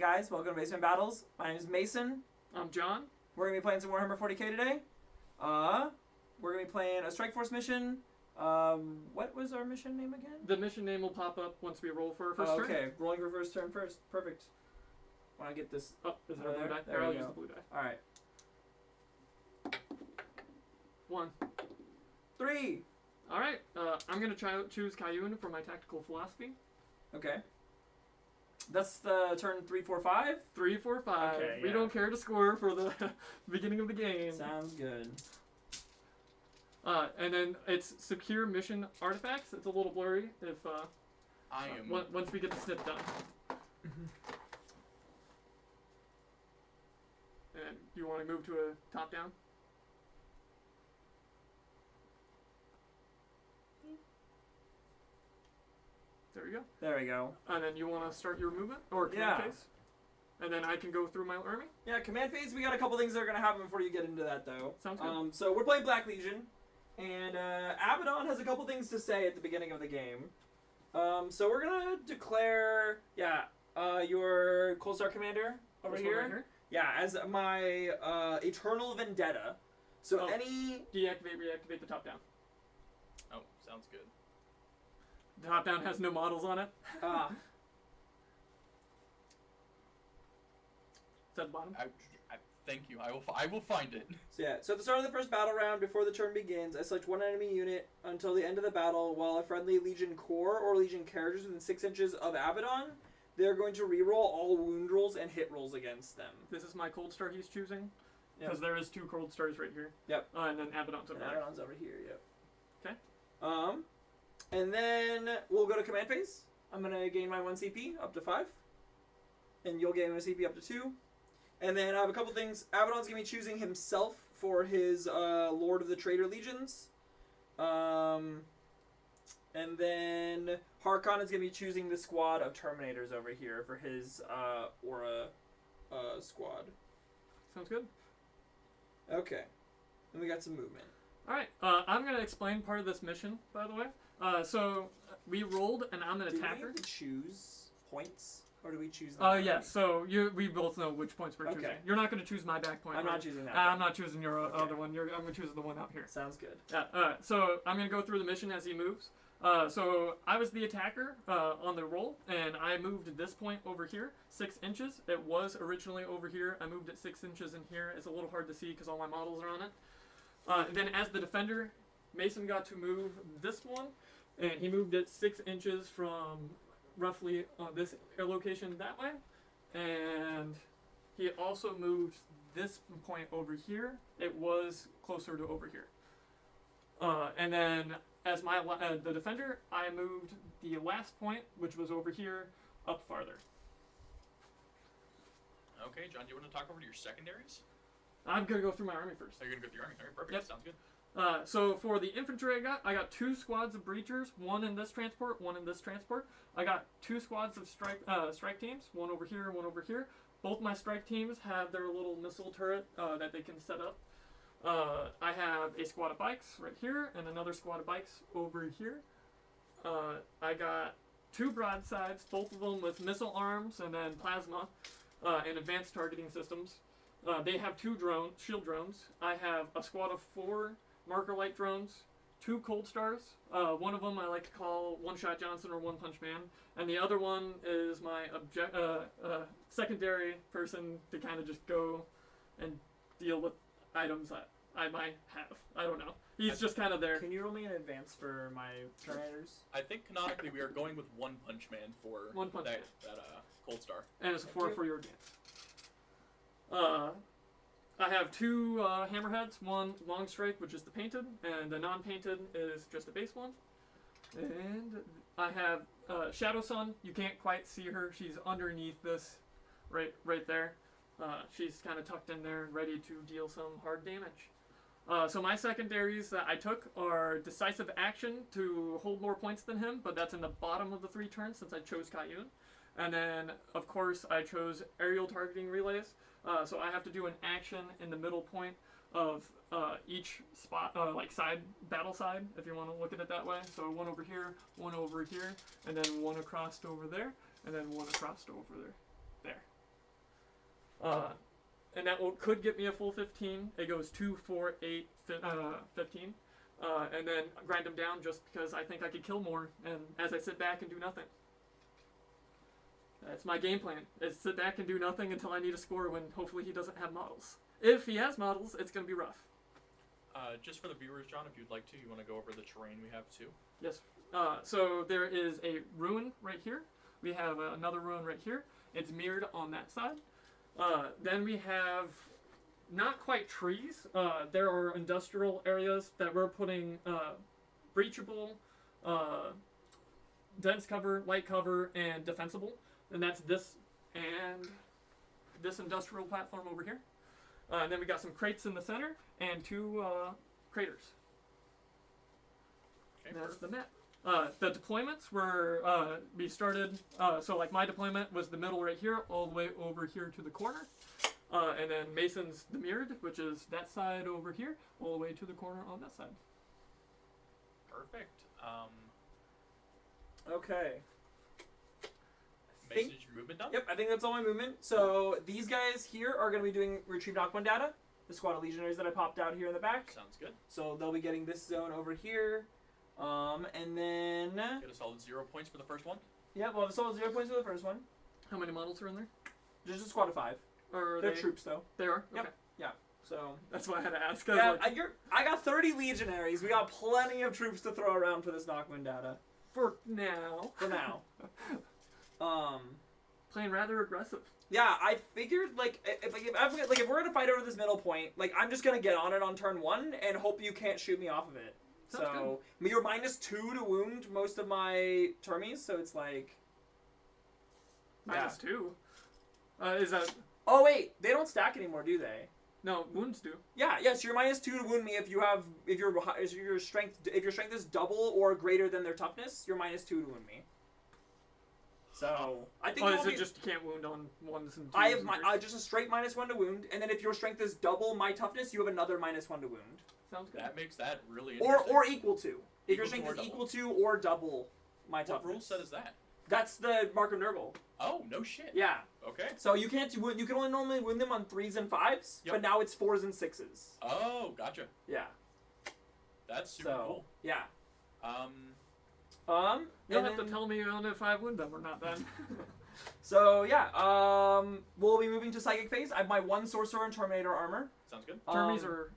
guys, welcome to Basement Battles. My name is Mason. I'm John. We're going to be playing some Warhammer 40k today. We're going to be playing a Strike Force mission. What was our mission name again? The mission name will pop up once we roll for our first turn. Okay, rolling for first turn first. Perfect. Want to get this... Oh, is it a blue die? There I'll we use go. the blue die. Alright. 1. 3! Alright, I'm going to choose Cayune for my tactical philosophy. Okay. That's the turn 3, 4, 5? 3, 4, 5. Okay, We yeah. don't care to score for the beginning of the game. Sounds good. And then it's secure mission artifacts. It's a little blurry if once we get the snip done. And you want to move to a top down? There we go. There we go. And then you want to start your movement or command phase? And then I can go through my army? Yeah, command phase, we got a couple things that are going to happen before you get into that, though. Sounds good. So we're playing Black Legion, and Abaddon has a couple things to say at the beginning of the game. So we're going to declare, your Cold Star Commander over This one here. right here? Yeah, as my Eternal Vendetta. So any... Deactivate, reactivate the top down. Oh, sounds good. The top down has no models on it. Is that the bottom? Thank you. I will find it. So at the start of the first battle round, before the turn begins, I select one enemy unit until the end of the battle. While a friendly Legion core or Legion characters within 6 inches of Abaddon, they're going to reroll all wound rolls and hit rolls against them. This is my cold star he's choosing. Yep. Because there is 2 cold stars right here. Yep. And then Abaddon's over there. Abaddon's over here, yep. Okay. And then we'll go to command phase. I'm going to gain my 1 CP up to 5. And you'll gain a CP up to 2. And then I have a couple things. Abaddon's going to be choosing himself for his Lord of the Traitor Legions. And then Harkon is going to be choosing the squad of Terminators over here for his Aura squad. Sounds good. Okay. And we got some movement. Alright, I'm going to explain part of this mission, by the way. So, we rolled, and I'm an attacker. Do we have to choose points? Or do we choose them? Yeah, so we both know which points we're choosing. Okay. You're not going to choose my back point. I'm right? not choosing that. I'm not choosing your Okay. other one. I'm going to choose the one out here. Sounds good. Yeah, so I'm going to go through the mission as he moves. So I was the attacker on the roll, and I moved this point over here, 6 inches. It was originally over here. I moved it 6 inches in here. It's a little hard to see because all my models are on it. And then as the defender, Mason got to move this one, and he moved it 6 inches from roughly this location that way. And he also moved this point over here. It was closer to over here. And then as my the defender, I moved the last point, which was over here, up farther. Okay, John, do you want to talk over to your secondaries? I'm going to go through my army first. Are you going to go through your army? All right, perfect. Yep. Sounds good. So for the infantry I got 2 squads of breachers, 1 in this transport, 1 in this transport. I got 2 squads of strike teams, 1 over here, 1 over here. Both my strike teams have their little missile turret that they can set up. I have a squad of bikes right here and another squad of bikes over here. I got 2 broadsides, both of them with missile arms and then plasma and advanced targeting systems. They have 2 shield drones. I have a squad of 4 marker light drones, 2 cold stars. One of them I like to call One Shot Johnson or One Punch Man, and the other one is my secondary person to kind of just go and deal with items that I might have. I don't know. He's just kind of there. Can you roll me in advance for my Terminators? I think canonically we are going with One Punch Man for One Punch Man. that Cold Star. And it's a 4 for your advance. I have 2 hammerheads, 1 long strike, which is the painted, and the non-painted is just a base one. And I have Shadow Sun. You can't quite see her. She's underneath this, right there. She's kind of tucked in there, ready to deal some hard damage. So my secondaries that I took are Decisive Action to hold more points than him, but that's in the bottom of the 3 turns since I chose Cayune. And then, of course, I chose Aerial Targeting Relays. So I have to do an action in the middle point of each spot, like battle side, if you want to look at it that way. So 1 over here, 1 over here, and then 1 across over there, and then 1 across over there. And that could get me a full 15. It goes 2, 4, 8, 15. And then grind them down just because I think I could kill more, and as I sit back and do nothing. That's my game plan, is sit back and do nothing until I need a score when hopefully he doesn't have models. If he has models, it's going to be rough. Just for the viewers, John, if you'd like to, you want to go over the terrain we have too? Yes. So there is a ruin right here. We have another ruin right here. It's mirrored on that side. Then we have not quite trees. There are industrial areas that we're putting breachable, dense cover, light cover, and defensible. And that's this and this industrial platform over here. And then we got some crates in the center and 2 craters. Okay, And that's perfect. the map. The deployments were, we started, so like my deployment was the middle right here, all the way over here to the corner. And then Mason's the mirrored, which is that side over here, all the way to the corner on that side. Perfect. Okay. Mason, is your movement done? Yep, I think that's all my movement. So these guys here are going to be doing retrieve knock 1 data. The squad of legionaries that I popped out here in the back. Sounds good. So they'll be getting this zone over here. And then... Get a solid 0 points for the first one. Yeah, we'll have solid 0 points for the first one. How many models are in there? Just a squad of 5. Or are They're they troops, though. They are? Yep. Okay. So... That's why I had to ask. I was Yeah, like, I got 30 legionaries. We got plenty of troops to throw around for this knock 1 data. for now. For now. Playing rather aggressive. Yeah, I figured if we're gonna fight over this middle point, like I'm just gonna get on it on turn 1 and hope you can't shoot me off of it. Sounds So you're -2 to wound most of my termies, so it's like -2. Is that... Oh wait, they don't stack anymore, do they? No, wounds do. Yeah, yes, you're -2 to wound me if your strength is double or greater than their toughness, you're -2 to wound me. So I think Oh, it is will it be, just you can't wound on 1s and 2s? I have and my 3s? just a straight -1 to wound, and then if your strength is double my toughness, you have another -1 to wound. Sounds good. That makes that really Or interesting. equal to. If your Equal to strength or is double. equal to or double my What toughness. rule set is that? That's the Mark of Nurgle. Oh, no shit. Yeah. Okay. So you can't wound. You can only normally wound them on 3s and 5s, Yep. but now it's 4s and 6s. Oh, gotcha. Yeah. That's super So cool. yeah. You don't and have to then- tell me if I wound them or not then. So yeah. We'll be moving to psychic phase. I have my 1 sorcerer and terminator armor. Sounds good. Termies are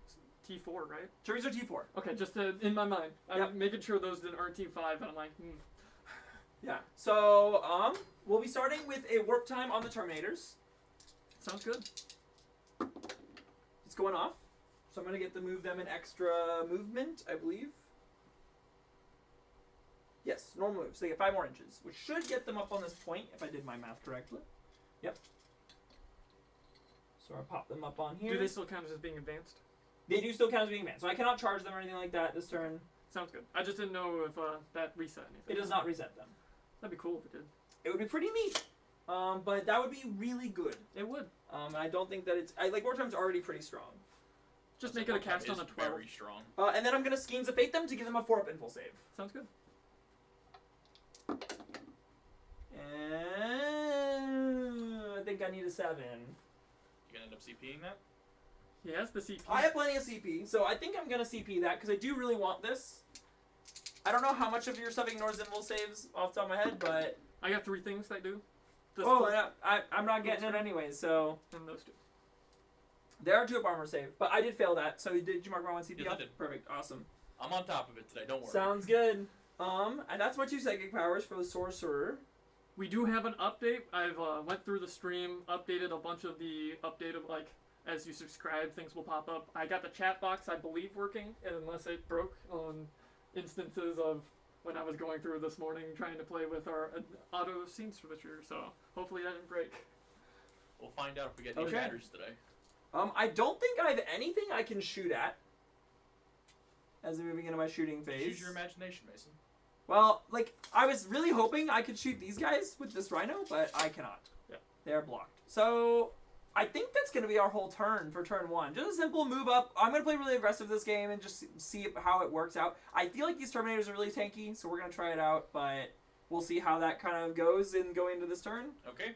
T4, right? Termies are T4. Okay, just in my mind. I'm Yep. making sure those aren't T5, and I'm like, Yeah. So we'll be starting with a warp time on the terminators. sounds good. It's going off. So I'm gonna get to move them an extra movement, I believe. Yes, normal move. So they get 5 more inches, which should get them up on this point if I did my math correctly. Yep. So I'll pop them up on here. Do they still count as being advanced? They do still count as being advanced, so I cannot charge them or anything like that this turn. Sounds good. I just didn't know if that reset anything. It does not reset them. That'd be cool if it did. It would be pretty neat. But that would be really good. It would. I don't think that it's... War Time's already pretty strong. Just That's make it a one time cast on is a 12. Very strong. And then I'm going to Schemes of Fate them to give them a 4-up info save. Sounds good. And I think I need a 7. You gonna end up CPing that? He has the CP. I have plenty of CP, so I think I'm going to CP that because I do really want this. I don't know how much of your stuff ignores invul saves off the top of my head, but... I got 3 things that do. This yeah, I'm not getting it anyway, so... and those 2. There are 2-up armor save, but I did fail that, so did you mark my 1 CP Yes, I off? did. Perfect, awesome. I'm on top of it today. Don't worry. Sounds good. And that's my 2 psychic powers for the sorcerer. We do have an update. I've went through the stream, updated a bunch of the updated, like, as you subscribe, things will pop up. I got the chat box, I believe, working, unless it broke on instances of when I was going through this morning trying to play with our auto scene switcher, so hopefully that didn't break. We'll find out if we get any Okay. batters today. I don't think I have anything I can shoot at as I'm moving into my shooting phase. Use your imagination, Mason. Well, like, I was really hoping I could shoot these guys with this rhino, but I cannot. Yep. They're blocked. So, I think that's going to be our whole turn for turn 1. Just a simple move up. I'm going to play really aggressive this game and just see how it works out. I feel like these Terminators are really tanky, so we're going to try it out, but we'll see how that kind of goes in going into this turn. Okay.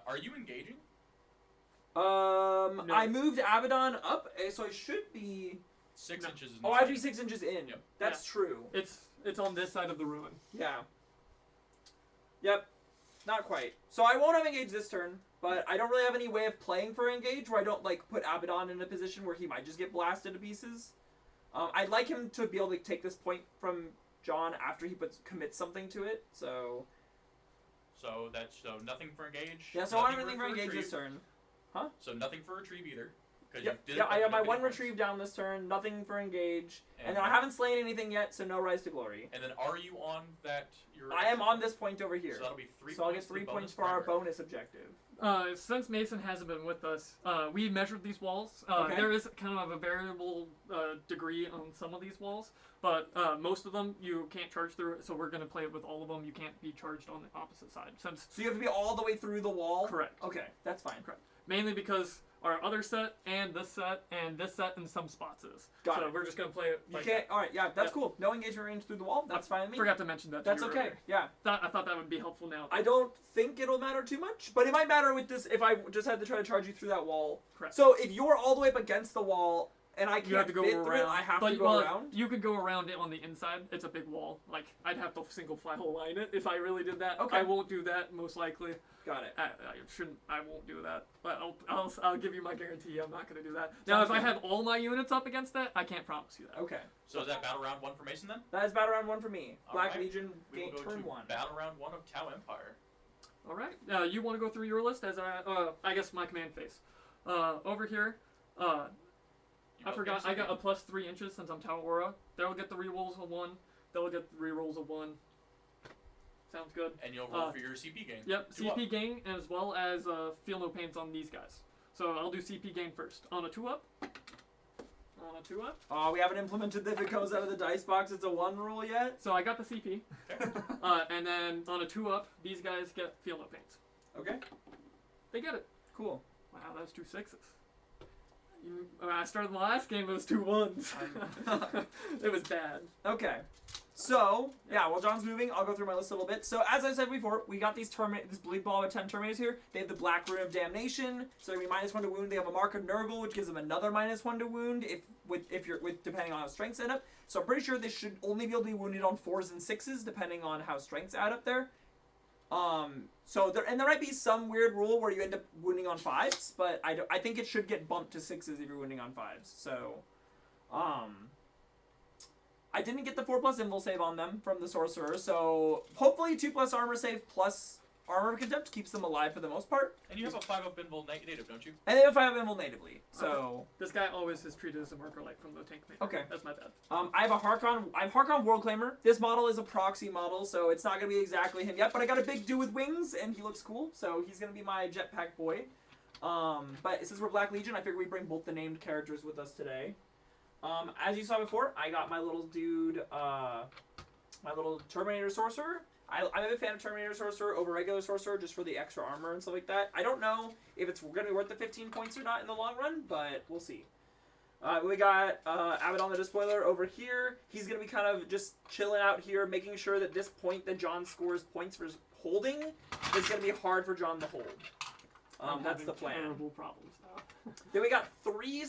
Are you engaging? No. I moved Abaddon up, so I should be. 6 inches. Oh, I have to be 6 inches in. Yep. That's true. It's on this side of the ruin. Yeah. Yep. Not quite. So I won't have engage this turn, but I don't really have any way of playing for engage where I don't like put Abaddon in a position where he might just get blasted to pieces. I'd like him to be able to take this point from John after he commits something to it. So that's nothing for engage. yeah. So I don't have anything for engage this turn. So nothing for retrieve either. Yeah, I have my one retrieve down this turn, nothing for engage, and then I haven't slain anything yet, so no rise to glory. And then are you on that? I am on this point over here. So that'll be 3 So I'll get 3 points for our bonus objective. Since Mason hasn't been with us, we measured these walls. Okay. There is kind of a variable degree on some of these walls, but most of them you can't charge through, so we're going to play it with all of them. You can't be charged on the opposite side. So you have to be all the way through the wall? Correct. Okay, that's fine. Correct. Mainly because our other set and this set in some spots is. Got so it. we're just going to play it like that. Alright, yeah, that's cool. No engagement range through the wall, that's fine with me. Forgot to mention that. That's to you okay, earlier. yeah. I thought that would be helpful now. I don't think it'll matter too much, but it might matter with this if I just had to try to charge you through that wall. Correct. So if you're all the way up against the wall and I You have can't to go fit around. through it, I have but, to go well, around? You could go around it on the inside. It's a big wall. Like, I'd have to single file line it if I really did that. Okay. I won't do that, most likely. Got it. I won't do that. But I'll give you my guarantee I'm not going to do that. Now, if I have all my units up against that, I can't promise you that. Okay. So is that battle round 1 for Mason then? That is battle round 1 for me. Black Alright. Legion, We will go turn to 1. battle round 1 of Tau Empire. All right. You want to go through your list as I guess my command phase. Over here, I forgot. I got a plus 3 inches since I'm Tau Aura. They'll get the rerolls of 1. They'll get the rerolls of 1. Sounds good. And you'll roll for your CP gain. Yep, 2 up. CP gain as well as feel no pains on these guys. So I'll do CP gain first. On a 2-up. On a 2-up. Oh, we haven't implemented if it goes out of the dice box, it's a 1 rule yet? So I got the CP. Okay. And then on a 2-up, these guys get feel no pains. Okay, They get it. cool. Wow, that was 2 6s. When I started the last game, it was 2 1s. It was bad. Okay. So, yeah, while John's moving, I'll go through my list a little bit. So, as I said before, we got this Bleed Ball with 10 Terminators here. They have the Black Rune of Damnation, so they're going to be -1 to wound. They have a Mark of Nurgle, which gives them another -1 to wound, depending on how strengths add up. So, I'm pretty sure they should only be able to be wounded on 4s and 6s, depending on how strengths add up there. So there might be some weird rule where you end up wounding on 5s, but I think it should get bumped to 6s if you're wounding on 5s. So, I didn't get the 4+ invul save on them from the sorcerer, so hopefully 2+ armor save plus armor contempt keeps them alive for the most part. And you have a 5-up invul native, don't you? And they have 5 invul natively, so This guy always is treated as a marker like from the tank maker. Okay. That's my bad. I have Harkon World Claimer. This model is a proxy model, so it's not gonna be exactly him yet, but I got a big dude with wings and he looks cool, so he's gonna be my jetpack boy. But since we're Black Legion, I figure we bring both the named characters with us today. As you saw before, I got my little dude, my little Terminator Sorcerer. I'm a big fan of Terminator Sorcerer over regular Sorcerer just for the extra armor and stuff like that. I don't know if it's going to be worth the 15 points or not in the long run, but we'll see. We got Abaddon the Despoiler over here. He's going to be kind of just chilling out here, making sure that this point that John scores points for holding is going to be hard for John to hold. That's the plan. Terrible problems now. Then we got 3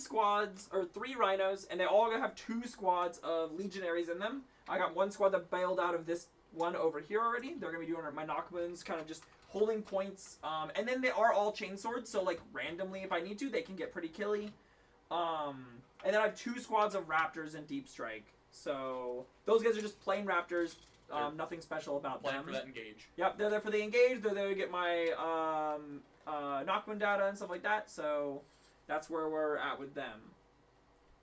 rhinos, and they all gonna have 2 squads of legionaries in them. I got 1 squad that bailed out of this one over here already. They're gonna be doing my knockmoons, kind of just holding points. And then they are all chainswords, so like randomly if I need to, they can get pretty killy. And then I have 2 squads of raptors and deep strike. So those guys are just plain raptors. Nothing special about them. For that engage. Yep, they're there for the engage. They're there to get my knockman data and stuff like that. So that's where we're at with them.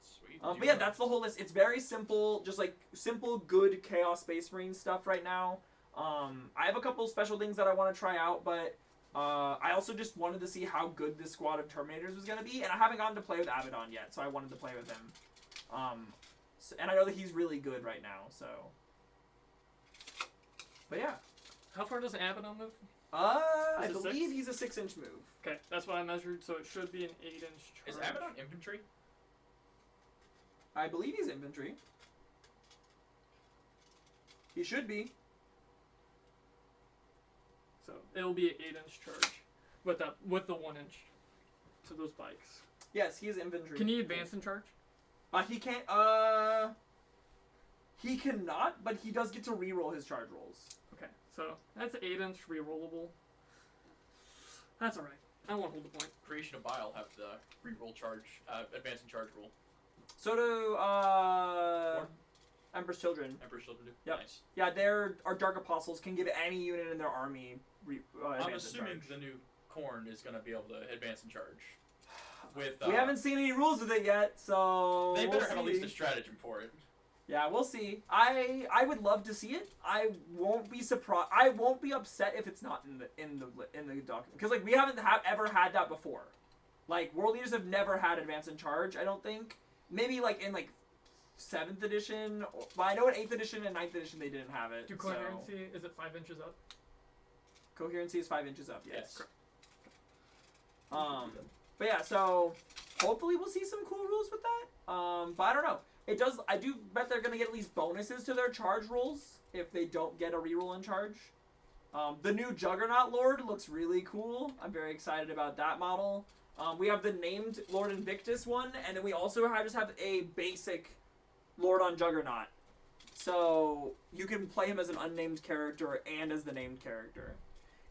Sweet. But yeah, that's the whole list. It's very simple, just like simple, good Chaos Space Marine stuff right now. I have a couple special things that I want to try out, but I also just wanted to see how good this squad of Terminators was going to be, and I haven't gotten to play with Abaddon yet, so I wanted to play with him. And I know that he's really good right now, so. But yeah. How far does Abaddon move? I Is it believe 6? he's a 6-inch move. Okay, that's what I measured, so it should be an 8-inch charge. Is Abaddon infantry? I believe he's infantry. He should be. So it'll be an 8-inch charge with the 1-inch. to those bikes. Yes, he is infantry. Can he advance in charge? He can't. He cannot, but he does get to reroll his charge rolls. Okay, so that's 8-inch rerollable. That's alright. I won't hold the point. Creation of Bile have the reroll charge, advancing charge rule. So do Emperor's Children. Emperor's Children do. Yep. Nice. Yeah, our Dark Apostles can give any unit in their army I'm advance in assuming charge. the new Khorne is going to be able to advance in charge. With We haven't seen any rules with it yet, so they we'll better have at see. least a stratagem for it. Yeah, we'll see. I would love to see it. I won't be surprised. I won't be upset if it's not in the document, because like we haven't ever had that before. Like world leaders have never had advance in charge. I don't think. Maybe like in like 7th edition. Well, I know in 8th edition and 9th edition they didn't have it. Do so- coherency, is it 5 inches up? Coherency is 5 inches up. Yes. Yes. But yeah, so hopefully we'll see some cool rules with that. But I don't know. It does. I do bet they're gonna get at least bonuses to their charge rolls if they don't get a reroll in charge. The new Juggernaut Lord looks really cool. I'm very excited about that model. We have the named Lord Invictus one, and then we also just have a basic Lord on Juggernaut. So you can play him as an unnamed character and as the named character.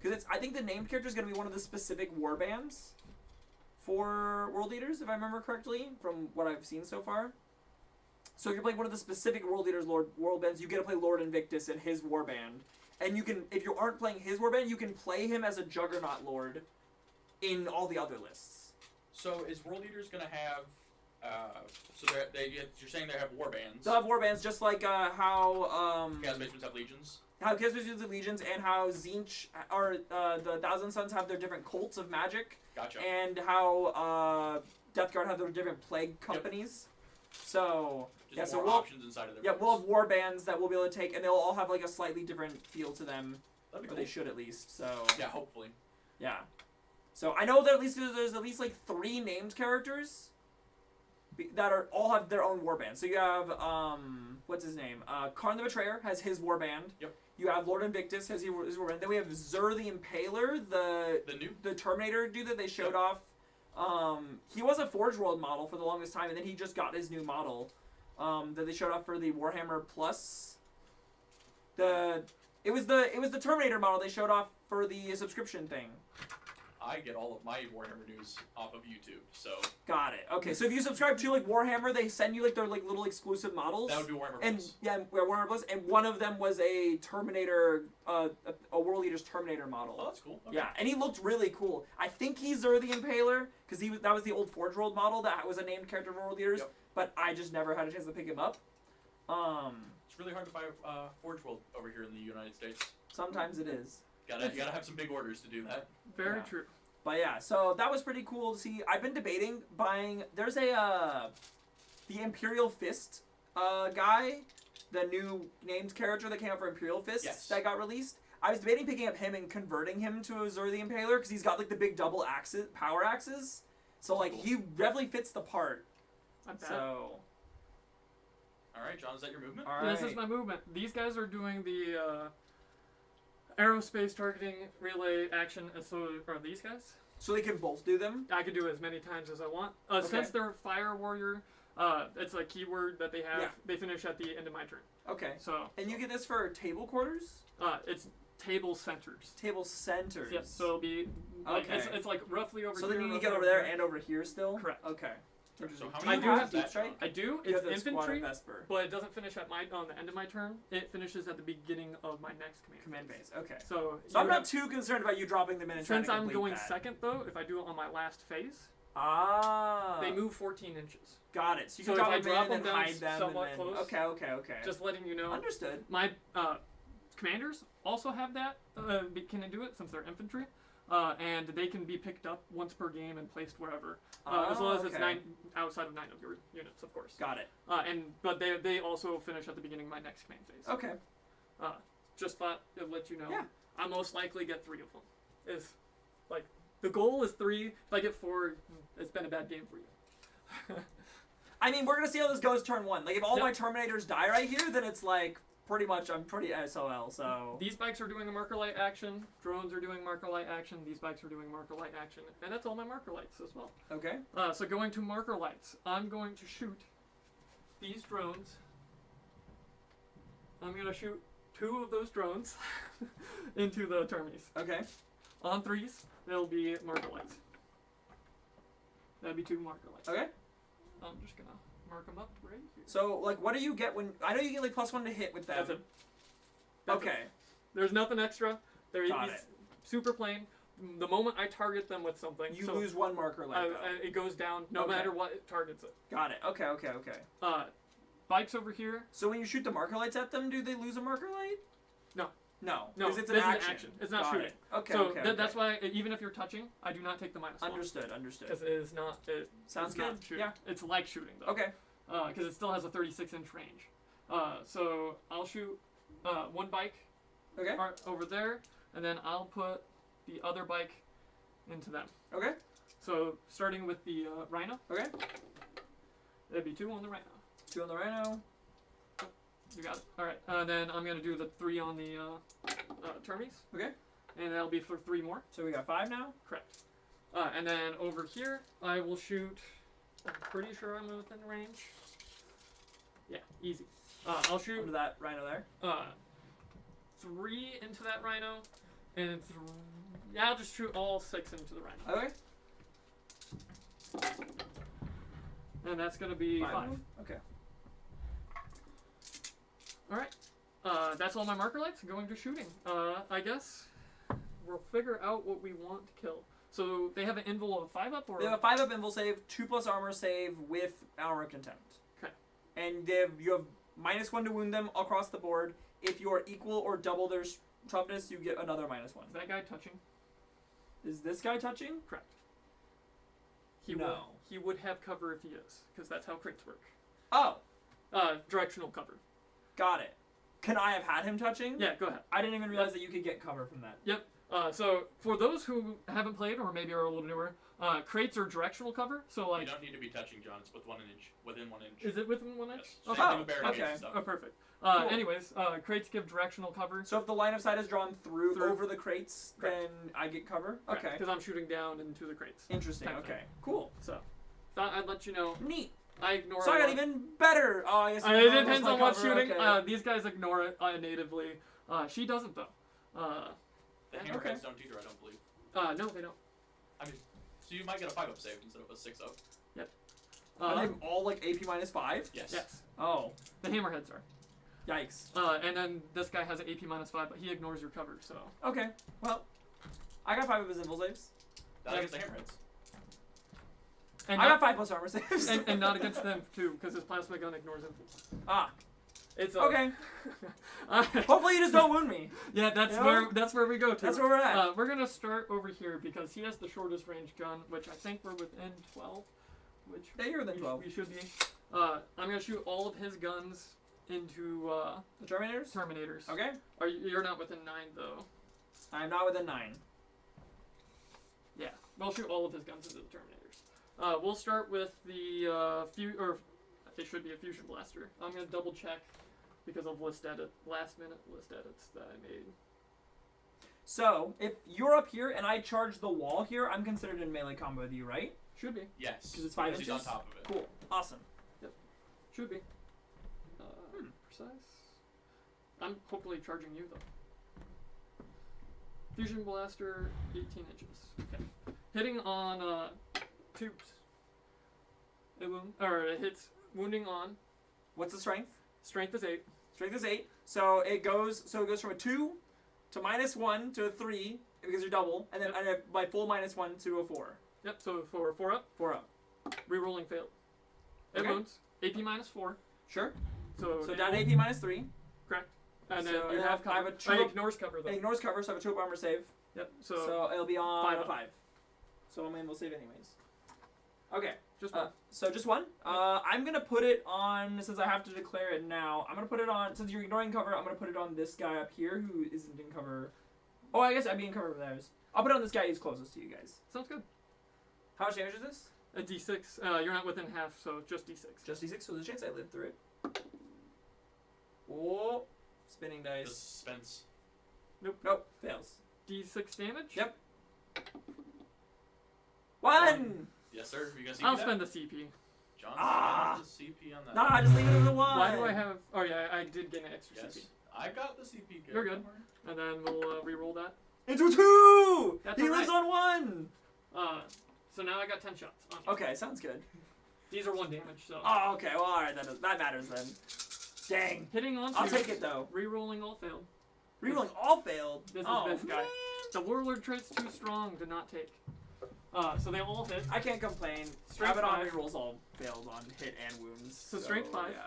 Because I think the named character is going to be one of the specific war bands for World Eaters, if I remember correctly, from what I've seen so far. So if you're playing one of the specific World Eaters world bands, you get to play Lord Invictus in his war band. And you can, if you aren't playing his war band, you can play him as a Juggernaut Lord in all the other lists. So is World Eaters going to have? So you're saying they have war bands? They'll have war bands just like how Chaos Basements have legions. how Chaos Wizards have legions, and how Tzeentch or the Thousand Sons have their different cults of magic, Gotcha. and how Death Guard have their different plague companies. So Just yeah, so more we'll options inside of their yeah books. we'll have war bands that we'll be able to take, and they'll all have like a slightly different feel to them, That'd be or cool. they should at least. So Yeah, hopefully. yeah. So I know that there's at least like 3 named characters that are all have their own war band. So you have what's his name? Karn the Betrayer has his war band. Yep. You have Lord Invictus has his war band. Then we have Zur the Impaler, the Terminator dude that they showed off. He was a Forge World model for the longest time, and then he just got his new model that they showed off for the Warhammer Plus. It was the Terminator model they showed off for the subscription thing. I get all of my Warhammer news off of YouTube, so Got it. Okay, so if you subscribe to like Warhammer, they send you like their like little exclusive models. that would be Warhammer And Plus. yeah, Warhammer Plus, and one of them was a Terminator, a World Eaters Terminator model. Oh, that's cool. Okay. Yeah, and he looked really cool. I think he's Zur the Impaler because that was the old Forge World model that was a named character for World Eaters, Yep. but I just never had a chance to pick him up. It's really hard to buy Forge World over here in the United States. Sometimes it is. You gotta have some big orders to do that. Very Yeah. true. But yeah, so that was pretty cool to see. I've been debating buying. There's the Imperial Fist guy, the new named character that came out for Imperial Fist that got released. I was debating picking up him and converting him to a Zur the Impaler because he's got like the big double power axes. So like he definitely fits the part. I bet. So All right, John, is that your movement? all right. This is my movement. These guys are doing the aerospace targeting relay action. So are these guys? So they can both do them. I could do it as many times as I want. Okay. Since they're fire warrior, it's a keyword that they have. Yeah. They finish at the end of my turn. Okay. So And you get this for table quarters, it's table centers. table centers. Yep. So it'll be like Okay. it's like roughly over So here. then you need to roughly get over there and over here still. Correct. Okay. So how Do many you do have have deep that, strike? John? I do. You It's have the Squad infantry, of Vesper. but it doesn't finish at on the end of my turn. It finishes at the beginning of my next command. Command phase. Okay. So So I'm you not have- too concerned about you dropping them in and Since trying to I'm complete going that. second though, if I do it on my last phase, They they move 14 inches. Got it. So you So can if drop I them in drop and then them down hide them. somewhat And then... close, Okay. Just letting you know. Understood. My commanders also have that. Can do it since they're infantry, and they can be picked up once per game and placed wherever, as long as it's okay. outside of 9 of your units, of course. Got it. But they also finish at the beginning of my next command phase. Okay. Just thought to let you know. Yeah. I most likely get 3 of them. Is like the goal is 3. If I get 4, it's been a bad game for you. I mean, we're gonna see how this goes turn 1. Like, if all Yep. my Terminators die right here, then it's like pretty much, I'm pretty SOL, so... These bikes are doing a marker light action, drones are doing marker light action, these bikes are doing marker light action, and that's all my marker lights as well. Okay. So going to marker lights, I'm going to shoot these drones. I'm going to shoot 2 of those drones into the termies. Okay. On 3s, there'll be marker lights. That'd be 2 marker lights. Okay. I'm just going to mark them up right here. So, like, what do you get when... I know you get, like, +1 to hit with them. That's it. That's Okay. it. There's nothing extra. They're Got he's it. super plain. The moment I target them with something, You so lose 1 marker light, though. it goes down no Okay. matter what it targets it. Got it. Okay. Bikes over here. So when you shoot the marker lights at them, do they lose a marker light? No. No. No, Because it's this an is action. an action. It's not Got shooting. it. Okay, So okay, that's why even if you're touching, I do not take the -1. Understood. Because it is not. Sounds it's good. Not shooting. Yeah. It's like shooting though. Okay. Because it still has a 36-inch range. So I'll shoot 1 bike Okay. over there, and then I'll put the other bike into them. Okay. So starting with the Rhino. Okay. That'd be 2 on the Rhino. 2 on the Rhino. You got it. All right. Then I'm gonna do the 3 on the termies. Okay. And that'll be for 3 more. So we got 5 now. Correct. And then over here, I will shoot. I'm pretty sure I'm within range. Yeah, easy. I'll shoot Into that Rhino there. 3 into that Rhino, and yeah, I'll just shoot all 6 into the Rhino. Okay. And that's gonna be 5. Okay. All right. That's all my marker lights. Going to shooting. I guess we'll figure out what we want to kill. So they have an invul of a 5-up, or They have a 5-up invul save, 2+ armor save with armor contempt. Okay. And you have -1 to wound them across the board. If you are equal or double their toughness, you get another -1. Is that guy touching? Is this guy touching? Correct. No. He would have cover if he is, because that's how crates work. Oh, Directional cover. got it. Can I have had him touching? Yeah, go ahead. I didn't even realize that you could get cover from that. Yep. So for those who haven't played or maybe are a little newer, crates are directional cover. So You like, don't need to be touching, John. It's within 1 inch. is it within 1 inch? Yes. Okay. Same thing with barricades okay. and stuff. Oh, perfect. Cool. Anyways, crates give directional cover. So if the line of sight is drawn through. Over the crates, Correct. then I get cover? Correct, Okay. because I'm shooting down into the crates. Interesting. type thing. Okay. Cool. So thought I'd let you know. Neat. I ignore. So I a got lot. even better. Oh, I guess you It ignore most depends of my on what's cover. shooting. Okay. These guys ignore it natively. She doesn't though. The Okay. hammerheads don't either, I don't believe. No, they don't. I mean, so you might get a 5-up save instead of a 6-up. Are they all like AP -5? Yes. Yes, Oh, the hammerheads are. yikes. And then this guy has an AP -5, but he ignores your cover. So Okay. Well, I got 5 of his invul saves. Not against the hammerheads. and I not, got 5 plus armor saves. and not against them too, because his plasma gun ignores him. Ah. It's Okay. Okay. Hopefully you just don't wound me. Yeah, that's You know? where we go to. That's where we're at. We're gonna start over here because he has the shortest range gun, which I think we're within 12. Which Yeah, you're within 12. we should be. I'm gonna shoot all of his guns into The Terminators? Terminators. Okay. You're not within 9 though. I'm not within 9. Yeah, we'll shoot all of his guns into the Terminators. We'll start with the it should be a fusion blaster. I'm gonna double check because of last minute list edits that I made. So, if you're up here and I charge the wall here, I'm considered in melee combo with you, right? Should be. Yes. 'Cause it's 5 He's on inches? top of it. Cool. Awesome. Should be. Precise. I'm hopefully charging you though. Fusion blaster, 18 inches. Okay. Hitting on tubes. It hits wounding on. What's the strength? Strength is 8. Strength is 8. So it goes from a 2 to -1 to a 3 because you're double, and then Yep. I have my full -1 to a 4. Yep. So for 4 up, 4 up. rerolling failed. It Okay. wounds. AP -4. Sure. So So now- down to AP -3. correct. And So then you I have have cover. a 2 It up- ignores cover though. It ignores cover, so I have a 2 up armor save. Yep. So, So it'll be on 5 a up. 5. So I'm able to save anyways. Okay. just one. So just one. I'm gonna put it on, since I have to declare it now. I'm gonna put it on, since you're ignoring cover. I'm gonna put it on this guy up here who isn't in cover. Oh, I guess I'd be in cover with theirs. I'll put it on this guy who's closest to you guys. Sounds good. How much damage is this? A D6. You're not within half, so just D6. Just D6. So there's a chance I live through it. Oh, Spinning The dice. suspense. Nope. Fails. D6 damage. Yep. 1! Yes, sir. You guys see I'll that? spend the CP. John Ah. spends the CP on that. Nah, just leave it as a 1. Why do I have? Oh yeah, I did get an extra Yes. CP. I got the CP. You're good. And then we'll re-roll that. Into a 2! That's he all lives right. on 1! So now I got 10 shots. On you. Okay, sounds good. These are 1 damage. So Oh, okay. Well, alright. That matters then. Dang. hitting on. I'll twos, take it, though. Re-rolling all failed. Rerolling all failed. This is oh, this guy. man. The warlord trait's too strong to not take. So they all hit. I can't complain. Strength Abaddon 5. rerolls all failed on hit and wounds. So strength 5. Yeah.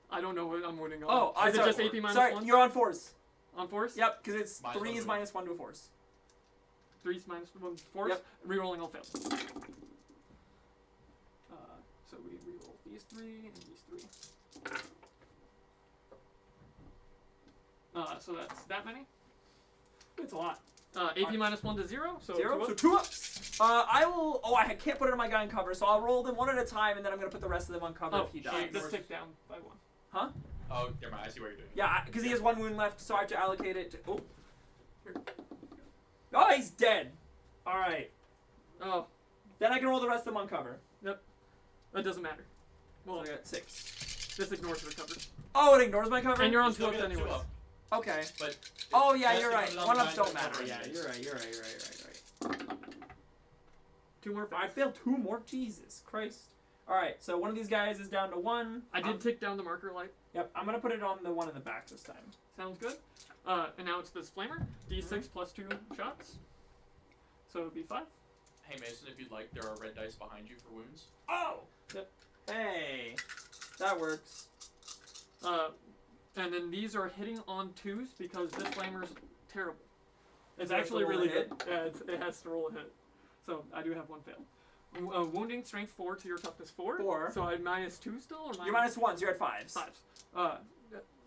I don't know what I'm winning on. Oh, is it sorry. just AP minus Sorry, 1? you're on force. On force? Yep, because it's Minus 3 1 is to minus 1 to force. 3 is minus 1 force. Yep. Rerolling all failed. So we reroll these 3 and these 3. So that's that many. It's a lot. AP minus 1 to 0. So 0, two so up. 2 ups. I will. Oh, I can't put it on my guy in cover, so I'll roll them one at a time, and then I'm gonna put the rest of them on cover Oh, if he shit, dies. this tick down by 1. Huh? Oh, never mind. I see what you're doing. Yeah, because he has 1 wound left, so I have to allocate it. To, oh. Oh, he's dead. All right. Oh, Then I can roll the rest of them on cover. that doesn't matter. Well, Well, I got 6. this ignores the cover. Oh, it ignores my cover. And you're on You still 2 ups get 2 anyways. up, Okay. but Oh yeah, best you're to right. put it on 1 the ups don't nine matter. cover Yeah, anyways. you're right. You're right. 2 more I fails. failed 2 more. Jesus Christ. All right, so one of these guys is down to 1. I did tick down the marker light. Yep, I'm gonna put it on the one in the back this time. Sounds good. And now it's this flamer. D6 plus 2 shots. So it would be 5. hey Mason, if you'd like, there are red dice behind you for wounds. Oh. Yep. Hey, that works. And then these are hitting on 2s because this flamer's terrible. It's Does it have to actually roll a really hit? good. Yeah, it has to roll a hit. So I do have 1 fail. Wounding strength 4 to your toughness 4. 4. So I'm minus 2 still, or minus You're minus 1, so you're at 5s. 5s.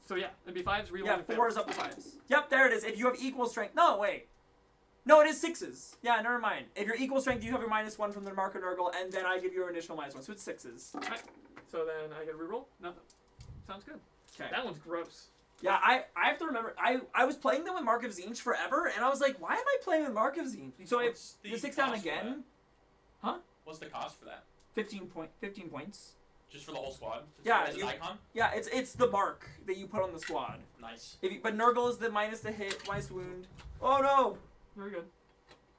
So yeah, it'd be 5s. Rerolling Yeah, fail. 4 is up to 5s. Yep, there it is. If you have equal strength. No, wait. No, it is 6s. Yeah, never mind. If you're equal strength, you have your minus 1 from the marker Nurgle, and then I give you an additional minus 1, so it's 6s. Right. So then I get a reroll. Nothing. Sounds good. Okay. That one's gross. Yeah, I have to remember. I was playing them with Mark of Zinch forever, and I was like, why am I playing with Mark of Zinch? So if What's the the 6 down cost for again, What's the cost for that? 15 points. Just for the whole squad? Yeah, As an you- icon? Yeah, it's the mark that you put on the squad. Nice. But Nurgle is the minus the hit, minus wound. Oh no. Very good.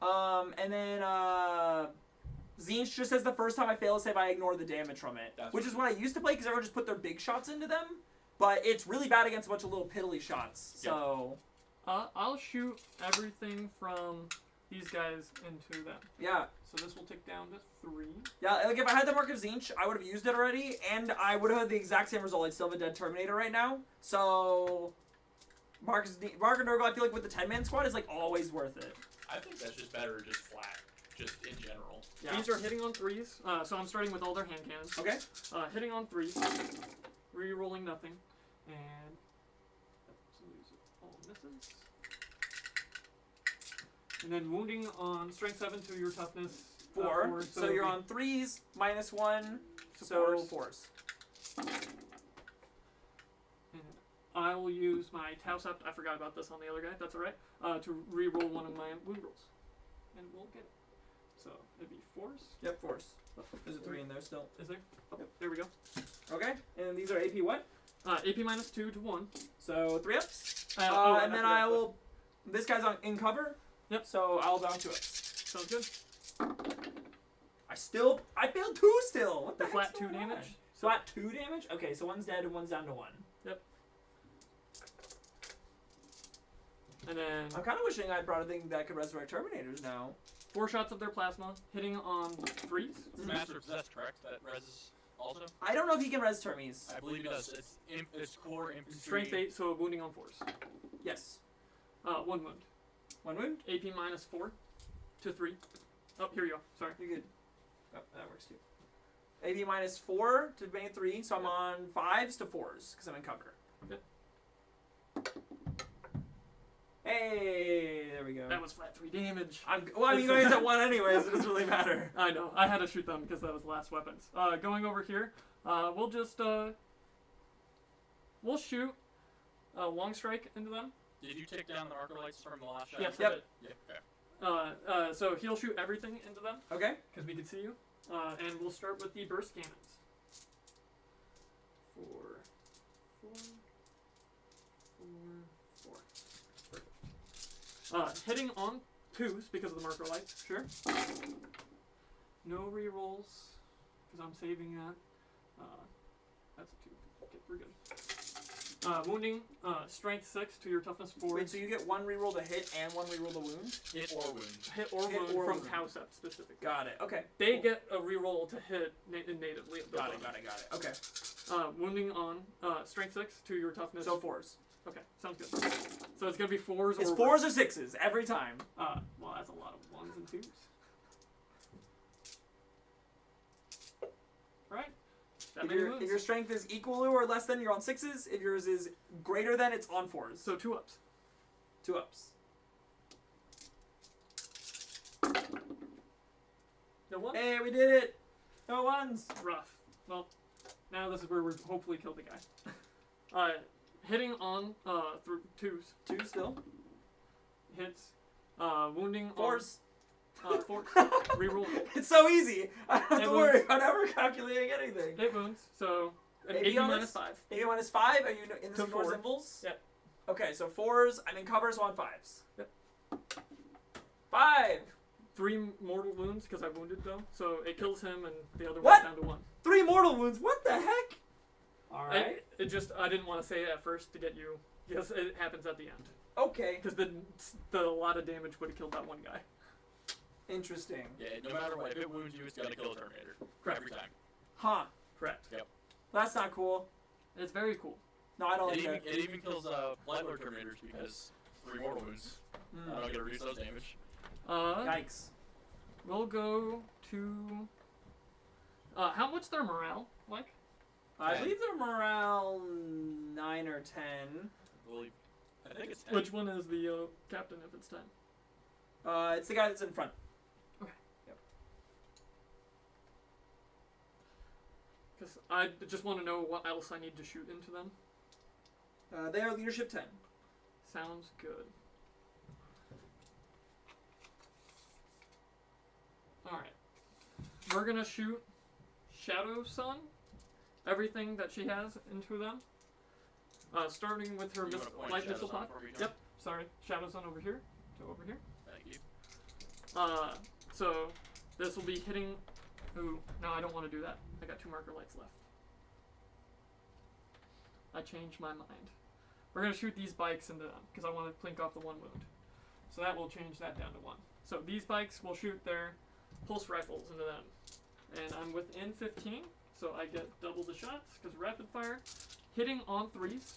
And then Zinch just says the first time I fail a save, I ignore the damage from it, That's which is what I used to play because everyone just put their big shots into them. But it's really bad against a bunch of little piddly shots. So I'll shoot everything from these guys into them. yeah, So this will tick down to 3. yeah. Like if I had the mark of Zinch, I would have used it already, and I would have had the exact same result. I'd still have a dead Terminator right now. So Mark and Nurgle, I feel like with the 10-man squad is like always worth it. I think that's just better just flat. Just in general. Yeah. These are hitting on 3s. So I'm starting with all their hand cannons. Okay. Hitting on 3s. Re-rolling nothing. And so these are all misses. And then wounding on strength 7 to your toughness 4. So you're it'll on 3s, minus 1. So So fours. 4s. And I will use my Tau Sept, I forgot about this on the other guy, that's alright, to re-roll one of my wound rolls. And we'll get it. So it'd be 4s. Yep, 4s. There's a 3 in there still. Is there? Oh, there we go. Okay. And these are AP what? AP minus 2 to 1. So 3 ups. I And then forgot I that. will. This guy's in cover. Yep. So I'll bounce 2 ups. Sounds good. I failed 2 still. What the The flat heck's 2 going on? damage. Flat 2 damage? Okay, so one's dead and one's down to 1. And then I'm kind of wishing I brought a thing that could resurrect Terminators now. 4 shots of their plasma, hitting on 3s. It's Master of Possessed, correct? That reses also? I don't know if he can res Termies. I believe it does. It's core infantry. Strength 8, so wounding on 4s. Yes. 1 wound. 1 wound? AP minus 4 to 3. Oh, here you go. Sorry. You're good. Oh, that works too. AP minus 4 to main 3, so I'm on 5s to 4s because I'm in cover. Yep. Hey, there we go. That was flat 3 damage. Well, I mean, you guys at 1 anyways, it doesn't really matter. I know. I had to shoot them because that was the last weapons. Going over here, we'll just we'll shoot long strike into them. Did you take down the marker lights from the last shot? Yes, I Yep. did. Yeah. Okay. So he'll shoot everything into them Okay. because we can see you. And we'll start with the burst cannons. 4, 4, 4, 4. Perfect. Hitting on 2s because of the marker lights. Sure. No rerolls because I'm saving that. That's a 2. Okay, we're good. Wounding, strength 6 to your toughness 4. Wait, so you get 1 reroll to hit and 1 reroll to wound? Hit or wound. Hit or Hit wound or from wound. Tausept specifically. Got it. Okay. They Cool. get a reroll to hit natively. Got it. Okay. Wounding on strength 6 to your toughness. So 4s. Okay, sounds good. So it's gonna be 4s It's or 4s or 6s every time. well, that's a lot of 1s and 2s. Right? That If many your, wounds. if your strength is equal to or less than, you're on 6s. If yours is greater than, it's on 4s. So 2 ups. 2 ups. No 1? Hey, we did it! No 1s! Rough. Well, now this is where we hopefully kill the guy. Hitting on through 2s. 2 still. Hits. Wounding 4s. on 4. Reroll. It's so easy. I don't have It to worry wounds. about ever calculating anything. Hit wounds. So an AP 80 on minus this? 5. If you minus 5, are you in To the 4 4. symbols? Yep. Okay, so 4s. I'm in cover, so on 5s. Yep. 5! 3 mortal wounds because I wounded though. So it kills him and the other What? one's down to 1. 3 mortal wounds. What the heck? Alright. I didn't want to say it at first to get you because it happens at the end. Okay. Because the a lot of damage would have killed that one guy. Interesting. Yeah, no matter what, if it wounds you, it's gonna kill a Terminator. Correct. Every time. Huh. Correct. That's not cool. It's very cool. No, I don't It like even, that. it even kills Light Lord Terminators because 3 mortal wounds. I don't get to reduce those damage. Yikes. We'll go to. How much their morale like? I 10. believe they're around 9 or 10. I think it's 10. Which one is the captain if it's 10? It's the guy that's in front. Because I just want to know what else I need to shoot into them. They are leadership 10. Sounds good. Alright. We're gonna shoot Shadow Sun. Everything that she has into them. Starting with her You wanna point light Shadow missile Sun pod. for me, John? Yep. Sorry. Shadow Sun over here. So over here. Thank you. So this will be hitting. Ooh, no, I don't want to do that. I got 2 marker lights left. I changed my mind. We're gonna shoot these bikes into them because I want to clink off the 1 wound. So that will change that down to 1. So these bikes will shoot their pulse rifles into them, and I'm within 15, so I get double the shots because rapid fire, hitting on 3s.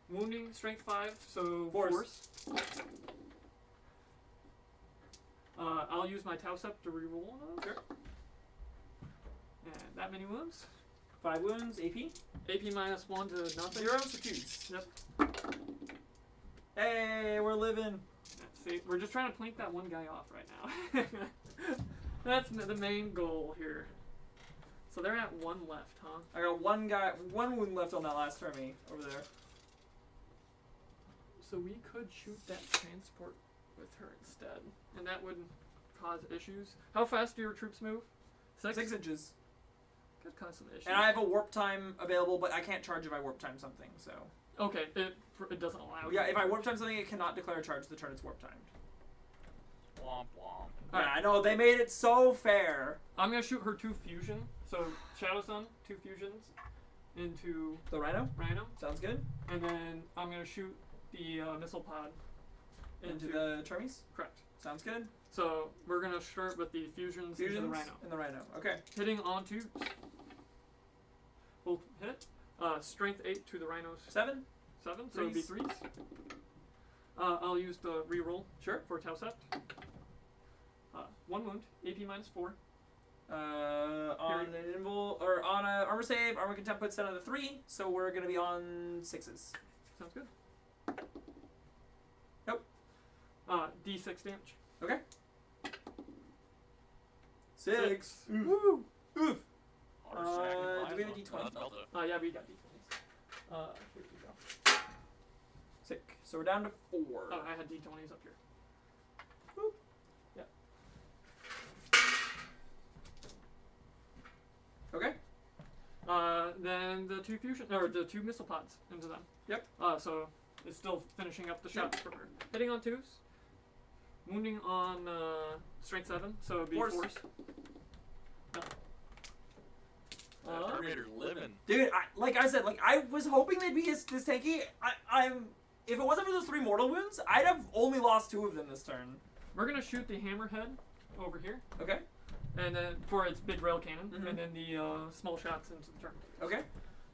Wounding strength 5, so 4s. I'll use my Tausept to reroll one of those. Sure. And that many wounds. 5 wounds, AP. AP minus 1 to nothing. 0s or 2s. Yep. Hey, we're living. See, we're just trying to plink that one guy off right now. That's the main goal here. So they're at 1 left, huh? I got 1 wound left on that last Termi over there. So we could shoot that transport with her instead, and that would cause issues. How fast do your troops move? 6? 6 inches. Could cause some issues. And I have a warp time available, but I can't charge if I warp time something, so. Okay, it doesn't allow. Yeah, you if to I warp charge. time something, it cannot declare a charge the turn it's warp timed. Womp womp. Yeah, I know, they made it so fair. I'm gonna shoot her 2 fusion. So Shadow Sun, 2 fusions into The Rhino? Rhino, Sounds good. and then I'm gonna shoot the missile pod Into the Termis? correct. Sounds good. So we're gonna start with the fusions, into the Rhino. and the Rhino. Okay. Hitting onto. We'll hit. Strength 8 to the Rhino's 7? 7, so it'd be 3s. I'll use the reroll Sure. for Tausept. 1 wound, AP minus 4. On an invul or on a armor save, armor contempt puts down to 3, so we're gonna be on 6s. Sounds good. Nope. D6 damage. Okay. 6. Oof. Woo! Oof. Hard stacking do we have a plasma. D20? Delta. Yeah, we got D20s. Here we go. Sick. So we're down to 4. Oh, I had D20s up here. Boop. Yep. Okay. Then the 2 fusion, or the 2 missile pods into them. Yep. So it's still finishing up the shots for her. Hitting on 2s. Wounding on strength 7, so it'd be Force. force. No. Terminator's living. Dude, like I said, like I was hoping they'd be this tanky. I'm if it wasn't for those 3 mortal wounds, I'd have only lost 2 of them this turn. We're gonna shoot the hammerhead over here, Okay. and then for its big rail cannon, Mhm. and then the small shots into the turn. Okay.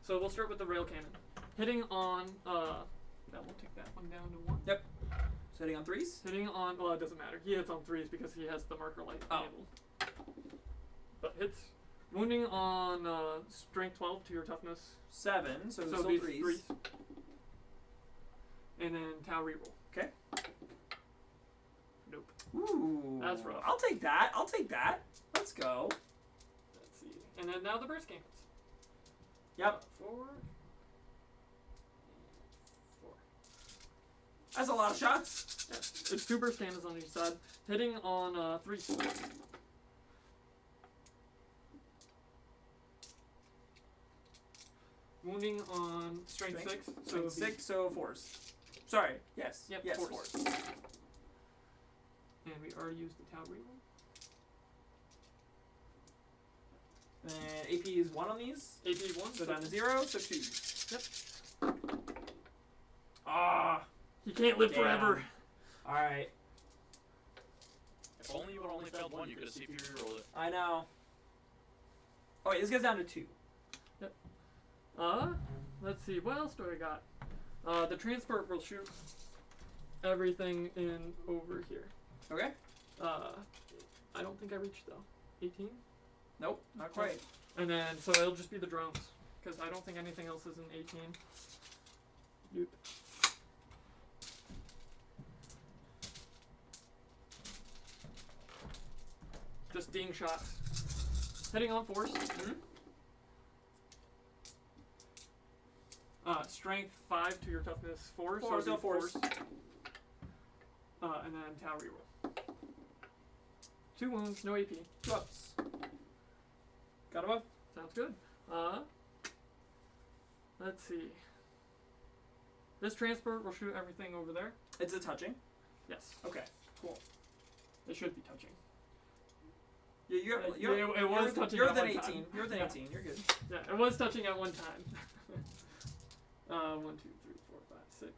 So we'll start with the rail cannon. Hitting on that will take that one down to 1. Yep. So hitting on 3s. Hitting on, well, it doesn't matter. He hits on 3s because he has the marker light Oh. enabled. But hits. Wounding on strength 12 to your toughness. 7. So, So still it'll be 3s. 3s. And then Tau reroll. Okay. Nope. Ooh. That's rough. I'll take that. I'll take that. Let's go. Let's see. And then now the burst cannons. Yep. 4. 4. That's a lot of shots. Yeah. It's 2 burst cannons on each side. Hitting on 3s. Wounding on strength 6. So So it'll be 6, so force. Sorry. Yes. Yep, Yes, force. And we already used the Tau reroll. And AP is 1 on these. AP 1. So down to 0, so 2s. Yep. Ah. He can't live Damn. forever. Alright. If only you would only failed 1, you could have CPU rerolled it. I know. Oh, wait, this goes down to 2. Let's see, what else do I got? The transport will shoot everything in over here. Okay. I don't think I reached though. 18? Nope, not quite. And then, so it'll just be the drones. Because I don't think anything else is in 18. Yep. Just ding shots. Heading on force. Mhm. Strength 5 to your toughness 4. Four, it'll so be force. And then Tau reroll. 2 wounds, no AP. 2 ups. Got him up. Sounds good. Let's see. This transport will shoot everything over there. It's a touching. Yes. Okay, cool. It should be touching. Yeah, it was touching You're at within one 18. time. You're within Yeah. 18. You're good. Yeah, it was touching at one time. 1, 2, 3, 4, 5, 6,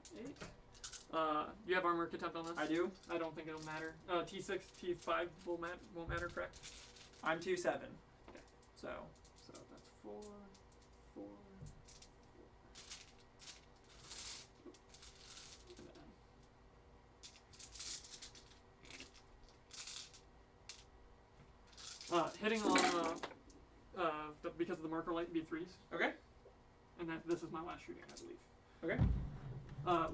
7, 8. You have armor contempt on this? I do. I don't think it'll matter. T6, T5 won't matter, correct? I'm 2-7. Okay. So. So that's 4, 4, 4. Hitting on because of the marker light, B3s, Okay. and this is my last shooting, I believe. Okay.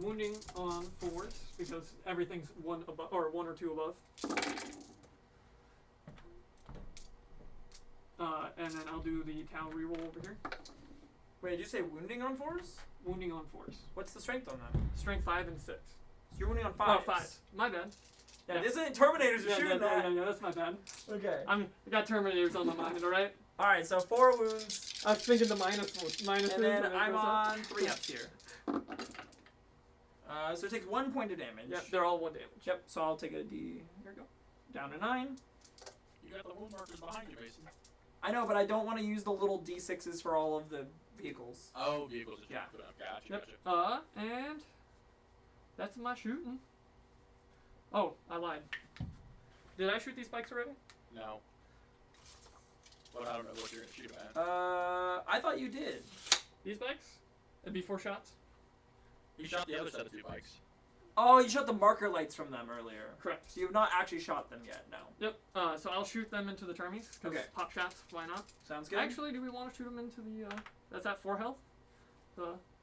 Wounding on 4s because everything's 1 above or 1 or 2 above. And then I'll do the Tau reroll over here. Wait, did you say wounding on 4s? Wounding on 4s. What's the strength on them? Strength 5 and 6. So you're wounding on 5s. Oh, 5. My bad. Yeah, Yeah. this isn't Terminators are Yeah, shooting that. yeah, that's my bad. Okay. I got Terminators on my mind, alright? Alright, so 4 wounds. I was thinking the minus And then I'm goes up. on 3 ups here. So it takes 1 point of damage. Yep, they're all 1 damage. Yep, so I'll take a D. Here we go. Down to 9. You got the wound markers behind you, Mason. I know, but I don't want to use the little D6s for all of the vehicles. Oh, vehicles. Yeah. Gotcha, Yep. gotcha. And that's my shooting. Oh, I lied. Did I shoot these spikes already? No. But I don't know what you're going to shoot at. I thought you did. These spikes? It'd be 4 shots. He shot the other set of 2 bikes. Oh, you shot the marker lights from them earlier. Correct. So you have not actually shot them yet, no. Yep. So I'll shoot them into the termies. Okay. Pop shots, why not? Sounds good. Actually, do we want to shoot them into the, that's at 4 health?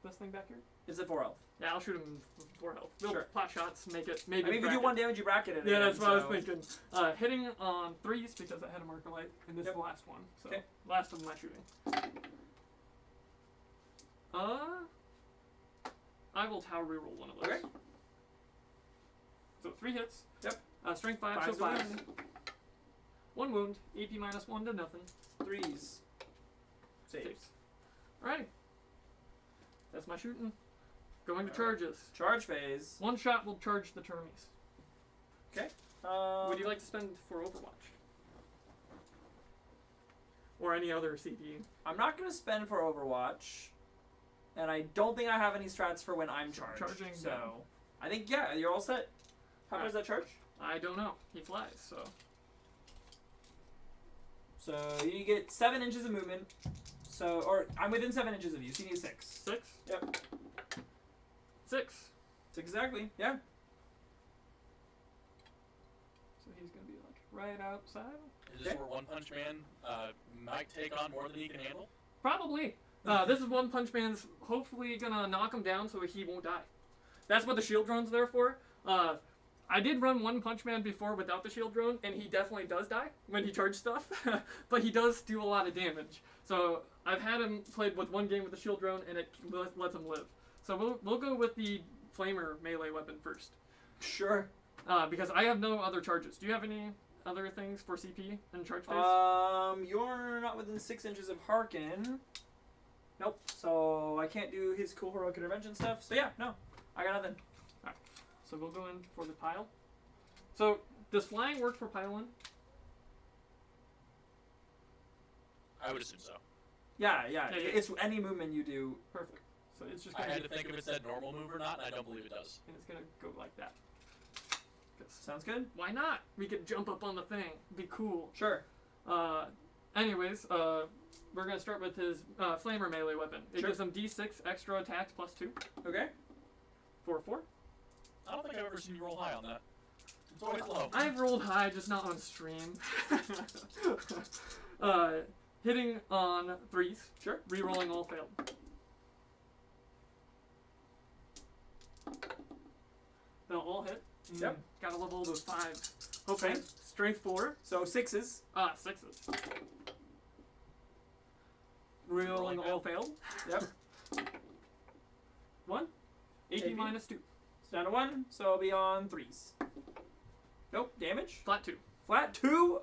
This thing back here? It's at 4 health. Yeah, I'll shoot them 4 health. We'll Sure. pot shots, make it, I maybe mean, if you do bracket. 1 damage, you bracket it. Yeah, again, that's what I was so- thinking. Hitting on 3s because I had a marker light, and this Yep. is the last one. So, Okay. last of my shooting. I will tower reroll one of those. Okay. So 3 hits. Yep. Strength 5, Five's so a 5. wound. 1 wound. AP minus 1 to nothing. 3s. Saves. Alrighty. That's my shooting. Going to charges. Charge phase. 1 shot will charge the Termies. Okay. Would you like to spend for Overwatch? Or any other CP? I'm not going to spend for Overwatch. And I don't think I have any strats for when I'm charged. Charging, So, yeah. I think, yeah, you're all set. How much does that charge? I don't know. He flies, so. So, you get 7 inches of movement. So, or I'm within 7 inches of you, so you need 6. 6? Yep. 6. 6 exactly, yeah. So he's gonna be like right outside? Is this where One Punch Man might take on more than he can handle? Probably. This is One Punch Man's hopefully gonna knock him down so he won't die. That's what the shield drone's there for. I did run One Punch Man before without the shield drone, and he definitely does die when he charges stuff, but he does do a lot of damage. So I've had him played with one game with the shield drone, and it lets him live. So we'll go with the flamer melee weapon first, Sure. because I have no other charges. Do you have any other things for CP and charge phase? You're not within 6 inches of Harkin. Nope. So I can't do his cool heroic intervention stuff. So yeah, no, I got nothing. So we'll go in for the pile. So does flying work for piling? I would assume so. Yeah. Yeah. It's any movement you do. Perfect. So it's just I gonna had to think if it said normal move or not, and I don't believe it does. and it's gonna go like that. 'Cause Sounds good. why not? We could jump up on the thing. Be cool. Sure. Anyways, we're gonna start with his flamer melee weapon. It Sure. gives him D6 extra attacks plus 2 Okay. for 4. I don't think I've ever seen you roll high on that. It's always low. I've rolled high, just not on stream. Hitting on 3s. Sure. Rerolling all failed. They'll all hit. Yep. Got a level of 5. Okay. Okay. Strength 4. So 6s. 6s. Rerolling all failed. Yep. 1. 18 AP. minus 2. It's down to 1. So I'll be on 3s. Nope. Damage. Flat 2. Flat 2. Would you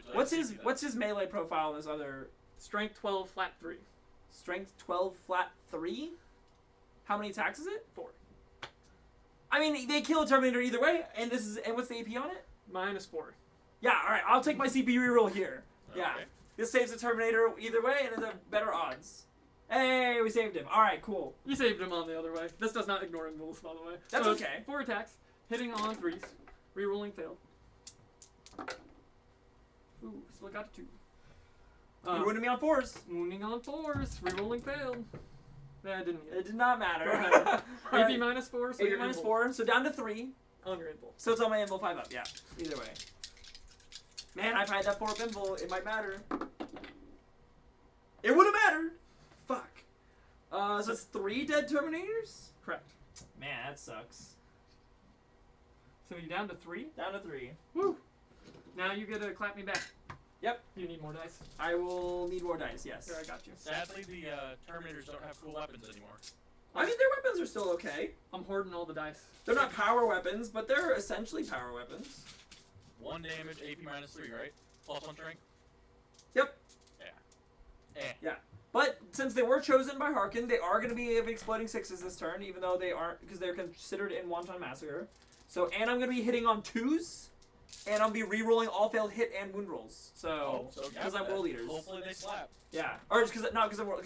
like What's to his see that? what's his melee profile? This other Strength 12, flat 3. strength 12, flat 3. How many attacks is it? 4. I mean, they kill a Terminator either way. And what's the AP on it? Minus 4. Yeah. All right. I'll take my CP reroll here. Yeah. Okay. This saves the Terminator either way, and it's a better odds. Hey, we saved him. All right, cool. You saved him on the other way. This does not ignore rules, by the way. That's So it's okay. 4 attacks. Hitting on 3s. Rerolling failed. Ooh, still got a 2. You wounded me on 4s. Wounding on 4s. Rerolling failed. That didn't hit. It did not matter. Go ahead. All AP right. minus 4, so AP you're minus invul. 4, so down to 3. On your invul. So it's on my invul 5 up. Yeah. Either way. Man, if I had that 4 up invul, it might matter. It would have mattered. Fuck. So it's 3 dead Terminators. Correct. Man, that sucks. So you're down to 3. Down to 3. Woo! Now you get to clap me back. Yep. You need more dice. I will need more dice. Yes. Here, I got you. Sadly, the Terminators don't have cool weapons anymore. I mean, their weapons are still okay. I'm hoarding all the dice. They're not power weapons, but they're essentially power weapons. 1 damage, AP minus 3, right? Plus 1 strength? Yep. Yeah. But since they were chosen by Harkin, they are going to be exploding 6s this turn, even though they aren't, because they're considered in Wanton Massacre. So, and I'm going to be hitting on 2s, and I'll be re-rolling all failed hit and wound rolls. So, because I'm world eaters. Hopefully they slap. Yeah. Or just because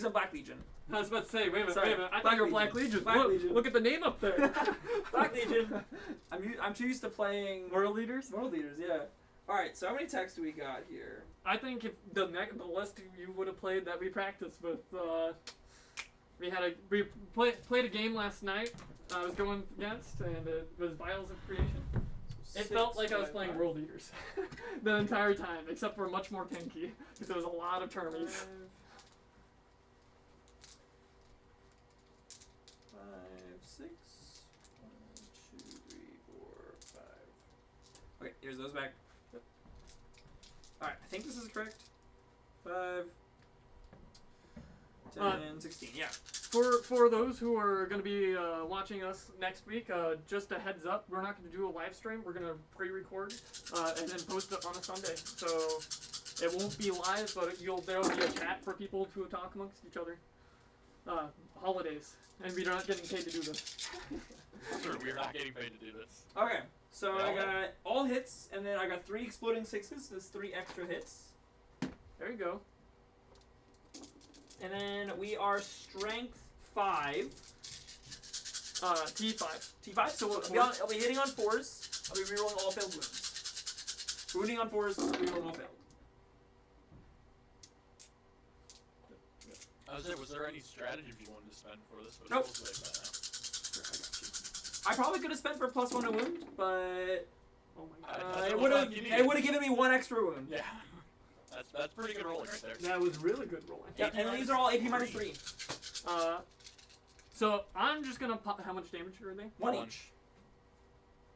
I'm Black Legion. I was about to say, wait a minute, Sorry, wait a minute. I Black thought you were Black Legion. Legion. Black look, Legion. look at the name up there. Black Legion. I'm too used to playing World leaders? world leaders, yeah. Alright, so how many attacks do we got here? I think if the list you would have played that we practiced with, we played a game last night. I was going against, and it was Vials of Creation. It felt like I was playing World Eaters the entire time, except for much more tanky, because there was a lot of termies. 5, 6. 1, 2, 3, 4, 5. Okay, here's those back. Yep. Alright, I think this is correct. 5, 10, 16, yeah. For those who are going to be watching us next week, just a heads up, we're not going to do a live stream. We're going to pre-record and then post it on a Sunday. So it won't be live, but there'll be a chat for people to talk amongst each other. Holidays, and we're not getting paid to do this. Sure, we're not getting paid to do this. Okay, so Yeah. I got all hits, and then I got 3 exploding 6s. There's 3 extra hits. There you go. And then we are strength 5. T5. T5, so I'll be hitting on 4s. I'll be rerolling all failed wounds. Wounding on 4s, rerolling all failed. Was there any strategies you wanted to spend for this? But Nope. we'll save that now. Sure, I got you. I probably could have spent for +1 to wound, but Oh my god. That's it what would have you need. it would have given me 1 extra wound. Yeah. That's pretty good rolling right there. That was really good rolling. Yep, and these are all AP minus 3. So I'm just gonna pop. How much damage are they? 1 One. each.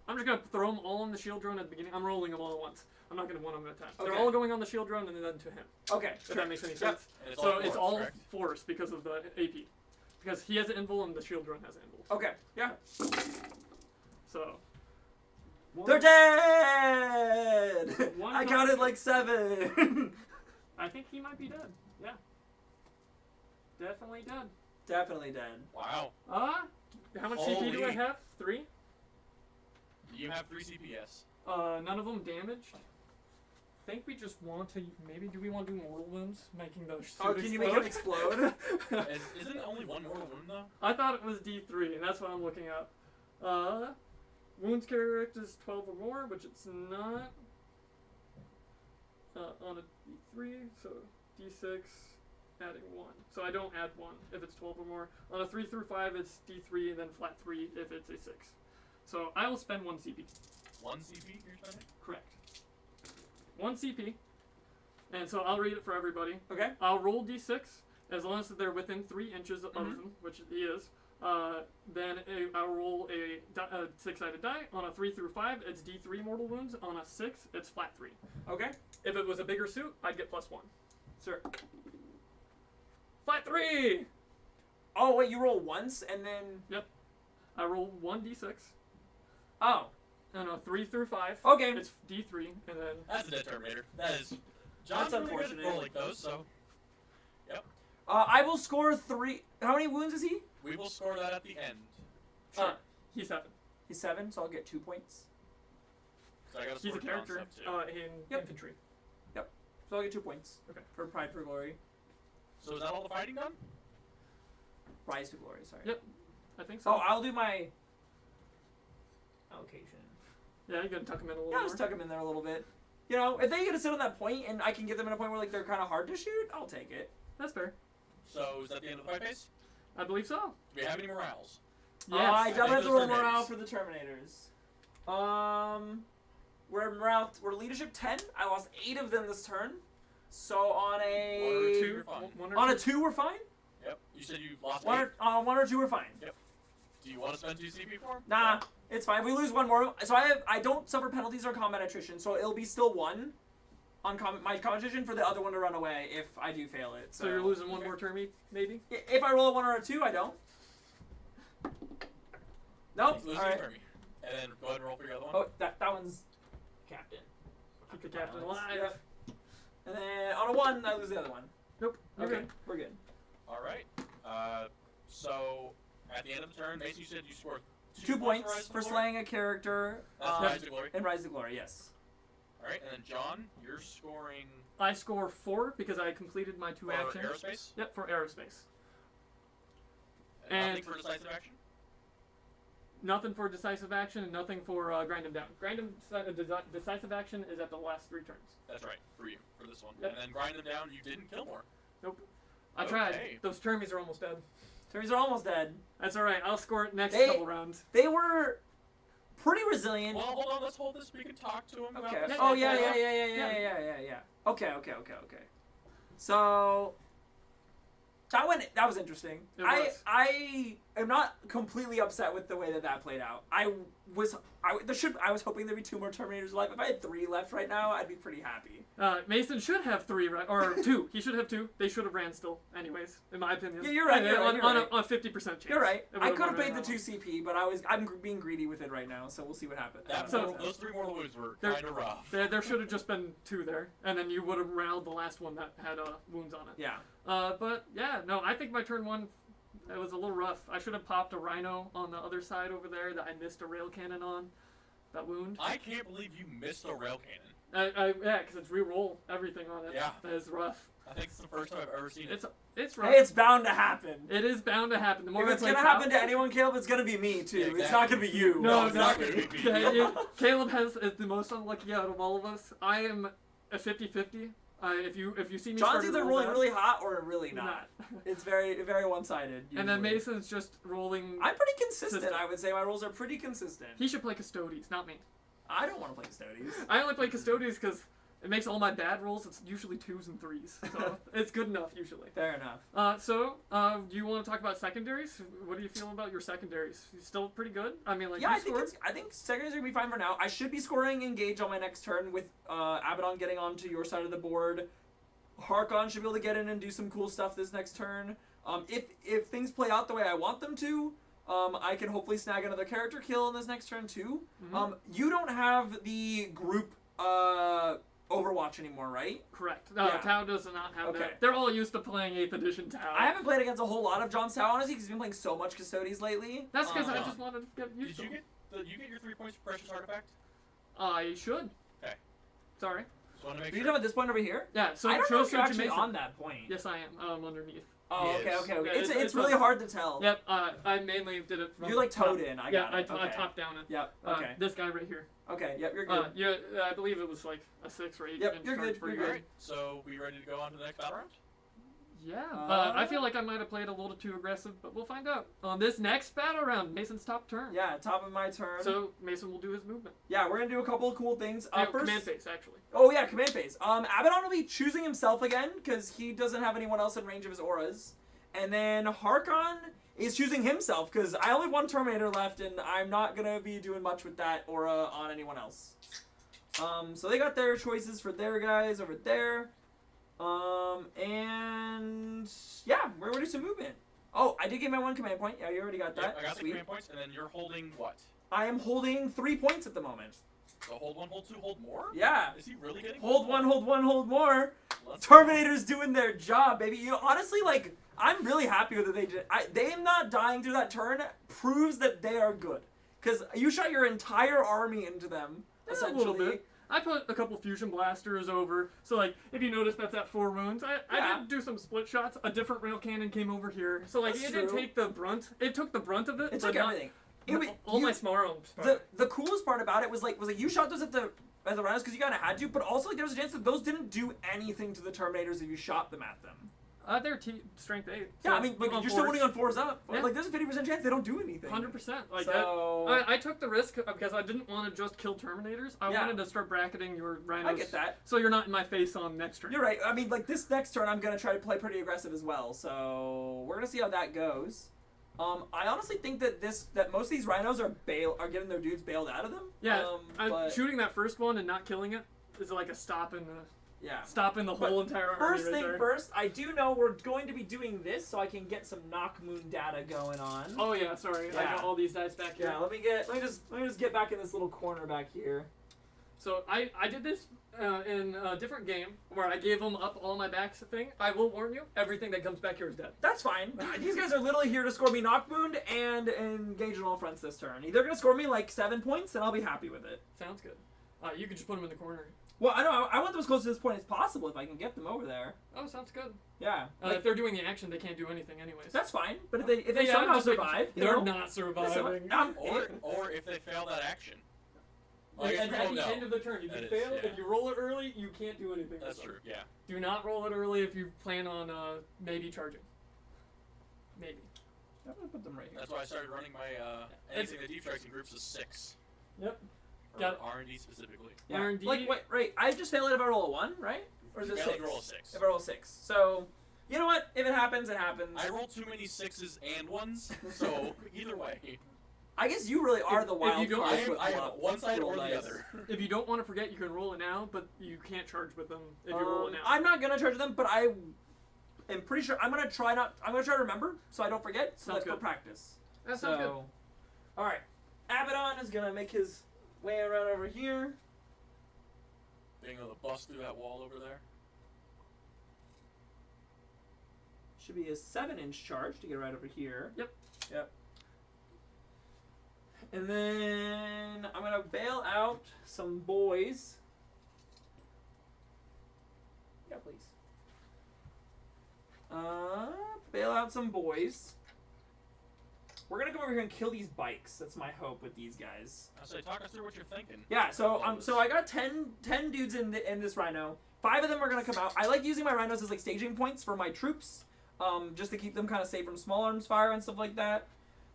I'm just gonna throw them all on the shield drone at the beginning. I'm rolling them all at once. I'm not gonna one of them at a time. They're Okay. all going on the shield drone and then to him. Okay, If sure. that makes any Yep. sense. And So it's fours, all correct? force because of the AP. Because he has an invul and the shield drone has an invul. Okay, yeah. So. They're dead! One I time- counted like 7. I think he might be dead. Yeah. Definitely dead. Definitely dead. Wow. How much CP do I Holy. have? 3? You have 3 CPS. None of them damaged. I think we just want to, maybe, do we want to do mortal wounds? Making the suit Oh, can you make him explode? Isn't it only 1 mortal wound though? I thought it was D3, and that's what I'm looking at. Wounds characters 12 or more, which it's not. On a D3, so D6, adding 1. So I don't add 1 if it's 12 or more. On a 3 through 5, it's D3, and then flat 3 if it's a 6. So I will spend 1 CP. 1 CP you're spending? Correct. 1 CP. And so I'll read it for everybody. Okay. I'll roll D6 as long as they're within 3 inches of them, which he is. Then I'll roll a 6-sided die. On a 3 through 5, it's D3 mortal wounds. On a 6, it's flat 3. Okay. If it was a bigger suit, I'd get +1. Sure. Flat 3! Oh, wait, you roll once and then. I roll 1d6. Oh. And a 3 through 5. Okay. It's D3, and then. That's a determinator. That is. John's That's really good at unfortunate. rolling those, so I will score 3. How many wounds is he? we will score that at the end. Sure. He's 7. He's 7, so I'll get 2 points. So I gotta He's a score John's character stuff, too. in Yep. infantry. So I'll get 2 points. Okay. For Pride for Glory. So is that all the fighting done? Rise to Glory, sorry. Yep. I think so. Oh, I'll do my allocation. Yeah, you gotta tuck him in a little Yeah, I'll more. just tuck him in there a little bit. You know, if they get to sit on that point and I can get them in a point where like they're kind of hard to shoot, I'll take it. That's fair. So is that the end of the fight phase? I believe so. Do we have any morales? Yes. I definitely have to roll the morale Terminators. for the Terminators. We're leadership 10. I lost 8 of them this turn. So on a 1 or 2, Two, you're fine. one or on a two. 2 we're fine. Yep. You said you lost 8. 1 or 2 we're fine. Do you want to spend 2 CP for him? Nah, it's fine. If we lose 1 more, so I don't suffer penalties or combat attrition, so it'll be still 1 on my combat attrition for the other one to run away if I do fail it. So you're losing one more turn, maybe? If I roll a 1 or a 2, I don't. Nope. He's losing All right. for me. And then go ahead and roll for your other one. Oh, that one's captain. Keep the captain Balance. alive. Yep. And then on a 1, I lose the other one. Nope. You're Okay, good. we're good. All right. So at the end of the turn, basically you said you scored 2 points Rise to for Glory? slaying a character That's Rise to Glory. in Rise to Glory, yes. All right, and then John, you're scoring I score 4 because I completed my 2 for actions. aerospace. Yep, for aerospace. Nothing And- for decisive action. Nothing for decisive action and nothing for grind him down. Decisive action is at the last 3 turns. That's right, for you for this one. Yep. And then grind them down. You didn't kill more. Nope. I tried. Okay. Those termies are almost dead. Termies are almost dead. That's alright. I'll score it next They- couple rounds. They were pretty resilient. Well, hold on. Let's hold this. We can talk to him about Okay. this. Oh yeah. Okay. So that was interesting. It was. I am not completely upset with the way that played out. I was hoping there'd be 2 more Terminators alive. If I had 3 left right now, I'd be pretty happy. Mason should have 3, right? Or 2. He should have 2. They should have ran still, anyways, in my opinion. Yeah, you're right. On a 50% chance. You're right. I could have paid paid the 2 CP, but I'm being greedy with it right now, so we'll see what happens. Those 3 mortal wounds were kind of rough. There should have just been 2 there, and then you would have routed the last one that had wounds on it. Yeah. But yeah, no, I think my turn 1. It was a little rough. I should have popped a Rhino on the other side over there that I missed a rail cannon on. That wound. I can't believe you missed a rail cannon. Yeah, because it's re-roll everything on it. Yeah. That is rough. I think it's the first time I've ever seen it. It's rough. Hey, it's bound to happen. It is bound to happen. The more if it's gonna happen to anyone, Caleb, it's gonna be me too. Yeah, exactly. It's not gonna be you. No, it's not gonna be me. Yeah, Caleb is the most unlucky out of all of us. I am a 50-50. If you see me, John's either rolling really hot or really not. Not. It's very, very one-sided. And then Mason's just rolling. I'm pretty consistent. I would say my rolls are pretty consistent. He should play Custodes, not me. I don't want to play Custodes. I only play Custodes because it makes all my bad rolls. It's usually 2s and 3s, so it's good enough usually. Fair enough. Do you want to talk about secondaries? What do you feel about your secondaries? Still pretty good. I mean, like, yeah, I think secondaries are gonna be fine for now. I should be scoring engage on my next turn with Abaddon getting onto your side of the board. Harkon should be able to get in and do some cool stuff this next turn. If things play out the way I want them to, I can hopefully snag another character kill in this next turn too. Mm-hmm. You don't have the group Overwatch anymore, right? Correct. Yeah. Tau does not have Okay. that. They're all used to playing 8th edition Tau. I haven't played against a whole lot of John's Tau, honestly, because he's been playing so much Custodes lately. That's because I John, just wanted to get used Did to you it. get your 3 points for Precious Artifact? I should. Okay. Sorry. Just want to make Are you sure. talking about this point over here? Yeah, so I don't know if you're Sergeant actually Mason. on that point. Yes, I am. Underneath. Oh, Yes. okay. Yeah, It's really not- hard to tell. Yep, I mainly did it from You're like top. towed in. I got it. I Okay. top down it. Yep. Okay. This guy right here. Okay. Yep. You're good. I believe it was like a 6 or 8 Yep, inch you're charge good, for you're you. good. Alright, so we ready to go on to the next battle round? Yeah. I feel like I might have played a little too aggressive, but we'll find out. On this next battle round, Mason's top turn. Yeah. Top of my turn. So Mason will do his movement. yeah, we're gonna do a couple of cool things. No, First, command phase, actually. oh yeah, command phase. Abaddon will be choosing himself again because he doesn't have anyone else in range of his auras, and then Harkon is choosing himself because I only have 1 Terminator left, and I'm not gonna be doing much with that aura on anyone else. So they got their choices for their guys over there. And yeah, we're gonna do some movement. Oh, I did get my 1 command point. Yeah, you already got that. Yep, I got the Sweet. command points, and then you're holding what? I am holding 3 points at the moment. So hold 1, hold 2, hold more? Yeah. Is he really getting Hold more? 1, hold 1, hold more. Let's go. Terminator's doing their job, baby. You know, honestly, like, I'm really happy with what they did. Them not dying through that turn proves that they are good. Because you shot your entire army into them, Just essentially. a little bit. I put a couple fusion blasters over, so like if you notice that's at 4 wounds. I Yeah. did do some split shots. A different rail cannon came over here, so like That's it didn't true. take the brunt. It took the brunt of it. It but took not- everything. all my small arms. The coolest part about it was like you shot those at the rhinos because you kind of had to, but also like there was a chance that those didn't do anything to the Terminators if you shot them at them. They're strength 8. Yeah, I mean, like, on you're still winning on 4s up. Yeah. Like there's a 50% chance they don't do anything. 100%. Like So that. I took the risk because I didn't want to just kill Terminators. I Yeah. wanted to start bracketing your rhinos. I get that. So you're not in my face on next turn. You're right. I mean, like this next turn, I'm gonna try to play pretty aggressive as well. So we're gonna see how that goes. I honestly think that most of these rhinos are getting their dudes bailed out of them. Yeah, But shooting that first one and not killing it is like a stop in the yeah. whole entire army First right thing there. first, I do know we're going to be doing this, so I can get some knock moon data going on. Oh yeah, sorry. I Yeah. got all these dice back here. Yeah, let me just get back in this little corner back here. So I did this in a different game where I gave them up all my backs thing. I will warn you, everything that comes back here is dead. That's fine. These guys are literally here to score me knock wound and engage on all fronts this turn. They're gonna score me like 7 points, and I'll be happy with it. Sounds good. You can just put them in the corner. Well, I know I want them as close to this point as possible if I can get them over there. Oh, sounds good. Yeah, If they're doing the action, they can't do anything anyways. that's fine. But if they Yeah, somehow just making- survive, you they're know? not surviving. Or if they fail that action. At, I guess we at don't the know. end of the turn, if That you is, fail, yeah. if you roll it early, you can't do anything. That's with them. true, yeah. Do not roll it early if you plan on maybe charging. Maybe. I'm gonna put them right here. That's why I started running my anything that deep strikes in groups is 6. Yep. For Got it. R&D specifically. Yeah. R&D. Like wait, I just failed it if I roll a 1, right? Or is it You 6? fail to roll a 6. If I roll 6, so You know what? If it happens, it happens. I roll too many 6s and 1s, so either way. I guess you really are the wild you don't- card. I am one side roll or the dice. other. If you don't want to forget, you can roll it now, but you can't charge with them if you roll it now. I'm not gonna charge them, but I am pretty sure I'm gonna try to remember so I don't forget. So Sounds that's for good. practice. That sounds good. All right, Abaddon is gonna make his way around over here. Being able to bust through that wall over there. Should be a 7-inch charge to get right over here. Yep. And then I'm gonna bail out some boys. Yeah, please. Bail out some boys. We're gonna come over here and kill these bikes. That's my hope with these guys. I say, talk us through what you're thinking. Yeah, so I got 10 dudes in this rhino. 5 of them are gonna come out. I like using my rhinos as like staging points for my troops, just to keep them kind of safe from small arms fire and stuff like that.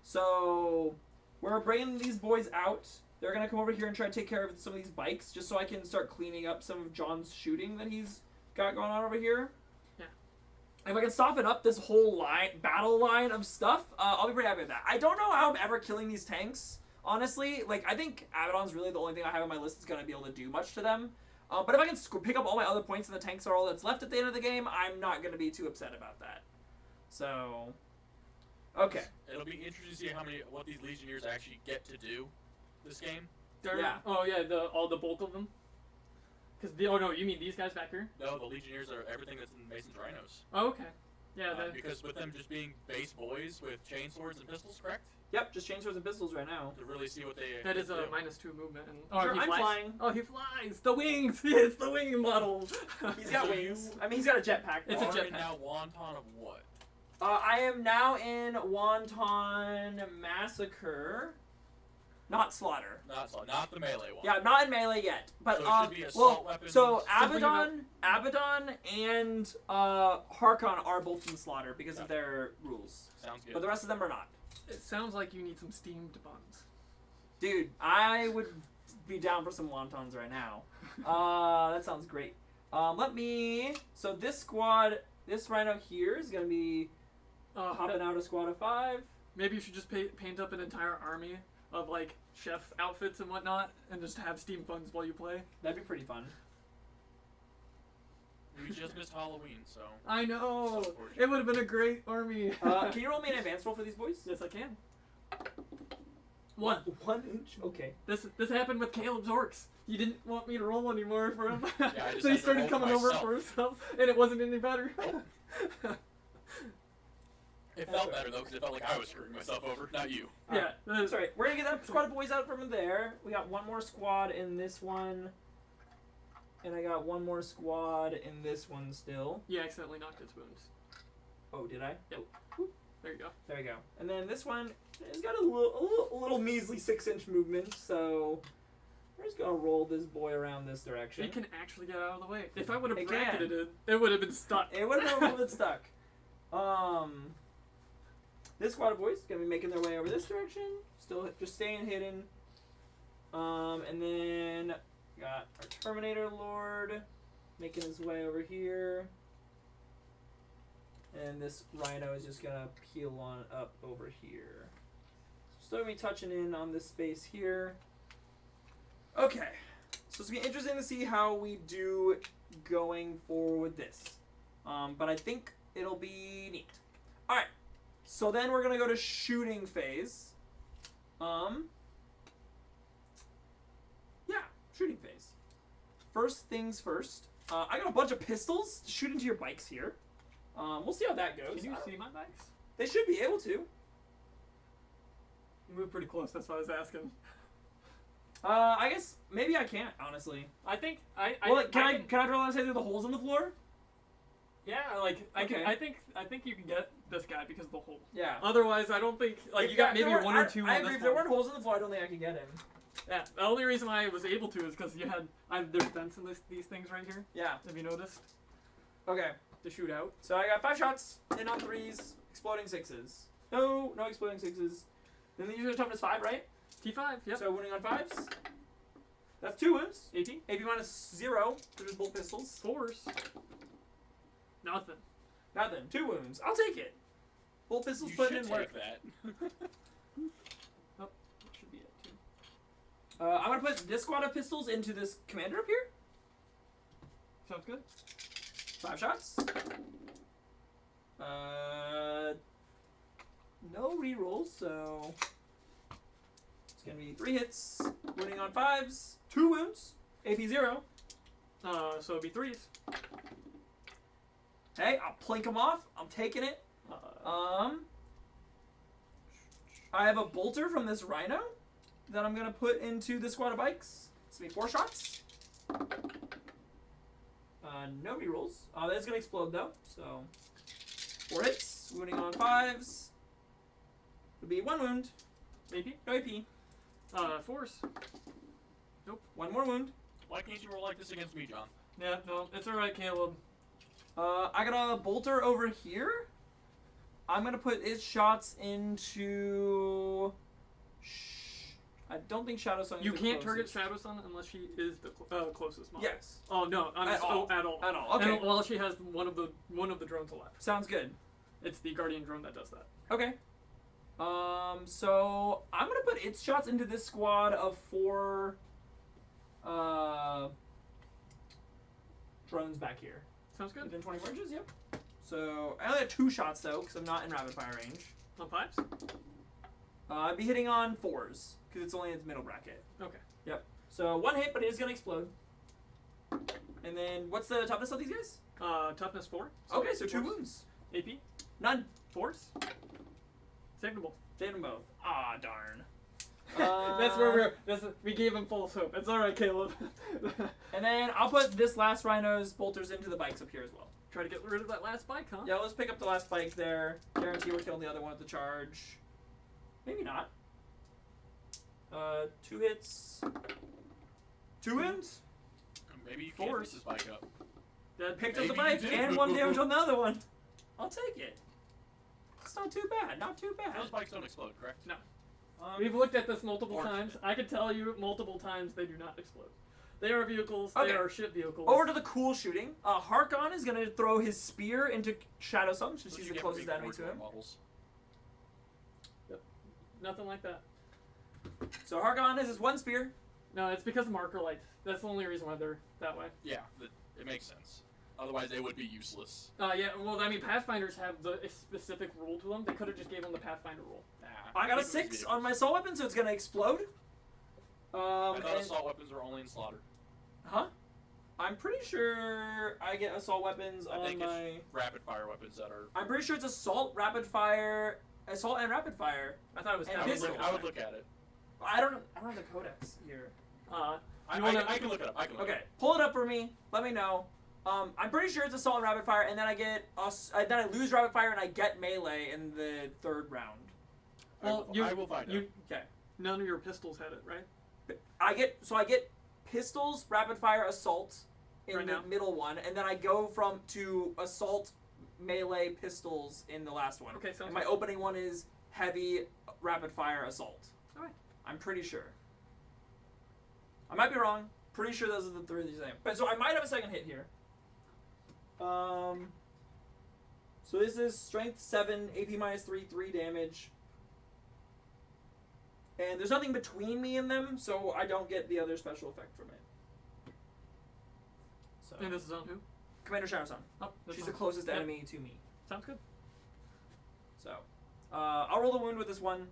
So we're bringing these boys out. They're gonna come over here and try to take care of some of these bikes, just so I can start cleaning up some of John's shooting that he's got going on over here. Yeah. If I can soften up this whole battle line of stuff, I'll be pretty happy with that. I don't know how I'm ever killing these tanks, honestly. Like, I think Abaddon's really the only thing I have on my list that's gonna be able to do much to them. But if I can pick up all my other points and the tanks are all that's left at the end of the game, I'm not gonna be too upset about that. So, okay. It'll be interesting to see what these Legionnaires actually get to do this game. Yeah. Oh yeah, all the bulk of them. Oh no, you mean these guys back here? No, the Legionnaires are everything that's in Mason's Rhinos. Oh, okay. Yeah. Because with them just being base boys with chainswords and pistols, correct? Yep, just chainswords and pistols right now. To really see what they. That is do. a -2 movement. And, Sure, he I'm flies. flying. Oh, he flies. The wings. Yes, the wing model. He's got So wings. I mean, he's got a jetpack. It's a Are jetpack. now wonton of what? I am now in Wonton Massacre. Not Slaughter. Not the melee one. Yeah, I'm not in melee yet. But So it should be assault weapons, so something Abaddon and Harkon are both in Slaughter because of their rules. Sounds good. But the rest of them are not. It sounds like you need some steamed buns. Dude, I would be down for some wontons right now. That sounds great. So this squad, this rhino here is gonna be hopping out a squad of 5. Maybe you should just paint up an entire army of like chef outfits and whatnot, and just have steam buns while you play. That'd be pretty fun. We just missed Halloween, so. I know. Unfortunate. It would have been a great army. Can you roll me an advance roll for these boys? Yes, I can. 1. 1 inch? Okay. This happened with Caleb's orcs. He didn't want me to roll anymore for him, I just so he had to started roll coming for over myself. for himself, and it wasn't any better. It felt better though, because it felt like I was screwing myself over, not you. Yeah, That's alright. We're gonna get that squad of boys out from there. We got one more squad in this one. And I got one more squad in this one still. You accidentally knocked its wounds. Oh, did I? Yep. There you go. There you go. And then this one has got a little measly 6-inch movement, so we're just gonna roll this boy around this direction. It can actually get out of the way. If I would have It bracketed can. it would have been stuck. It would have been a little bit stuck. This squad of boys is gonna be making their way over this direction, still just staying hidden. And then got our Terminator Lord making his way over here. And this rhino is just gonna peel on up over here. Still gonna be touching in on this space here. Okay, so it's gonna be interesting to see how we do going forward with this. But I think it'll be neat. All right, so then we're gonna go to shooting phase. Yeah, shooting phase. First things first. I got a bunch of pistols to shoot into your bikes here. We'll see how that goes. Can you see my bikes? They should be able to. You moved pretty close, that's what I was asking. I guess maybe I can't, honestly. I think Can I draw line say through the holes in the floor? Yeah, like Okay. I think you can get this guy because of the hole. Yeah. Otherwise, I don't think you got maybe one or two I on agree. this If there one. weren't holes in the floor, I don't think I could get him. Yeah, the only reason I was able to is because there's vents in these things right here. Yeah. Have you noticed? Okay. To shoot out. So I got 5 shots, in on 3s, exploding 6s. No exploding 6s. Then the user toughness 5, right? T5. Yep. So wounding on 5s. That's 2 wounds. 18. AP minus 0, which is both pistols. 4s. Nothing. Nothing. 2 wounds. I'll take it. Bolt pistols You put should in take work. that. Oh, that should be it too. I'm gonna put this squad of pistols into this commander up here. Sounds good. 5 shots. No rerolls, so it's gonna be 3 hits, wounding on 5s, 2 wounds, AP 0. So it'd be 3s. Hey, I'll plink them off. I'm taking it. I have a bolter from this rhino that I'm gonna put into the squad of bikes. It's gonna be 4 shots. No rerolls. That's gonna explode though. So 4 hits, wounding on 5s. Would be 1 wound. AP? No AP. 4s. 1 more wound. Why can't you roll like this against me, John? Yeah, no, it's alright, Caleb. I got a bolter over here. I'm gonna put its shots into. I don't think Shadow Sun is You the can't target closest. Shadow Sun unless she is the closest model. Yes. Oh no, At all. at all. At all. Okay. And while she has one of the drones left. Sounds good. It's the Guardian drone that does that. Okay. So I'm gonna put its shots into this squad of 4 drones back here. Sounds good. Within 24 inches, yep. So I only have 2 shots though, because I'm not in rapid fire range. On 5s? I'd be hitting on 4s, because it's only its middle bracket. Okay. Yep. So 1 hit, but it is gonna explode. And then what's the toughness of these guys? Toughness 4. Okay, so 2 4s. wounds. AP? None. 4s? Saved them both. Save them both. Ah, darn. That's where we gave him false hope. It's alright, Caleb. And then I'll put this last rhino's bolters into the bikes up here as well. Try to get rid of that last bike, huh? Yeah, let's pick up the last bike there. Guarantee we're killing the other one at the charge. Maybe not. 2 hits. 2 wounds. Maybe you can't 4s. pick this bike up. That Picked up the Maybe you bike do. and 1 damage on the other one. I'll take it. It's not too bad. Not too bad. Those bikes don't explode, correct? We've looked at this multiple Or times. shit. I can tell you multiple times they do not explode. They are vehicles. Okay. They are ship vehicles. Over to the cool shooting. Harkon is going to throw his spear into Shadow Sun, since What she's you the get for closest being enemy to 4 him. models? Nothing like that. So Harkon is his 1 spear. No, it's because of marker light. That's the only reason why they're that way. Yeah, it makes sense. Otherwise, they would be useless. Yeah, well, I mean, Pathfinders have a specific rule to them. They could have just gave them the Pathfinder rule. Nah, I got a think it was 6 on my assault weapon, so it's going to explode. I thought and- assault weapons were only in slaughter. Huh? I'm pretty sure I get assault weapons I on think my. it's rapid fire weapons that are. I'm pretty sure it's assault, rapid fire, assault and rapid fire. I thought it was And I would, pistol. I would look at it. I don't have the codex here. Uh, I You wanna- can look it up. I can look it Okay, up. pull it up for me. Let me know. I'm pretty sure it's assault and rapid fire, and then I get then I lose rapid fire and I get melee in the 3rd round. well, I will find out. Okay. None of your pistols had it, right? I get pistols, rapid fire, assault in Right the now? middle one, and then I go to assault, melee, pistols in the last one. Okay, sounds And my good. opening one is heavy, rapid fire, assault. Alright. I'm pretty sure. I might be wrong. Pretty sure those are the 3 the same. But so I might have a second hit here. So this is strength 7, AP minus 3, 3 damage. And there's nothing between me and them, so I don't get the other special effect from it. So And this is on who? Commander Shadow Sun. Oh, this She's one. the closest Yep. enemy to me. Sounds good. So I'll roll the wound with this one.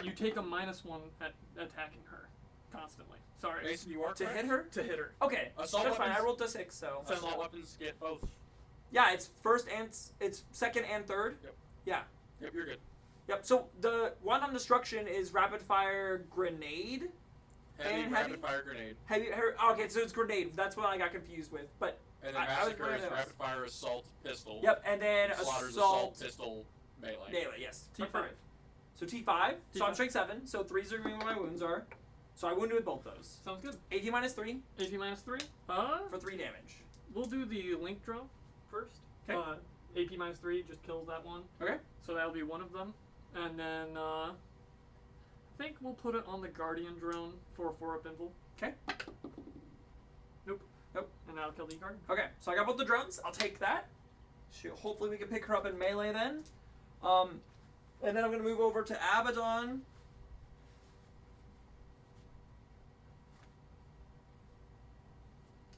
You take a -1 at attacking her constantly. Sorry. Mason, you are To correct. hit her? To hit her. Okay, Assault that's fine. I weapons- rolled a 6, so Assault weapons get both. yeah, it's it's 2nd and 3rd. Yep. Yeah. Yep, you're good. Yep. So the one on destruction is rapid fire grenade. Heavy And rapid heavy- fire grenade. Okay, so it's grenade. That's what I got confused with. But And then I was massacre wondering is those. rapid fire assault pistol. yep, and then Slaughter's assault pistol melee. melee. Yes. T5. Perfect. So T5. So I'm T5. strength 7. So 3's are what my wounds are. So I wounded with both those. Sounds good. AP minus 3 AP -3. for 3 damage. We'll do the link drone first. 'Kay. AP -3 just kills that one. Okay. So that'll be one of them. And then I think we'll put it on the Guardian drone for 4-up invul. Okay. Nope. Nope. And that'll kill the Guardian. Okay. So I got both the drones. I'll take that. Hopefully we can pick her up in melee then. And then I'm going to move over to Abaddon.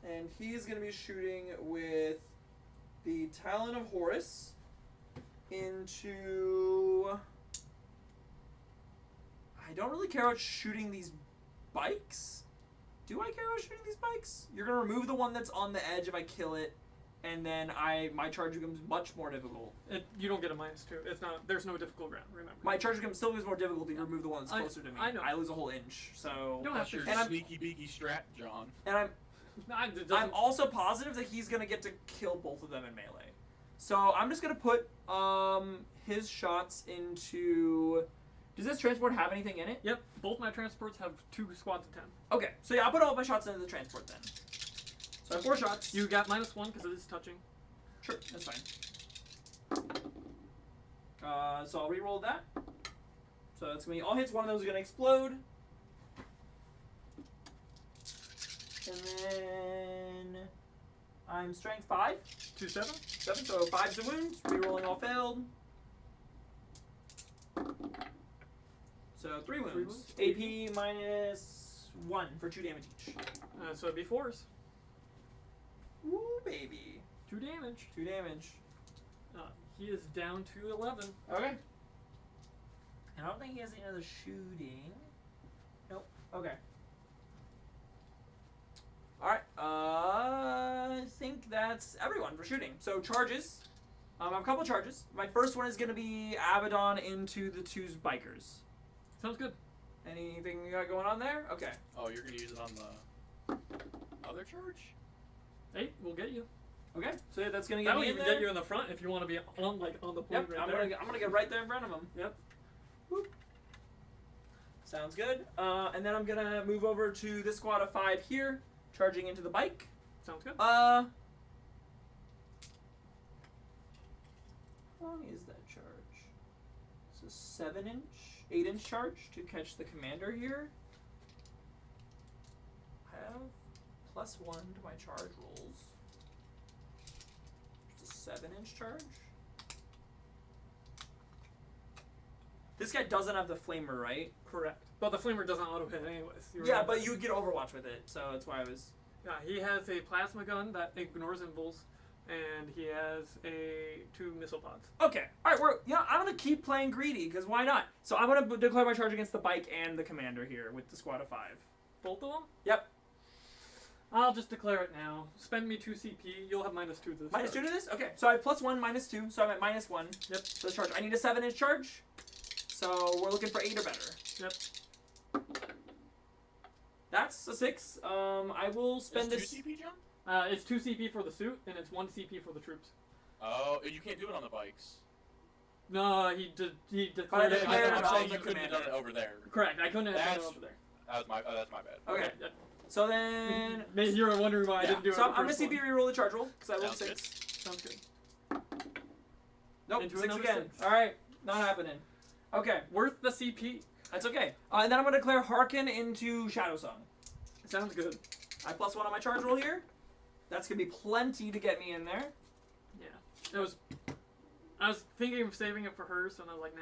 And he's going to be shooting with the Talon of Horus into... I don't really care about shooting these bikes. Do I care about shooting these bikes? You're going to remove the one that's on the edge if I kill it, and then my charge becomes much more difficult. You don't get a -2. It's not. There's no difficult ground. Remember. My charge still becomes more difficult if you remove the one that's closer to me. I know. I lose a whole inch. So You don't have That's your to. sneaky beaky strat, John. and It doesn't- I'm also positive that he's gonna get to kill both of them in melee. So I'm just gonna put his shots into. Does this transport have anything in it? Yep. Both my transports have 2 squads of 10. Okay, so yeah, I'll put all of my shots into the transport then. So I have 4 shots. You got -1 because it is touching. Sure, that's fine. So I'll re-roll that. So that's gonna be all hits. One of those is gonna explode. And then I'm strength 5. 2 7. 7, so 5's the wound. Re-rolling all failed. So 3 wounds. 3 wounds. AP -1 for 2 damage each. So it'd be 4s. Woo, baby. 2 damage. 2 damage. He is down to 11. Okay. I don't think he has any other shooting. Nope. Okay. Alright. I think that's everyone for shooting. So charges. I have a couple charges. My first one is going to be Abaddon into the 2 bikers. Sounds good. Anything you got going on there? Okay. Oh, you're gonna use it on the other charge? 8 will get you. Okay. So yeah, that's going to get That'll me in even there. get you in the front if you want to be on the point Yep. right I'm there. gonna get right there in front of him. Yep. Whoop. Sounds good. And then I'm gonna move over to this squad of 5 here, charging into the bike. Sounds good. How long is that charge? It's a 7-inch, 8-inch charge to catch the commander here. I have +1 to my charge rolls. It's a 7-inch charge. This guy doesn't have the flamer, right? Correct. But the flamer doesn't auto hit anyways. Yeah, but you would get Overwatch with it, so that's why I was. Yeah, he has a plasma gun that ignores impulse, and he has 2 missile pods. Okay. All right. I'm gonna keep playing greedy because why not? So I'm gonna declare my charge against the bike and the commander here with the squad of 5. Both of them? Yep. I'll just declare it now. Spend me 2 CP. You'll have -2 to this. -2 charge. to this? Okay. So I have +1, -2. So I'm at -1. Yep. For the charge. I need a 7-inch charge. So we're looking for 8 or better. Yep. That's a 6. I will spend Is this. 2 CP, John? It's 2 CP for the suit, and it's 1 CP for the troops. Oh, you can't do it on the bikes. No, he declared I it. declared it I'm on saying the you couldn't have commander. done it over there. Correct. I couldn't have done it That's- over there. That's my bad. Okay. Yeah. So then. Maybe you were wondering why I Yeah. didn't do it. So on I'm the gonna first CP one. reroll the charge roll because I rolled Sounds 6. Sounds good. Nope. Into 6 another again. 6. All right. Not happening. Okay. Worth the CP. That's okay. And then I'm gonna declare Hearken into Shadow Song. Sounds good. I +1 on my charge roll here. That's gonna be plenty to get me in there. Yeah. I was thinking of saving it for hers, and I was like, nah.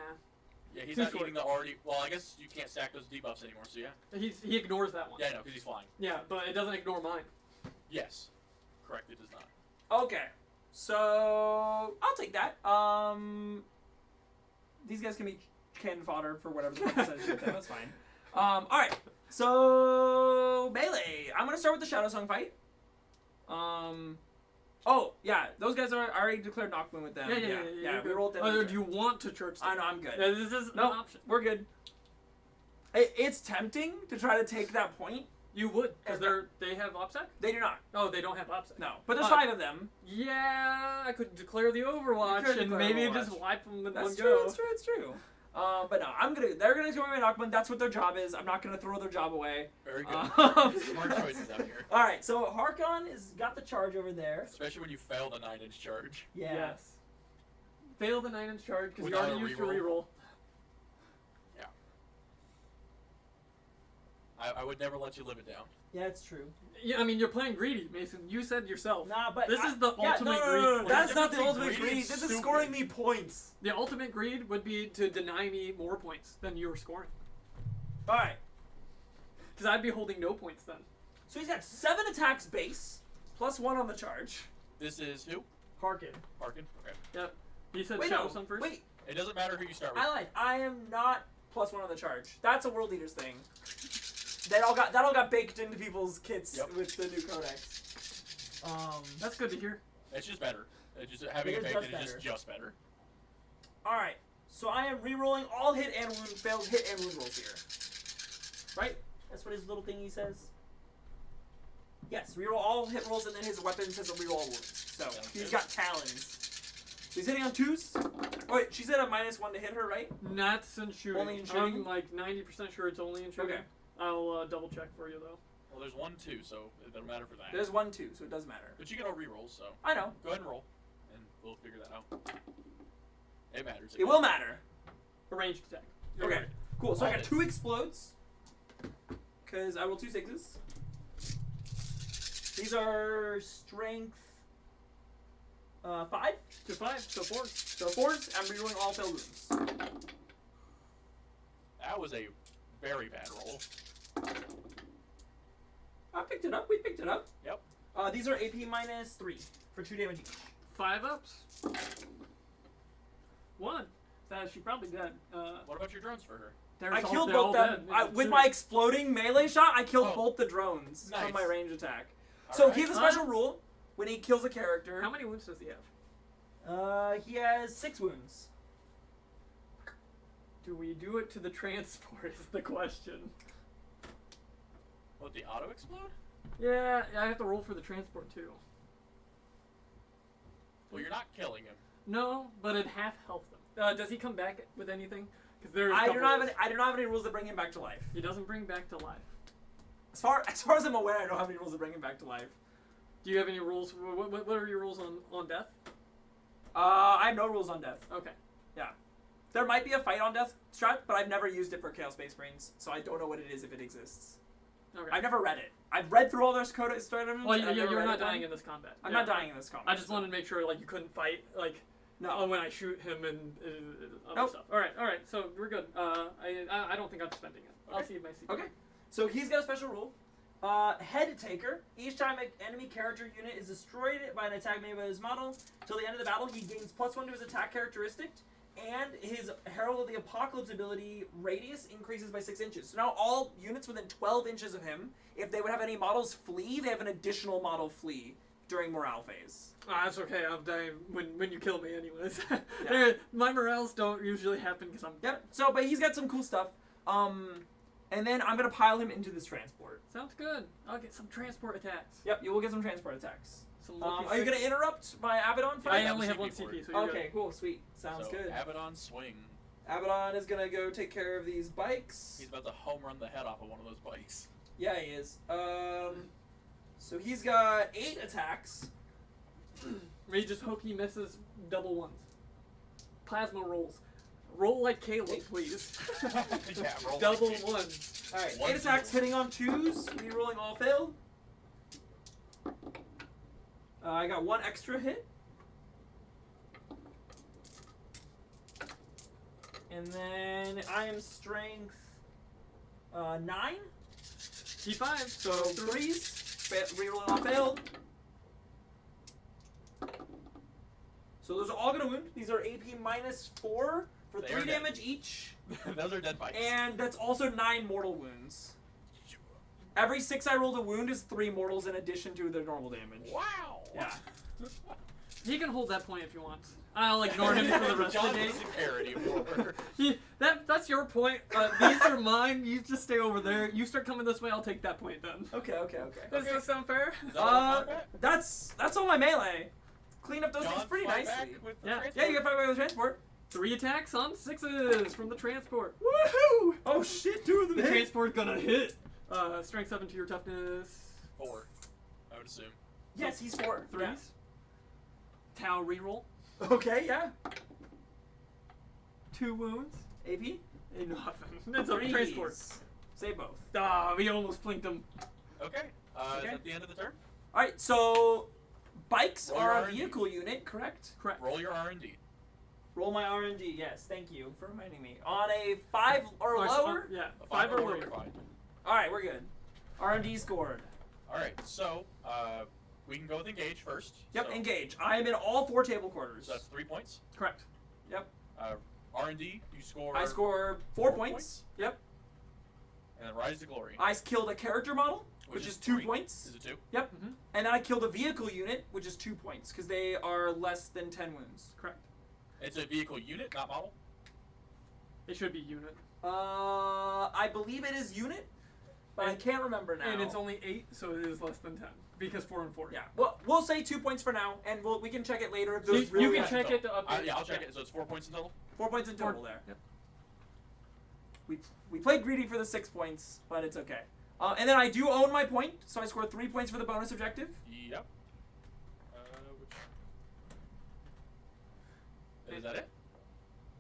Yeah, he's Too not short. eating the already. Well, I guess you can't stack those debuffs anymore. So yeah. He ignores that one. Yeah, I know, because he's flying. Yeah, but it doesn't ignore mine. Yes. Correct. It does not. Okay. So I'll take that. These guys can be cannon fodder for whatever the fuck I said to shoot them. That's fine. All right. So melee. I'm gonna start with the Shadow Song fight. Oh yeah, those guys are I already declared Knockmoon with them. Yeah. We rolled them. Oh, do you want to church? I know. I'm good. Yeah, this is No. an option. We're good. It's tempting to try to take that point. You would, because they have OPSEC? They do not. Oh, they don't have OPSEC. No, but there's 5 of them. Yeah, I could declare the Overwatch, You could and declare maybe Overwatch. just wipe them in That's one true. go. That's true. That's true. But no, they're gonna go away Knockman. That's what their job is. I'm not gonna throw their job away. Very good. Um, Smart choices out here. All right, so Harkon has got the charge over there. Especially when you fail the 9-inch charge. Yeah. Yes. Fail the 9-inch charge, because you Without already a used your reroll. reroll. I would never let you live it down. Yeah, it's true. Yeah, I mean, you're playing greedy, Mason. You said yourself. Nah, but This is the ultimate greed. No. That's not the Difference ultimate between greed greed. and This is stupid. scoring me points. The ultimate greed would be to deny me more points than you were scoring. All right. Because I'd be holding no points then. So he's got 7 attacks base, plus 1 on the charge. This is who? Harkin. Harkin. Okay. Yep. He said Wait, Shadow no. Sun first. Wait, It doesn't matter who you start with. I lied. I am not plus 1 on the charge. That's a World Eaters thing. That all got baked into people's kits Yep. with the new codex. That's good to hear. It's just better. It's just having It it is baked just is better. just better. All right. So I am re-rolling all hit and wound failed hit and wound rolls here. Right? That's what his little thingy says. Yes, reroll all hit rolls, and then his weapon says a reroll all wounds. So Sounds he's good. got talons. So he's hitting on 2s. Oh wait, she said a -1 to hit her, right? That's in shooting. Only in shooting? I'm like 90% sure it's only in shooting. Okay. I'll double check for you though. Well, there's 1, 2, so it doesn't matter for that. There's 1, 2, so it does matter. But you get all rerolls, so I know. go ahead and roll, and we'll figure that out. It matters. It will matter. A ranged attack. You're Okay. right. Cool. So I All got hits. 2 explodes. Because I roll 2 6s. These are strength 5. To 5, so 4. So 4s. I'm rerolling all failed wounds. That was a very bad roll. I picked it up. We picked it up. Yep. These are AP -3 for 2 damage each. 5 ups. 1. That she probably got. What about your drones for her? I killed both them. With my exploding melee shot, I killed Oh. both the drones Nice. from my range attack. All So right. he has a special rule when he kills a character. How many wounds does he have? He has 6 wounds. Do we do it to the transport? Is the question. What, the auto explode? Yeah, I have to roll for the transport too. Well, you're not killing him. No, but at half health them. Does he come back with anything? Because there. I do not have any rules that bring him back to life. He doesn't bring back to life. As far as I'm aware, I don't have any rules that bring him back to life. Do you have any rules? What are your rules on death? I have no rules on death. Okay. There might be a fight on death strat, but I've never used it for Chaos Space Marines, so I don't know what it is if it exists. Okay. I've never read it. I've read through all their code strat. Well, you're not dying in this combat. I'm Yeah. not dying in this combat. I just wanted to make sure like you couldn't fight like No. when I shoot him and other Nope. stuff. All right. So we're good. I don't think I'm spending it. I'll Okay. see if my CP. Okay. So he's got a special rule. Head Taker. Each time an enemy character unit is destroyed by an attack made by his model, till the end of the battle, he gains +1 to his attack characteristic, and his Herald of the Apocalypse ability radius increases by 6 inches. So now all units within 12 inches of him, if they would have any models flee, they have an additional model flee during morale phase. That's okay. I'm dying when you kill me, anyways. My morales don't usually happen because I'm. Yep. So, but he's got some cool stuff. And then I'm gonna pile him into this transport. Sounds good. I'll get some transport attacks. Yep. You will get some transport attacks. Some lucky Are you gonna six- interrupt my Abaddon fight? I have only a have one CP for CP, it. so you're Okay, good. cool, sweet. Sounds so, good. Abaddon swing. Abaddon is gonna go take care of these bikes. He's about to home run the head off of one of those bikes. Yeah, he is. So he's got 8 attacks. We just hope he misses double ones. Plasma rolls. Roll like Caleb, please. Yeah, roll Double like it. ones. All right, One 8 attacks hitting on 2s. Rerolling all failed. I got 1 extra hit. And then I am strength 9. T5. So 3s. Rerolling all failed. So those are all gonna wound. These are AP -4 for They 3 are dead. damage each. Those are dead bikes. And that's also 9 mortal wounds. Every 6 I rolled a wound is 3 mortals in addition to the normal damage. Wow. Yeah. He can hold that point if he wants. I'll ignore him for the rest of John the day. doesn't care anymore. That's your point. These are mine. You just stay over there. You start coming this way. I'll take that point then. Okay. Does this sound fair? Is that all the combat? That's all my melee. Clean up those John, things pretty fight nicely. back with the Yeah. transport? Yeah, you get 5 by the transport. 3 attacks on 6s from the transport. Woohoo! Oh shit, 2 of them The hit. transport gonna hit. Strength 7 to your toughness. 4, I would assume. Yes, he's 4. 3s. Tau reroll. Yeah. Okay, yeah. 2 wounds. AP. Ain't nothing. That's a transport. Save both. We almost plinked him. Okay. Okay. Is that the end of the turn? All right, so bikes Roll are your a R&D. vehicle unit, correct? Correct. Roll your R&D. Roll my R&D. Yes, thank you for reminding me. On a 5 or Or, lower. yeah, A 5 or lower, lower. you're fine. All right, we're good. R&D scored. All right. So we can go with engage first. Yep, so, engage. I am in all 4 table quarters. So that's 3 points. Correct. R&D, you score. I score 4 points. Yep. And then rise to glory. I killed a character model, which is 2 3. points. Is it 2? Yep. Mhm. And then I killed a vehicle unit, which is 2 points, because they are less than 10 wounds. Correct. It's a vehicle unit, not model. It should be unit. I believe it is unit, but I And- can't remember now. And it's only 8, so it is less than 10. Because 4 and 4. Yeah, well, we'll say 2 points for now, and we can check it later if You, there's really you can bad. check it to update. Yeah, I'll check it. So it's 4 points in total. 4 points in total there. Yep. We played greedy for the 6 points, but it's okay. And then I do own my point, so I scored 3 points for the bonus objective. Yep. Is that it?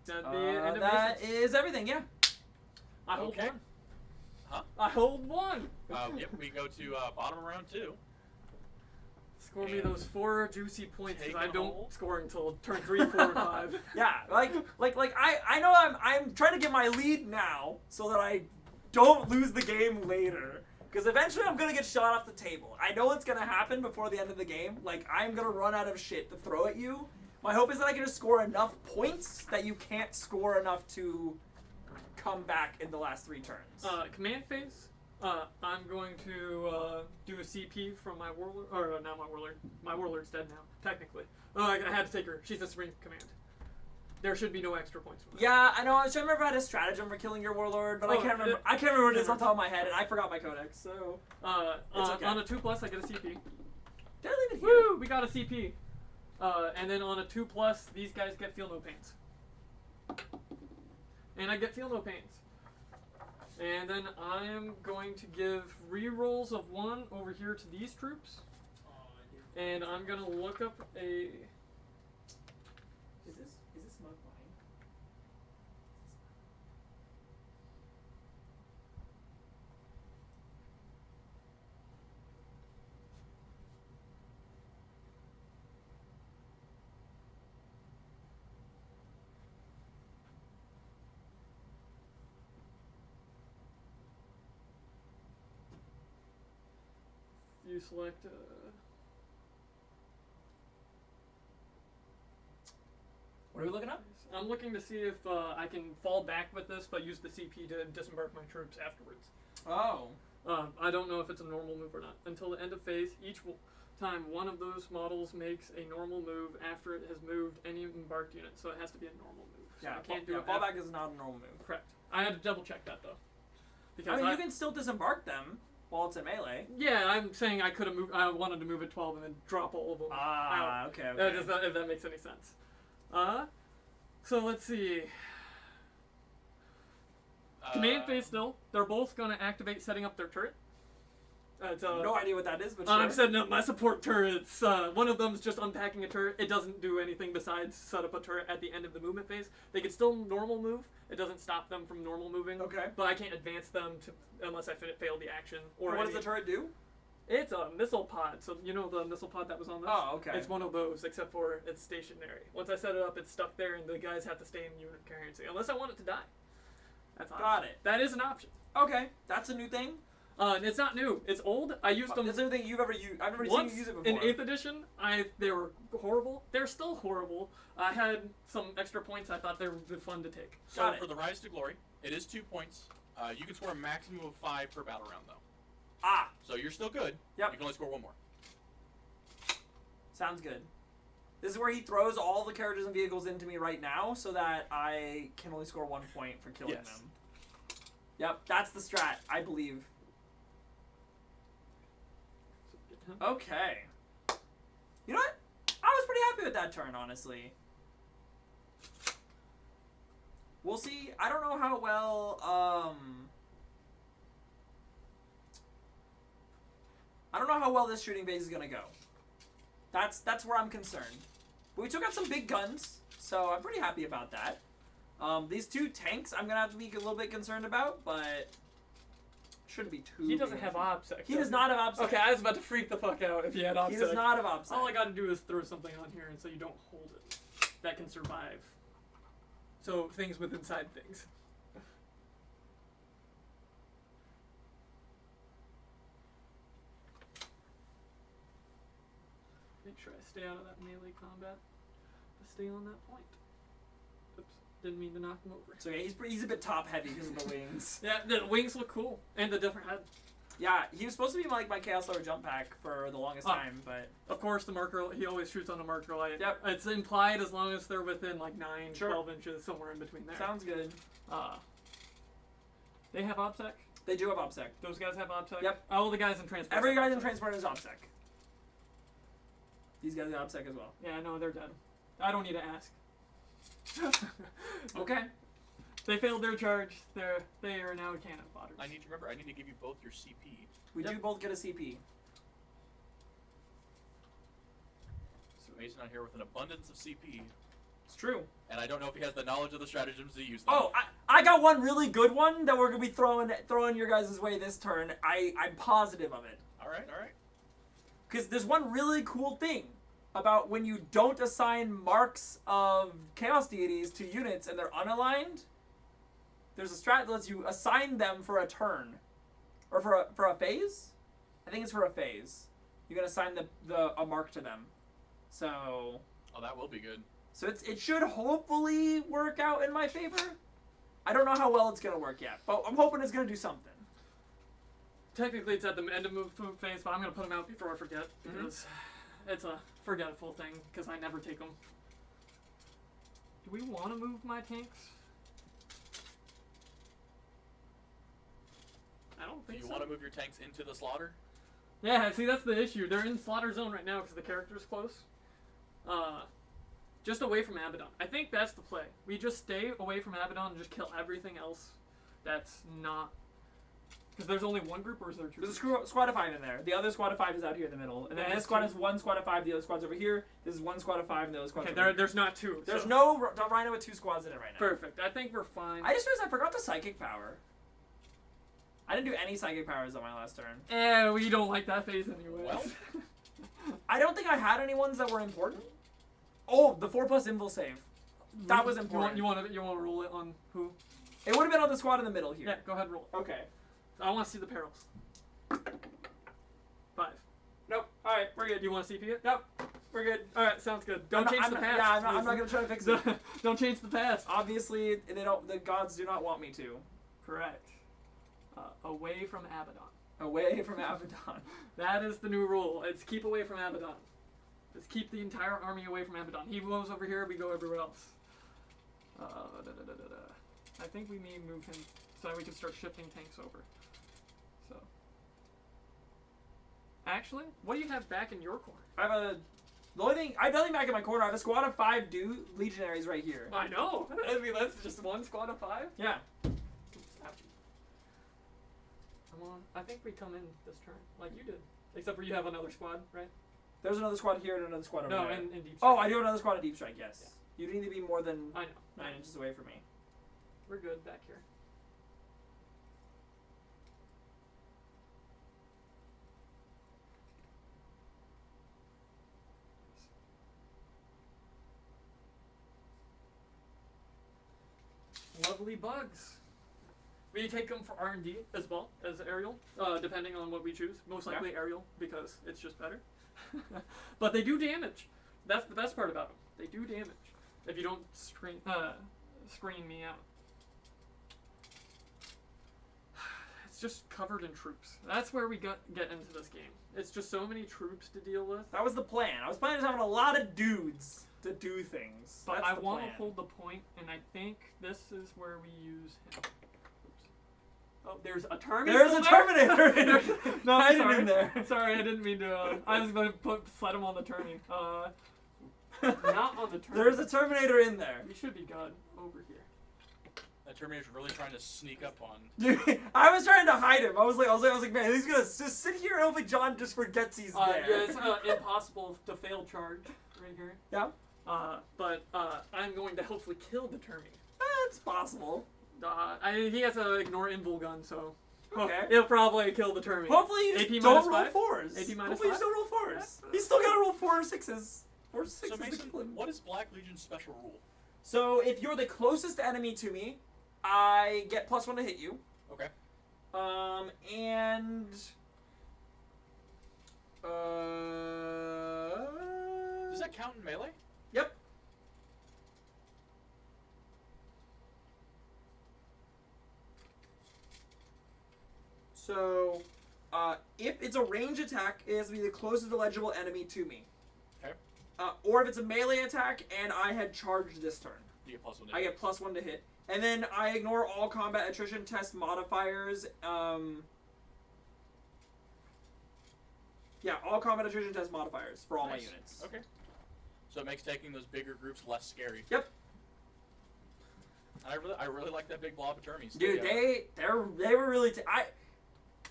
That'd be end of That business. is everything, yeah. I hold Okay. 1. Huh? I hold 1. Yep. We go to bottom of round 2. Score me those 4 juicy points, because I Take a don't hold. score until turn 3, 4, and 5. Yeah, like I know I'm trying to get my lead now so that I don't lose the game later. Because eventually I'm gonna get shot off the table. I know it's gonna happen before the end of the game. Like I'm gonna run out of shit to throw at you. My hope is that I can just score enough points that you can't score enough to come back in the last 3 turns. Command phase. I'm going to do a CP from my warlord, or not my warlord. My warlord's dead now, technically. I had to take her. She's a supreme command. There should be no extra points for that. Yeah, I know. I was trying to remember if I had a stratagem for killing your warlord, but I Oh, can't remember. I can't remember what it is on top of my head, and I forgot my codex. So It's okay. On a 2+, I get a CP. did I leave it here? Woo! We got a CP. And then on a 2+, these guys get feel no pains. And I get feel no pains. And then I am going to give rerolls of 1 over here to these troops. And I'm gonna look up a. Is this mug mine? You select. What are we looking up? I'm looking to see if I can fall back with this, but use the CP to disembark my troops afterwards. Oh. I don't know if it's a normal move or not. Until the end of phase, each time one of those models makes a normal move after it has moved any embarked unit, so it has to be a normal move. So Yeah, I can't do it. fallback is not a normal move. Correct. I had to double check that though. I Because mean, you can still disembark them while it's in melee. yeah, I'm saying I could have moved. I wanted to move at 12 and then drop all of them. Ah, out. okay. If that makes any sense. So let's see. Command phase still. They're both gonna activate setting up their turret. No idea what that is, but sure. I'm setting up my support turrets. One of them's just unpacking a turret. It doesn't do anything besides set up a turret at the end of the movement phase. They can still normal move. It doesn't stop them from normal moving. Okay. But I can't advance them unless I fail the action. Or What does the turret do? It's a missile pod. So you know the missile pod that was on this? Oh, okay. It's one of those, except for it's stationary. Once I set it up, it's stuck there, and the guys have to stay in unit coherency unless I want it to die. That's an Got option. it. That is an option. Okay, that's a new thing. It's not new. It's old. I used them. That's a new thing you've ever used. I've never seen Once you use it before. in 8th edition, they were horrible. They're still horrible. I had some extra points. I thought they would be fun to take. So Got it. for the rise to glory, it is 2 points. You can score a maximum of 5 per battle round, though. Ah, So you're still good. Yep. You can only score 1 more. sounds good. This is where he throws all the characters and vehicles into me right now, so that I can only score 1 point for killing Yes. them. Yep, that's the strat, I believe. Okay. You know what? I was pretty happy with that turn, honestly. We'll see. I don't know how well, I don't know how well this shooting phase is gonna go. That's where I'm concerned. But we took out some big guns, so I'm pretty happy about that. These 2 tanks I'm gonna have to be a little bit concerned about, but Shouldn't be too. He doesn't big have of a- OBSEC. He does not have OBSEC. Okay, I was about to freak the fuck out if he had OBSEC. He does not have OBSEC. All I gotta do is throw something on here, and so you don't hold it. That can survive. So things with inside things. Make sure I stay out of that melee combat. To stay on that point. Oops, didn't mean to knock him over. So yeah, he's a bit top heavy because of the wings. Yeah, the wings look cool, and the different head. Yeah, he was supposed to be like my Chaos Lower jump pack for the longest time, but Of course, the marker, he always shoots on a marker light. Yep. It's implied as long as they're within like 9, Sure. 12 inches, somewhere in between there. sounds good. They have OBSEC? They do have OBSEC. Those guys have OBSEC? Yep. All the guys in transport. Every have guy in OBSEC. transport is OBSEC. These guys have OBSEC as well. Yeah, I know, they're dead. I don't need to ask. Okay. They failed their charge. They are now cannon fodder. I need to remember. I need to give you both your CP. We Yep. do both get a CP. So Mason on here with an abundance of CP, It's true. and I don't know if he has the knowledge of the stratagems to use them. Oh, I got one really good one that we're gonna be throwing your guys' way this turn. I'm positive of it. All right, all right. Because there's one really cool thing about when you don't assign marks of chaos deities to units and they're unaligned. There's a strat that lets you assign them for a turn, or for a phase. I think it's for a phase. You can assign a mark to them. So Oh, that will be good. it should hopefully work out in my favor. I don't know how well it's gonna work yet, but I'm hoping it's gonna do something. Technically, it's at the end of move phase, but I'm going to put them out before I forget, Mm-hmm. because it's a forgetful thing, because I never take them. Do we want to move my tanks? I don't Do think you so. want to move your tanks into the slaughter? Yeah, see, that's the issue. They're in slaughter zone right now because the character's close. Just away from Abaddon. I think that's the play. We just stay away from Abaddon and just kill everything else that's not... Because there's only one group, or is there two? There's a groups? squad of 5 in there. The other squad of 5 is out here in the middle. And then Yeah, this squad two. is one squad of 5, the other squad's over here. This is one squad of 5, and the other squad's Okay, over here. there's not two. There's so- no Rhino with 2 squads in it right now. Perfect. I think we're fine. I just realized I forgot the psychic power. I didn't do any psychic powers on my last turn. We don't like that phase anyway. Well. I don't think I had any ones that were important. Oh, the 4+ invul save. That was important. You want to roll it on who? It would have been on the squad in the middle here. Yeah, go ahead and roll it. Okay. I want to see the perils. 5. Nope. All right, we're good. Do you want to CP it? Nope. We're good. All right, sounds good. Don't change the past. Yeah, I'm not gonna try to fix it. Don't change the past. Obviously, they don't. The gods do not want me to. Correct. Away from Abaddon. Away from Abaddon. That is the new rule. It's keep away from Abaddon. Just keep the entire army away from Abaddon. He goes over here, we go everywhere else. I think we may move him so we can start shifting tanks over. So. Actually, what do you have back in your corner? I have nothing back in my corner. I have a squad of 5 legionaries right here. I know. I mean, that's just one squad of 5. Yeah. Come on. I think we come in this turn, like you did. Except for you have another squad, right? There's another squad here and another squad over No, there. in deep strike. Oh, I do have another squad of deep strike. Yes. Yeah. You need to be more than I know. 9 inches away from me. We're good back here. Lovely bugs. We take them for R&D as well as aerial, depending on what we choose. Most likely aerial because it's just better. But they do damage. That's the best part about them. They do damage if you don't screen me out. It's just covered in troops. That's where we get into this game. It's just so many troops to deal with. That was the plan. I was planning on having a lot of dudes to do things. But That's I the want to plan. hold the point, and I think this is where we use him. Oops. Oh, there's a Terminator. There's a Terminator in it. No, I'm Hiding sorry. in there. Sorry, I didn't mean to. I was going to sled him on the turning. Not on the turning. There's a Terminator in there. We should be good over here. That Terminator's really trying to sneak up on. Dude, I was trying to hide him. I was like, man, he's gonna just sit here and hopefully John just forgets he's there. Yeah, it's impossible to fail charge right here. Yeah. But I'm going to hopefully kill the Termy. It's possible. He has a ignore invul gun, so Okay. It'll probably kill the Terminator. Hopefully you AP just don't minus roll 5? 4s. AP minus Hopefully you 5? just don't roll 4s. Yeah. He's still got to roll 4 or 6s. 4 or 6s So to Mason, kill him. what is Black Legion's special rule? So if you're the closest enemy to me, I get +1 to hit you. Okay. And Does that count in melee? Yep. So, if it's a range attack, it has to be the closest eligible enemy to me. Okay. Or if it's a melee attack and I had charged this turn, You get +1 to I hit. get +1 to hit. And then I ignore all combat attrition test modifiers. Yeah, all combat attrition test modifiers for all Nice. my units. Okay. So it makes taking those bigger groups less scary. Yep. And I really like that big blob of termies. Dude, they were really.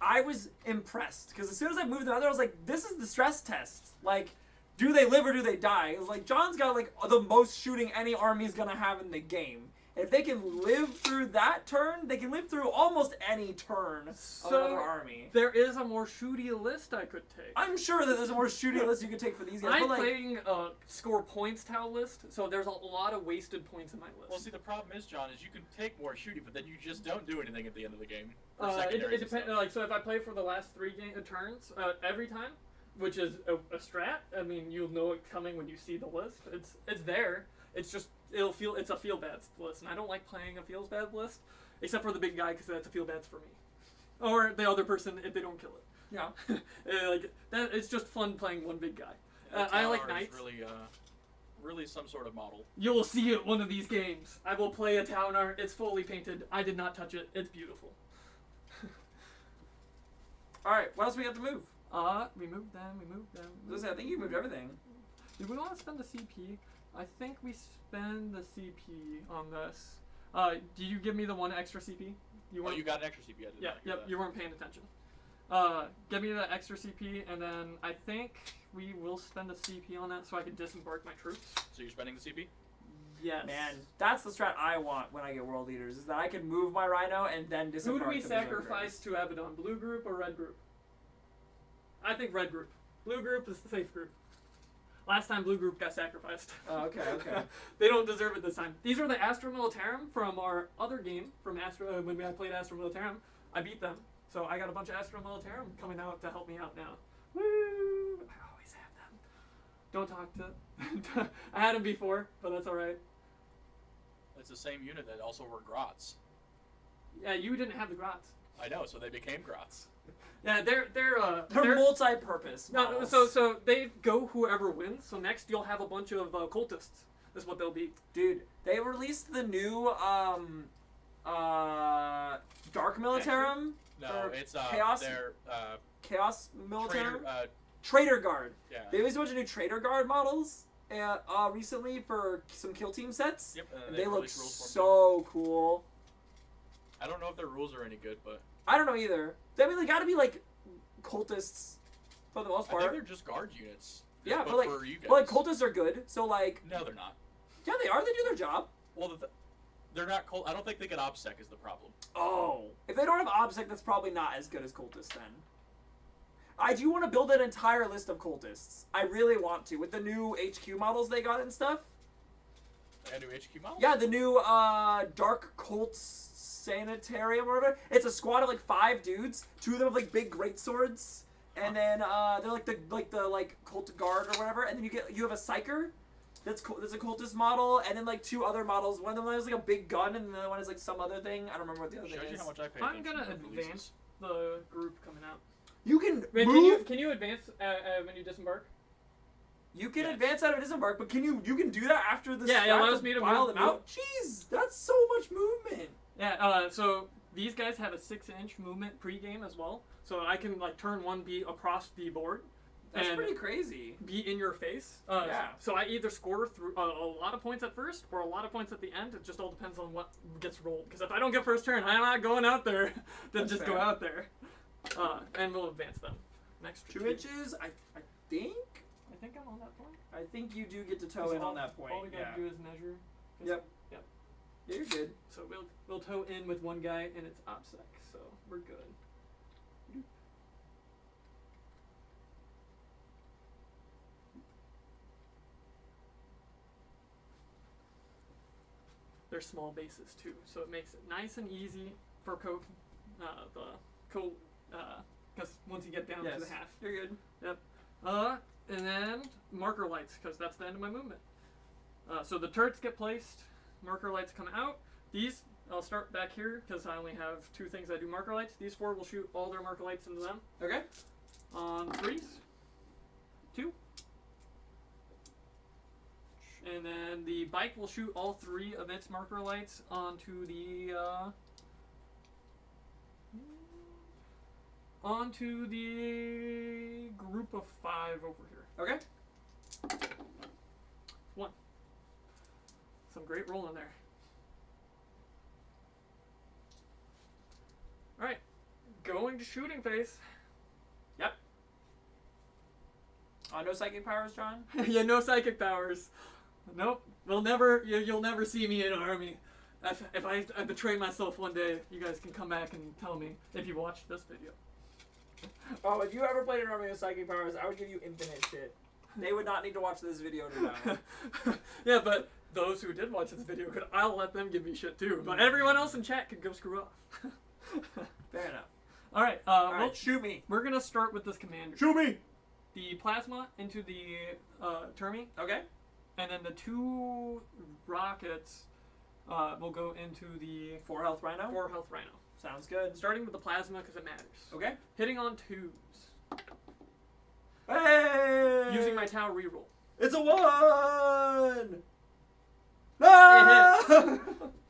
I was impressed because as soon as I moved them out there, I was like, "This is the stress test. Like, do they live or do they die?" It was like John's got like the most shooting any army's gonna have in the game. If they can live through that turn, they can live through almost any turn of another army. There is a more shooty list I could take. I'm sure that there's a more shooting list you could take for these guys. I'm but like, playing a score points tile list, so there's a lot of wasted points in my list. Well, see, the problem is, John, is you can take more shooting, but then you just don't do anything at the end of the game. It depends. Like, so if I play for the last 3 turns every time, which is a strat, I mean, you'll know it coming when you see the list. It's there. It's just it's a feel bad list, and I don't like playing a feels bad list, except for the big guy because that's a feel bads for me, or the other person if they don't kill it. yeah. Like that, it's just fun playing one big guy. Yeah, I like Talar is knights. Really some sort of model. You will see it one of these games. I will play a town art. It's fully painted. I did not touch it. It's beautiful. All right. What else we got to move? We moved them. Listen, I think you moved everything. Do we want to spend the CP? I think we spend the CP on this. Do you give me the 1 extra CP? You got an extra CP. I did Yeah, not do yep, that. you weren't paying attention. Give me the extra CP, and then I think we will spend a CP on that so I can disembark my troops. So you're spending the CP? Yes. Man, that's the strat I want when I get world leaders, is that I can move my rhino and then Who disembark do we the berserkers. sacrifice to Abaddon? Blue group or red group? I think red group. Blue group is the safe group. Last time blue group got sacrificed. Oh, okay. They don't deserve it this time. These are the Astra Militarum from our other game from Astra when I played Astra Militarum. I beat them, so I got a bunch of Astra Militarum coming out to help me out now. Woo! I always have them. Don't talk to. I had them before, but that's all right. It's the same unit that also were Grots. Yeah, you didn't have the Grots. I know, so they became Grots. Yeah, they're They're multi-purpose no, models. so they go whoever wins. So next you'll have a bunch of cultists. Is what they'll be. Dude, they released the new Dark Militarum. No, Or it's Chaos- they're Chaos Militarum. Traitor, Traitor Guard. yeah. They released a bunch of new Traitor Guard models recently for some kill team sets. Yep, And they look released rules for 'em, so cool. too. I don't know if their rules are any good, but I don't know either. I mean, they gotta be like cultists for the most I part. think they're just guard units. Yeah, Just but like, for you guys. well, like cultists are good. So like, No, they're not. yeah, they are. They do their job. Well, they're not. I don't think they get OBSEC is the problem. Oh, if they don't have OBSEC, that's probably not as good as cultists then. I do want to build an entire list of cultists. I really want to with the new HQ models they got and stuff. A new HQ model. Yeah, the new Dark Cults Sanitarium or whatever. It's a squad of like 5 dudes. 2 of them have like big great swords, and then they're like the cult guard or whatever. And then you have a psyker. That's a cultist model, and then like 2 other models. One of them has like a big gun, and the other one is like some other thing. I don't remember what the other Shows thing you is. how much I pay I'm attention gonna to releases. advance the group coming out. You can Wait, move. can you advance when you disembark? You can Yes. advance out of disembark, but can you can do that after the Yeah, it strat allows me to file move- them out? Jeez, that's so much movement. Yeah. So these guys have a 6-inch movement pre-game as well, so I can like turn 1 be across the board. That's and pretty crazy. be in your face. Yeah. So I either score through a lot of points at first or a lot of points at the end. It just all depends on what gets rolled. Because if I don't get first turn, I'm not going out there. Then That's just fair. go out there. And we'll advance them. Next 2 inches, I think. I think I'm on that point. I think you do get to toe in on that point. All we gotta Yeah. do is measure. Yep. Yep. Yeah, you're good. So we'll toe in with 1 guy and it's OPSEC. So we're good. they're small bases too, so it makes it nice and easy for because once you get down to the half. You're good. Yep. And then marker lights, because that's the end of my movement. So the turrets get placed, marker lights come out. These, I'll start back here, because I only have 2 things that do marker lights. These 4 will shoot all their marker lights into them. Okay. On 3s. 2. And then the bike will shoot all 3 of its marker lights onto the group of 5 over here. Okay. 1. Some great rolling there. Alright. Going to shooting phase. Yep. No psychic powers, John? Yeah, no psychic powers. Nope. You'll never see me in an army. If I betray myself one day, you guys can come back and tell me if you watched this video. Oh, if you ever played an army with psychic powers, I would give you infinite shit. They would not need to watch this video to know. Yeah, but those who did watch this video, I'll let them give me shit too. But everyone else in chat could go screw off. Fair enough. Alright, Alright, shoot me. We're gonna start with this commander. Shoot me! The plasma into the Termi, Okay. and then the 2 rockets will go into the 4 health rhino? 4 health rhino. Sounds good. Starting with the plasma because it matters. Okay. Hitting on 2s. Hey! Using my Tau reroll. It's a 1! No!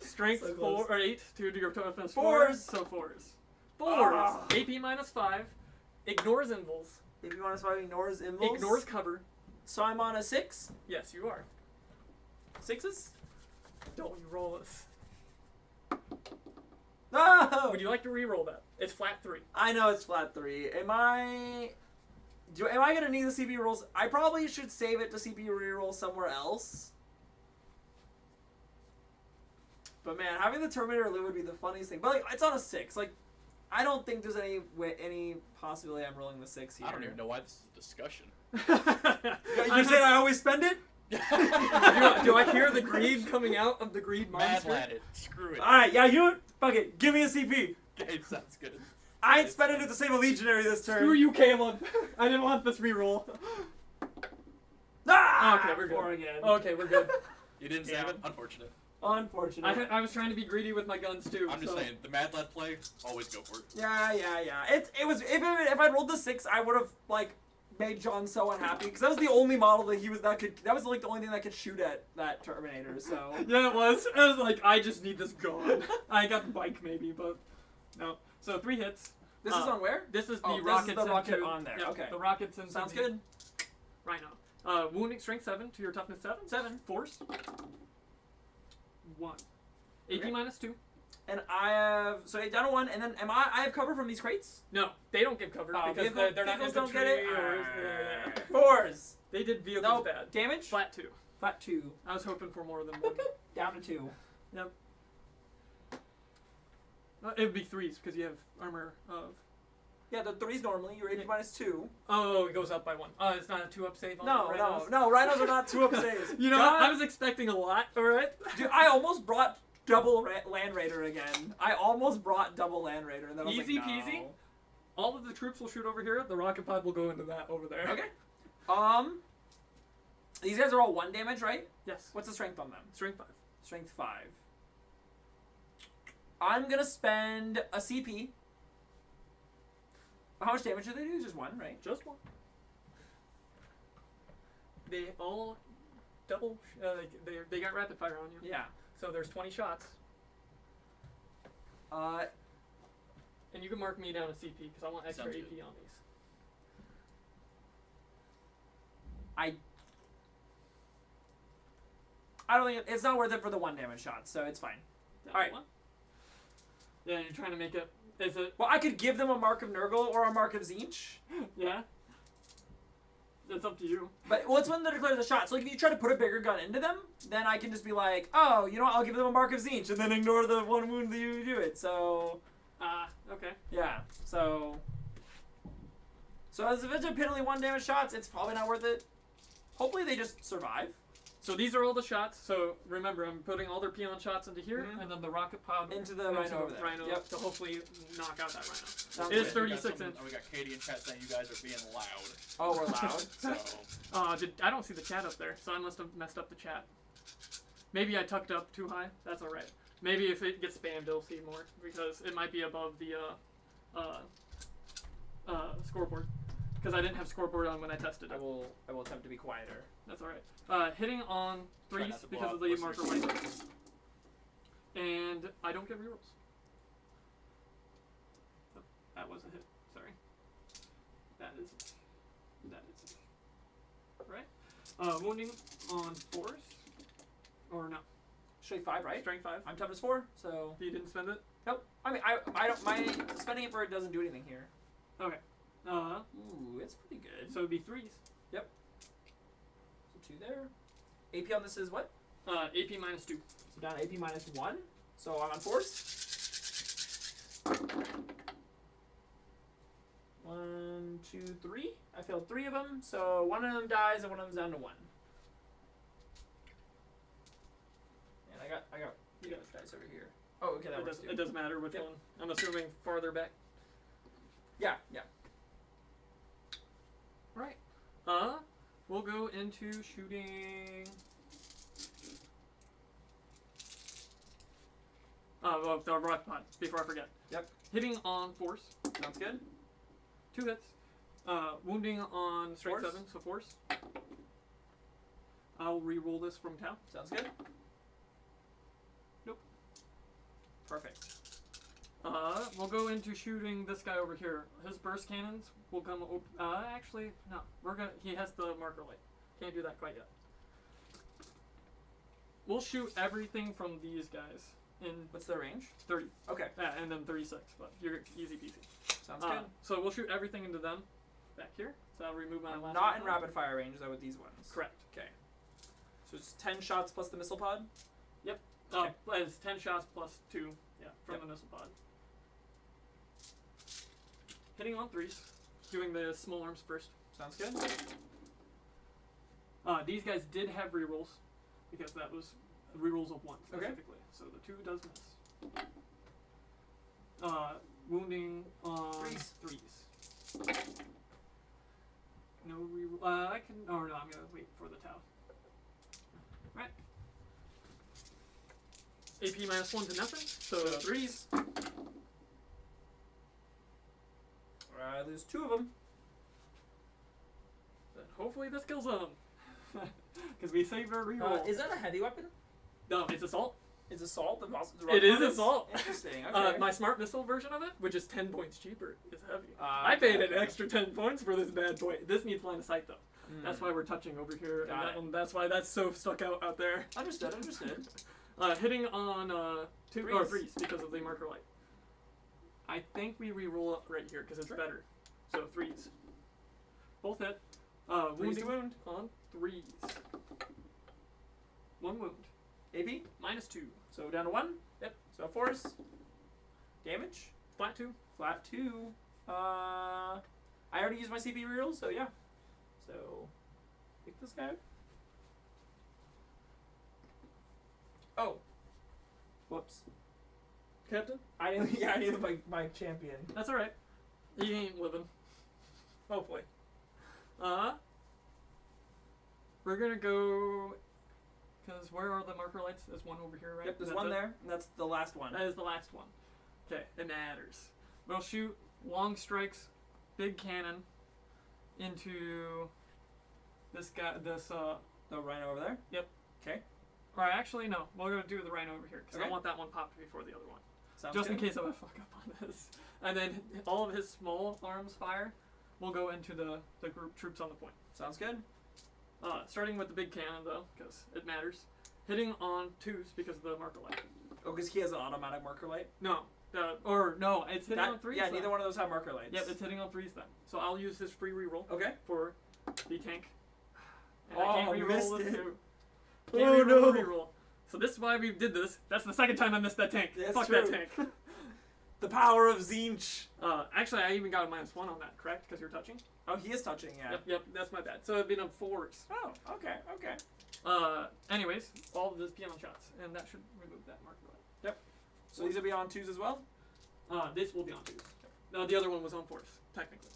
Strength So 4 close. or 8 to do your toughness 4s. So 4s. 4s. Ah. AP minus 5. Ignores invulns. If you want to swap, ignores invulns. Ignores cover. So I'm on a 6? Yes, you are. 6s? Don't you roll this. No! Would you like to reroll that? It's flat 3. I know it's flat 3. Am I gonna need the CP rolls? I probably should save it to CP reroll somewhere else. But man, having the Terminator live would be the funniest thing. But like, it's on a 6. Like, I don't think there's any possibility I'm rolling the 6 here. I don't even know why this is a discussion. You said I always spend it? do I hear the greed coming out of the greed Mad monster? lad it. Screw it. Alright, yeah, fuck it. Give me a CP. Okay, sounds good. I ain't spending it to save a legionary this turn. Screw you, Caleb. I didn't want this reroll. Ah! Okay, we're good. 4 again. Okay, we're good. You didn't Damn save it. it? Unfortunate. Unfortunate. I was trying to be greedy with my guns too. I'm just so. saying, the mad lad play, always go for it. Yeah. It was if I rolled the 6, I would have like made John so unhappy because that was the only model that that was like the only thing that could shoot at that Terminator. So Yeah, it was. I was like, I just need this gone. I got the bike maybe, but no. So 3 hits. this is on where? This is the Oh, rockets. this is the rocket into, on there. yeah, Okay. The rockets into Sounds the good. Rhino. Wounding strength 7 to your toughness 7. 7. Force. 1. AP Okay. minus 2. And I have down to 1, and then I have cover from these crates? No, they don't give cover Oh, because vehicle- they're not vehicles infantry. don't get it? Or, 4s. They did vehicles No bad. damage. Flat 2. Flat 2. I was hoping for more than Boop, 1. boop. Down to 2. Yep. It would be 3s because you have armor of. Yeah, the 3s normally. You're AP minus 2. Oh, it goes up by 1. Oh, it's not a 2-up save on No, the rhinos? no. Rhinos are not 2-up saves. You know, God. I was expecting a lot. All right. Dude, I almost brought double Land Raider again. I almost brought double Land Raider, and then I was Easy like, no. peasy. All of the troops will shoot over here. The rocket pod will go into that over there. Okay. These guys are all 1 damage, right? Yes. What's the strength on them? Strength 5. Strength 5. I'm gonna spend a CP. How much damage do they do? Just 1, right? Just 1. They all double. They got rapid fire on you. Yeah. So there's 20 shots. And you can mark me down a CP because I want extra Sounds AP good. on these. I don't think it's not worth it for the 1 damage shot, so it's fine. Down All right. 1. Yeah, you're trying to make it. Is it? Well, I could give them a mark of Nurgle or a mark of Zinch, Yeah. It's up to you. but it's when they declare the shot. So like, if you try to put a bigger gun into them, then I can just be like, oh, you know what? I'll give them a mark of Zinch, and then ignore the 1 wound that you do it. So Okay. yeah. So as if it's a piddly 1 damage shots, it's probably not worth it. Hopefully they just survive. So these are all the shots. So remember, I'm putting all their peon shots into here, Mhm. and then the rocket pod Into the rhino over there. rhino Yep. to hopefully knock out that rhino. Sounds It is good. We got 36 someone- inch. We got Katie in chat saying you guys are being loud. Oh, we're loud. So I don't see the chat up there, so I must have messed up the chat. Maybe I tucked up too high. That's all right. Maybe if it gets spammed, it'll see more because it might be above the scoreboard. Because I didn't have scoreboard on when I tested I it. will attempt to be quieter. That's all right. Hitting on Try threes not to blow because out of the marker listeners. light, and I don't get rerolls. Oh, that was a hit. Sorry. That is right. Wounding on fours, or no? Strength 5, right? Strength 5. I'm toughness 4, so You didn't spend it. nope. I mean, I don't. My spending it for it doesn't do anything here. Okay. Ooh, it's pretty good. So it'd be threes. So 2 there. AP on this is what? AP minus 2. So down to AP minus 1. So I'm on 4s. 1, 2, 3. I failed 3 of them, so one of them dies and one of them's down to 1. And I got you got dice over here. Oh, okay, that works too. It doesn't matter which Yep. one. I'm assuming farther back. Yeah. Right. We'll go into shooting. Well, the rock pod, before I forget. Yep. Hitting on force, Sounds good. 2 hits. Wounding on strength Force. 7, so force. I'll re-roll this from Tau. Sounds good. Nope. Perfect. We'll go into shooting this guy over here. His burst cannons will come. Actually, no. He has the marker light. Can't do that quite yet. We'll shoot everything from these guys in What's the range? 30. Okay. And then 36, but you're easy peasy. Sounds good. So we'll shoot everything into them back here. So I'll remove my I'm last not one. in rapid fire range though with these ones. Correct. Okay. So it's 10 shots plus the missile pod. Okay. It's 10 shots plus 2. Yeah, from Yep. the missile pod. Hitting on 3s. Doing the small arms first. Sounds good. These guys did have rerolls because that was rerolls of 1 Okay. specifically. So the 2 does miss. Wounding on Threes. No reroll. I can. Oh no, I'm gonna wait for the Tau. Right. AP minus 1 to nothing. So 3s. I lose 2 of them. Then hopefully this kills them. Because we saved our reroll. Is that a heavy weapon? No, it's assault. Is assault? It is assault. Interesting. Okay. My smart missile version of it, which is 10 points cheaper, is heavy. I I paid an extra 10 points for this bad boy. This needs line of sight though. That's why we're touching over here. Got And that it. one, that's why that's so stuck out there. Understood. Hitting on 2 or Threes. 3s because of the marker light. I think we re-roll up right here because it's better. So 3s. Both hit. Threes to Wounding wound. on 3s. 1 wound. AP. Minus 2. So down to 1. Yep. So force. Damage. Flat 2. Flat 2. I already used my CP reroll, so yeah. So pick this guy. Oh. Whoops. Captain? I knew my champion. That's alright. He ain't living. Hopefully. We're gonna go. Because where are the marker lights? There's one over here, right? Yep, there's That's one it? there, and that's the last one. That is the last one. Okay, it matters. We'll shoot long strikes, big cannon, into this guy. The rhino over there? Yep. Okay. Or actually, no. We're gonna do the rhino over here because I Okay. want that one popped before the other one. Sounds Just good. in case I fuck up on this. And then all of his small arms fire will go into the group troops on the point. Sounds good. Starting with the big cannon though, because it matters. Hitting on 2s because of the marker light. Oh, because he has an automatic marker light? No, it's hitting on 3s. Yeah, then. neither one of those have marker lights. Yep, it's hitting on 3s then. So I'll use his free reroll Okay. for the tank. And Oh, I can't reroll missed this it. too. Oh, Can't reroll no. the reroll. So this is why we did this. That's the second time I missed that tank. That's Fuck true. that tank. The power of Zinch. Actually, I even got a -1 on that, correct? Because you're touching? Oh, he is touching, yeah. Yep, that's my bad. So it'd been on 4s. Oh, okay. Anyways, all of this be on shots, and that should remove that marker. So these will be on 2s as well? This will be on 2s. No, the other one was on 4s, technically.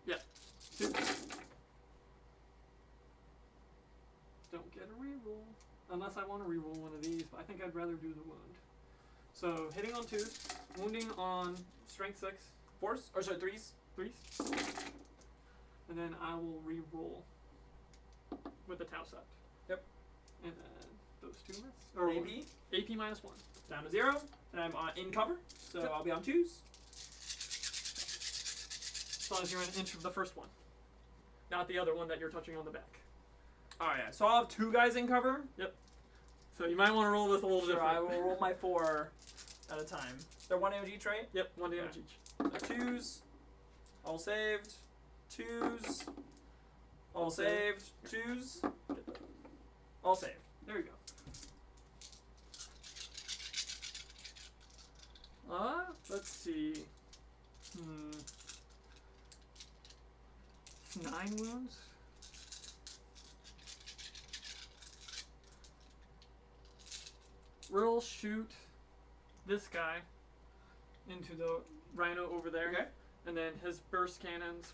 Yeah. 2. Don't get a reroll. Unless I want to reroll one of these, but I think I'd rather do the wound. So, hitting on 2s, wounding on strength 6. 4s? Or sorry, 3s? 3s. And then I will reroll with the Tau set. Yep. And then those 2 miss. Or AP? AP minus 1. Down to 0. And I'm in cover, so Yep. I'll be on 2s. As long as you're an inch of the first one. Not the other one that you're touching on the back. Alright, so I'll have 2 guys in cover. So you might want to roll this a little Sure, different. I will roll my 4 at a time. They're 1 damage each, right? Yep, 1 damage Okay. each. So 2s. All saved. 2s. All saved. 2s. All saved. There you go. Let's see. 9 wounds. We'll shoot this guy into the rhino over there. Okay. And then his burst cannons.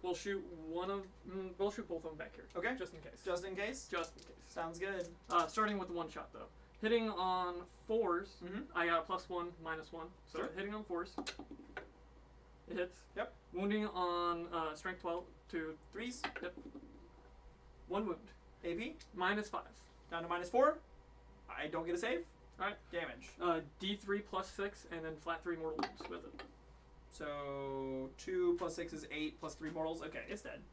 We'll shoot we'll shoot both of them back here. Okay. Just in case. Just in case? Just in case. Sounds good. Starting with the 1 shot though. Hitting on 4s, Mm-hmm. I got +1, -1. So Sure. hitting on 4s, it hits. Yep. Wounding on strength 12 to 3s. 1 wound. AP. -5. Down to -4. I don't get a save. Alright. Damage. D3 +6, and then flat 3 mortal wounds with it. So 2 + 6 is 8 + 3 mortals. Okay, it's dead.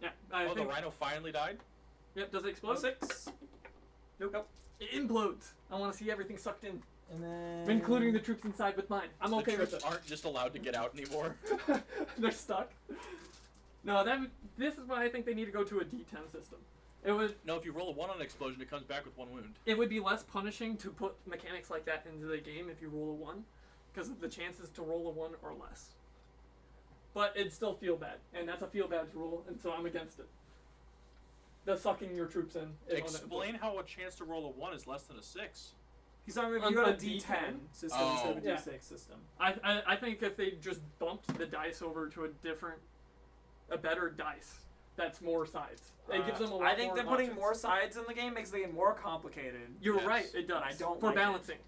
Yeah. I Oh, the think. rhino finally died? Yep. Does it explode? 6. Nope. It implodes. I want to see everything sucked in, And then. including the troops inside with mine. I'm okay the with troops it. aren't just allowed to get out anymore. They're stuck. No, this is why I think they need to go to a D10 system. It would No, if you roll a 1 on an explosion, it comes back with 1 wound. It would be less punishing to put mechanics like that into the game if you roll a 1, because the chances to roll a 1 are less. But it'd still feel bad, and that's a feel bad rule, and so I'm against it. The sucking your troops in. is Explain how a chance to roll a 1 is less than a 6. He's talking about On you got a a D10 D10 system Oh. instead of a Yeah. D6 system. I think if they just bumped the dice over to a better dice, that's more sides. It gives them a lot I think more that putting options. more sides in the game makes the game more complicated. You're Yes. right, it does. I don't For like it. balancing.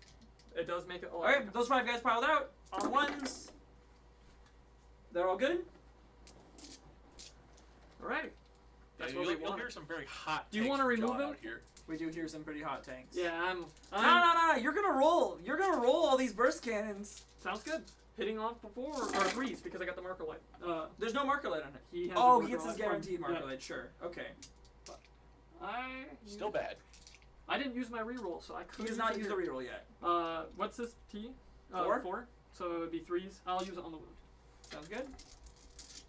It does make it a lot. Alright, those 5 guys piled out on 1s. They're all good. Alright. That's Yeah, what we you'll want. hear some very hot Do you takes wanna from remove John him? out here. We do hear some pretty hot tanks. Yeah, No. You're gonna roll. You're gonna roll all these burst cannons. Sounds good. Hitting on 4 or 3s because I got the marker light. There's no marker light on it. He has Oh, the he gets marker his light. guaranteed marker Yeah. light. Sure. Okay. Still bad. I didn't use my reroll, so I He couldn't. does not use the reroll yet. What's this T? 4? 4. So it would be 3s. I'll use it on the wound. Sounds good.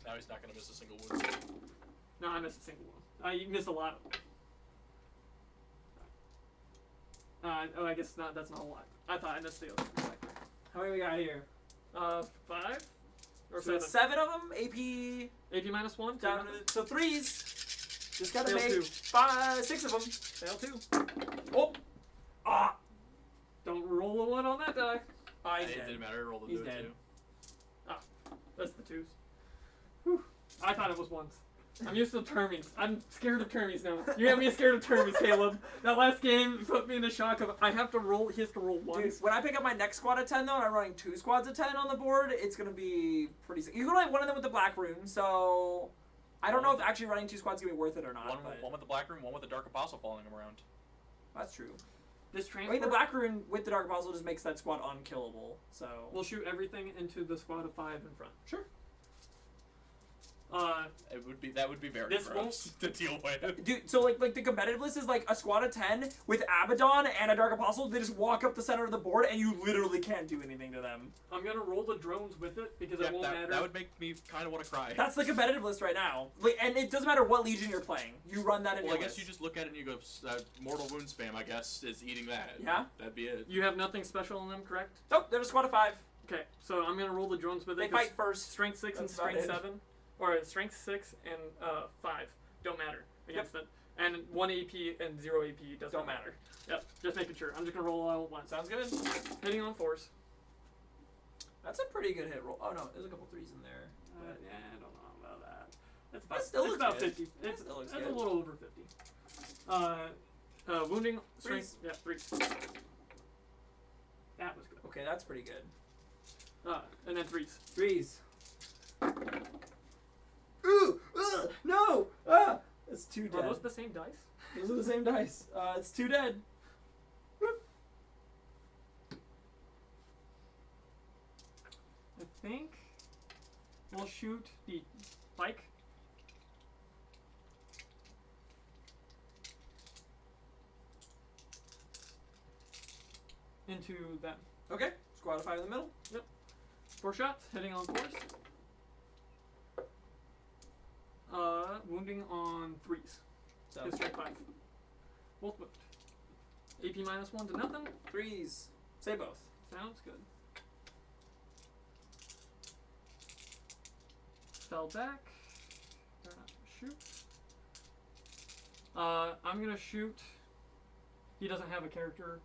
Now he's not going to miss a single wound. No, I missed a single one. I missed a lot of them. I guess not. That's not a lot. I thought I missed the other one. How many we got here? 5 or So 7. 7 of them. AP AP -1. down to so 3s. Just gotta Fail make 2. 6 of them. Fail 2. Oh. Ah. Don't roll a 1 on that die. He's It dead. didn't matter. I rolled a He's 2. dead. That's the 2s. Whew. I thought it was 1s. I'm used to termies. I'm scared of termies now. You got me scared of termies, Caleb. That last game put me in a shock of I have to roll. He has to roll Dude, 1s. when I pick up my next squad of 10 though, and I'm running 2 squads of 10 on the board, it's gonna be pretty sick. You can only have one of them with the black rune, so I don't know if actually running 2 squads is gonna be worth it or not. But One with the black room, one with the dark apostle following him around. that's true. This I transport mean, the black rune with the dark apostle just makes that squad unkillable. So will shoot everything into the squad of 5 in front. sure. That would be very This gross to deal with. Dude, so like the competitive list is like a squad of 10 with Abaddon and a Dark Apostle. They just walk up the center of the board and you literally can't do anything to them. I'm gonna roll the drones with it because it Yep, won't matter. that would make me kind of want to cry. That's the competitive list right now. Like, and it doesn't matter what legion you're playing. You run that in Well, I your guess list. you just look at it and you go, mortal wound spam, I guess, is eating that. Yeah? That'd be it. You have nothing special on them, correct? Nope, they're a squad of 5. Okay, so I'm gonna roll the drones with They it. 'cause fight first. Strength 6 and That's about strength it. 7. or strength 6 and 5 don't matter against it. And 1 AP and 0 AP doesn't matter. Yep, just making sure. I'm just gonna roll all at once. Sounds good. Hitting on force. That's a pretty good hit roll. Oh no, there's a couple threes in there. Yeah, I don't know about that. That's That still it's looks about good. 50. That still looks That's good. a little over 50. Wounding strength. Yeah, 3. That was good. Okay, that's pretty good. And then 3s. Threes. Ooh! No! Ah! It's 2 dead. Are those the same dice? Those are the same dice. It's 2 dead. Whoop. I think we'll shoot the bike. Into them. Okay. Squad of 5 in the middle. 4 shots, hitting on force. Wounding on 3s. So His strength 5. Both moved. AP minus 1 to nothing. threes. Say both. Sounds good. Fell back. They're not gonna shoot. I'm gonna shoot. He doesn't have a character.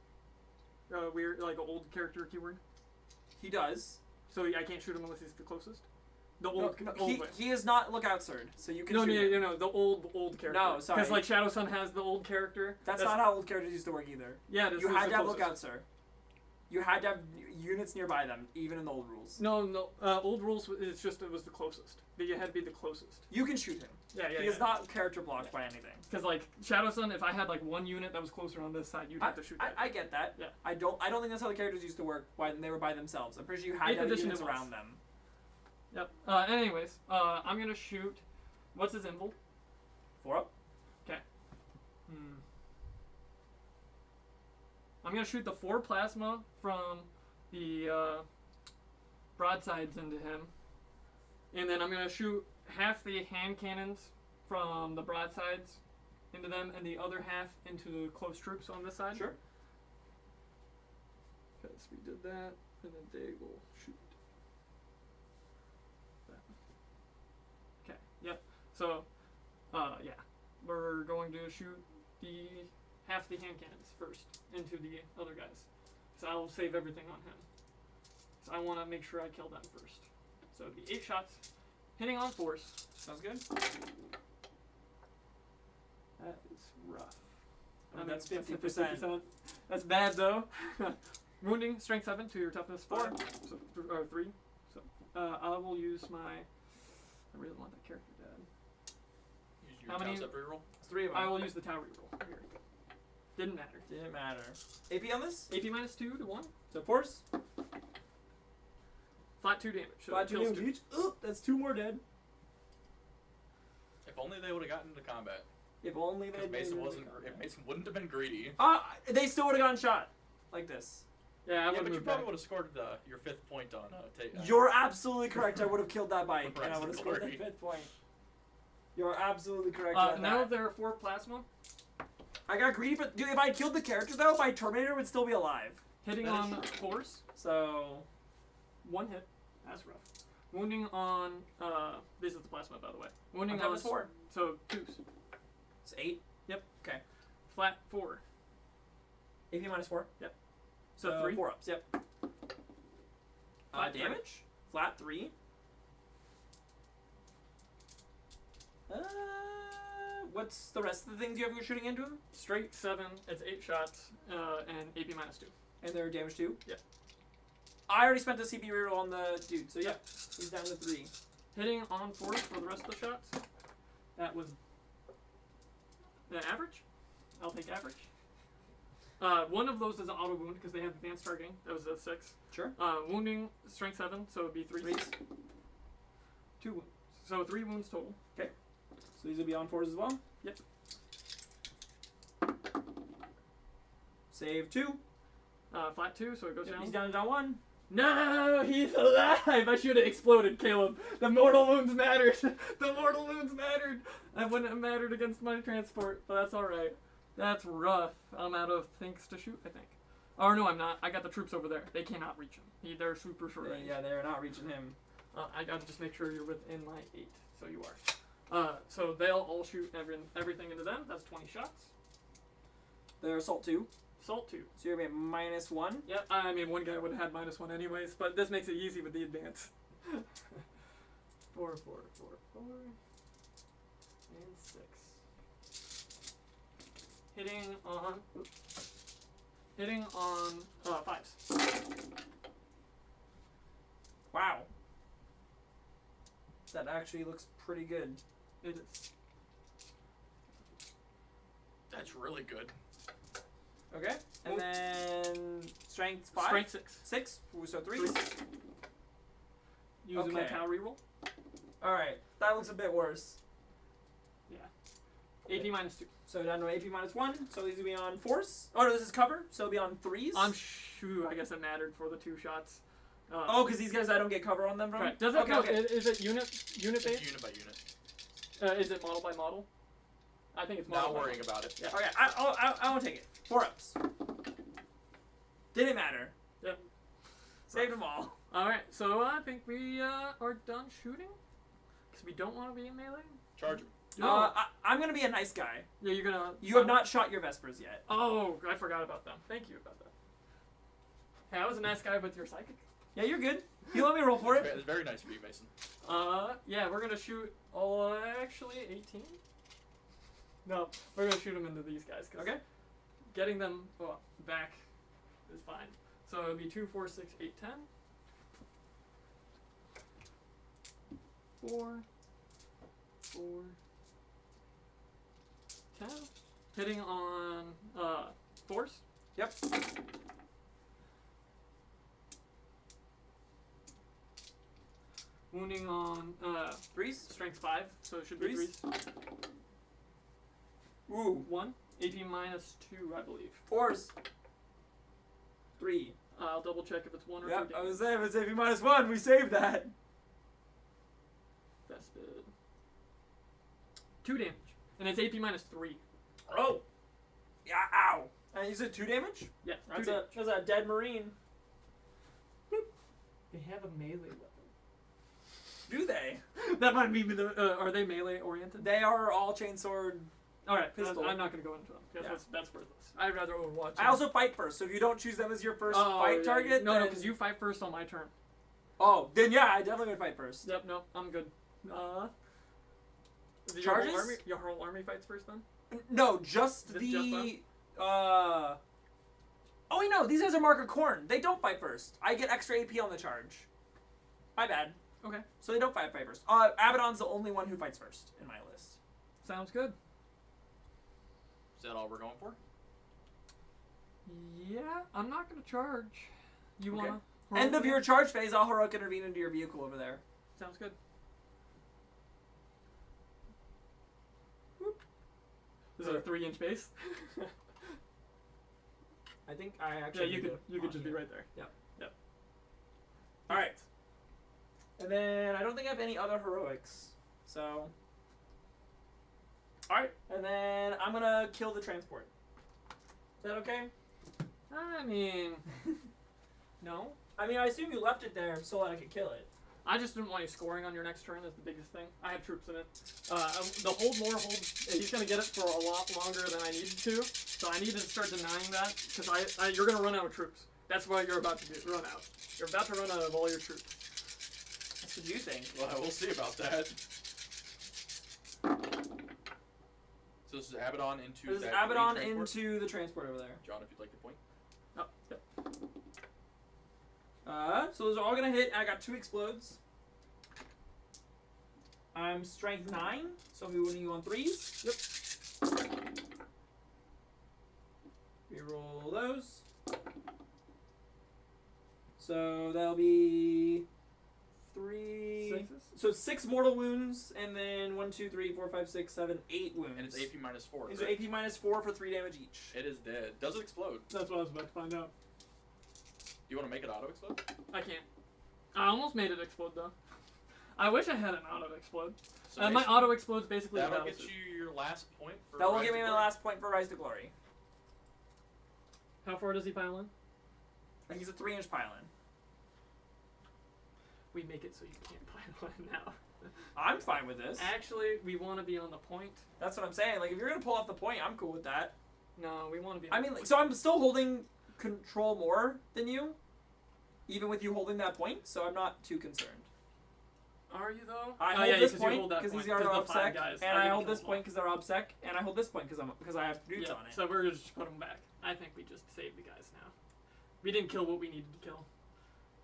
Weird, like an old character keyword. He does. So I can't shoot him unless he's the closest. The old, No, old he, way. he is not lookout sword, so you can No, shoot him. no, the old character. No, sorry. Because like Shadow Sun has the old character. That's not how old characters used to work either. Yeah, this You is had the to have closest. lookout, sir. You had to have units nearby them, even in the old rules. No. Old rules. It's just it was the closest. But you had to be the closest. You can shoot him. Yeah. He is not character blocked by anything. Because like Shadow Sun, if I had like one unit that was closer on this side, you'd have to shoot that. I get that. Yeah. I don't think that's how the characters used to work when they were by themselves. I'm pretty sure you had to 8th have edition units it was. around them. Yep. Anyways, I'm gonna shoot. What's his invul? 4 up. I'm gonna shoot the 4 plasma from the broadsides into him, and then I'm gonna shoot half the hand cannons from the broadsides into them, and the other half into the close troops on this side. Sure. Because we did that, and then they will shoot. That. Okay. Yep. So, yeah, we're going to shoot the half the hand cannons first into the other guys. So I'll save everything on him. So I want to make sure I kill them first. So it'd be 8 shots, hitting on force. Sounds good. That is rough. I mean, that's 50%. 50%. That's bad though. Wounding, strength 7 to your toughness 4, so, or 3. So I will use my. I really want that character dead. Use your How many- toss up reroll. It's 3 of them. I will use the tower reroll. Here. Didn't matter. Didn't matter. AP on this? AP minus 2 to 1. So force. Flat 2 damage. So Flat it kills 2 damage each. Oop, that's 2 more dead. If only they would have gotten into combat. If only they Because Mason wasn't. If Mason wouldn't have been greedy. They still would have gotten shot. Like this. Yeah, I Yeah, would but you move probably back. would have scored your 5th point on. You're absolutely correct. I would have killed that bike, and I would have Rest scored glory. that 5th point. You're absolutely correct about Now that. there are 4 plasma. I got greedy, but dude, if I killed the character though, my Terminator would still be alive. Hitting That is on force. So 1 hit. That's rough. Wounding on. This is the plasma, by the way. Wounding on on. top is 4. So 2s. It's 8. Yep. Okay. Flat 4. AP minus 4. So 3. 4 ups. Yep. Flat Damage. Flat 3. What's the rest of the things you have you're shooting into him? Straight 7. It's 8 shots. And AP minus 2. And they're damage 2? Yep. I already spent the CP reroll on the dude, so yep. He's down to 3. Hitting on force for the rest of the shots. That was the average. I'll take average. One of those is an auto wound because they have advanced targeting. That was a 6. Sure. Wounding strength 7, so it'd be 3. 3s. 2 wounds. So 3 wounds total. So these will be on 4s as well? Yep. Save 2. Flat 2, so it goes Yep, down. he's down to 1. No, he's alive! I should have exploded, Caleb. The mortal wounds mattered. The mortal wounds mattered. That wouldn't have mattered against my transport, but that's alright. That's rough. I'm out of things to shoot, I think. Or no, I'm not. I got the troops over there. They cannot reach him. They're super short range. Yeah, they're not reaching him. I gotta just make sure you're within my 8. So you are. So they'll all shoot everything into them. That's 20 shots. They're assault 2. Assault 2. So you're going to be at -1. Yeah, I mean, one guy would have had -1 anyways, but this makes it easy with the advance. 4, 4, 4, 4, and 6. Hitting on 5s. Wow. That actually looks pretty good. It is. That's really good. Okay. And then strength 5. Strength 6. 6. Ooh, so 3. Using my Okay. cow reroll. Alright. That looks a bit worse. AP -2. So down to AP -1. So these will be on 4s. Oh no, this is cover. So it'll be on 3s. I guess it mattered for the 2 shots. Oh, because these guys I don't get cover on them from? Right. Does it go? Is it unit It's based? unit by unit. Is it model by model? I think it's model. Not by worrying model. about it. Yeah. Okay, I won't take it. 4 ups. Didn't matter. Yep. Saved them all. All right. So I think we are done shooting because we don't want to be in melee. Charge him. I'm gonna be a nice guy. Yeah, you're gonna. You have not shot your Vespers yet. Oh, I forgot about them. Thank you about that. Hey, I was a nice guy with your psychic. Yeah, you're good. You let me roll for it. It's very nice of you, Mason. Yeah, we're gonna shoot. Actually, 18. No, we're gonna shoot them into these guys. 'Cause Okay. getting them back is fine. So it'll be 2, 4, 6, 8, 10. 4, 4, 10. Hitting on 4s. Yep. Wounding on 3s. strength 5, so it should be Threes? 3s. Ooh. 1. AP -2, I believe. 4s. 3. I'll double check if it's 1 or 2 Yep. damage. I was saying if it's AP -1, we saved that. Vested. 2 damage. And it's AP -3. Oh. Yeah. Ow. And you said 2 damage? Yeah, That's 2 damage. that's a dead Marine. They have a melee weapon. Do they? That might be the. Are they melee oriented? They are all chainsword. Alright, Pistol. I'm not going to go into them. Yes, Yeah. that's worthless. I'd rather Overwatch. I also fight first, so if you don't choose them as your first fight target, No, then... because you fight first on my turn. Oh, then yeah, I definitely would fight first. Yep, no, I'm good. Is it Charges? Your whole army fights first then? No, just Is it the... just Oh, wait, no, these guys are Mark of Corn. They don't fight first. I get extra AP on the charge. My bad. Okay. So they don't fight first. Abaddon's the only one who fights first in my list. Sounds good. Is that all we're going for? Yeah, I'm not going to charge. You Okay. want to? End of your charge phase, I'll heroic intervene into your vehicle over there. Sounds good. This is a 3-inch base. I think I Yeah, actually... you could just be right there. Yep. Yep. Alright. And then I don't think I have any other heroics. So... Alright. And then I'm gonna kill the transport. Is that okay? I mean, no. I mean, I assume you left it there so that I could kill it. I just didn't want you scoring on your next turn is the biggest thing. I have troops in it. The hold more hold, he's going to get it for a lot longer than I needed to. So I need to start denying that because you're going to run out of troops. That's what you're about to do, run out. You're about to run out of all your troops. That's what you think. Well, we'll see about that. So this is Abaddon into This is that Abaddon green transport? into the transport over there. John, if you'd like to point. Oh, yep. So those are all gonna hit. I got 2 explodes. I'm strength 9, so we winning you on 3s. Yep. Reroll those. So that'll be 3. Sixes? So 6 mortal wounds, and then 1, 2, 3, 4, 5, 6, 7, 8 wounds. And it's AP -4. These correct? are AP -4 for 3 damage each. It is dead. Does it explode? That's what I was about to find out. Do you want to make it auto explode? I can't. I almost made it explode though. I wish I had an auto explode. So My Mason, auto explodes basically. that'll without get it. you your last point for That will Rise give to me my Glory. last point for Rise to Glory. How far does he pile in? Like he's a 3-inch pylon. We make it so you can't pile in now. I'm fine with this. Actually, we want to be on the point. That's what I'm saying. Like, if you're gonna pull off the point, I'm cool with that. No, we want to be. I mean, like, so I'm still holding control more than you, even with you holding that point. So I'm not too concerned. Are you though? I Oh, hold yeah, this 'cause you point hold that because point, these are 'cause the five obsec, guys and are I gonna hold kill this them point all. because they're obsec, and I hold this point because I have dudes Yeah, on it. so we're just put them back. I think we just saved the guys now. We didn't kill what we needed to kill.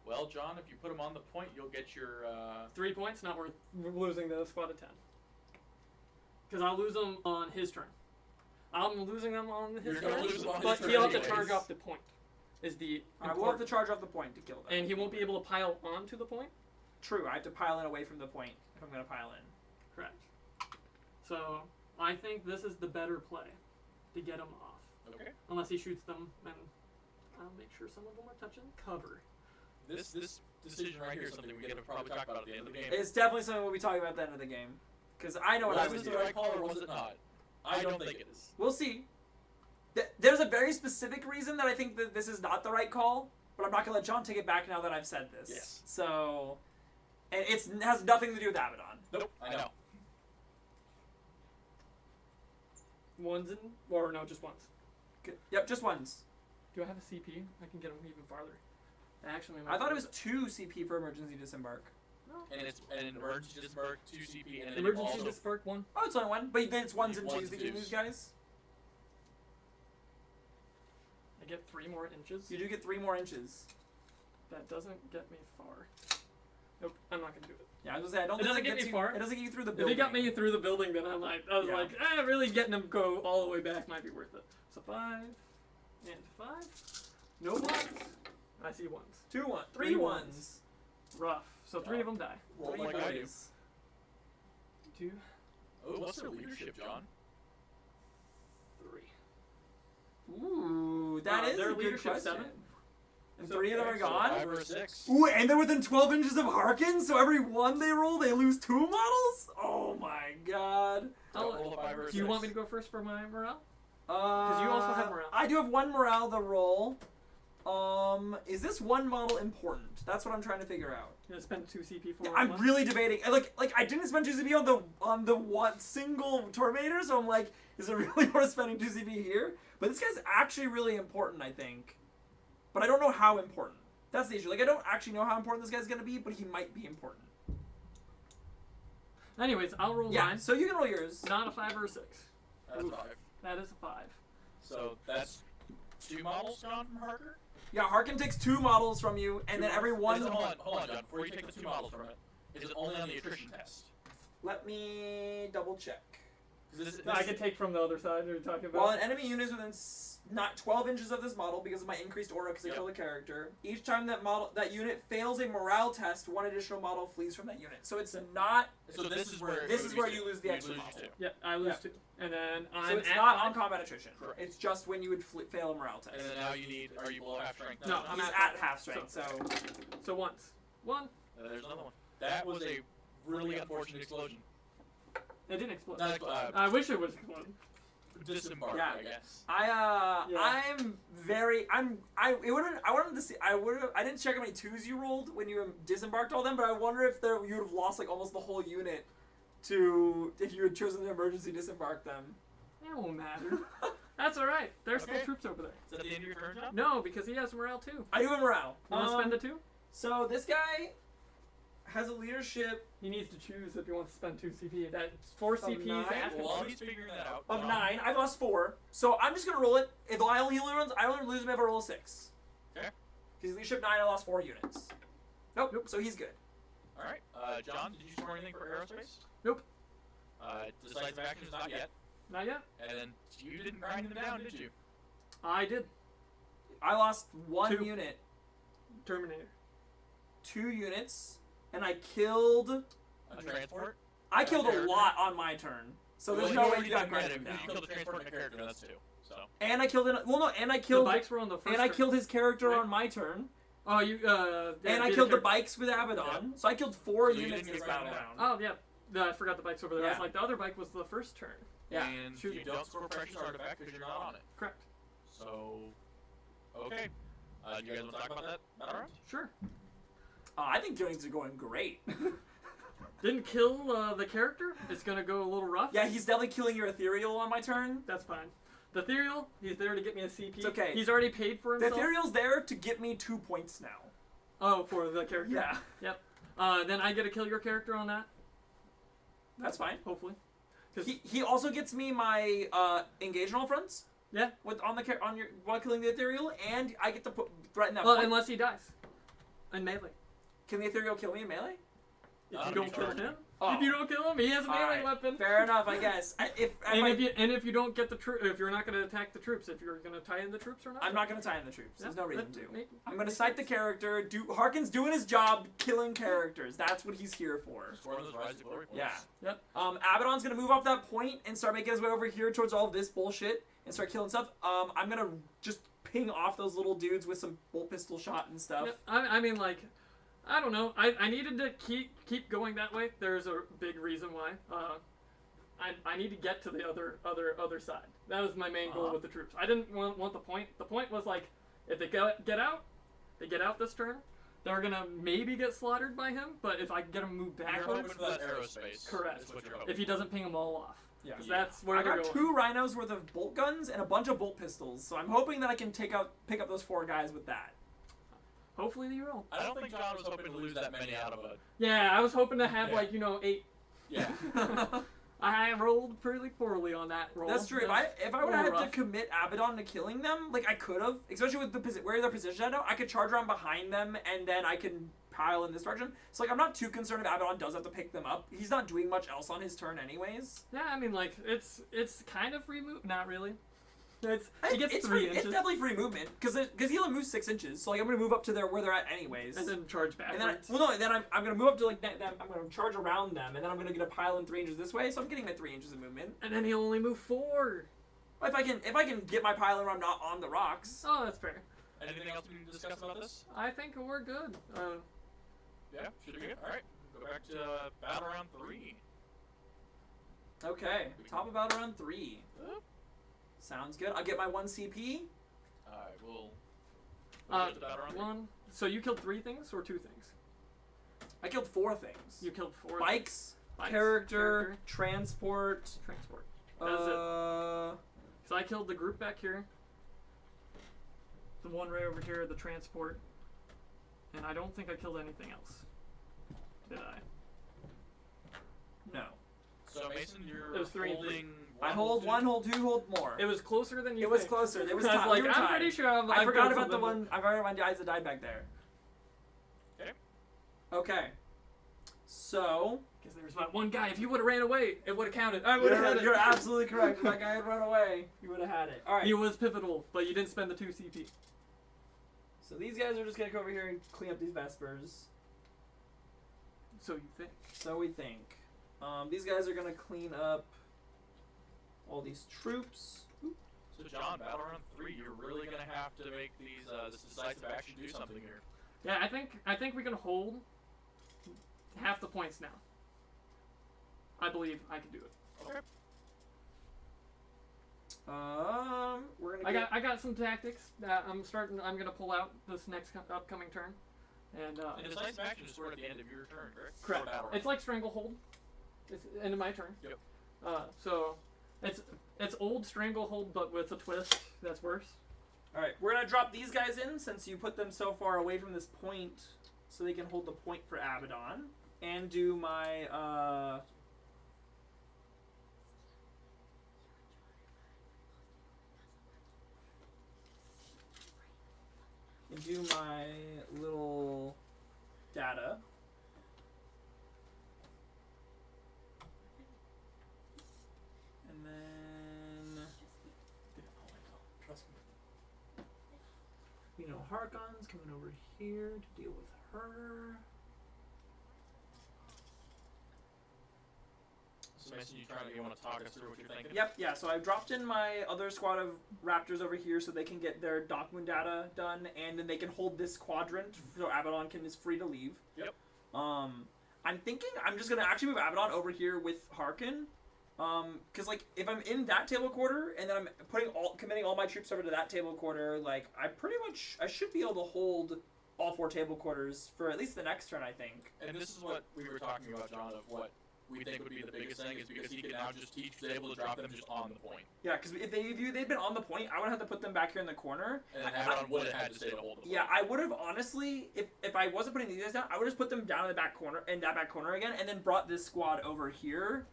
Well, John, if you put them on the point, you'll get your. 3 points, not worth losing the squad of 10. Because I'll lose them on his turn. I'm losing them on his You're gonna turn, lose them on his but turn he'll have to anyways. charge off the point. Is the I will have to charge off the point to kill them. and he won't be able to pile onto the point. True, I have to pile in away from the point if I'm gonna pile in. Correct. So I think this is the better play to get him off. Okay. Unless he shoots them, and I'll make sure some of them are touching cover. This decision right here is something we get to probably talk about at the end of the game. It's definitely something we'll be talking about at the end of the game, because I know what I Was would it do. the right call or was it not? I don't think it is. We'll see. There's a very specific reason that I think that this is not the right call, but I'm not gonna let John take it back now that I've said this. Yes. So, and it has nothing to do with Abaddon. Nope. I know. Ones in, or no, just ones. Yep, just ones. Do I have a CP? I can get him even farther. Actually, I thought it was 2 CP for emergency disembark. And it's an emergency disembark, 2 CP, and then Emergency also disembark 1. Oh, it's only 1, but then it's 1s and 2s Ones that and you lose, twos. guys. I get 3 more inches. You do get 3 more inches. That doesn't get me far. Nope, I'm not gonna do it. Yeah, I was gonna say, I don't It think doesn't it get gets me you, far. It doesn't get you through the If building. he got me through the building, then I was Yeah. like, really getting him go all the way back might be worth it. So 5 and 5. No ones. I see ones. 2 1, 3 Three ones. Rough. So 3 of them die. roll 3 like I do. boys. 2, Oh, what's their leadership, John? 3. Ooh, that is their a good leadership question. 7. And So 3 of them are So gone. 5 or 6. Ooh, and they're within 12 inches of Harkin, so every one they roll, they lose 2 models? Oh my god. Don't roll a 5 or a 6. Do you want me to go first for my morale? Because you also have morale. I do have 1 morale to roll. Is this 1 model important? That's what I'm trying to figure out. You gonna spend 2 CP for I'm one? really debating. Like I didn't spend 2 CP on the one single Tormator, so I'm like, is it really worth spending 2 CP here? But this guy's actually really important, I think. But I don't know how important. That's the issue. Like, I don't actually know how important this guy's gonna be, but he might be important. Anyways, I'll roll Yeah, mine. so you can roll yours. Not a 5 or a 6. That's 5. That is a 5. So that's 2 models gone from Harker? Yeah, Harkin takes 2 models from you, and then every one. Hold on, John. Before you take the 2 models from it, is it only on the attrition test? Let me double check. 'Cause this, I can take from the other side you're talking about. While an enemy unit is within not 12 inches of this model because of my increased aura because I Yep. killed a character, each time that unit fails a morale test, 1 additional model flees from that unit. So it's not. so this is where This is where you lose the extra lose model. 2. Yeah, I lose Yeah. 2. And then So I'm it's at not 5. on combat attrition. Correct. It's just when you would fail a morale test. And then now you need. Are you below half strength? No, I'm He's at at 5. half strength, so. So once. 1. There's another one. That was a really unfortunate explosion. It didn't explode. Not I wish it would explode. disembark, Yeah. I guess. Yeah. I wanted to see, I didn't check how many 2s you rolled when you disembarked all them, but I wonder if you would have lost like almost the whole unit if you had chosen to emergency disembark them. It won't matter. That's alright. There's still Okay. troops over there. Is that the end of your turn, John? No, because he has morale too. I do have morale. You want to spend a 2? So this guy has a leadership He needs to choose if he wants to spend 2 CP. That's 4 CPs 9? after. Well, while he's figuring that out, of John, 9. I've lost 4, so I'm just gonna roll it. If I only lose him if I roll a 6. Okay. Because leadership 9, I lost 4 units. Nope. So he's good. All right. John, did you score anything for aerospace? Nope. Decisive actions, not yet. Not yet. And then you didn't grind them down, did you? I did. I lost 1 2. unit, Terminator. 2 units, and I killed. A transport? I killed a character? lot on my turn, so there's Well, no you way already you got did granted granted, down. because you killed a transport and a character, that's 2. So. And I killed and I The killed bikes were on the first and I turn. killed his character Right. on my turn, Oh, you, yeah, and I did killed a the char- bikes with Abaddon, so I killed 4 So you units didn't this get battle grounded round. Oh, yeah. No, I forgot the bikes over there. I was Yeah. like, the other bike was the first turn. Yeah. And Shooting. you don't score precious artifact because you're not on it. Correct. So, okay. Do you guys want to talk about that battle round? Sure. I think things are going great. Didn't kill the character. It's gonna go a little rough. Yeah, he's definitely killing your ethereal on my turn. That's fine. The ethereal, he's there to get me a CP. It's okay. He's already paid for The himself. ethereal's there to get me 2 points now. Oh, for the character. Yeah, Yep. Then I get to kill your character on that. that's fine. Hopefully. 'Cause- He also gets me my engage on all fronts. Yeah. While killing the ethereal, and I get to threaten that Well, point. unless he dies. In melee. Can the ethereal kill me in melee? If Not you if don't you kill charge him. him. Oh. If you don't kill him, he has a melee Alright, weapon. Fair enough, I guess. If you don't get the if you're not gonna attack the troops, if you're gonna tie in the troops or not. I'm not gonna tie in the troops. There's no reason to. Make- I'm gonna cite the character. Harkin's doing his job, killing characters. That's what he's here for. Score those Rise to Glory points. Yeah. Yep. Abaddon's gonna move off that point and start making his way over here towards all of this bullshit and start killing stuff. I'm gonna just ping off those little dudes with some bolt pistol shot and stuff. Yep. I mean, like, I don't know. I needed to keep going that way. There's a big reason why. I need to get to the other side. That was my main goal with the troops. I didn't want the point. The point was like, if they get out this turn, they're gonna maybe get slaughtered by him. But if I can get him moved You're backwards, hoping for that aerospace. Correct. Is what you're hoping. if he doesn't ping them all off, Yeah. 'cause that's where I they're got going. 2 rhinos worth of bolt guns and a bunch of bolt pistols, so I'm hoping that I can pick up those 4 guys with that. Hopefully you will. I don't think John was hoping to lose that many out of a. Yeah, I was hoping to have Yeah. 8. Yeah. I rolled pretty poorly on that roll. That's true. If I would a have little had to rough. commit Abaddon to killing them, like I could have, especially with where they're positioned now, I could charge around behind them and then I can pile in this direction. So like I'm not too concerned if Abaddon does have to pick them up. He's not doing much else on his turn anyways. Yeah, I mean, like, it's kind of free move. Not really. He gets it's 3 free, inches. It's definitely free movement because he only moves 6 inches. So like I'm gonna move up to where they're at anyways. And then charge And then, backwards. then I'm gonna move up to like them. I'm gonna charge around them, and then I'm gonna get a pile in 3 inches this way. So I'm getting my 3 inches of movement. And then he'll only move 4. If I can get my pile in where I'm not on the rocks. Oh, that's fair. Anything else we need to discuss about this? I think we're good. Yeah, should be good. All right, go back to battle round 3. Okay, top of battle round 3. Sounds good. I'll get my 1 CP. All right, we'll Uh, get to battle round 3. 1. So you killed 3 things or 2 things? I killed 4 things. You killed 4 Bikes, Bikes, character, transport. transport. That's it. Uh, So I killed the group back here. The one right over here, the transport. And I don't think I killed anything else. Did I? no. So Mason, you're It was 3 and holding. I hold 1, hold 2, hold more. It was closer than you It was think. closer. It was I tied. was We like, were I'm tied. pretty sure I I've forgot done about the something. one. I forgot my guys that died back there. Okay. Okay. So. Because there was that one guy. If you would have ran away, it would have counted. I would have had it. You're absolutely correct. If that guy had run away, you would have had it. All right. He was pivotal, but you didn't spend the 2 CP. So these guys are just gonna go over here and clean up these Vespers. So you think. So we think. These guys are gonna clean up all these troops. So John, battle round 3, you're really gonna have to make these this decisive action do something here. Yeah, I think we can hold half the points now. I believe I can do it. Okay. We're gonna. I got some tactics that I'm gonna pull out this next upcoming turn, and And decisive action is sort of at the end of your turn, correct? correct. For battle round. It's like stranglehold. It's end of my turn. Yep. So it's old stranglehold, but with a twist that's worse. All right, we're gonna drop these guys in since you put them so far away from this point, so they can hold the point for Abaddon, and do my and do my little data. And then Trust me. Harkon's coming over here to deal with her. So Mason, you want to talk us through what you're thinking? Yep, yeah, so I've dropped in my other squad of raptors over here so they can get their dock moon data done, and then they can hold this quadrant so Abaddon is free to leave. Yep. I'm thinking I'm just gonna actually move Abaddon over here with Harkin. Cause like if I'm in that table quarter and then I'm committing all my troops over to that table quarter, like I should be able to hold all 4 table quarters for at least the next turn, I think. And this is what we were talking about, John, of what we think would be the biggest thing, is because he can now just he's able to drop them just on the point. Yeah, because if they'd been on the point, I would have to put them back here in the corner. And then Abaddon would have had to stay to hold the point. Yeah, I would have honestly, if I wasn't putting these guys down, I would have just put them down in that back corner again, and then brought this squad over here.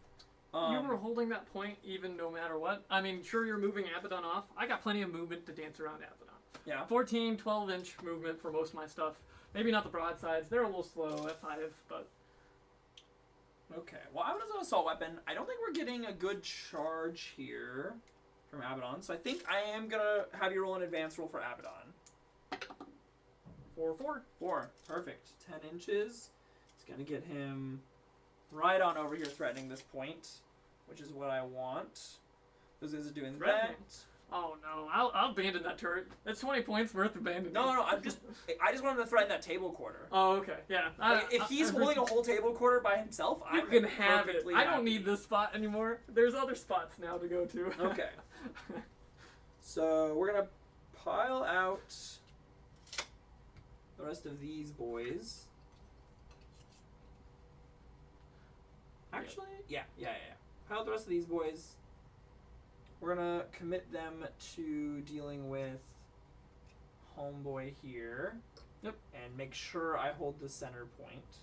You were holding that point even no matter what. I mean, sure, you're moving Abaddon off. I got plenty of movement to dance around Abaddon. Yeah. 14, 12-inch movement for most of my stuff. Maybe not the broadsides. They're a little slow at 5, but... Okay, well, Abaddon's an assault weapon. I don't think we're getting a good charge here from Abaddon, so I think I am going to have you roll an advance roll for Abaddon. 4-4. 4, perfect. 10 inches. It's going to get him right on over here threatening this point, which is what I want. Those guys are doing Threatening. that. Oh no, I'll abandon that turret. That's 20 points worth abandoning. No, I just want him to threaten that table quarter. Oh, okay, yeah. Like, if he's holding a whole table quarter by himself, you I'm can have it. perfectly I don't happy. need this spot anymore. There's other spots now to go to. Okay. So we're gonna pile out the rest of these boys. Actually, yeah. Pile out the rest of these boys. We're gonna commit them to dealing with homeboy here. Yep. And make sure I hold the center point.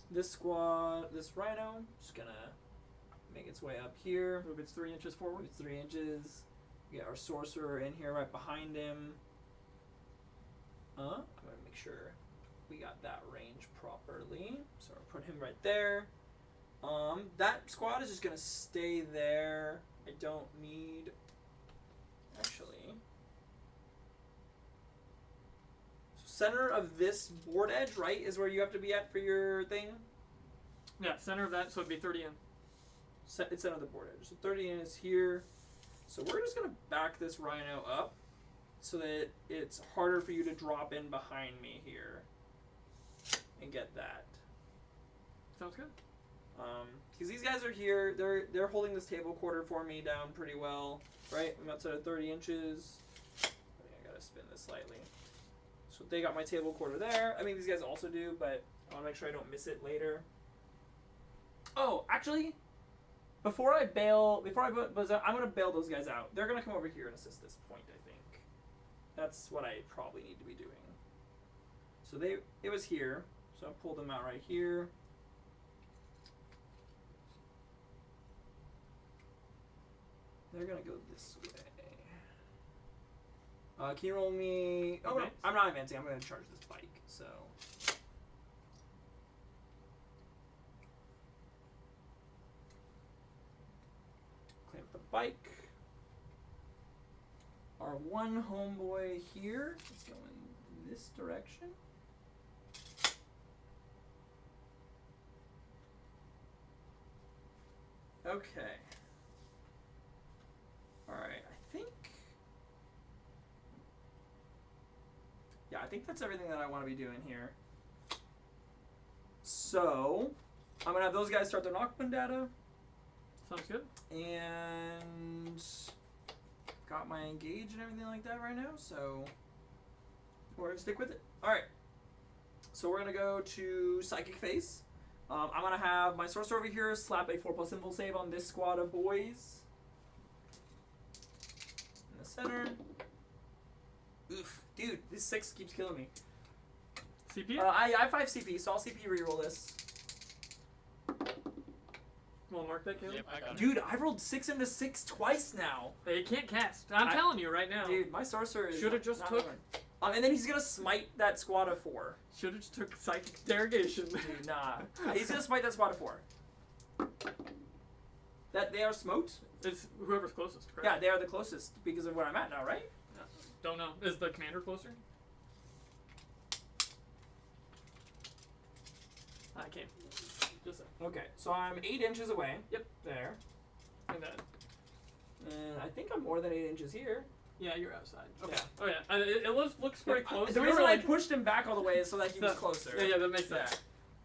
This squad, this rhino, just gonna make its way up here. Move its 3 inches forward. It's 3 inches. We got our sorcerer in here right behind him. I'm gonna make sure we got that range properly. So I'll put him right there. That squad is just gonna stay there. I don't need, actually. So center of this board edge, right, is where you have to be at for your thing. Yeah, center of that, so it'd be 30 in. It's center of the board edge. So 30 in is here. So we're just gonna back this rhino up so that it's harder for you to drop in behind me here and get that. Sounds good. Because these guys are here, they're holding this table quarter for me down pretty well, right? I'm outside of 30 inches. I gotta spin this slightly. So they got my table quarter there. I mean, these guys also do, but I want to make sure I don't miss it later. Oh, actually, before I buzz out, I'm gonna bail those guys out. They're gonna come over here and assist this point, I think. That's what I probably need to be doing. So it was here, so I pulled them out right here. They're gonna go this way. Can you roll me? Oh no, Advance? I'm not advancing. I'm gonna charge this bike. So. Clean up the bike. Our one homeboy here is going this direction. Okay. Alright, I think that's everything that I want to be doing here. So, I'm going to have those guys start their knockman data. Sounds good. And got my engage and everything like that right now, so we're going to stick with it. Alright, so we're going to go to Psychic Phase. I'm going to have my sorcerer over here slap a 4+ symbol save on this squad of boys. In the center. Oof. Dude, this 6 keeps killing me. CP? I have 5 CP, so I'll CP reroll this. Well, mark that, Caleb. Yep, I got it. Dude, I rolled 6 into 6 twice now. Hey, you can't cast. I'm telling you right now. Dude, my sorcerer is Shoulda just not took- rolling. And then he's gonna smite that squad of 4. Should've just took psychic derogation. Dude, nah. He's gonna smite that squad of 4. That they are smote? It's whoever's closest, correct? Yeah, they are the closest because of where I'm at now, right? Don't know. Is the commander closer? I can't. Just saying. Okay, so I'm 8 inches away. Yep. There. And then, And I think I'm more than 8 inches here. yeah, you're outside. Okay. Yeah. Oh yeah, it looks pretty close. The We reason were I like, pushed him back all the way is so that he was the- closer. yeah, that makes Yeah. sense.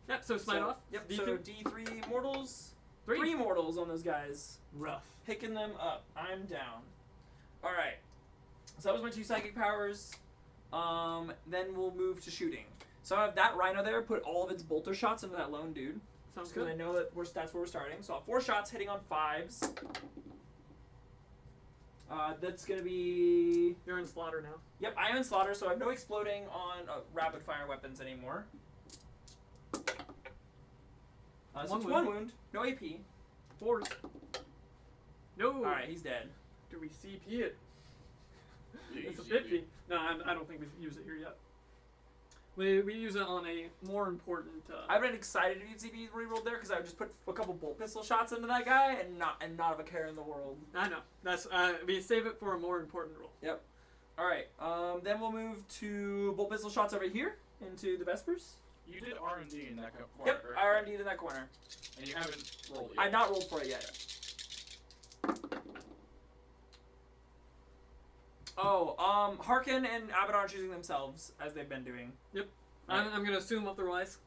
Yeah, so smite off. Yep, D2. so D3 mortals. 3. 3 mortals on those guys. Rough. Picking them up. I'm down. Alright. So that was my 2 psychic powers. Then we'll move to shooting. So I have that rhino there. Put all of its bolter shots into that lone dude. Sounds Because I good. know that that's where we're starting. So I'll have 4 shots hitting on 5s. That's gonna be. You're in slaughter now. Yep, I am in slaughter, so I have no exploding on rapid fire weapons anymore. So One it's wound. 1 wound, no AP. 4s. No. Alright, he's dead. Do we CP it? Yeah, It's a you- 50. No, I don't think we use it here yet. We use it on a more important. I've been excited to use CP rerolled there because I would just put a couple bolt pistol shots into that guy and not have a care in the world. I know. That's we save it for a more important role. Yep. Alright, then we'll move to bolt pistol shots over here into the Vespers. You did R&D in that corner, Yep, correct? R&D in that corner. And you haven't rolled it I've yet. not rolled for it yet. Oh, Harkin and Abaddon are choosing themselves as they've been doing. I'm gonna assume otherwise.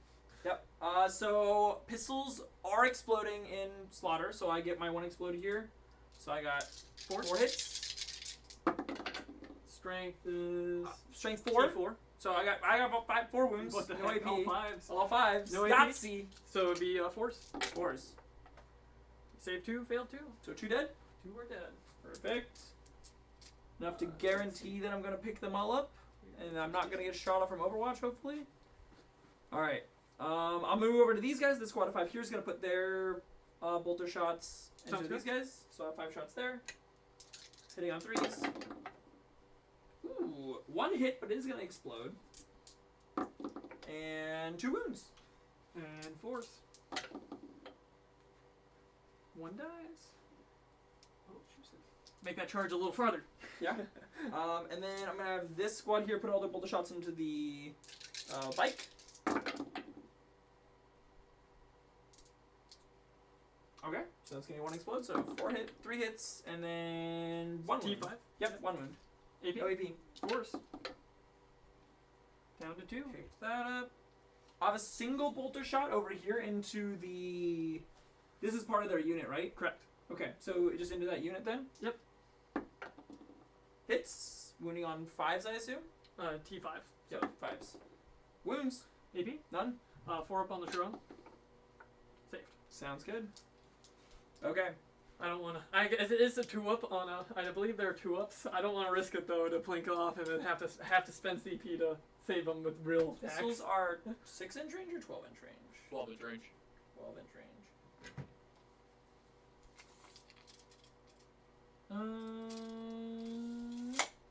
Yep. So pistols are exploding in slaughter, so I get my 1 exploded here. So I got 4 hits. Strength is Strength 4. 4. So I got about 4 wounds. What the no heck? AP. All 5s. All 5s. No AP? Yahtzee. So it'd be 4s. 4s. Save 2, failed 2. So 2 dead. 2 are dead. Perfect. Enough to guarantee that I'm gonna pick them all up, and I'm not gonna get shot off from Overwatch. Hopefully. All right. I'll move over to these guys. The squad of 5 here is gonna put their bolter shots into Sounds these guys. So I have 5 shots there. Hitting on 3s. Ooh, 1 hit, but it is gonna explode. And 2 wounds. And 4s. 1 dies. Oh, shoot. Make that charge a little farther. Yeah. And then I'm gonna have this squad here put all their bolter shots into the bike. Okay, so that's gonna be 1 explode. So 3 hits, and then 1 wound. T5. Yep, 1 wound. AP. No AP. 4s. Down to 2. Pick that up. I have a single bolter shot over here into the. This is part of their unit, right? Correct. Okay, so just into that unit then. Yep. Hits, wounding on 5s, I assume. T5. Yep, 5s. Wounds, AP. none. 4 up on the drone. Saved. Sounds good. Okay. I don't want to. If it is a 2-up on a, I believe there are 2-ups. I don't want to risk it though to blink off and then have to spend CP to save them with real attacks. Pistols are 6-inch range or 12-inch range? 12-inch range. 12-inch range.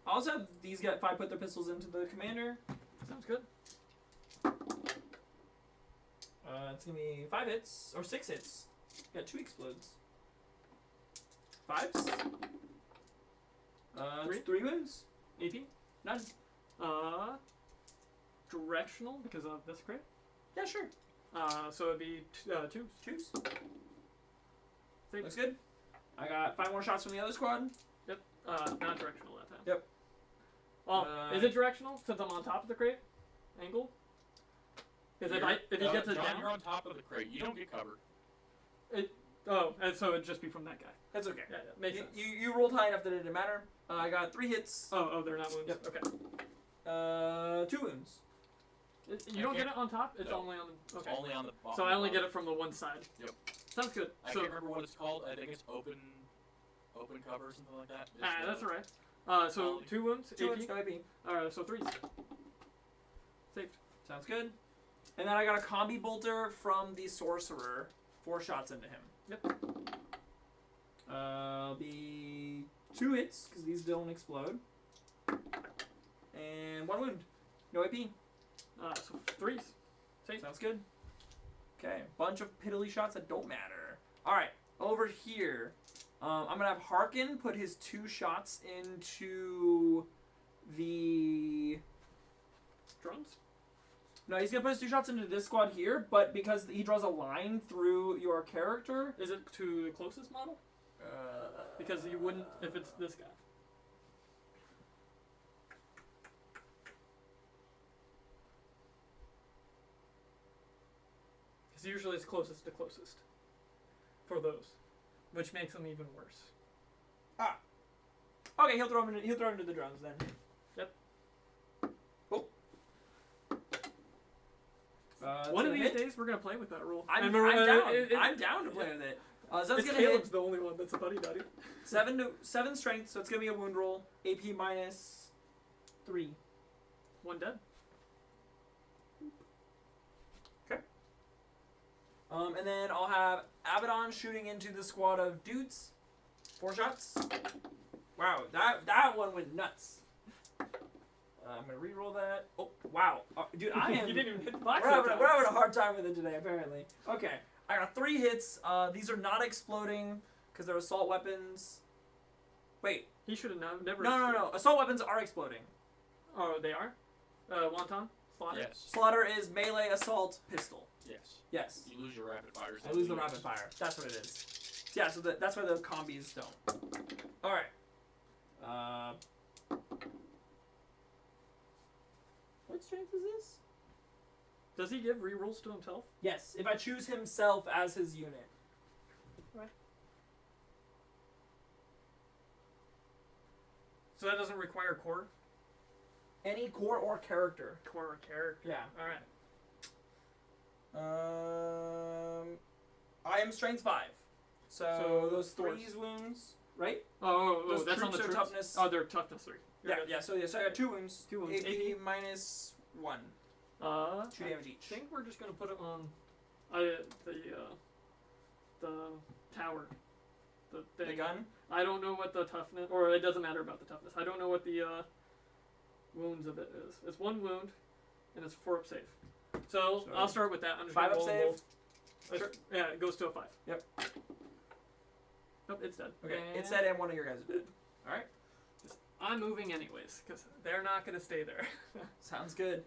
I also have these guys 5 put their pistols into the commander. Sounds good. It's gonna be 5 hits or 6 hits. Got 2 explodes. 5s. 3? 3 wounds. AP. None. Directional because of this crit. Yeah, sure. So it'd be 2s. 2s. Saved. Looks good. I got 5 more shots from the other squad. Not directional that time. Yep. Well, Uh, is it directional since I'm on top of the crate? Angle? Because if he gets it John, down. you're on top of the crate. You don't get covered. Oh, and so it'd just be from that guy. That's okay. Yeah, makes You, sense. you rolled high enough that it didn't matter. I got 3 hits. Oh, they're not wounds. Yep. Okay. 2 wounds. You don't get can't- it on top. It's no. only on the. Okay. Only on the bottom. So I only get it from the one side. Yep. Sounds good. I So can't remember what it's called. I think it's open cover or something like that. It's, that's alright. So quality. 2 wounds. 2 AP. wounds, no AP. So 3s. Saved. Sounds good. And then I got a combi bolter from the sorcerer. 4 shots into him. Yep. Be 2 hits because these don't explode. And 1 wound. No AP. So 3s. Saved. Sounds good. Okay, bunch of piddly shots that don't matter. All right, over here, I'm gonna have Harkin put his 2 shots into the. Drones. No, he's gonna put his 2 shots into this squad here, but because he draws a line through your character. Is it to the closest model? Because you wouldn't if it's this guy. Because usually it's closest to closest for those, which makes them even worse. Okay, he'll throw him into the drones then. Yep. Oh. One of these days, we're gonna play with that rule. I'm down. I'm down to play with it. So that's It's gonna Caleb's hit the only one that's a buddy daddy. 7 strength, so it's gonna be a wound roll. AP minus 3. One dead. Okay. And then I'll have Abaddon shooting into the squad of dudes. 4 shots. Wow, that one went nuts. I'm gonna re-roll that. Oh, wow, dude, I am. You didn't even hit the box. We're having a hard time with it today, apparently. Okay, I got 3 hits. These are not exploding because they're assault weapons. Wait. He should have never. No. Assault weapons are exploding. Oh, they are. Wonton. Slaughter. Yes. Slaughter is melee, assault, pistol. Yes. Yes. You lose your rapid fire. I lose the rapid fire. That's what it is. Yeah, so that's why the combis don't. All right. What strength is this? Does he give rerolls to himself? Yes, if I choose himself as his unit. Right. So that doesn't require core? Any core or character. Core or character. Yeah. Alright. I am strength 5. So those force. 3 wounds, right? Oh, Those that's on the troops are troops? toughness. Oh, they're toughness 3. Yeah. So I got 2 wounds. 2 wounds. AP minus 1. 2 damage each. I think we're just gonna put it on the tower. The gun? I don't know what the toughness, or it doesn't matter about the toughness. I don't know what the wounds of it is. It's 1 wound, and it's 4 up save. So I'll start with that. I'm just 5 gonna up roll save. both. Sure. Yeah, it goes to a 5. Yep. Nope, it's dead. Okay, And it's dead and one of your guys are dead. Alright. I'm moving anyways, because they're not gonna stay there. Sounds good.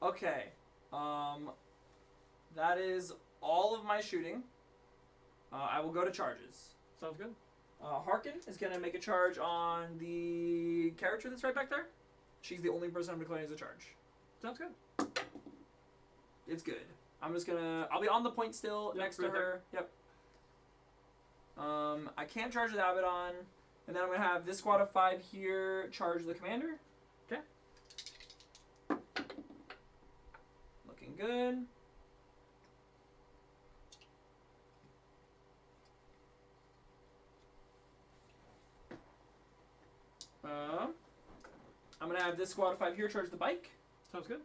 Okay. That is all of my shooting. I will go to charges. Sounds good. Harkin is going to make a charge on the character that's right back there. She's the only person I'm declaring as a charge. Sounds good. It's good. I'm just going to... I'll be on the point still next to right her. Yep. I can't charge with Abaddon. And then I'm going to have this squad of 5 here charge the commander. Okay. Looking good. I'm going to have this squad of 5 here charge the bike. Sounds good.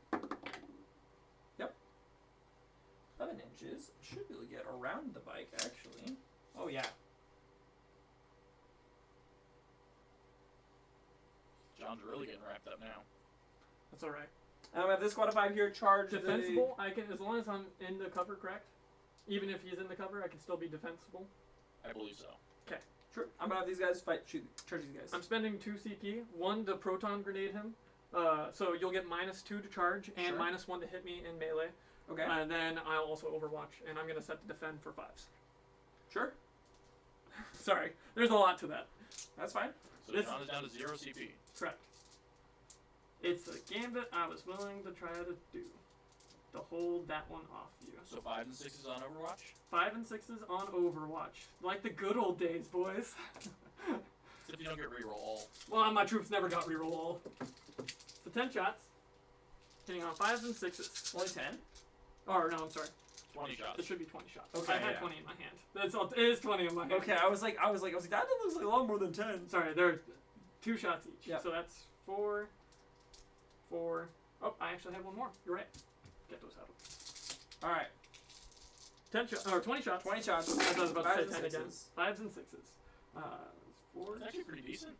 Yep. 11 inches. Should be able to get around the bike, actually. Oh, yeah. John's really getting wrapped up now. That's alright. I'm going to have this squad of 5 here charge Defensible, I can, as long as I'm in the cover, correct? Even if he's in the cover, I can still be defensible. I believe so. Sure. I'm going to have these guys charge these guys. I'm spending 2 CP, 1 to proton grenade him. So you'll get -2 to charge and Sure. -1 to hit me in melee. Okay. And then I'll also overwatch, and I'm going to set to defend for 5s. Sure. Sorry, there's a lot to that. That's fine. So This- John is down to 0 CP. Correct. It's a gambit I was willing to try to do. To hold that one off you. So 5 and 6 is on Overwatch. 5 and 6s on Overwatch. Like the good old days, boys. Except you don't get reroll all. Well, my troops never got reroll all. So 10 shots. Hitting on 5s and 6s. Only 10? Or, no, I'm sorry. 20 It shots. should be 20 shots. Okay, I had yeah. 20 in my hand. It is 20 in my hand. Okay, I was like, that looks like a lot more than 10. Sorry, there are 2 shots each. Yep. So that's 4. Oh, I actually have 1 more. You're right. Get those out. Alright. 10 shots, or 20 shots. 20 shots. As I was about to 5s say and 10 again. 6s. 5s and 6s. 4. It's actually pretty decent.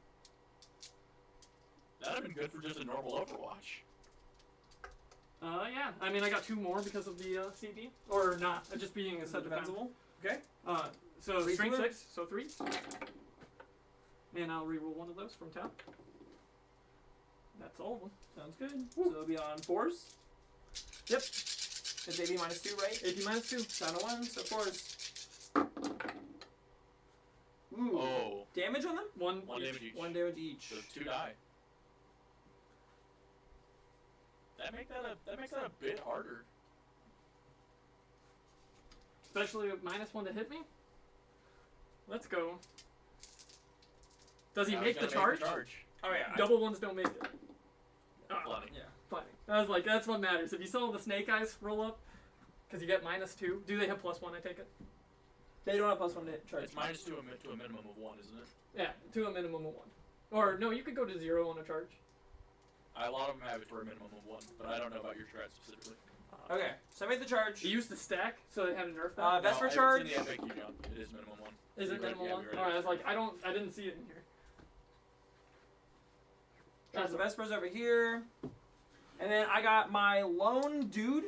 That'd have been good for just a normal Overwatch. Yeah. I mean, I got 2 more because of the CP. Or not. Just being a set defensible. Okay. So Three strength fluid? 6, so 3. And I'll reroll one of those from town. That's all of them. Sounds good. So it'll be on 4s. Yep. It's AP -2, right? AP -2. Down to 1, so 4s. Ooh. Oh. Damage on them? 1 1 damage each. 1 damage each. So 2 die. That makes that a bit harder. Especially with -1 to hit me. Let's go. Does he Now make the he's gotta charge? Oh yeah. Double ones don't make it. Plenty. Yeah. Plenty. I was like, that's what matters. If you saw the snake eyes roll up, because you get -2. Do they have +1? I take it. They don't have +1 to hit charge. It's -2 to a minimum of 1, isn't it? Yeah, to a minimum of 1. Or no, you could go to 0 on a charge. A lot of them have it for a minimum of 1, but I don't know about your strat specifically. Okay, so I made the charge. He used the stack, so they had to nerf that. Vesper No, charge. It's in the FAQ, John. It is minimum 1. Is it We read- minimum yeah, 1? we read Alright, I was it. like, I didn't see it in here. The Vesper's over here. And then I got my lone dude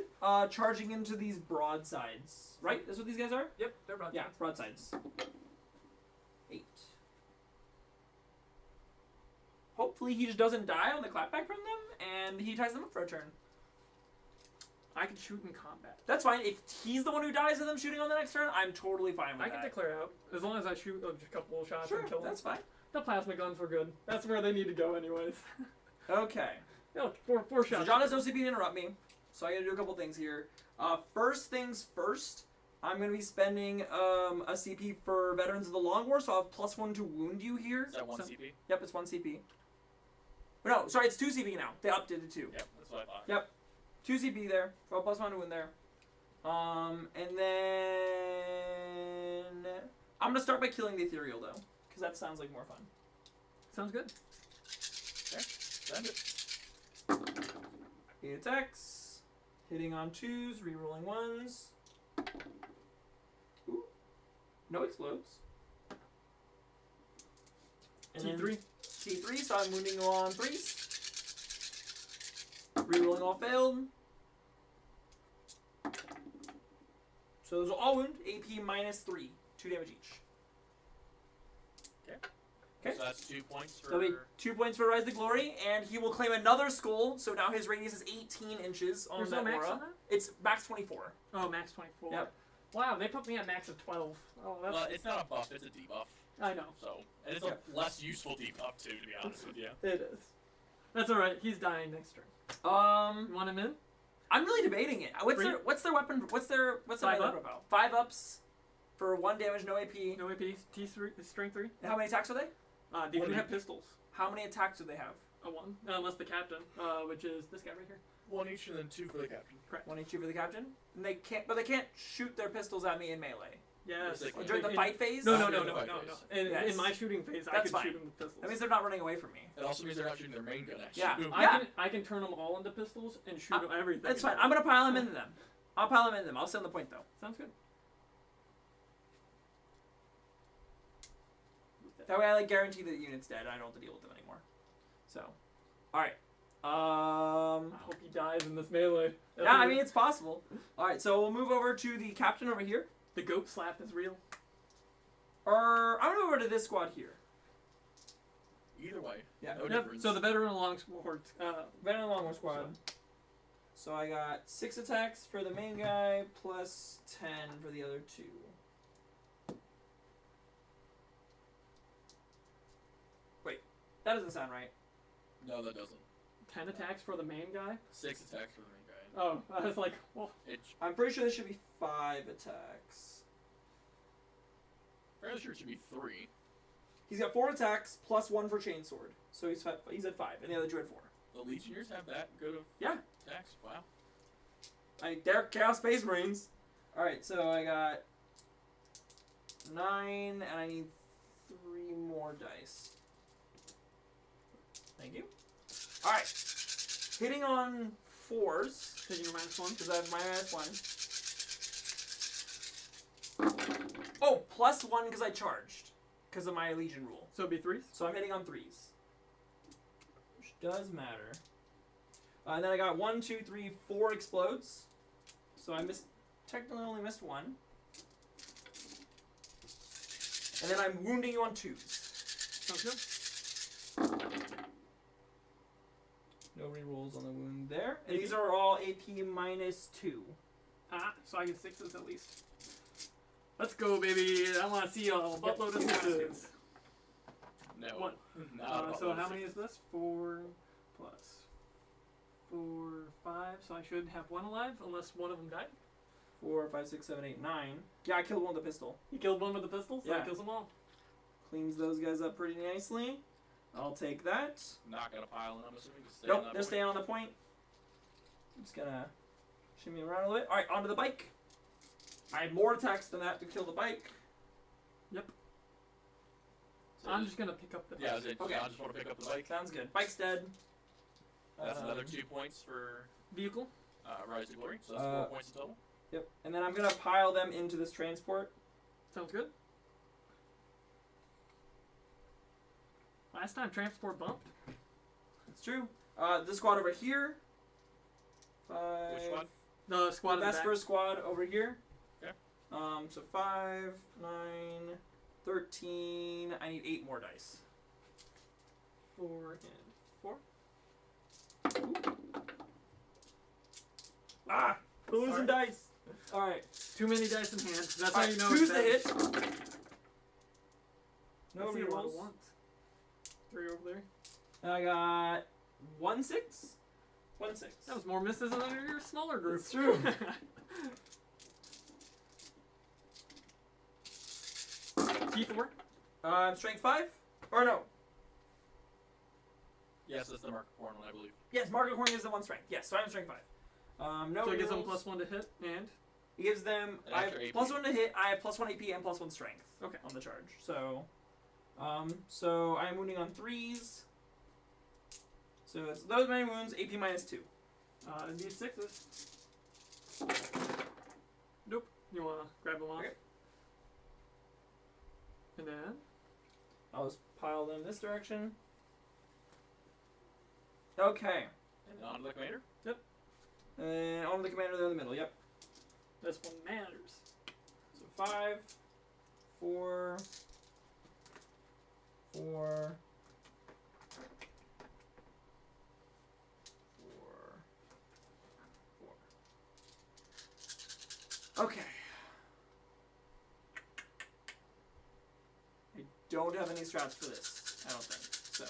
charging into these broadsides. Right? That's what these guys are? Yep, they're broad. Yeah, broadsides. 8. Hopefully he just doesn't die on the clapback from them, and he ties them up for a turn. I can shoot in combat. That's fine. If he's the one who dies of them shooting on the next turn, I'm totally fine with I that. can declare out as long as I shoot a couple of shots Sure, and kill them. that's fine. The plasma guns were good. That's where they need to go, anyways. Okay. No, four So shots. John has no CP to interrupt me, so I gotta do a couple things here. First things first, I'm gonna be spending a CP for Veterans of the Long War, so I'll have +1 to wound you here. Is that 1 So- CP? Yep, it's 1 CP. No, sorry, it's 2 CP now. They upped it to 2. Yep, that's what I thought. Yep. 2 CP there, so I'll +1 to wound there. And then I'm gonna start by killing the Ethereal though, because that sounds like more fun. Sounds good. Send it. 8 attacks, hitting on 2s, rerolling 1s. Ooh. No explodes. And then T3. T3, so I'm wounding you on 3s. Rerolling all failed. So those will all wound. AP -3. 2 damage each. Okay. So that's 2 points for... That'll be 2 points for Rise to Glory, and he will claim another skull, so now his radius is 18 inches on There's that no max aura. on that? It's max 24. Oh, max 24. Yep. Wow, they put me at max of 12. Oh, that's... Well, it's not a buff, it's a debuff. I know. So, and it's a less useful debuff too, to be honest with you. It is. That's alright. He's dying next turn. You want him in? I'm really debating it. What's Three? their weapon? What's their 5 melee up? profile? 5 ups for 1 damage, no AP. No AP. T3, strength 3. And how many attacks are they? They What do do have you- pistols. How many attacks do they have? A 1. Unless the captain, which is this guy right here. 1 each and then 2 for the captain. Correct. 1 each for the captain. And they can't shoot their pistols at me in melee. Yes. Yes, they During the In- fight phase. No, Not no, no, during no, the no, fight no. phase. In, Yes. in my shooting phase, I That's can fine. shoot them with pistols. That means they're not running away from me. It also means they're not shooting their main gun at you. Yeah. I can turn them all into pistols and shoot everything. That's fine. I'm gonna pile them into them. I'll pile them into them. I'll send the point though. Sounds good. That way, I guarantee that the unit's dead. I don't have to deal with them anymore. So, all right. I hope he dies in this melee. Yeah, I mean it's possible. All right, so we'll move over to the captain over here, the goat slap is real. or I'm gonna move over to this squad here. Either way, Yeah. no Yep. difference. So the veteran longsword. Veteran Longwar squad. So I got 6 attacks for the main guy, plus 10 for the other 2. Wait, that doesn't sound right. No, that doesn't. 10 attacks for the main guy. 6 attacks for the main guy. Oh, I was like, well, It's I'm pretty sure this should be 5 attacks. fairly sure it should be 3. He's got 4 attacks plus 1 for chainsword, so he's at 5, and the other 2 had 4. The Legionnaires have that good of Yeah. attacks? Wow. They're Chaos Space Marines. All right, so I got 9, and I need 3 more dice. Thank you. All right, hitting on 4s taking your -1. because I have my -1. Oh, plus 1 because I charged because of my Legion rule. So it'd be 3s. So I'm hitting on 3s, which does matter. And then I got 1, 2, 3, 4 explodes. So I technically only missed 1. And then I'm wounding you on 2s. Sounds good. No rerolls on the wound there. And these are all AP -2. So I get 6s at least. Let's go, baby. I want to see a buttload of Yep. 6s. No. 1. Not So how many is this? 4 plus 4, 5. So I should have 1 alive unless one of them died. 4, 5, 6, 7, 8, 9. Yeah, I killed one with a pistol. You killed one with the pistol, so Yeah. that kills them all. Cleans those guys up pretty nicely. I'll take that. Not gonna pile in, I'm assuming. Just stay Nope, on that they're point. staying on the point. I'm just gonna shimmy around a little bit. Alright, onto the bike. I have more attacks than that to kill the bike. So I'm just gonna pick up the. Yeah, Okay. I just want to pick up the bike. Sounds good. Bike's dead. That's another 2 points for Vehicle. Rise to Glory, so that's 4 points in total. Yep. And then I'm gonna pile them into this transport. Sounds good. Last time transport bumped. It's true. This squad over here. 5. Which squad? The squad The in the back. Vesper squad over here. Okay. So 5, 9, 13. I need 8 more dice. 4 and 4. Ah! We're losing Sorry. dice. Alright. Too many dice in hand. That's how Alright, you know. 2's it's the bad. hit. I No see a lot of rerolls. ones. 3 over there. And I got 1 6. 1 6. That was more misses than your smaller group. It's true. T4. Strength 5? Or no? Yes, that's the Mark of Corn one, I believe. Yes, Marco Corn is the 1 strength. Yes, so I'm strength 5. No So it gives them rerolls. +1 to hit and. It gives them. An I have extra AP. +1 to hit. I have +1 AP and +1 strength. Okay. On the charge. So I'm wounding on 3s. So it's those many wounds. AP -2. These 6s. Nope. You wanna grab them off? Okay. And then. I'll just pile them this direction. Okay. And then on to the commander. And then on the commander there in the middle. Yep. This one matters. So 5, 4, 4, 4. Okay. I don't have any strats for this, I don't think. So.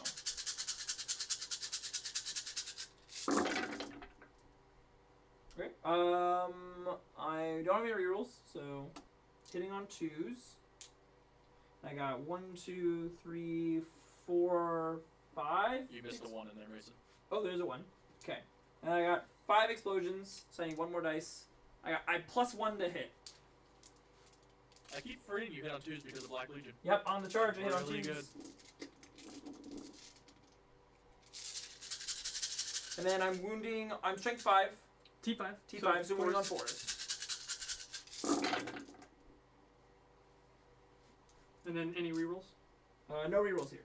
Okay. I don't have any rerolls, so hitting on 2s. I got 1, 2, 3, 4, 5. You missed a 1 in there, Mason. Oh, there's a 1. Okay. And I got 5 explosions, so I need 1 more dice. I +1 to hit. I keep forgetting you hit on 2s because of Black Legion. Yep, on the charge, I hit on Really 2s. good. And then I'm wounding. I'm strength 5. T5. T5, so wounding on fours. 4s. And then any rerolls? No rerolls here.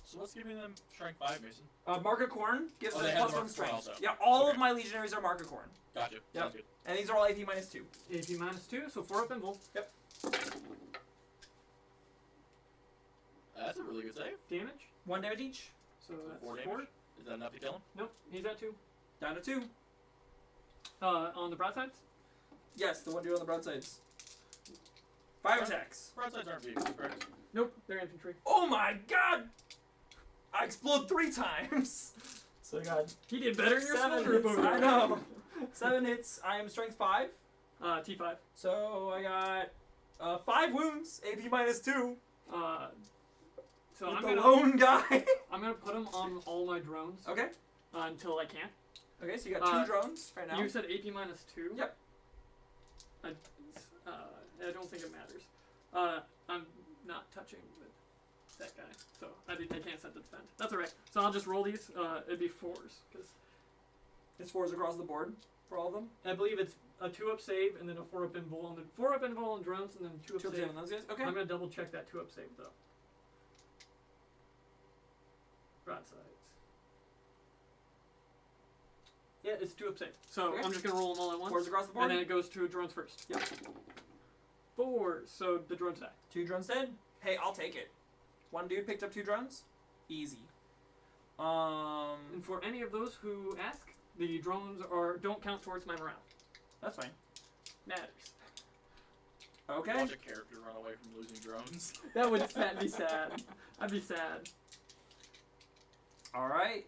So what's giving them strength 5, Mason? Mark of Corn gives Oh, them they have +1 the Mark of Corn strength. also. Yeah, all Okay. of my legionaries are Mark of Corn. Gotcha. Yep. Sounds good. And these are all AP -2. AP -2, so 4 up and bolt. That's a really good save. Damage. 1 damage each. So that's 4 4. damage. Is that enough to kill him? Nope, he's at 2. Down to 2. On the broadsides? Yes, the one dude on the broadsides. 5 attacks. Broadsides aren't vehicles, correct? Nope, they're infantry. Oh my god! I explode 3 times. So I got He did better in your small 7 group hits. over there. I know. 7 hits. I am strength 5. T5. So I got 5 wounds. AP -2. So With I'm the gonna lone guy. I'm gonna put him on all my drones Okay. until I can't. Okay, so you got 2 drones right now. You said AP -2. Yep. I don't think it matters. I'm not touching with that guy, so I can't set the defend. That's alright. So I'll just roll these. It'd be 4s because It's 4s across the board for all of them. I believe it's a 2-up save and then a 4-up invul on the 4-up invul on drones and then 2-up 2 up save. on those guys. Okay. I'm gonna double check that 2-up save though. Broadsides. Yeah, it's 2-up save. So Okay. I'm just gonna roll them all at once. 4s across the board. And then it goes to drones first. Yep. 4s. So the drones die. 2 drones dead. Hey, I'll take it. 1 dude picked up 2 drones. Easy. And for any of those who ask, the drones don't count towards my morale. That's fine. Matters. Okay. Watch a character run away from losing drones. That would be sad. I'd be sad. All right.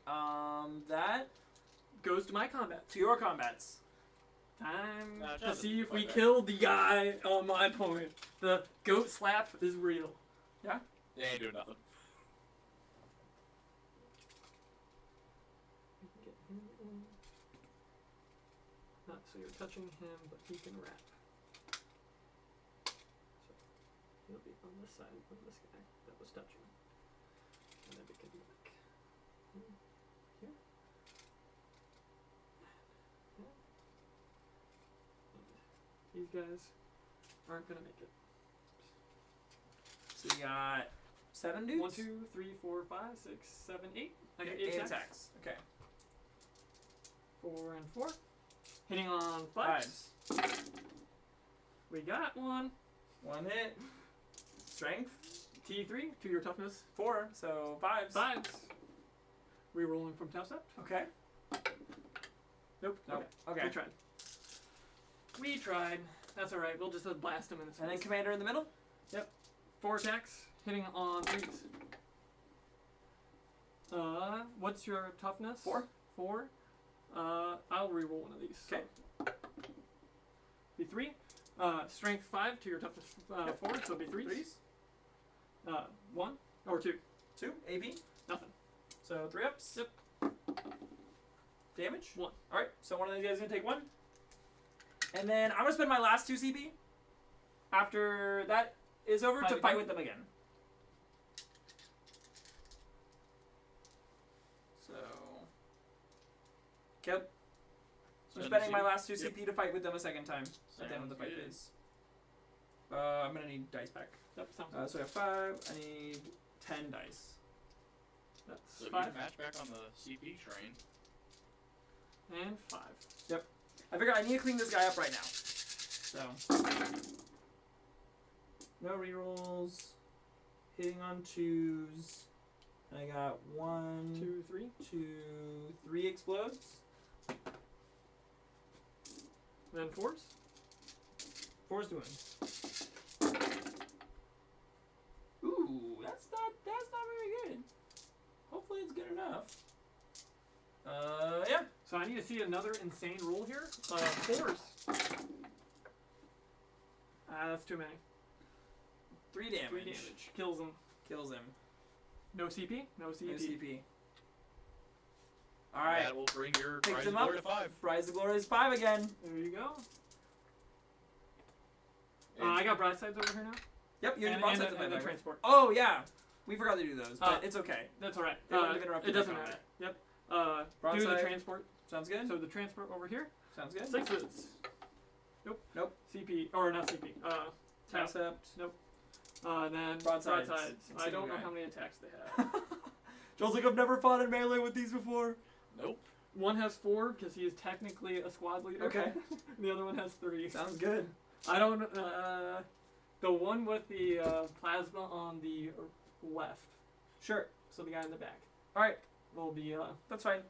That Goes to my combat. to your combats. Time to Jonathan, see if we fight back. killed the guy on my point. The goat slap is real. They ain't doing nothing. Get him in. Not so you're touching him, but he can wrap. So he'll be on this side of this guy that was touching. And then we can be like here. And these guys aren't gonna make it. So you got 7 dudes? 1, 2, 3, 4, 5, 6, 7, 8. I got 8 attacks. attacks. Okay. 4 and 4. Hitting on 5s. We got one. 1 hit. Strength. T3 to your toughness. 4. So 5s. 5s. Rerolling from Towstep. Okay. Nope. Nope. Okay. Okay. We tried. That's alright. We'll just blast him in his face. And then commander in the middle. 4 attacks. Hitting on 3s. What's your toughness? 4. 4. I'll reroll one of these. Okay. Be 3. Strength 5 to your toughness 4, so it'll be 3s. 1 or 2. 2. AP. Nothing. So 3 ups. Yep. Damage. 1. Alright, so one of these guys is going to take 1. And then I'm going to spend my last 2 CP after that is over to fight with them again. So. Yep. So I'm spending my last 2 CP to fight with them a second time at the end of the fight phase. I'm going to need dice back. Yep, sounds good. So I have 5. I need 10 dice. That's So if you 5. can match back on the CP train. And 5. I figure I need to clean this guy up right now. So. No rerolls. Hitting on 2s. I got 1, 2, 3. 2, 3 explodes. Then 4s. 4's doing. Ooh, that's not very good. Hopefully it's good enough. Yeah. So I need to see another insane roll here. 4s. That's too many. 3 damage. 3 damage. Kills him. Kills him. No CP? No CP. No CP. Alright. That will bring your Picked prize him score up. to 5. Rise to Glory is 5 again. There you go. And I got broadsides over here now. Yep, you And, have and, bronze and the transport. Oh, yeah. We forgot to do those, but it's okay. That's alright. They wouldn't have interrupted It doesn't my matter. combat. Yep. Do the Broadside. transport. Sounds good? So the transport over here. Sounds good? 6s. Nope. Nope. CP. Or not CP. Tap. Concept. Then Broadsides. I don't know Guy. how many attacks they have. Joel's like, I've never fought in melee with these before. Nope. One has 4 because he is technically a squad leader. Okay. The other one has 3. Sounds good. I don't. The one with the plasma on the left. Sure. So the guy in the back Alright, will be that's fine.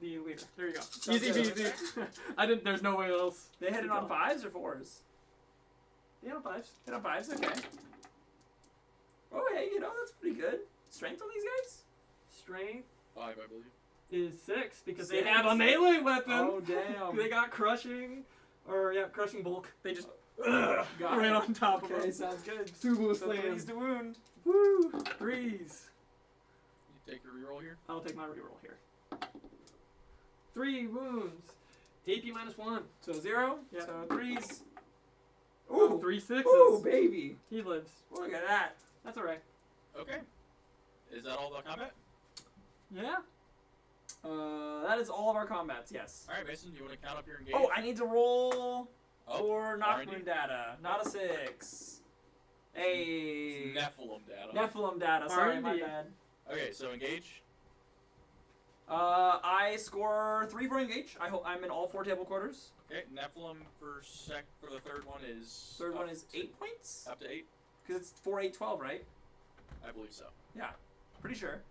the leader. There you go. Sounds Easy good. peasy. I didn't. There's no way else. They hit it on 5s or 4s? Yeah, 5s. Hit on 5s, okay. Oh, hey, that's pretty good. Strength on these guys? Strength 5, I believe. is 6 because they 6. have a melee weapon. Oh, damn. They got crushing, crushing bulk. They just Got right it. on top of Okay, them. sounds good. Subu So slam. 3s to wound. Woo! 3s. You take your reroll here. I'll take my reroll here. 3 wounds. AP -1. So 0. Yeah. So 3s. Ooh, 3 6s. Ooh, baby. He lives. Look at that. That's alright. Okay. Is that all the combat? Yeah. That is all of our combats, yes. Alright, Mason, do you want to count up your engage? Oh, I need to roll Oh, for knock R&D. wound data. Not a 6. Hey. Nephilim data. Nephilim data. Sorry, my R&D. bad. Okay, so engage. I score 3 for engage. I'm in all 4 table quarters. Okay, Nephilim for the third one is... Third one up is to- 8 points? Up to 8? Because it's 4, 8, 12, right? I believe so. Yeah. Pretty sure.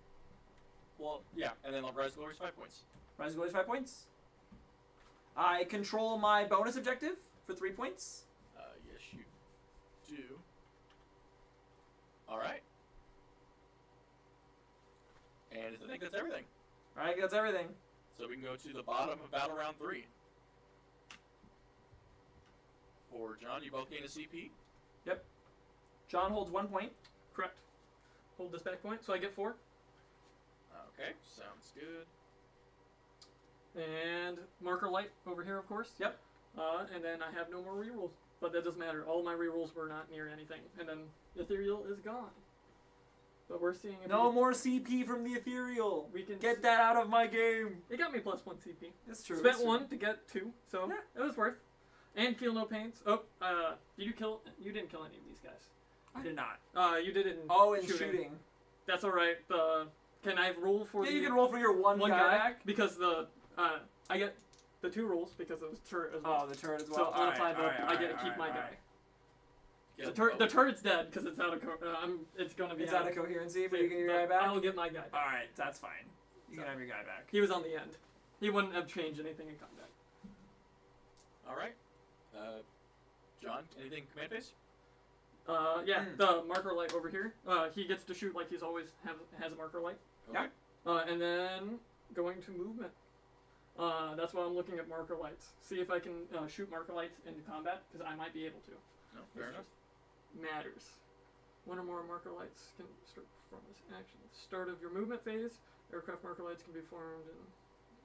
Well, yeah, and then Rise of Glory is 5 points. Rise of Glory is 5 points. I control my bonus objective for 3 points. Yes, you do. Alright. And I think that's everything. Alright, that's everything. So we can go to the bottom of Battle Round 3. For John, you both gain a CP. John holds 1 point. Correct. hold this back point, so I get 4. Okay, sounds good. And marker light over here, of course. Yep. And then I have no more rerolls. But that doesn't matter. All my rerolls were not near anything. And then Ethereal is gone. But we're seeing if No more CP from the Ethereal. we can Get that out of my game. It got me +1 CP. It's true. Spent it's true. 1 to get 2, so Yeah. it was worth. And feel no pains. Oh, did you kill? You didn't kill any of these guys. I did not. You did it in In shooting. That's all right. Can I roll for Yeah, the you can roll for your one guy back. because I get the 2 rolls because it was turret as well. Oh, the turret as So well. on a 5 up, I get to keep my guy. The turret's dead because it's out of it's gonna be It's out of coherency, but you get your guy back. I'll get my guy back. All right, that's fine. You can have your guy back. He was on the end. He wouldn't have changed anything in combat. All right. John, anything command phase? Yeah, the marker light over here. He gets to shoot like he's always has a marker light. Okay. And then going to movement. That's why I'm looking at marker lights. See if I can shoot marker lights into combat, because I might be able to. No, fair enough. Matters. 1 or more marker lights can start perform this action. At the start of your movement phase, aircraft marker lights can be formed and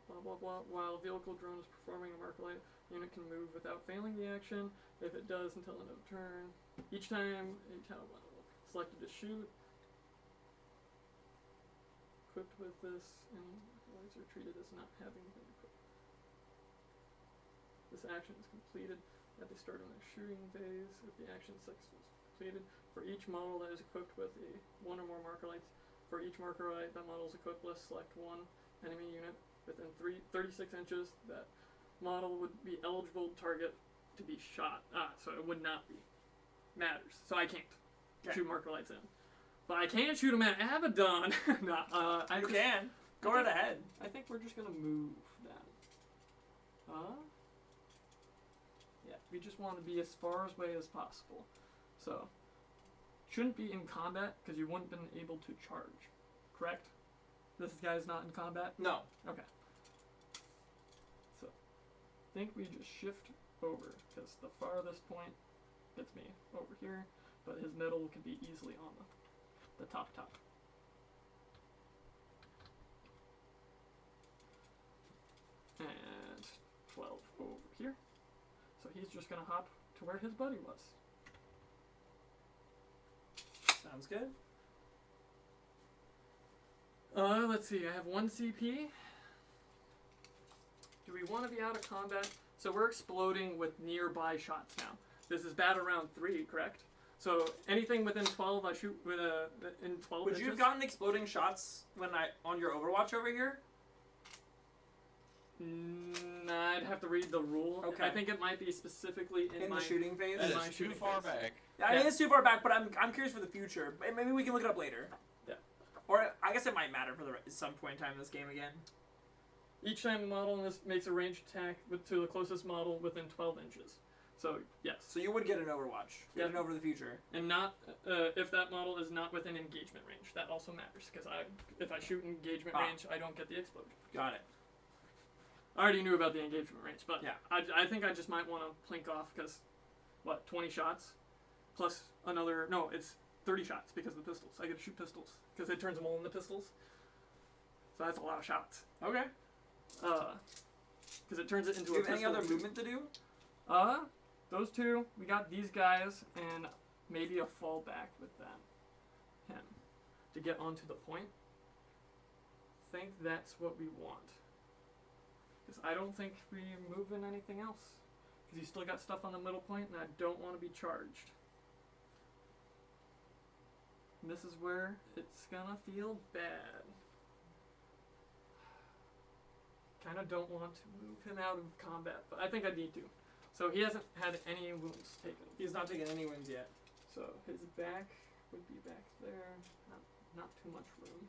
blah blah blah. While a vehicle drone is performing a marker light, the unit can move without failing the action. If it does until end of turn. Each time a tile model selected to shoot. Equipped with this, and lights are treated as not having been equipped. This action is completed at the start of the shooting phase. If the action sequence is completed, for each model that is equipped with 1 or more marker lights, for each marker light that model is equipped with, select 1 enemy unit within 36 inches. That model would be eligible target to be shot. So it would not be. Matters. So I can't shoot marker lights in. But I can shoot them at Abaddon. You can. Go right ahead. I think we're just gonna move then. Yeah, we just want to be as far away as possible. So, shouldn't be in combat because you wouldn't been able to charge. Correct? This guy's not in combat? No. Okay. So, I think we just shift over because the farthest point gets me over here, but his middle can be easily on the top. And 12 over here. So he's just gonna hop to where his buddy was. Sounds good. Let's see, I have 1 CP. Do we want to be out of combat? So we're exploding with nearby shots now. This is battle round 3, correct? So anything within 12, I shoot with in 12 Would inches. you have gotten exploding shots on your Overwatch over here? I'd have to read the rule. Okay. I think it might be specifically in the shooting phase? That in my is too shooting far phase. back. Yeah, I mean, it's too far back, but I'm curious for the future. Maybe we can look it up later. Yeah. Or I guess it might matter for some point in time in this game again. Each time a model in this makes a ranged attack to the closest model within 12 inches. So, yes. So you would get an Overwatch. Get an Over the Future. And not if that model is not within engagement range. That also matters, because if I shoot engagement range, I don't get the explosion. Got it. I already knew about the engagement range, but yeah. I think I just might want to plink off, because, 20 shots? Plus another, no, it's 30 shots, because of the pistols. I get to shoot pistols, because it turns them all into pistols. So that's a lot of shots. Okay. Because it turns it into do you a have pistol. any other movement to do? Those 2, we got these guys, and maybe a fallback with him, to get onto the point. I think that's what we want. Because I don't think we move in anything else. Because you still got stuff on the middle point, and I don't want to be charged. And this is where it's gonna feel bad. Kinda don't want to move him out of combat, but I think I need to. So he hasn't had any wounds taken. He's not taken any wounds yet. So his back would be back there. Not too much room.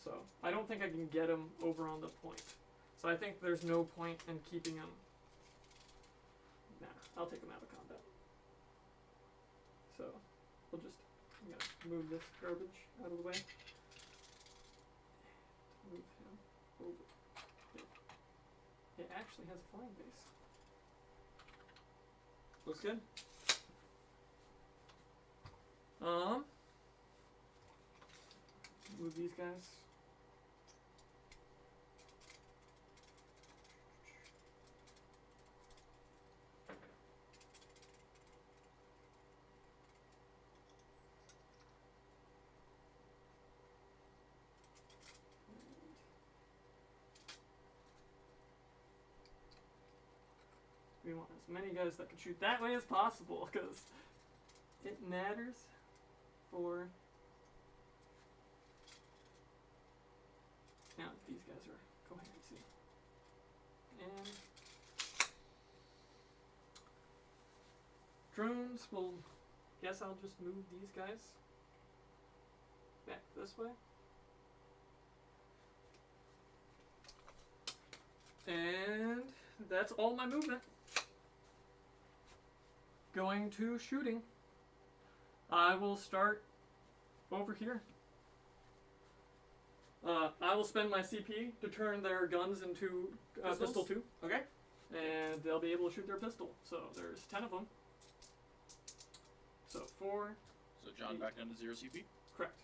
So I don't think I can get him over on the point. So I think there's no point in keeping him. Nah, I'll take him out of combat. So I'm gonna move this garbage out of the way. Move him over here. It actually has a flying base. Looks good. move these guys. We want as many guys that can shoot that way as possible, because it matters for... Now these guys are coherency. And drones, well, guess I'll just move these guys back this way. And that's all my movement. Going to shooting. I will start over here. I will spend my CP to turn their guns into pistol 2. Okay. And they'll be able to shoot their pistol. So there's 10 of them. So 4. So John back down to 0 CP? Correct.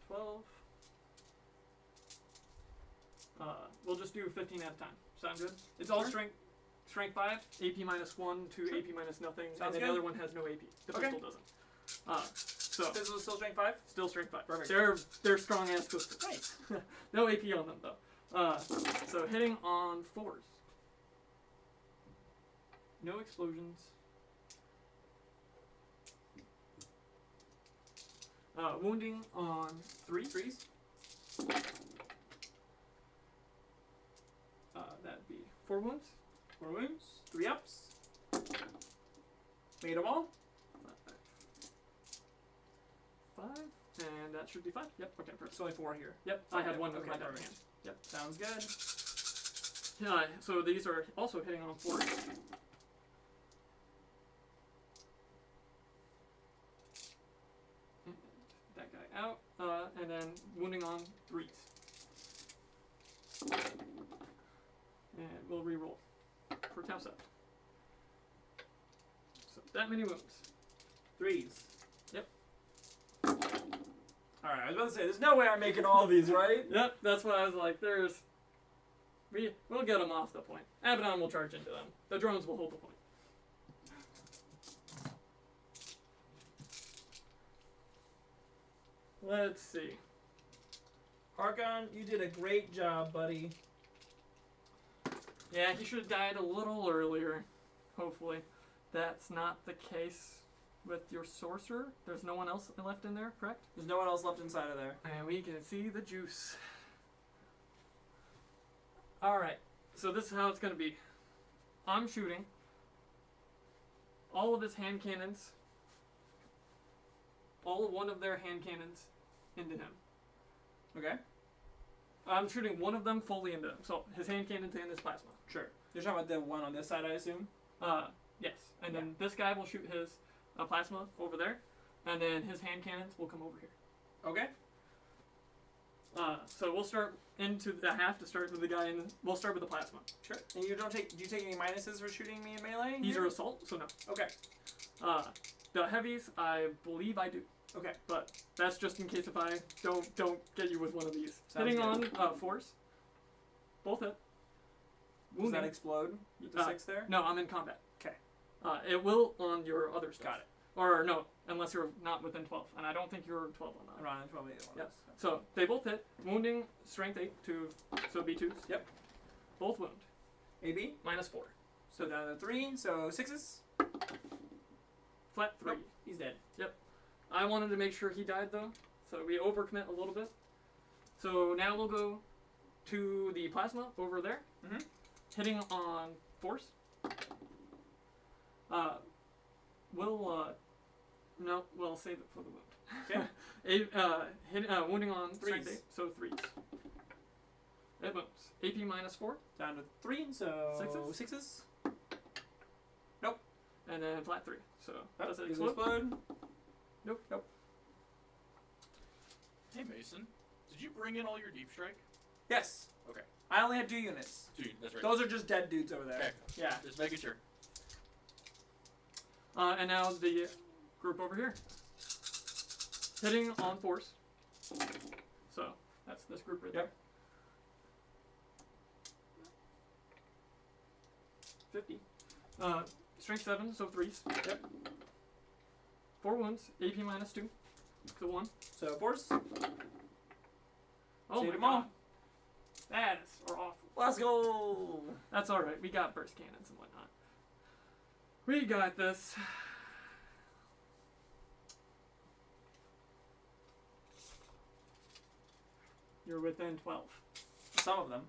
12. We'll just do 15 at a time. Sound good? It's all strength 5, AP minus 1 to AP minus nothing, Sounds and good. the other one has no AP. The Okay. pistol doesn't. So Pistol is still strength 5? still strength 5. Perfect. They're strong ass pistols. Nice. No AP on them though. So hitting on 4s. No explosions. Wounding on 3s. 3s? That'd be 4 wounds. 4 wounds. 3 ups. Made them all? 5. And that should be 5. Yep, okay, perfect. It's only 4 here. Yep, I had Okay, 1 okay, with my perfect. hand. Yep. Sounds good. Yeah, so these are also hitting on 4s. And that guy out. And then wounding on 3s. And we'll re-roll for Tau set. So that many wounds. 3s. Yep. Alright, I was about to say, there's no way I'm making all these, right? Yep, that's why I was like, we'll get them off the point. Abaddon will charge into them. The drones will hold the point. Let's see. Harkon, you did a great job, buddy. Yeah, he should have died a little earlier. Hopefully. That's not the case with your sorcerer. There's no one else left in there, correct? There's no one else left inside of there. And we can see the juice. Alright, so this is how it's going to be. I'm shooting all of his hand cannons, all of one of their hand cannons into him. Okay? I'm shooting one of them fully into him, so his hand cannons and his plasma. Sure. You're talking about the one on this side, I assume? Yes. And then this guy will shoot his plasma over there, and then his hand cannons will come over here. Okay. So we'll start into the half to start with the guy, and we'll start with the plasma. Sure. And you don't take, do you take any minuses for shooting me in melee? These here? are assault, so no. Okay. The heavies, I believe I do, Okay. but that's just in case if I don't get you with one of these. Sounds Hitting good. on force, both hit. Does that Wounding. explode with the 6 there? No, I'm in combat. Okay. It will on your other stuff. Got it. Or no, unless you're not within 12, and I don't think you're 12 on that. I'm running 12 either one. Yep. So they both hit. Wounding, strength 8 to, so B2s. Yep. Both wound. AB. Minus 4. So down to 3, so 6s. Flat 3. Nope, he's dead. I wanted to make sure he died though, so we overcommit a little bit. So now we'll go to the plasma over there. Mhm. Hitting on force. We'll save it for the wound. Okay. Wounding on strength 3s. 8, so 3s. It moves. AP minus 4, Down to 3, so 6s? 6s. and then flat 3. So does it Does explode? Nope. Hey Mason, did you bring in all your deep strike? Yes. Okay. I only had 2 units. Dude, that's right. Those are just dead dudes over there. Okay. Yeah. Just making sure. And now the group over here. Hitting on force. So that's this group right Yep. there. 50. Strength 7, so 3s. Yep. 4 wounds, AP minus 2. So 1. So force. Oh Save my them god. all. That is awful. Let's go. That's alright. We got burst cannons and whatnot. We got this. You're within 12. Some of them.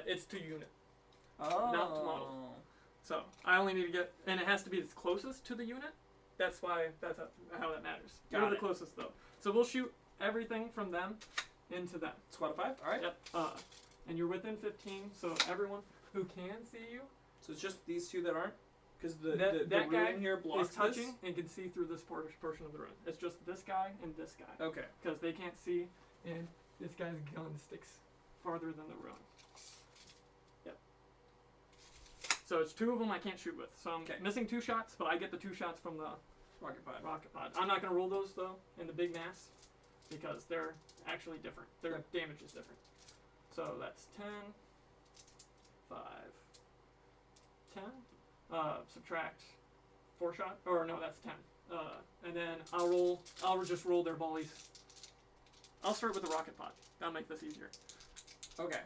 It's to unit. Oh. Not to model. So I only need to get, and it has to be the closest to the unit. That's why, that's how that matters. Got You're the it. closest though. So we'll shoot everything from them into them. Squad of 5. All right. Yep. And you're within 15, so everyone who can see you So it's just these two that aren't, because the That the guy rune here blocks is touching this? and can see through this portion of the room. It's just this guy and this guy. Okay. Because they can't see, and this guy's gun sticks farther than the room. Yep. So it's 2 of them I can't shoot with. So I'm Okay. missing 2 shots, but I get the 2 shots from the Rocket pod. rocket pod. I'm not going to roll those, though, in the big mass, because they're actually different. Their Yep. damage is different. So that's 10, 5, 10. Subtract 4 shot, or no, that's 10. And then I'll just roll their volleys. I'll start with the rocket pod. That'll make this easier. Okay.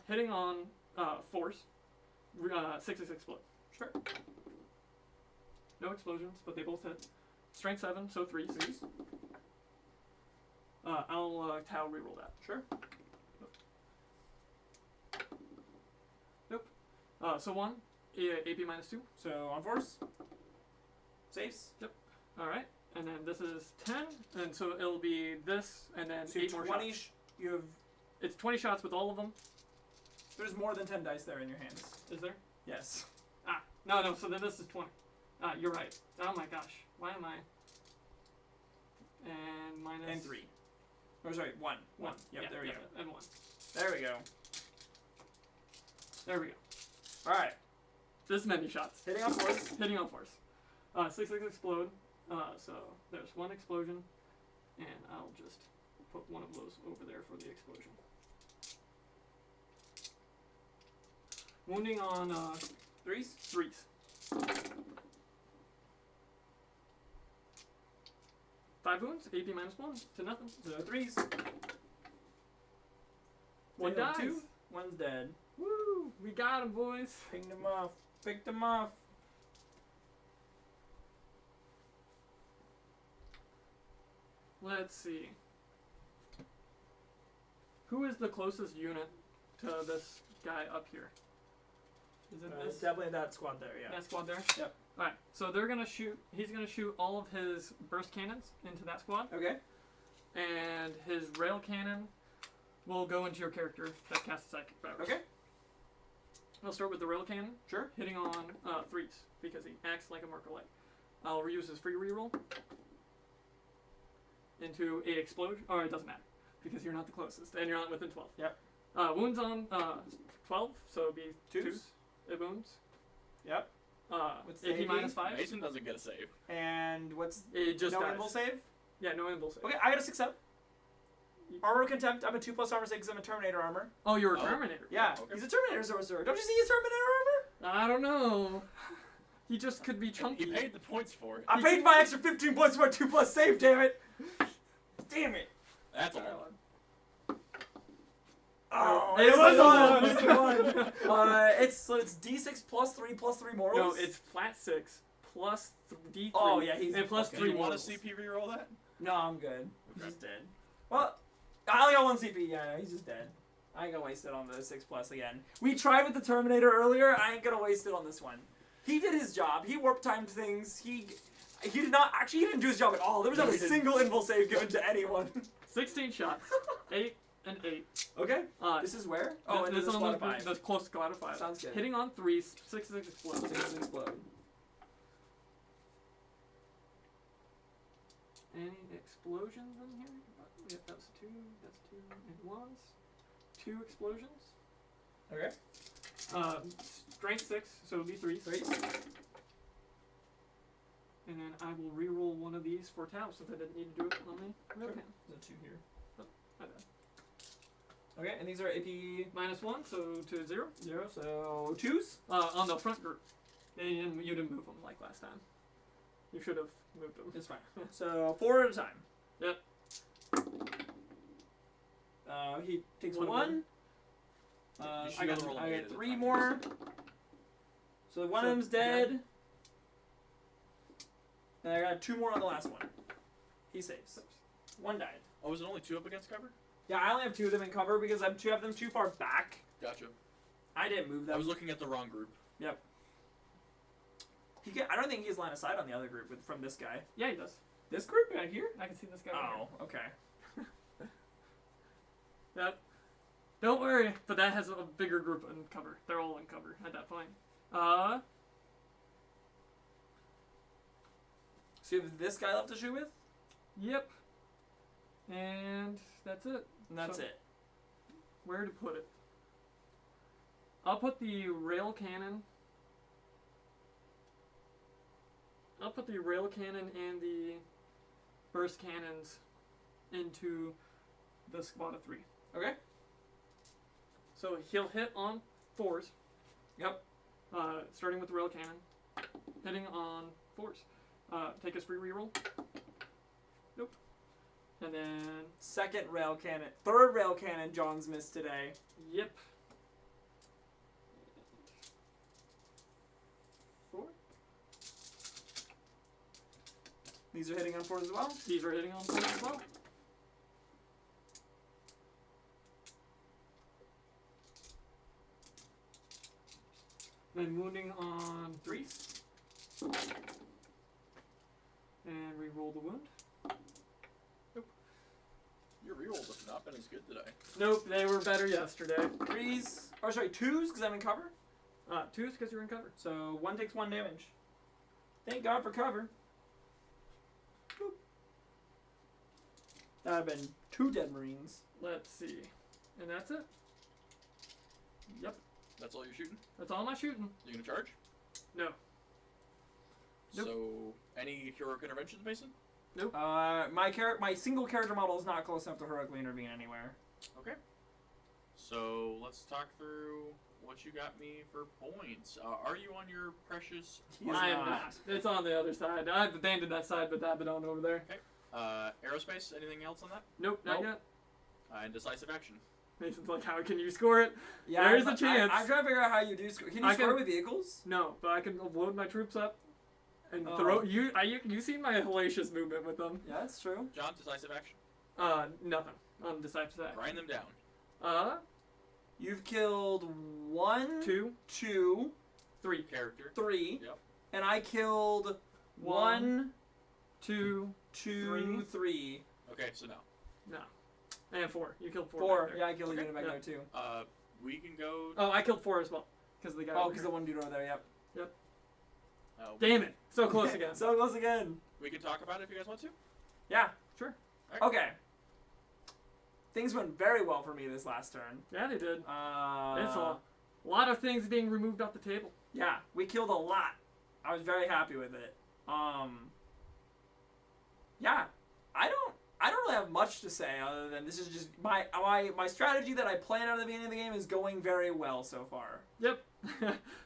Hitting on 4s, 6 explode. Sure. No explosions, but they both hit. Strength 7, so 3s. 3s. I'll Tau reroll that. Sure. Nope. So 1, AP minus 2. So on force. Saves. Alright. And then this is 10, and so it'll be this, and then So 8 more 20. shots. You have. It's 20 shots with all of them. There's more than 10 dice there in your hands. Is there? Yes. No, so then this is 20. You're right. Oh my gosh. Why am I? And minus... And 3. Or sorry, 1. 1. Yep. Yeah, there we yeah, go. And 1. There we go. There we go. All right. This many shots. Hitting on force. Hitting on force. 6 explode. So there's 1 explosion, and I'll just put one of those over there for the explosion. Wounding on 3s. 3s. 5 wounds, AP minus 1 to nothing. So 3s. 1 Taking on dies. 2. 1's dead. Woo! We got him, boys. Picked them off. Picked them off. Let's see. Who is the closest unit to this guy up here? Is it this? Definitely that squad there, yeah. That squad there? Yep. Alright, so they're gonna shoot, he's gonna shoot all of his burst cannons into that squad, Okay. and his rail cannon will go into your character that casts psychic powers. Okay. I'll start with the rail cannon, Sure. hitting on 3s, because he acts like a marker light. I'll reuse his free reroll into a explosion, or it doesn't matter, because you're not the closest, and you're not within 12. Yep. Wounds on 12, so it'll be 2s. It wounds. Yep. What's the AP AP? minus 5. Mason doesn't get a save. And what's It just no dies. invul save? Yeah, no invul save. Okay, I got a 6 up. Armor contempt. I'm a 2+ armor 6 because I'm a Terminator armor. Oh, you're a Oh. Terminator. Yeah, Okay. he's a Terminator sorcerer. Don't you see his Terminator armor? I don't know. He just could be chunky. He paid the points for it. I paid my extra 15 points for my 2+ save. Damn it! Damn it! That's a one. Oh, It was on. It's one. It's D6 +3 morals. No, it's flat 6 plus D3. Oh, yeah, he's- and plus okay. Do 3 you want morals. to CP reroll that? No, I'm good. Okay. He's dead. Well, I only got 1 CP. Yeah, he's just dead. I ain't gonna waste it on the 6+ again. We tried with the Terminator earlier. I ain't gonna waste it on this one. He did his job. He warp timed things. He did not actually. He didn't do his job at all. There was No, not a he didn't. single invul save given to anyone. 16 shots. 8 and 8. Okay. Uh, This is where? Oh, and this this is on squad of 5. the close squad of 5. Sounds good. Hitting on 3s, 6 explodes. 6 explode. Any explosions in here? Yep, that's 2, and 1s. 2 explosions. Okay. Strength 6, so it'll be 3s. 3. And then I will re-roll one of these for Tau, since I didn't need to do it on the rail Sure. cannon. There's a 2 here. My bad. Okay, and these are AP -1, so to 0. 0, so 2s. On the front group. You didn't move them like last time. You should have moved them. It's fine. So 4 at a time. Yep. He takes One. 1. You should I be able got to roll a 3 8 at a time. more. So one of them's dead. And I got 2 more on the last one. He saves. 1 died. Oh, is it only 2 up against cover? Yeah, I only have 2 of them in cover because I have them too far back. Gotcha. I didn't move them. I was looking at the wrong group. Yep. I don't think he's line of sight on the other group from this guy. Yeah, he does. This group right here? I can see this guy. Right here. Oh, okay. Yep. Don't worry, but that has a bigger group in cover. They're all in cover at that point. So you have this guy left to shoot with? Yep. And that's it. And that's So- it. Where to put it? I'll put the rail cannon. I'll put the rail cannon and the burst cannons into the squad of 3. Okay. So he'll hit on 4s. Yep. Starting with the rail cannon. Hitting on 4s. Take his free reroll. Nope. And then, Second rail cannon. Third rail cannon John's missed today. yep. 4. These are hitting on 4s as well. These are hitting on 4s as well. Then wounding on 3s. And re-roll the wound. Your rerolls have not been as good today. Nope, they were better yesterday. 3s. Or sorry, 2s because I'm in cover. 2s because you're in cover. So 1 takes 1 damage. Thank God for cover. Boop. That would have been 2 dead Marines. Let's see. And that's it. Yep, That's all you're shooting? that's all my shooting. You gonna charge? No. Nope. So, any heroic interventions, Mason? My single character model is not close enough to heroically intervene anywhere. Okay. So, let's talk through what you got me for points. Are you on your precious... He is I am not. not. It's on the other side. I've abandoned that side, but I've been on over there. Aerospace, anything else on that? Nope, not Nope. yet. And decisive action. Mason's like, how can you score it? Yeah, There's a chance. I'm trying to figure out how you do score. Can you I score can- with vehicles? No, but I can load my troops up and Oh. throw. You seen my hellacious movement with them? Yeah, that's true. John, decisive action. Nothing on decisive action. Grind them down. You've killed 1, 2, 2, 3, Character. 3, Yep. and I killed 1, 1, 2, 2, 3. Okay, so no. no, and 4. You killed 4. 4. back there. Yeah, I killed Okay. a unit back Yeah. there too. We can go... Oh, I killed 4 as well because the guy. Oh, over because here. the one dude over there. Yep. Damn it! So close again. So close again. We can talk about it if you guys want to. Yeah. Sure. Okay. Things went very well for me this last turn. Yeah, they did. It's Uh, a lot of things being removed off the table. Yeah, we killed a lot. I was very happy with it. Yeah, I don't really have much to say other than this is just my strategy that I planned out at the beginning of the game is going very well so far. Yep.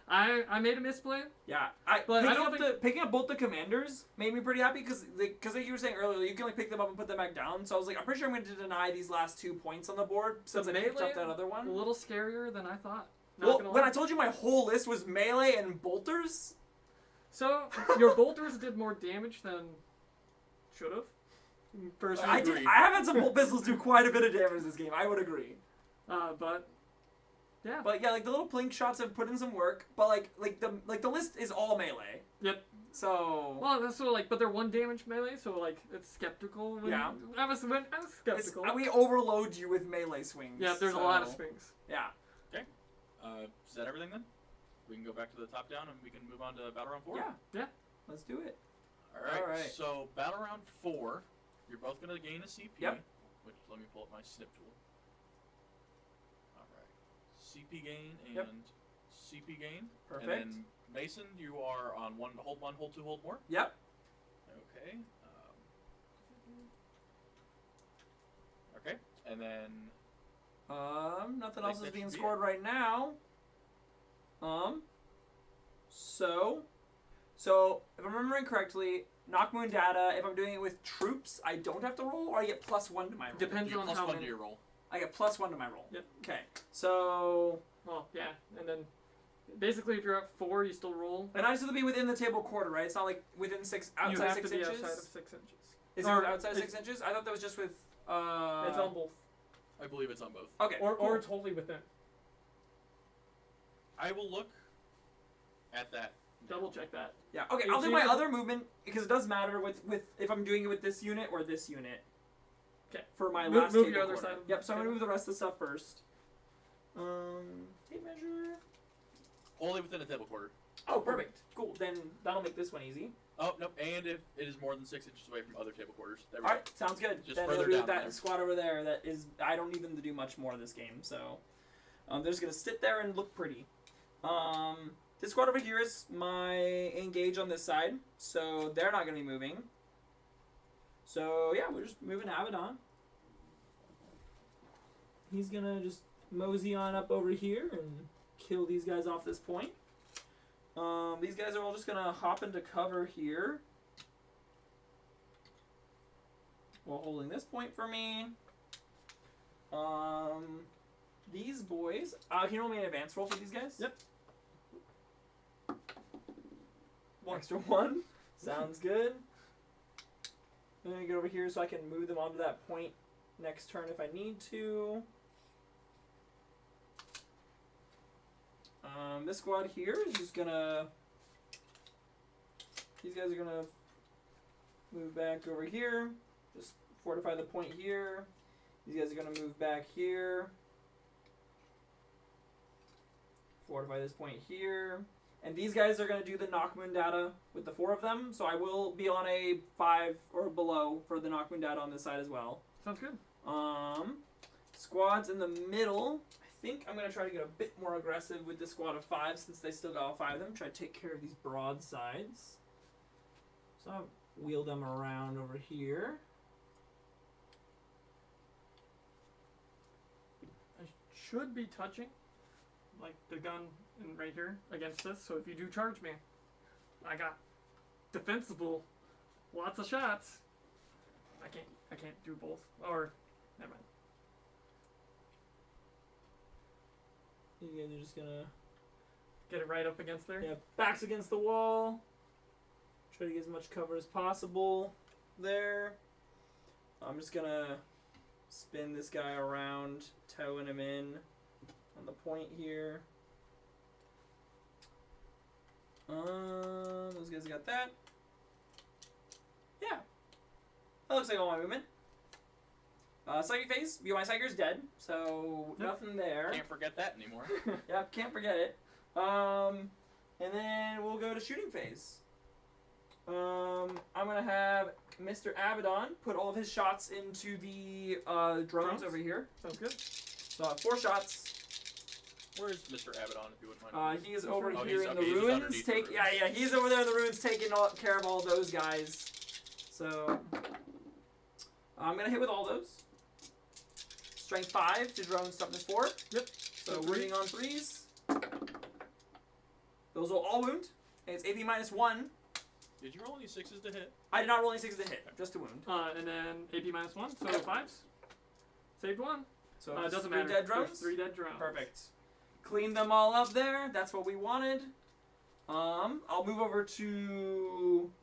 I made a misplay. Yeah, But I don't picking up both the commanders made me pretty happy because like you were saying earlier, you can like pick them up and put them back down. So I was like, I'm pretty sure I'm going to deny these last 2 points on the board since I picked melee up that other A one. little scarier than I thought. Not Well, gonna when lie. I told you my whole list was melee and bolters, So your bolters did more damage than should have. Personally, I agree. have had some bolt pistols do quite a bit of damage this game. I would agree. But yeah. But yeah, like the little plink shots have put in some work. But like the list is all melee. Yep. So Well, that's sort of like, but they're 1 damage melee, so like it's skeptical. When Yeah. I was skeptical. we overload you with melee swings. Yeah, there's a so, lot of swings. Yeah. Is that everything then? We can go back to the top down and we can move on to Battle Round 4? Yeah. Let's do it. Alright, so Battle Round 4, you're both going to gain a CP. Yep. Which, let me pull up my snip tool. Alright. CP gain and Yep. CP gain. Perfect. And then Mason, you are on 1, hold 1, hold 2, hold more. Yep. Okay. Okay. And then Nothing I else think is that being should be scored it. right now. So if I'm remembering correctly, Knockmoon data. If I'm doing it with troops, I don't have to roll, or I get +1 to my roll. Depends you on get how +1 many. to your roll. I get +1 to my roll. Yep. Okay. So Well, yeah, and then basically if you're at 4, you still roll. and I just have to be within the table quarter, right? It's not like within You outside have 6 to be inches. outside of 6 inches. Is it Or outside it's- 6 inches? I thought that was just with. It's on both. I believe it's on both. Okay. Or cool. totally within. I will look at that. Double check that. Yeah. Okay. You I'll do see my it? other movement because it does matter with if I'm doing it with this unit or this unit. 'Kay. For my Move- last move table your other quarter. side of the Yep. So I'm gonna table. move the rest of the stuff first. Tape measure. Only within a table quarter. Oh, perfect. Cool. Then that'll make this one easy. Oh, no, and if it is more than 6 inches away from other table quarters. There we All go. right. Sounds good. Just then further it'll be down that there. squad over there. That is. I don't need them to do much more of this game. So, they're just gonna sit there and look pretty. This squad over here is my engage on this side, so they're not gonna be moving. So yeah, we're just moving Abaddon. He's gonna just mosey on up over here and kill these guys off this point. These guys are all just gonna hop into cover here while holding this point for me. These boys. Can you roll me an advance roll for these guys? Yep. Extra 1. Sounds good. I'm gonna get over here so I can move them onto that point next turn if I need to. This squad here is just gonna. These guys are gonna move back over here. Just fortify the point here. These guys are gonna move back here. Fortify this point here. And these guys are going to do the Knockmoon data with the 4 of them, so I will be on a 5 or below for the Knockmoon data on this side as well. Sounds good. Squads in the middle. I think I'm going to try to get a bit more aggressive with the squad of 5 since they still got all 5 of them. Try to take care of these broadsides. So I'll wheel them around over here. I should be touching, like the gun in right here against this. So if you do charge me, I got defensible, lots of shots. I can't do both. Or never mind. You guys are just going to... Get it right up against there. Yeah, backs against the wall. Try to get as much cover as possible there. I'm just gonna spin this guy around, towing him in on the point here. Those guys got that. Yeah. That looks like all my movement. Psychic phase. My Psyker's dead, so Yep. nothing there. Can't forget that anymore. Yep, can't forget it. And then we'll go to shooting phase. I'm gonna have Mr. Abaddon put all of his shots into the drones Drones? over here. Sounds good. So I have 4 shots. Where's Mr. Abaddon, if you wouldn't mind? He is over Oh, here he's- in okay, the he's just ruins. underneath the ruins. Yeah, he's over there in the ruins taking care of all those guys. So I'm gonna hit with all those. Strength 5 to drone toughness 4. Yep. So So wounding on 3s. Those will all wound. And it's AP -1. Did you roll any 6s to hit? I did not roll any 6s to hit, just to wound. And then AP -1, so 5s. Saved 1. So It it's doesn't 3 matter. dead There's drones. 3 dead drones. Perfect. Clean them all up there. That's what we wanted. I'll move over to.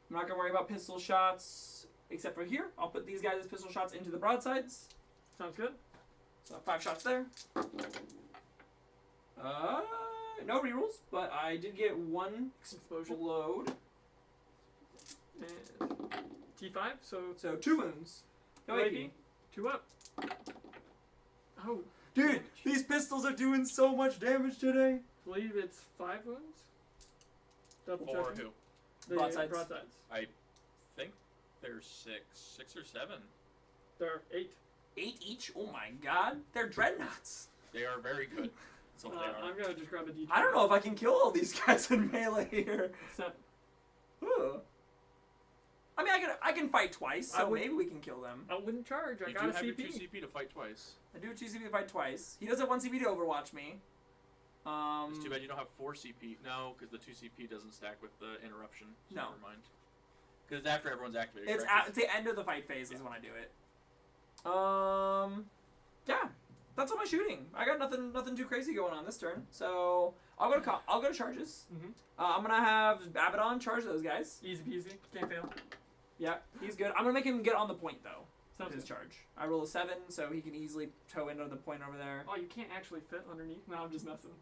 I'm not gonna worry about pistol shots except for here. I'll put these guys as pistol shots into the broadsides. Sounds good. So 5 shots there. No rerolls, but I did get 1 Explosion. explode. And T5, so 2 wounds. No No AP. AP. 2 up. Oh, Dude, damage. these pistols are doing so much damage today. I believe it's 5 wounds. Double Or checking. who? The Broadsides. broadsides. I think there's 6 or 7. There are 8. 8 each? Oh my god. They're dreadnoughts. They are very good. That's what they are. I'm gonna just grab a D20. I don't know if I can kill all these guys in melee here. 7. Ooh. I mean, I can fight twice, I so would- maybe we can kill them. I wouldn't charge. I You got do a have your CP. 2 CP to fight twice. I do 2 CP to fight twice. He does have 1 CP to Overwatch me. It's too bad you don't have 4 CP. No, because the 2 CP doesn't stack with the interruption. So No. Never mind. Because it's after everyone's activated. It's correct? it's the end of the fight phase is Yeah. when I do it. Yeah, that's all my shooting. I got nothing too crazy going on this turn. So I'll go to charges. Mhm. I'm gonna have Abaddon charge those guys. Easy peasy. Can't fail. Yeah, he's good. I'm gonna make him get on the point though. Sounds His good. charge. I roll a 7, so he can easily toe into the point over there. Oh, you can't actually fit underneath? No, I'm just messing.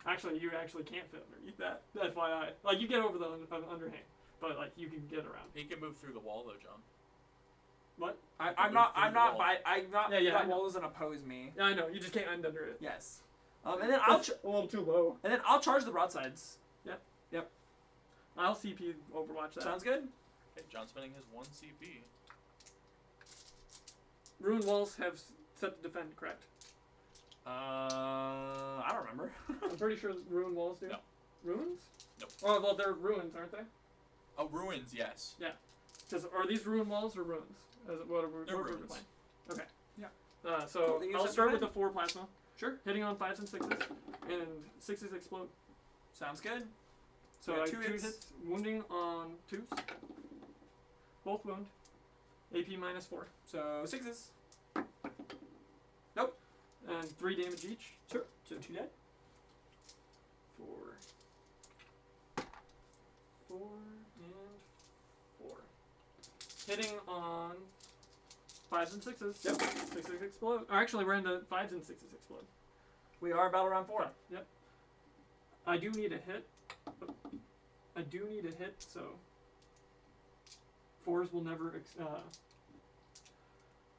Actually, you actually can't fit underneath that. That's why I... Like, you get over the underhand, but, like, you can get around. He can move through the wall, though, John. What? I'm move not. through I'm the not. wall. By, I'm not. Yeah, that I know. wall doesn't oppose me. Yeah, I know. You just can't end under it. Yes. And then I'll That's a little too low. charge the broadsides. I'll CP Overwatch that. Sounds good. Okay, John's spending his 1 CP. Ruin walls have set to defend, correct? I don't remember. I'm pretty sure ruin walls do. No. Ruins? Nope. Oh, well, they're ruins, aren't they? Oh, ruins, yes. Are these ruin walls or ruins? What are we They're what are we ruins. playing? Okay. Yeah. So Cool, they use I'll that start to with the 4 plasma. Sure. Hitting on 5s and 6s, and 6s explode. Sounds good. So Yeah, I 2 2 hits. hits, wounding on 2s. Both wound. AP minus 4. So 6s. And 3 damage each. Sure. So 2 dead. 4. 4 and 4. Hitting on 5s and 6s. Yep. 6s explode. Or actually, we're into 5s and 6s explode. We are battle round 4. Yep. I do need a hit. So 4s will never.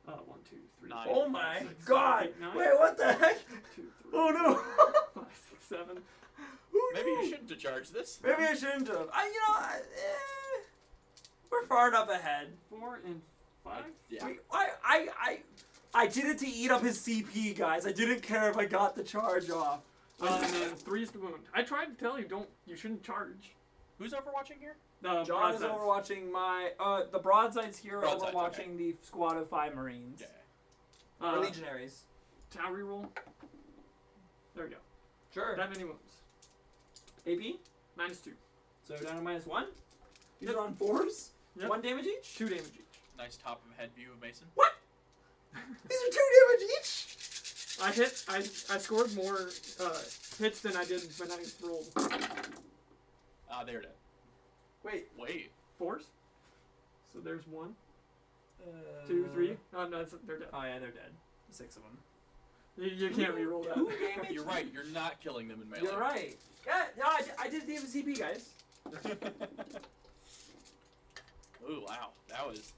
1, 2, 3. 9. Oh five, my 6, god! 7, 8, 9. Wait, what the heck? 2, 3, Oh no! 5, 6, 7. Maybe you shouldn't have charged this. Maybe I shouldn't have. We're far enough ahead. 4 and 5. Yeah. I did it to eat up his CP, guys. I didn't care if I got the charge off. And then 3's to wound. I tried to tell you, you shouldn't charge. Who's overwatching here? John is broadsides. overwatching my the broadsides here are Broadsides, overwatching the squad of 5 Marines. Yeah. Or Legionaries. Tau reroll. There we go. Sure. That many wounds. AP? Minus 2. So down to -1. These are on 4s? Yep. 1 damage each? 2 damage each. Nice top of head view of Mason. These are 2 damage each? I scored more hits than I did when I rolled. They're dead. Wait. Wait. 4s. So there's 1, 2, 3. Oh no, they're dead. Oh yeah, they're dead. 6 of them. You can't reroll that. 2 damage? You're right. You're not killing them in melee. You're right. Yeah, no, I did the CP, guys. Ooh, wow. That was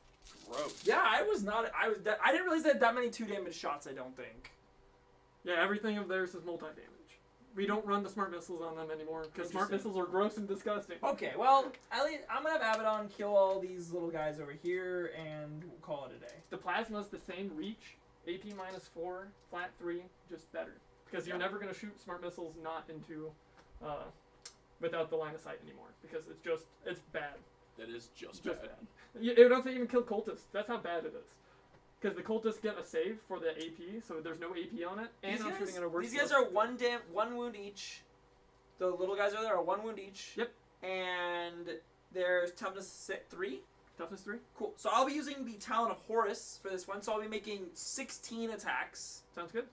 gross. Yeah, I didn't realize they had that many 2 damage shots, I don't think. Yeah, everything of theirs is multi-damage. We don't run the smart missiles on them anymore because smart Interesting. missiles are gross and disgusting. Okay, well, at least I'm gonna have Abaddon kill all these little guys over here and we'll call it a day. The plasma's the same reach, AP minus 4, flat 3, just better. Because you're Yeah. never going to shoot smart missiles not into, without the line of sight anymore. Because it's bad. That is just It's just bad. bad. It doesn't even kill cultists. That's how bad it is. Because the cultists get a save for the AP, so there's no AP on it, and I'm shooting at a worse. These guys are one wound each. The little guys are there are 1 wound each. Yep. And their toughness 3. Toughness 3. Cool. So I'll be using the Talon of Horus for this one. So I'll be making 16 attacks Sounds good.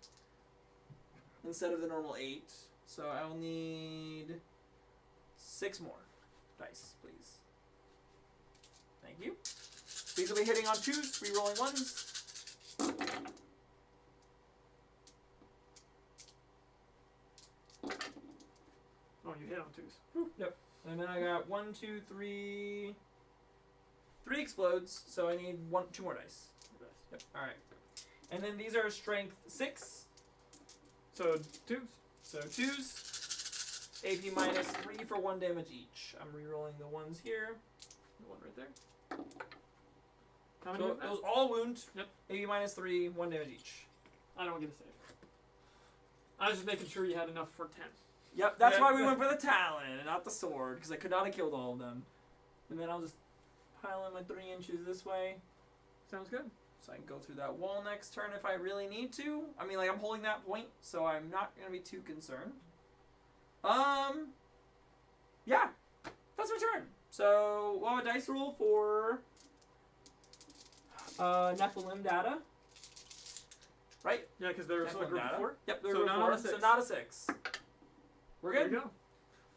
instead of the normal 8. So I'll need 6 more dice, please. Thank you. These will be hitting on 2s, re-rolling 1s. Oh, you hit on 2s. Yep. And then I got 1, 2, 3. 3 explodes, so I need 2 more dice. Yep. All right. And then these are strength 6. So 2s. So 2s. AP minus 3 for 1 damage each. I'm re-rolling the 1s here. The one right there. How many? So of that? those all wound. Yep. AP minus 3, 1 damage each. I don't get a save. I was just making sure you had enough for 10. Yep, that's Yeah. why we went for the Talon and not the sword, because I could not have killed all of them. And then I'll just pile in my 3 inches this way. Sounds good. So I can go through that wall next turn if I really need to. I mean, like, I'm holding that point, so I'm not going to be too concerned. Yeah. That's my turn. So, we'll have a dice roll for Nephilim data. Right? Yeah, because there was a Nephilim group data. of 4. Yep, there So were not 4, a 6. so not a 6. We're There good. you go.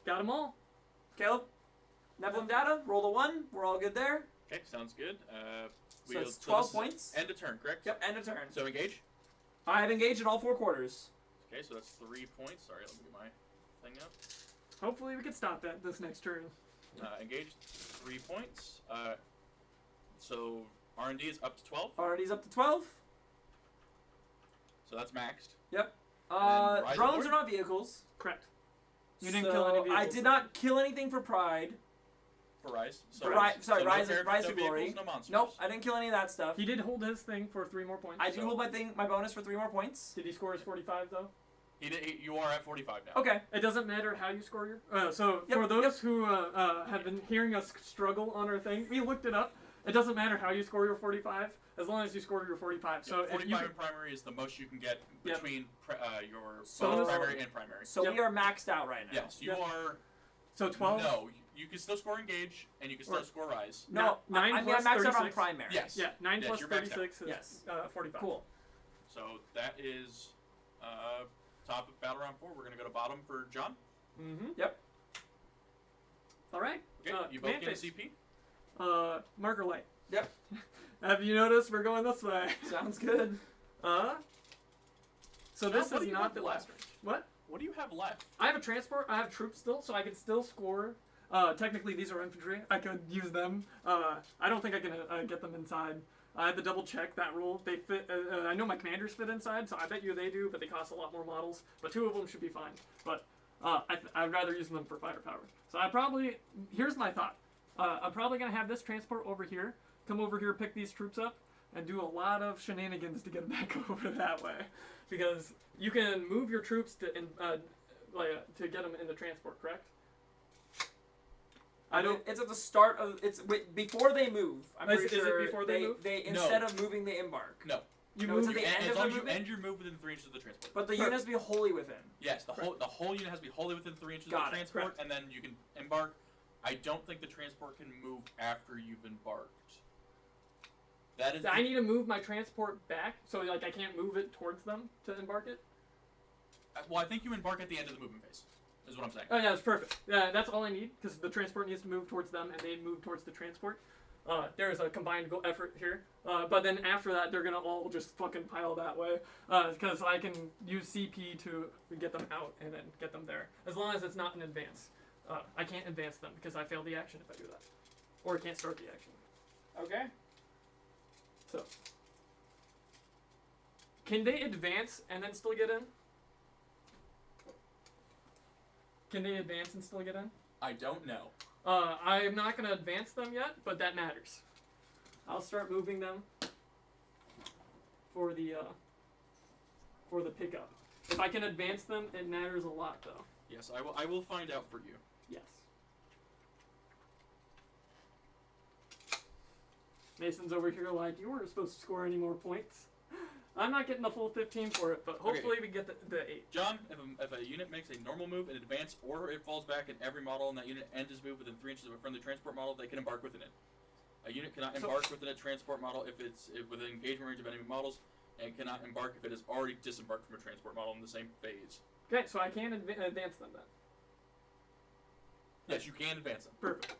Got them all. Caleb, Nephilim data, roll the 1. We're all good there. Okay, sounds good. So it's 12 this is points. End of turn, correct? Yep, end of turn. So engage. I have engaged in all 4 quarters. Okay, so that's 3 points. Sorry, let me get my thing up. Hopefully we can stop that this next turn. Engaged, 3 points. So R&D is up to 12. Already's up to 12. So that's maxed. Yep. And Rise Drones Aboard? are not vehicles. Correct. You didn't kill any So vehicles. I did not kill anything for Pride. For Rise. So For Rise, sorry, so no Rise, characters, Rise no to Glory. vehicles, no monsters. Nope, I didn't kill any of that stuff. He did hold his thing for 3 more points. I do so- hold my bonus for 3 more points. Did he score his 45 though? You are at 45 now. Okay. It doesn't matter how you score your. So Yep, for those who have been hearing us struggle on our thing, we looked it up. It doesn't matter how you score your 45, as long as you score your 45. So Yeah, if 45 you in primary is the most you can get Yep. between your So- both primary and primary. So Yep. we are maxed out right now. Yes, you Yep. are. so 12. No, you can still score engage and you can still Or- score rise. No, Nine I mean, plus I'm maxed out on 36. primary. Yes. Yeah, 9 Yes, plus you're maxed out. 36 is Yes. 45. Cool. So that is top of battle round 4. We're gonna go to bottom for John. Mm-hmm. Yep. All right. Okay, you both get a Mantis. CP. Marker light. Yep. Have you noticed we're going this way? Sounds good. So John, this what is do you not have the left? last range. What? What do you have left? I have a transport. I have troops still, so I can still score. Technically, these are infantry. I could use them. I don't think I can get them inside. I had to double check that rule. They fit. I know my commanders fit inside, so I bet you they do, but they cost a lot more models. But 2 of them should be fine. But I'd rather use them for firepower. So I probably. Here's my thought. I'm probably gonna have this transport over here. Come over here, pick these troops up, and do a lot of shenanigans to get them back over that way, because you can move your troops to get them in the transport. Correct? I don't. It's at the start of. Before they move. I'm Is- pretty is it sure before they move? They No. instead of moving, they embark. No. You No, it's move. at the end As of long the as you movement? end your move within 3 inches of the transport. But the unit has to be wholly within. Yes, the whole unit has to be wholly within 3 inches Got of the it, transport, correct. and then you can embark. I don't think the transport can move after you've embarked. That is. I need to move my transport back, so like I can't move it towards them to embark it. Well, I think you embark at the end of the movement phase. Is what I'm saying. Oh yeah, that's perfect. Yeah, that's all I need, because the transport needs to move towards them, and they move towards the transport. There's a combined effort here. But then after that, they're gonna all just fucking pile that way, because I can use CP to get them out and then get them there, as long as it's not an advance. I can't advance them because I fail the action if I do that, or I can't start the action. Okay. So, can they advance and then still get in? Can they advance and still get in? I don't know. I'm not going to advance them yet, but that matters. I'll start moving them for the pickup. If I can advance them, it matters a lot, though. Yes, I will find out for you. Yes. Mason's over here like, you weren't supposed to score any more points. I'm not getting the full 15 for it, but hopefully we get the 8. John, if a unit makes a normal move in advance, or it falls back and every model in that unit ends his move within 3 inches of a friendly transport model, they can embark within it. A unit cannot embark within a transport model if within engagement range of enemy models, and cannot embark if it has already disembarked from a transport model in the same phase. Okay, so I can advance them then. Yes, you can advance them. Perfect.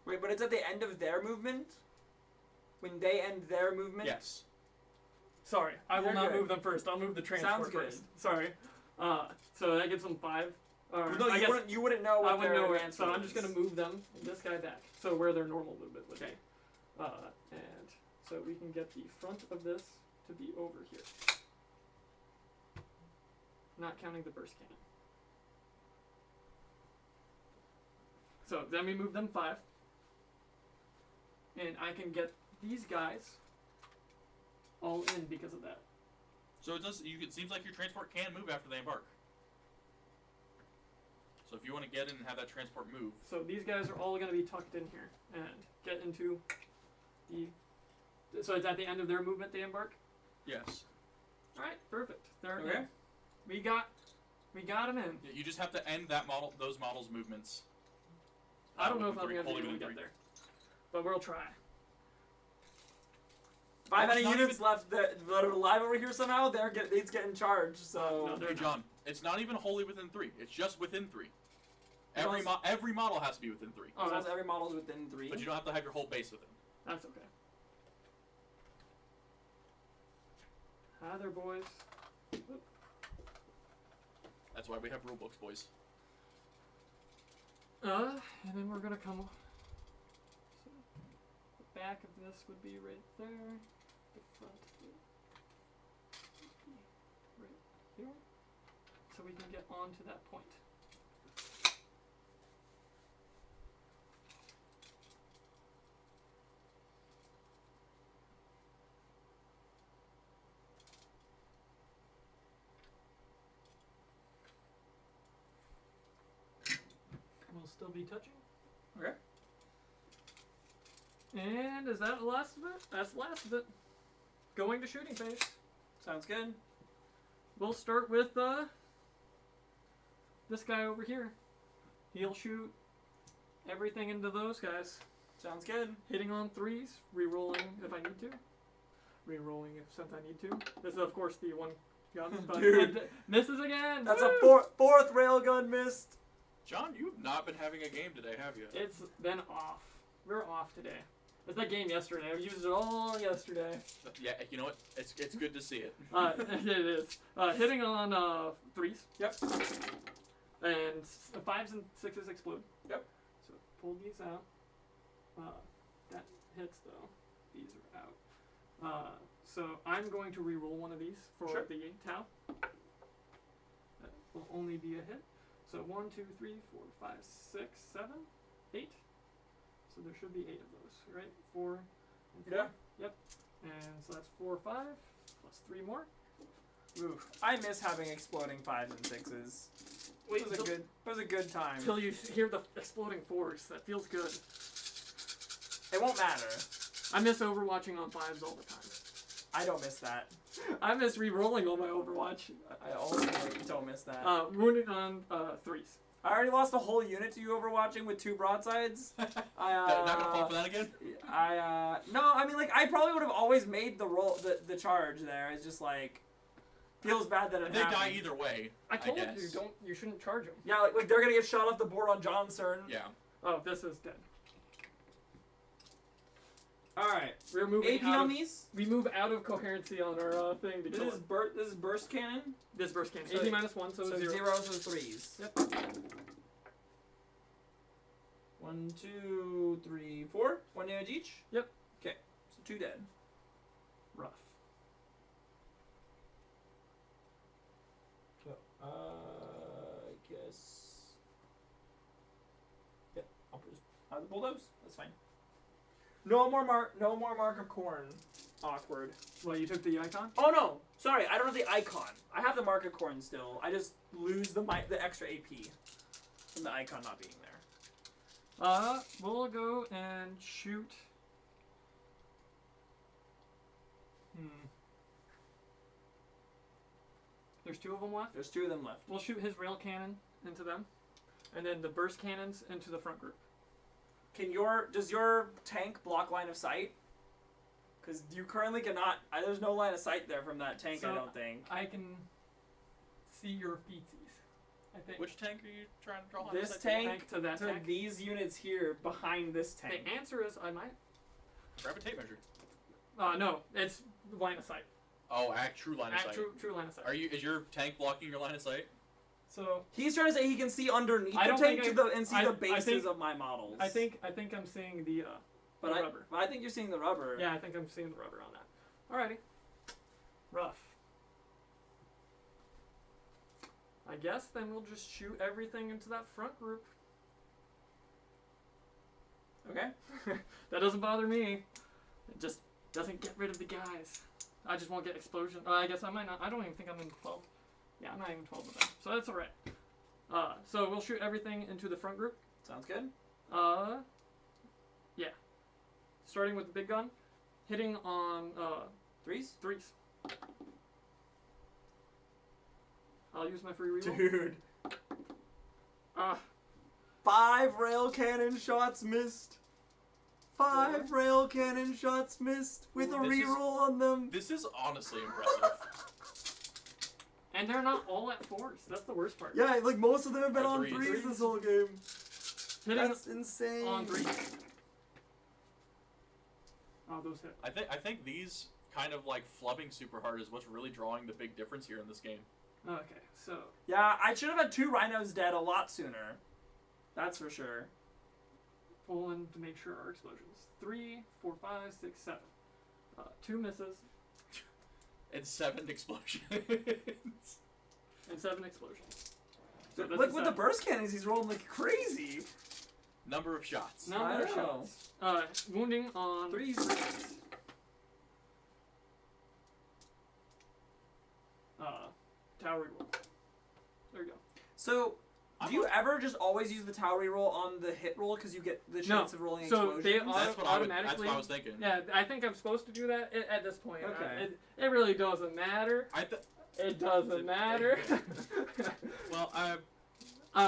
Wait, but it's at the end of their movement? When they end their movement? Yes. Sorry, I will You're not good. move them first. I'll move the transport Sounds good. first. Sorry. So that gives them 5. Or No, I guess you wouldn't know I what wouldn't their know it, advance so I'm was. just gonna move them, this guy back. So where their normal movement would be. And so we can get the front of this to be over here. Not counting the burst cannon. So then we move them 5. And I can get these guys all in because of that. So it seems like your transport can move after they embark. So if you want to get in and have that transport move, So these guys are all going to be tucked in here and get into So it's at the end of their movement they embark? Yes. Alright, perfect. They're Okay. in. We got them in. Yeah, you just have to end that model, those models' movements. I don't know if within I'm three- going to be wholly able to within get three. there. But we'll try. 5 It's any not units left that are alive over here somehow. It's getting charged. So No, they're Hey not. John, it's not even wholly within 3. It's just within 3. As long Every model has to be within 3. Oh, as long as that's, every model is within 3. But you don't have to have your whole base within. that's okay. Hi there, boys. That's why we have rule books, boys. And then we're gonna come. So the back of this would be right there. The front would be right here. So we can get on to that point. We'll still be touching. Okay. And is that the last of it? That's the last of it. Going to shooting phase. Sounds good. We'll start with this guy over here. He'll shoot everything into those guys. Sounds good. Hitting on 3s, re-rolling if I need to. Re-rolling since I need to. This is of course the one gun, but Dude. it misses again. That's Woo! a fourth railgun missed. John, you've not been having a game today, have you? It's been off. We're off today. It's that game yesterday. I used it all yesterday. Yeah, you know what? It's good to see it. It is. Hitting on 3s. Yep. And 5s and 6s explode. Yep. So pull these out. That hits though. These are out. So I'm going to re-roll one of these for Sure. the Tau. That will only be a hit. So 1, 2, 3, 4, 5, 6, 7, 8. So there should be 8 of those, right? 4 and 4. Yeah. Yep. And so that's 4, 5 plus 3 more. Oof. I miss having exploding 5s and 6s. It was a good time. Until you hear the exploding 4s. That feels good. It won't matter. I miss overwatching on 5s all the time. I don't miss that. I miss re-rolling on my Overwatch. I also don't miss that. Wounded on 3s. I already lost a whole unit to you overwatching with 2 broadsides. Not gonna fall for that again? No, I mean, like, I probably would have always made the charge there. It's just like, feels bad that it They happened. die either way. I told guess. you, you shouldn't charge them. Yeah, like they're gonna get shot off the board on John's turn. Yeah. Oh, this is dead. Alright. We're moving AP out on of, these. we move out of coherency on our thing to This kill is, it. this is burst cannon. This burst cannon. So- 80 minus 1, so, So 0. zeros and 3s. Yep. 1, 2, 3, 4. 1 damage each. Yep. Okay. So 2 dead. Rough. So, I guess. Yep. I'll just bulldoze. That's fine. No more mark of corn. Awkward. Well, you took the icon? Oh no! Sorry, I don't have the icon. I have the mark of corn still. I just lose the extra AP from the icon not being there. We'll go and shoot. There's 2 of them left. There's 2 of them left. We'll shoot his rail cannon into them, and then the burst cannons into the front group. Does your tank block line of sight? Because you currently cannot. There's no line of sight there from that tank. So- I don't think. I can see your feetsies. I think. Which tank are you trying to draw on? This Is that tank to that to tank? these units here behind this tank. The answer is I might. Grab a tape measure. No, it's line of sight. Oh, true line of sight. True line of sight. Is your tank blocking your line of sight? So He's trying to say he can see underneath I the don't tank think and see the bases think- of my models. I think I'm seeing the but rubber. I think you're seeing the rubber. Yeah, I think I'm seeing the rubber on that. Alrighty. Rough. I guess then we'll just shoot everything into that front group. Okay. That doesn't bother me. It just doesn't get rid of the guys. I just won't get explosion. I guess I might not. I don't even think I'm in 12. Yeah, I'm not even 12 with them. So that's alright. So we'll shoot everything into the front group. Sounds good. Yeah. starting with the big gun, hitting on Threes? threes. I'll use my free reroll. Dude. Ah, 5 rail cannon shots missed. 5 rail cannon shots missed with a This is- reroll on them. This is honestly impressive. and they're not all at 4s. That's the worst part. Yeah, like most of them have been Or on threes. threes this whole game. Hitting That's insane. on 3. Oh, those hit. I think these kind of like flubbing super hard is what's really drawing the big difference here in this game. Okay, so Yeah, I should have had 2 rhinos dead a lot sooner. That's for sure. pull in to make sure our explosions. 3, 4, 5, 6, 7. 2 misses And 7 explosions. and 7 explosions. So that's Look a with the 7. burst cannons, he's rolling like crazy. Number of shots. Number I of know. shots. Wounding on Threes. Tower reroll. There you go. So, I'm do you not- ever just always use the tower reroll on the hit roll because you get the chance of rolling So they explosions? That's what I would, that's automatically. what I was thinking. Yeah, I think I'm supposed to do that at this point. Okay. It really doesn't matter. It doesn't matter. Well,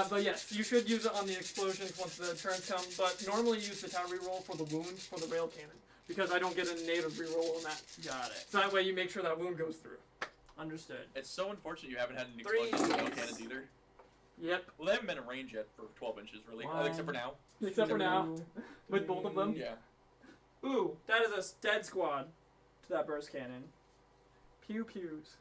But yes, you should use it on the explosions once the turns come. But normally use the tower reroll for the wounds for the rail cannon because I don't get a native reroll on that. Got it. So that way you make sure that wound goes through. Understood. it's so unfortunate you haven't had any Threes. explosions with rail cannons either. Yep. Well, they haven't been in range yet for 12 inches, really. Except for now. Except for now, with both of them. Yeah. Ooh, that is a dead squad to that burst cannon. Pew pews.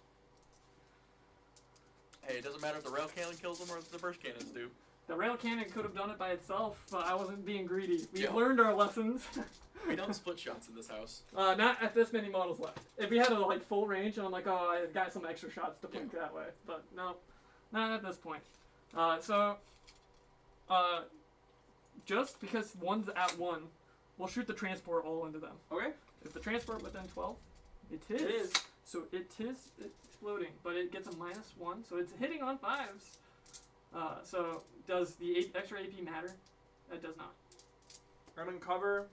Hey, it doesn't matter if the rail cannon kills them or if the burst cannons do. The rail cannon could have done it by itself, but I wasn't being greedy. We've Yeah. learned our lessons. We don't split shots in this house. Not at this many models left. If we had a like full range, and I'm like, oh, I got some extra shots to blink that way, but no, not at this point. Just because one's at 1, we'll shoot the transport all into them. Okay. If the transport within 12, it is. It is. So it is exploding, but it gets a -1, so it's hitting on 5s. So does the extra AP matter? It does not. Run and cover.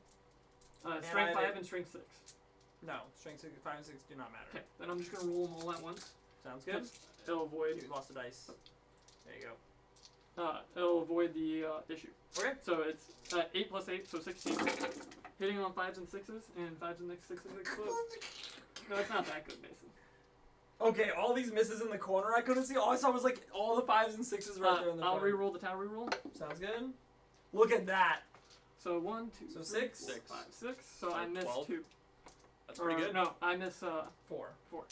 Strength I 5 did- and strength 6. No, strength 5 and 6 do not matter. Okay, then I'm just gonna roll them all at once. Sounds good. It'll avoid. You lost a dice. There you go. It'll avoid the issue. Okay. So it's 8 plus 8, so 16. Hitting on 5s and 6s, and 5s and 6s explode. No, it's not that good, Mason. Okay, all these misses in the corner I couldn't see. All I saw was like all the 5s and 6s right there in the I'll front. reroll the tower reroll. Sounds good. Look at that. So 1, 2, So 3, six? 4, 5, 6. So So I miss 12? 2. That's pretty good. No, I miss 4. 4.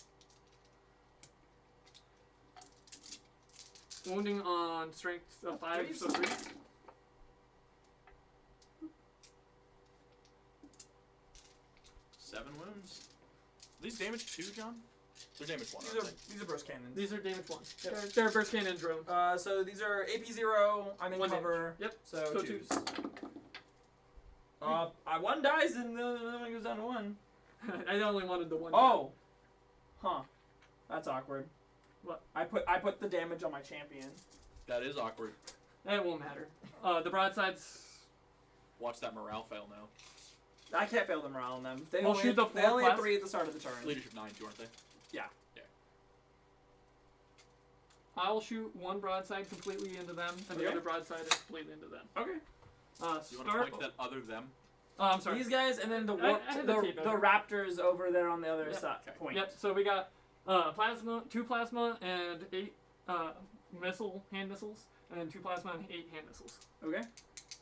Wounding on strength 5, Threes? so 3. Seven wounds. Are these damage 2, John? They're damage 1, These aren't are they? these are burst cannons. These are damage 1. Yep. They're burst cannon drone. So these are AP 0. I'm in 1 cover. Yep. So So choose. 2s. One dies and the other one goes down to 1. I only wanted the 1. Oh. Huh. That's awkward. What? I put the damage on my champion. That is awkward. It won't matter. The broadsides. Watch that morale fail now. I can't fail the morale on them. They We'll only shoot the they four only had plus. 3 at the start of the turn. Leadership 9 too, aren't they? I'll shoot one broadside completely into them, and the Okay. other broadside is completely into them. Okay. You want to Start. point to that other them? Oh, I'm sorry. These guys and then the I warp, had the, the tape the over. raptors over there on the other Yep. side Okay. point. Yep. So we got plasma, 2 plasma, and 8 hand missiles, and 2 plasma and 8 hand missiles. Okay.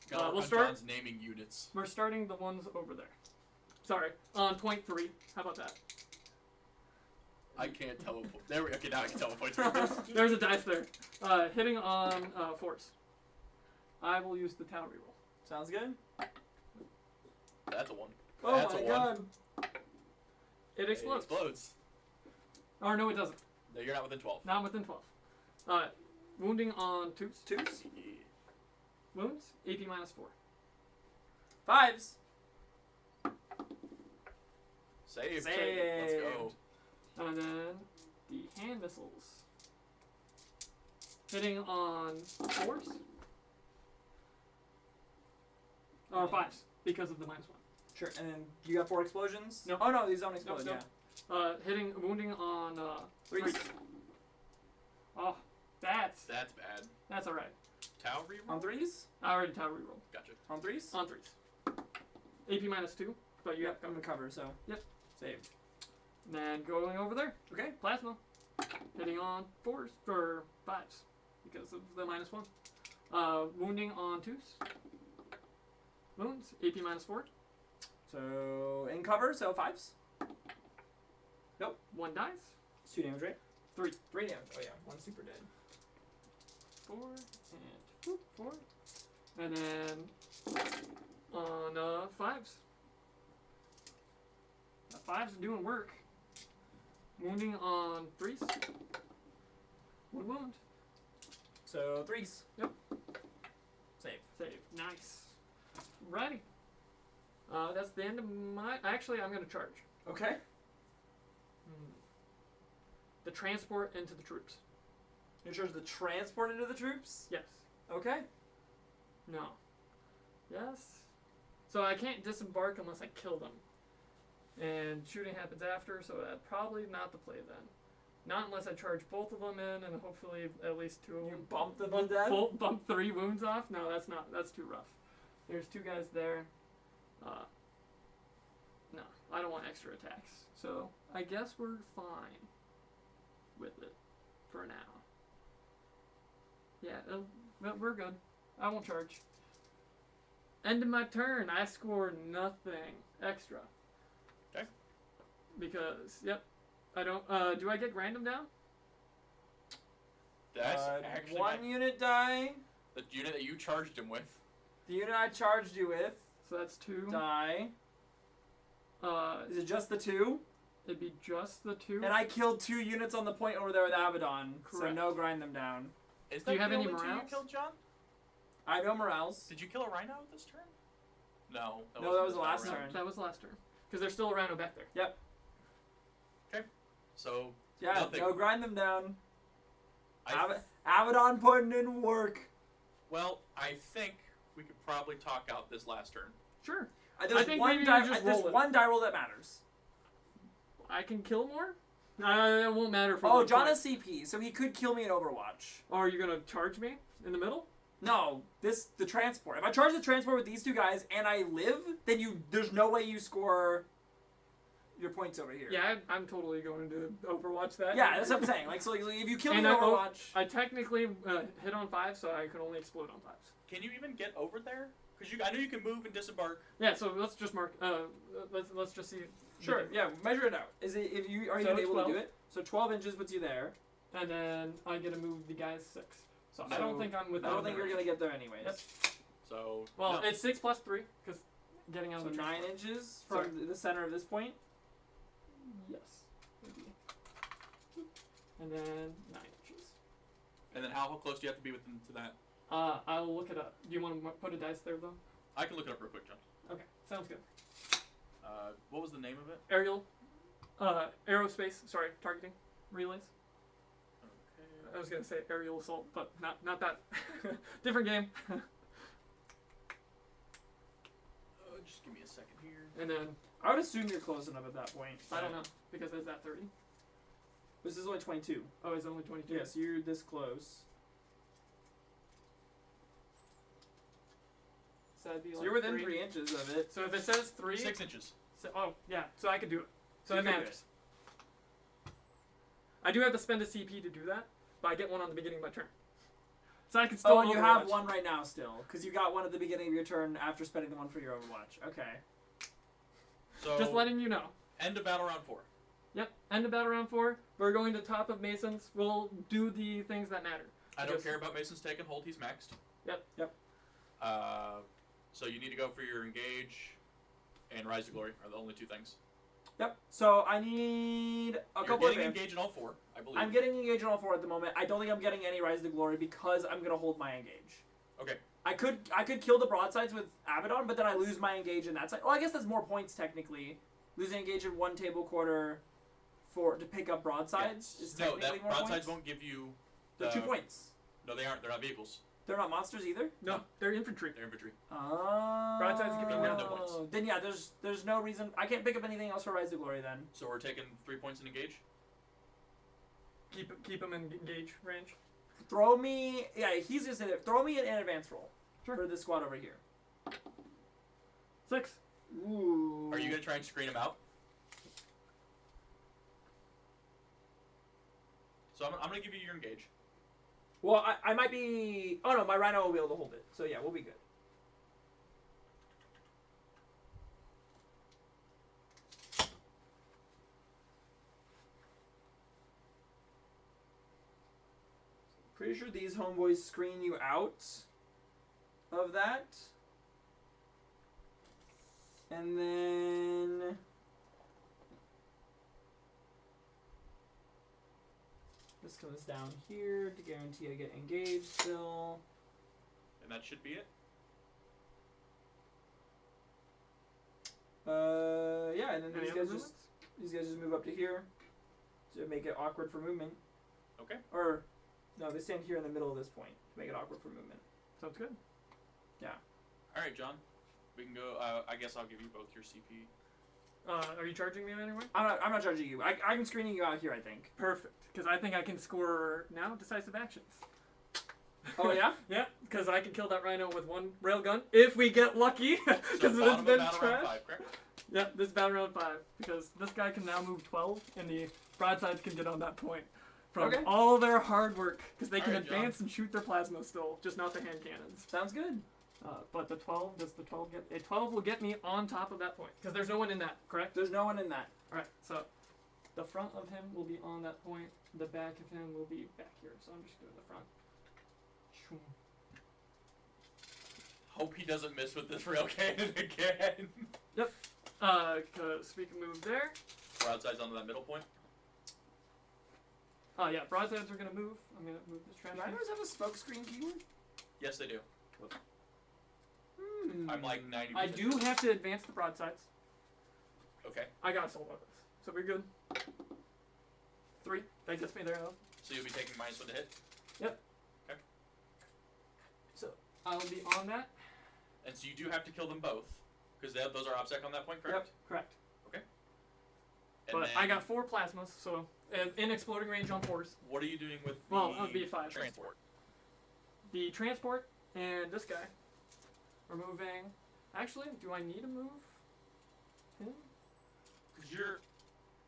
Gotta we'll work on start- John's naming units. We're starting the ones over there. Sorry, on point 3. How about that? I can't teleport. There we. Okay, now I can teleport. There's a dice there. Hitting on force. I will use the tower reroll. Sounds good. That's a 1. Oh That's my a 1. god. It explodes. It explodes. Or no, it doesn't. No, you're not within 12. Not within 12. Wounding on 2s. 2s. Wounds, AP -4. 5s. Save. Saved. Let's go. And then the hand missiles. Hitting on 4s. Or 5s, because of the -1. Sure, and then you got 4 explosions? No. Oh no, these don't explode, No. Wounding on 3. Oh, that's That's bad. alright. Tau reroll? On 3s? I already tau reroll. Gotcha. On 3s? On 3s. AP -2, but you Yep, have I'm gonna cover, so. Yep. Save. then going over there. Okay. Plasma. Hitting on 4s or 5s because of the -1. Wounding on 2s. Wounds. AP -4. So, in cover, so 5s. 1 dies. It's 2 damage, right? 3. 3 damage. Oh yeah, 1 super dead. 4 and 4. And then on 5s. The 5s are doing work. Wounding on 3s. 1 wound. So, 3s. Yep. Save. Save. Nice. Righty. That's the end of my... Actually, I'm going to charge. Okay. The transport into the troops. You charge the transport into the troops? Yes. Okay. No. Yes. So I can't disembark unless I kill them. And shooting happens after, so that's probably not the play then. Not unless I charge both of them in and hopefully at least 2 of them. You bump them to death? Bump 3 wounds off? No, that's not. That's too rough. There's 2 guys there. No, I don't want extra attacks. So I guess we're fine with it for now. Yeah, we're good. I won't charge. End of my turn. I score nothing extra. Okay. Because, yep. I don't, do I get random down? That's actually 1 unit die. the unit that you charged him with. The unit I charged you with So that's 2. die. Is it just the 2? It'd be just the 2. And I killed 2 units on the point over there with Abaddon. So Correct. no grind them down. Is Do that you have the any only 2 you morales? killed, John? I have no morales. Did you kill a rhino this turn? No. No, that was the last round. turn. That was last turn. Because there's still a rhino back there. So, Yeah, nothing. no grind them down. I Abaddon putting in work. well, I think we could probably talk out this last turn. Sure. There's think one maybe die, we just there's roll it. one die roll that matters. I can kill more? It won't matter for Oh, one John point. has CP, so he could kill me in Overwatch. Oh, are you going to charge me in the middle? No, the transport. If I charge the transport with these 2 guys and I live, then there's no way you score your points over here. Yeah, I'm totally going to Overwatch that. Yeah, that's what I'm saying. Like, so if you kill me in And Overwatch, I technically hit on 5, so I can only explode on 5s. Can you even get over there? Because I know you can move and disembark. Yeah, so let's just mark. Let's just see. sure, yeah, measure it out. Are you So even able 12. to do it? So 12 inches puts you there. And then I get to move the guys 6. So I So, don't think I'm I within. don't think you're gonna get there anyways. Yep. So, Well, no. it's 6 plus 3 because getting out So of the 9 transport. inches Sorry. from the center of this point. Yes. Maybe. And then 9 inches. And then how close do you have to be within to that? I'll look it up. Do you want to put a dice there though? I can look it up real quick, John. Okay, sounds good. What was the name of it? Aerial, aerospace. Sorry, targeting relays. Okay. I was gonna say aerial assault, but not that. Different game. Just give me a second here. And then I would assume you're close enough at that point. I don't know because there's that 30. This is only 22. Oh, it's only 22. Yes, you're this close. So that'd be So like you're within 3. 3 inches of it. So if it says 3, 6 inches. so, oh yeah, so I could do it. So You it could do matters. I do have to spend a CP to do that, but I get one on the beginning of my turn. So I can still. Oh, and you have Overwatch. one right now still, because you got one at the beginning of your turn after spending the one for your Overwatch. Okay. So, Just letting you know. end of battle round 4. Yep. End of battle round 4. We're going to top of Masons. We'll do the things that matter. I don't Yes. care about Mason's taking hold. He's maxed. Yep. So you need to go for your engage and rise to glory are the only 2 things. Yep. So I need a You're couple of getting things. engage in all 4, I believe. I'm getting engaged on all 4 at the moment. I don't think I'm getting any Rise to Glory because I'm gonna hold my engage. Okay. I could kill the broadsides with Abaddon, but then I lose my engage in that side. Well, I guess that's more points technically. Losing engage in 1 table quarter to pick up broadsides is No, technically that more broadsides points. won't give you. They're 2 points. No, they aren't. They're not vehicles. They're not monsters either? No, they're infantry. They're infantry. Oh. Broadsides give me no points. Then yeah, there's no reason. I can't pick up anything else for Rise to Glory then. So we're taking 3 points in engage. Keep them in engage range. Throw me. Yeah, he's just in it. Throw me an advance roll Sure. for this squad over here. 6. Ooh. Are you gonna try and screen him out? So I'm gonna give you your engage. Well, I might be. Oh no, my Rhino will be able to hold it. So yeah, we'll be good. Pretty sure these homeboys screen you out of that. And then this comes down here to guarantee I get engaged still. And that should be it. Yeah, and then Any these other guys movements? just move up to here to make it awkward for movement. Okay. Or no, they stand here in the middle of this point to make it awkward for movement. Sounds good. All right, John. We can go. I guess I'll give you both your CP. Are you charging me anyway? I'm not charging you. I'm screening you out here, I think. Perfect. Because I think I can score now decisive actions. Oh yeah? Yeah, because I can kill that Rhino with one railgun if we get lucky. Because So it's bottom of been battle round trash. 5, correct? Yeah, this is battle round 5 because this guy can now move 12 and the broadsides can get on that point from Okay. all their hard work because they can Alright, John. advance and shoot their plasma still, just not their hand cannons. Sounds good. But the 12, does the 12 get? A 12 will get me on top of that point because there's no one in that, correct? There's no one in that. All right, so the front of him will be on that point. The back of him will be back here. So I'm just doing the front. Shoom. Hope he doesn't miss with this rail cannon again. Cause we can move there. Broadsides onto that middle point. Oh yeah, broadsides are gonna move. I'm gonna move this Do trash. Rhinos have a smoke screen keyword? Yes, they do. Hmm. I'm like 90%. I do have to advance the broadsides. Okay. I got soul weapons, so we're good. 3. That gets me there though. So you'll be taking -1 to hit. So I'll be on that. And so you do have to kill them both. Because those are OPSEC on that point, correct? Yep, correct. And But then I got 4 plasmas, so in exploding range on 4s. What are you doing with the Well, it would be 5. transport? The transport and this guy are moving. Actually, do I need to move him? Because you're...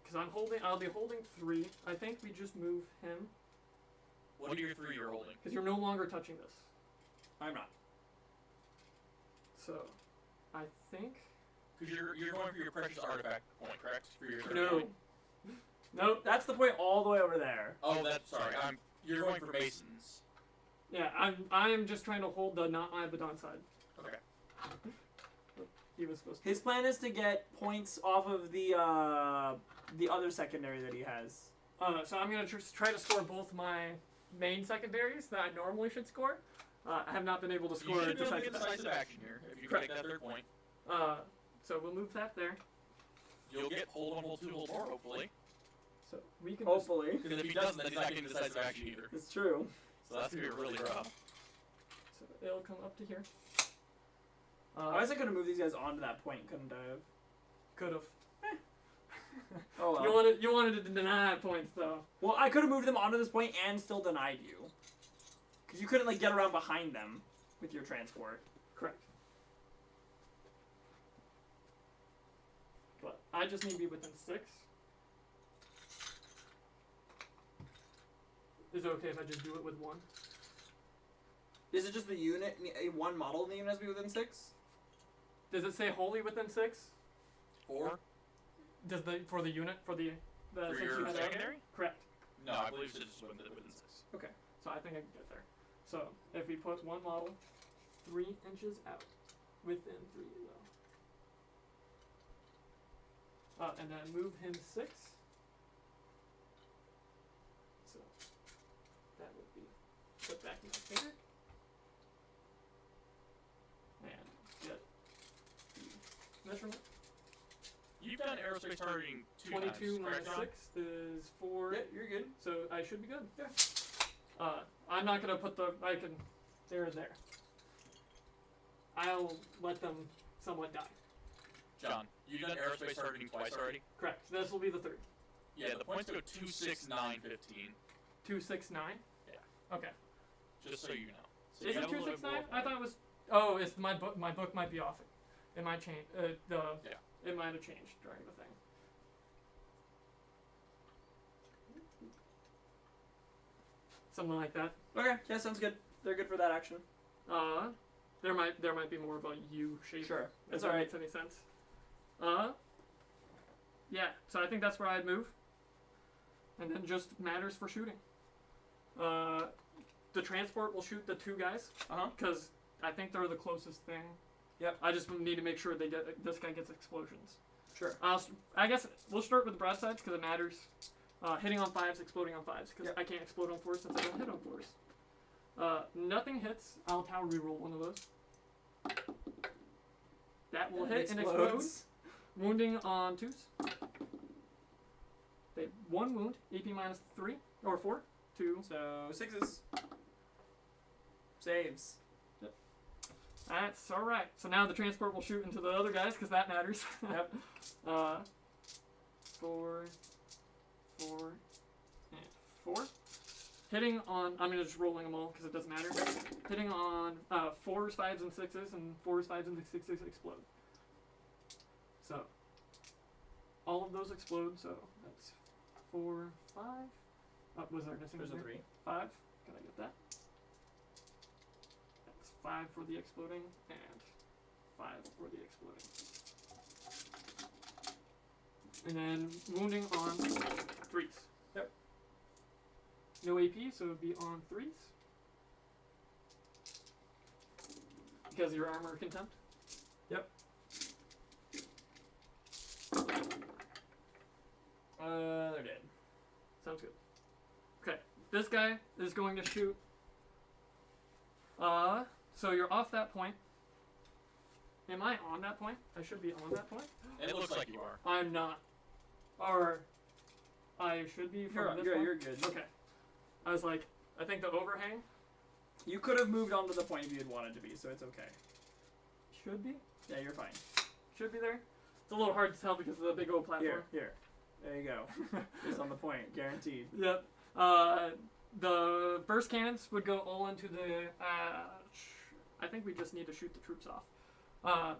Because I'll be holding 3. I think we just move him What are your 3 you're holding? because you're no longer touching this. I'm not. So, I think Because you're going for your precious artifact point, correct? For your third no. point. Nope. That's the point all the way over there. Oh, that's sorry. You're going for masons. Yeah, I'm just trying to hold the not my Abaddon side. Okay. He was supposed to. His plan is to get points off of the other secondary that he has. So I'm gonna try to score both my main secondaries that I normally should score. I have not been able to score You a should be able to decisive get action. decisive action here if you can Correct. take that third point. So we'll move that there. You'll get hold 1, hold 2, hold 4, hopefully. So we can. Hopefully. Because if he doesn't, then he's not getting decisive action either. It's true. So that's gonna be really rough. So it'll come up to here. I guess I could have moved these guys onto that point, couldn't I have? Could have. Oh well. You wanted to deny points though. Well, I could have moved them onto this point and still denied you. Because you couldn't, like, get around behind them with your transport. Correct. But I just need to be within 6. Is it okay if I just do it with 1? Is it just the unit, one model in the unit has to be within 6? Does it say wholly within 6? 4? Does for the unit for the For six your units? secondary? Correct. No, I believe it's just within 6. So I think I can get there. So if we put one model 3 inches out, within 3 though. And then move him 6. So that would be put back in my finger. And get the measurement. You've done aerospace targeting 2 22 times, minus correct, John? 6 is 4. Yeah, you're good. So I should be good. Yeah. I'm not gonna put the. I can They're there. I'll let them somewhat die. John, you've done aerospace targeting twice already? Correct. This will be the third. Yeah, the points go 2, 6, 9, 15. 2, 6, 9? Yeah. Okay. Just so you know. So Is you it have a 2, little 6, bit more 9? I fun. thought it was. Oh, it's my book. My book might be off. It might change. It might have changed during the thing. Something like that. Okay, yeah, sounds good. They're good for that action. There might be more of a U shape. Sure, If that's that all right. makes any sense. Yeah. So I think that's where I'd move. And then just matters for shooting. The transport will shoot the two guys. Because I think they're the closest thing. Yep. I just need to make sure this guy gets explosions. Sure. I guess we'll start with the broadsides because it matters. Hitting on 5s, exploding on 5s, because Yep. I can't explode on 4s since I don't hit on 4s. Nothing hits. I'll power reroll one of those. That will hit and explode. explodes. Wounding on 2s. They 1 wound, AP minus 3 or 4. 2. So 6s. Saves. That's all right. So now the transport will shoot into the other guys because that matters. Yep. 4, 4, and 4. Hitting on, I'm just rolling them all because it doesn't matter. Hitting on 4s, 5s, and 6s, and 4s, 5s, and 6s explode. So, all of those explode, so that's 4, 5. Oh, was there missing? There's a there? 3. 5. Can I get that? That's 5 for the exploding, and 5 for the exploding. And then wounding on 3s. Yep. No AP, so it would be on 3s. Because of your armor contempt. Yep. They're dead. Sounds good. Okay, this guy is going to shoot. So you're off that point. Am I on that point? I should be on that point. It looks like you are. I'm not. Or I should be from this point. You're good. Okay. I was like, I think the overhang You could have moved on to the point if you had wanted to be, so it's okay. should be. Yeah, you're fine. Should be there. It's a little hard to tell because of the big old platform. Here. There you go. It's on the point, guaranteed. Yep. The burst cannons would go all into the. I think we just need to shoot the troops off.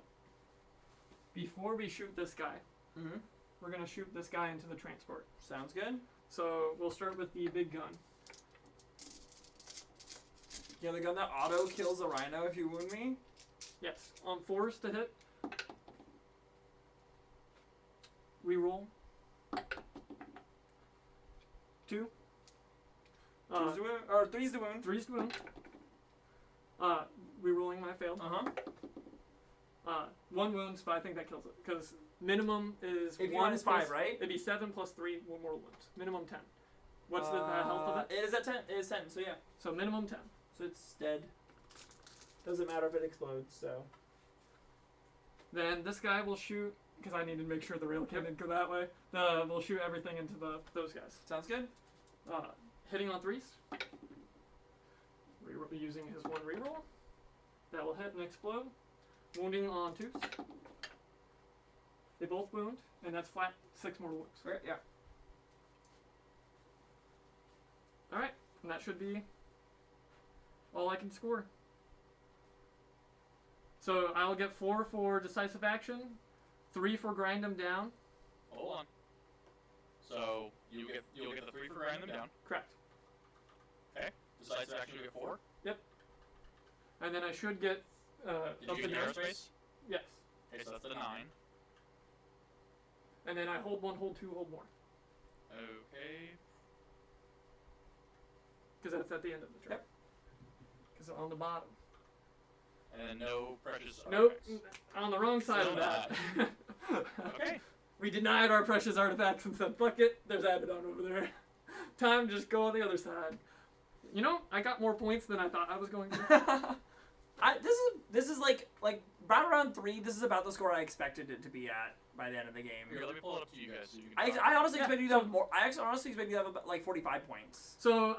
Before we shoot this guy, Mm-hmm. we're gonna shoot this guy into the transport. Sounds good. So we'll start with the big gun. Yeah, the gun that auto kills a rhino if you wound me. Yes, on 4s to hit. Reroll. 2. 2's to wound, or 3's to wound. 3's to wound. Rerolling my failed. Uh-huh. 1 wounds, but I think that kills it. Because minimum is If you 1 want is 5, plus- right? It'd be 7 plus 3 more wounds. Minimum 10. What's the health of it? It is at 10. It is 10, so yeah. So minimum 10. So it's dead. Doesn't matter if it explodes, so. Then this guy will shoot, because I need to make sure the rail cannon go that way. We'll shoot everything into those guys. Sounds good? Hitting on 3s. Using his 1 reroll. That will hit and explode. Wounding on 2s. They both wound, and that's flat 6 more wounds. Right, yeah. Alright, and that should be all I can score. So I'll get 4 for decisive action, 3 for grind them down. Hold on. So you'll get the 3 for grinding them down. Correct. Okay. Decisive action, you get 4. And then I should get Did up you to get 9. aerospace? Yes. Okay, so that's a 9. And then I hold 1, hold 2, hold more. Okay. Because that's at the end of the trip. Because on the bottom. And no precious Nope. artifacts. On the wrong side of that. Okay. We denied our precious artifacts and said, fuck it, there's Abaddon over there. Time to just go on the other side. You know, I got more points than I thought I was going to. This is like right around 3. This is about the score I expected it to be at by the end of the game. Here, let me pull it up to you guys. So you can I honestly Yeah, expected you to have more. I actually honestly expected you to have about, like 45 points. So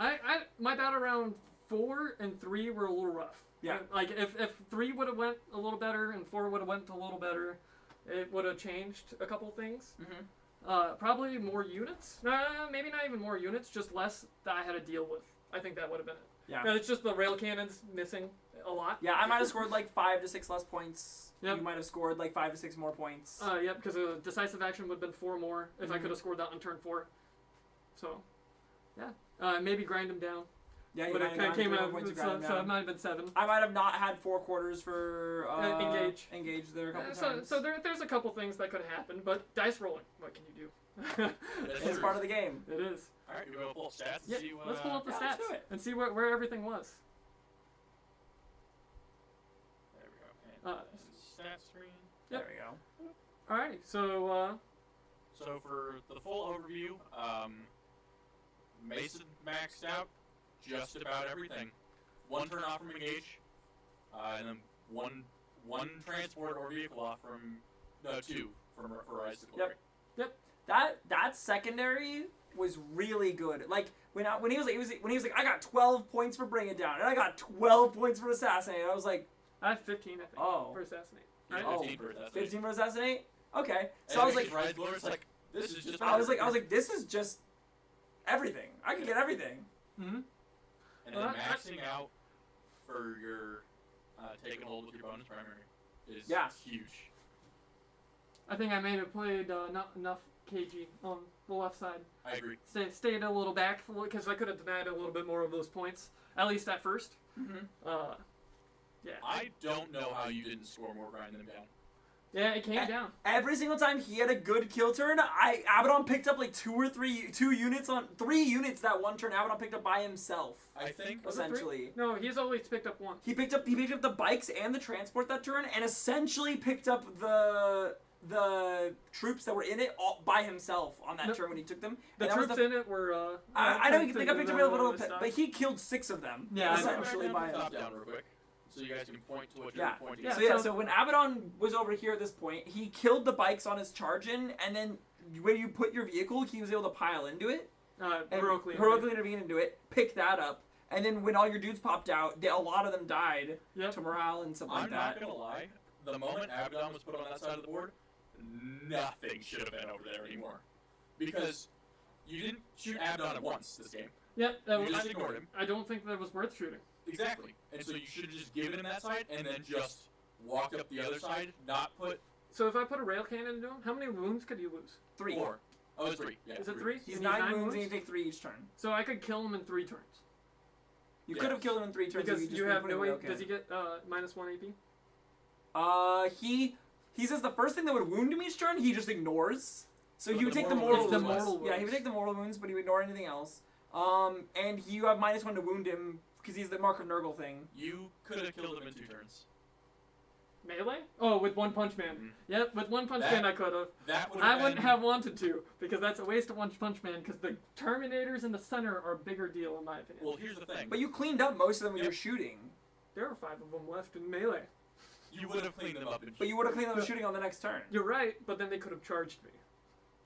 my battle round 4 and 3 were a little rough. Yeah. Like if 3 would have went a little better and 4 would have went a little better, it would have changed a couple things. Mm-hmm. Probably more units. Maybe not even more units, just less that I had to deal with. I think that would have been it. Yeah. It's just the rail cannons missing a lot. Yeah, I might have scored like 5 to 6 less points. Yep. You might have scored like 5 to 6 more points. Yep, because a decisive action would have been 4 more if I Mhm. could have scored that on turn 4. So, yeah. Maybe grind them down. Yeah, you But might it have kind of gotten came 3 more out, points to so grind it down. might have been 7. I might have not had 4 quarters for Engage. Engage there a couple So times. there's a couple things that could have happened, but dice rolling, what can you do? It's part of the game. It is. Alright, you want to pull up stats and Yeah, see what... let's pull up the yeah, stats let's do it. and see where everything was. There we go. And stat screen. Yep. There we go. Alrighty, so So for the full overview, Mason maxed out just about everything. 1 turn off from engage, and then one transport or vehicle off from 2 from for Rise to Glory. Yep. That secondary was really good. Like when he was like I got 12 points for Bring It Down and I got 12 points for Assassinate. I was like, I had 15, I think, Oh. for assassinate. Yeah, Right? Oh. 15 for Assassinate. 15 for Assassinate. Okay. So And I was Rise like, to Glory, it's like this is just. I was like, this is just everything. I can get everything. Mm-hmm. And then maxing out for your taking hold with your bonus primary is Yeah. huge. I think I may have played not enough KG on the left side. I agree. Stayed a little back because I could have denied a little bit more of those points, at least at first. Mm-hmm. Yeah. I don't know how you didn't score more grind than down. Yeah, it came down. Every single time he had a good kill turn, Abaddon picked up like 2 units on 3 units that one turn. Abaddon picked up by himself. I think Was it 3? Essentially, No, he's always picked up 1. he picked up the bikes and the transport that turn, and essentially picked up the troops that were in it all by himself on that No, turn when he took them. The And that was troops in it were. I know he picked up a little bit, stuff. but he killed 6 of them. Yeah, I know. essentially by himself. Top down real quick, so you guys can point to what you're Yeah. pointing. Yeah. at. So when Abaddon was over here at this point, he killed the bikes on his charge in, and then when you put your vehicle, he was able to pile into it. And Heroically. intervene into it, pick that up, and then when all your dudes popped out, a lot of them died Yep. to morale and stuff I'm like not that. gonna lie. The moment Abaddon was put on that side of the board, nothing should have been over there anymore, because you didn't shoot Abaddon at once this game. Yep. You just ignored him. I don't think that was worth shooting. Exactly. And so you should have just given him that side and then just walked up the other side, not put So if I put a rail cannon into him, how many wounds could he lose? 3. 4. Oh, it's 3. Yeah, Is it 3? He's He 9 needs wounds and you take 3 each turn. So I could kill him in 3 turns. You Yeah. could have killed him in 3 turns. Because if you just have put no him way. in rail Does he cannon. get -1 AP? He says the first thing that would wound him each turn, he just ignores. So But he would the take the mortal mortal wounds. wounds. It's the mortal Yeah, he would wounds. take the mortal wounds, but he would ignore anything else. And you have -1 to wound him because he's the Mark of Nurgle thing. You could have killed him in 2 turns. Melee? Oh, with One Punch Man. Mhm. Yep, with One Punch That- Man I could have. That would I have wouldn't been, have wanted to, because that's a waste of One Punch Man, because the Terminators in the center are a bigger deal in my opinion. Well, here's the thing. But you cleaned up most of them when you Yep. were shooting. There are 5 of them left in melee. You would have cleaned them up in But you would have cleaned up the shooting on the next turn. You're right, but then they could have charged me.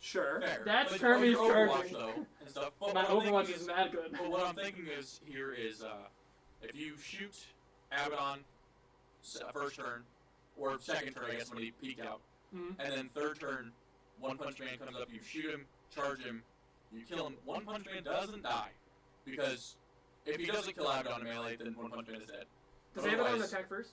Sure. Fair. That's But Termin's your Overwatch, charging. though, and stuff. But My what I'm Overwatch thinking is mad good. But what I'm thinking is if you shoot Abaddon first turn, or second turn, I guess, when he peeked out, Mhm. and then third turn, One Punch Man comes up, you shoot him, charge him, you kill him. One Punch Man doesn't die, because if he doesn't kill Abaddon in melee, then One Punch Man is dead. Does Abaddon Otherwise- attack first?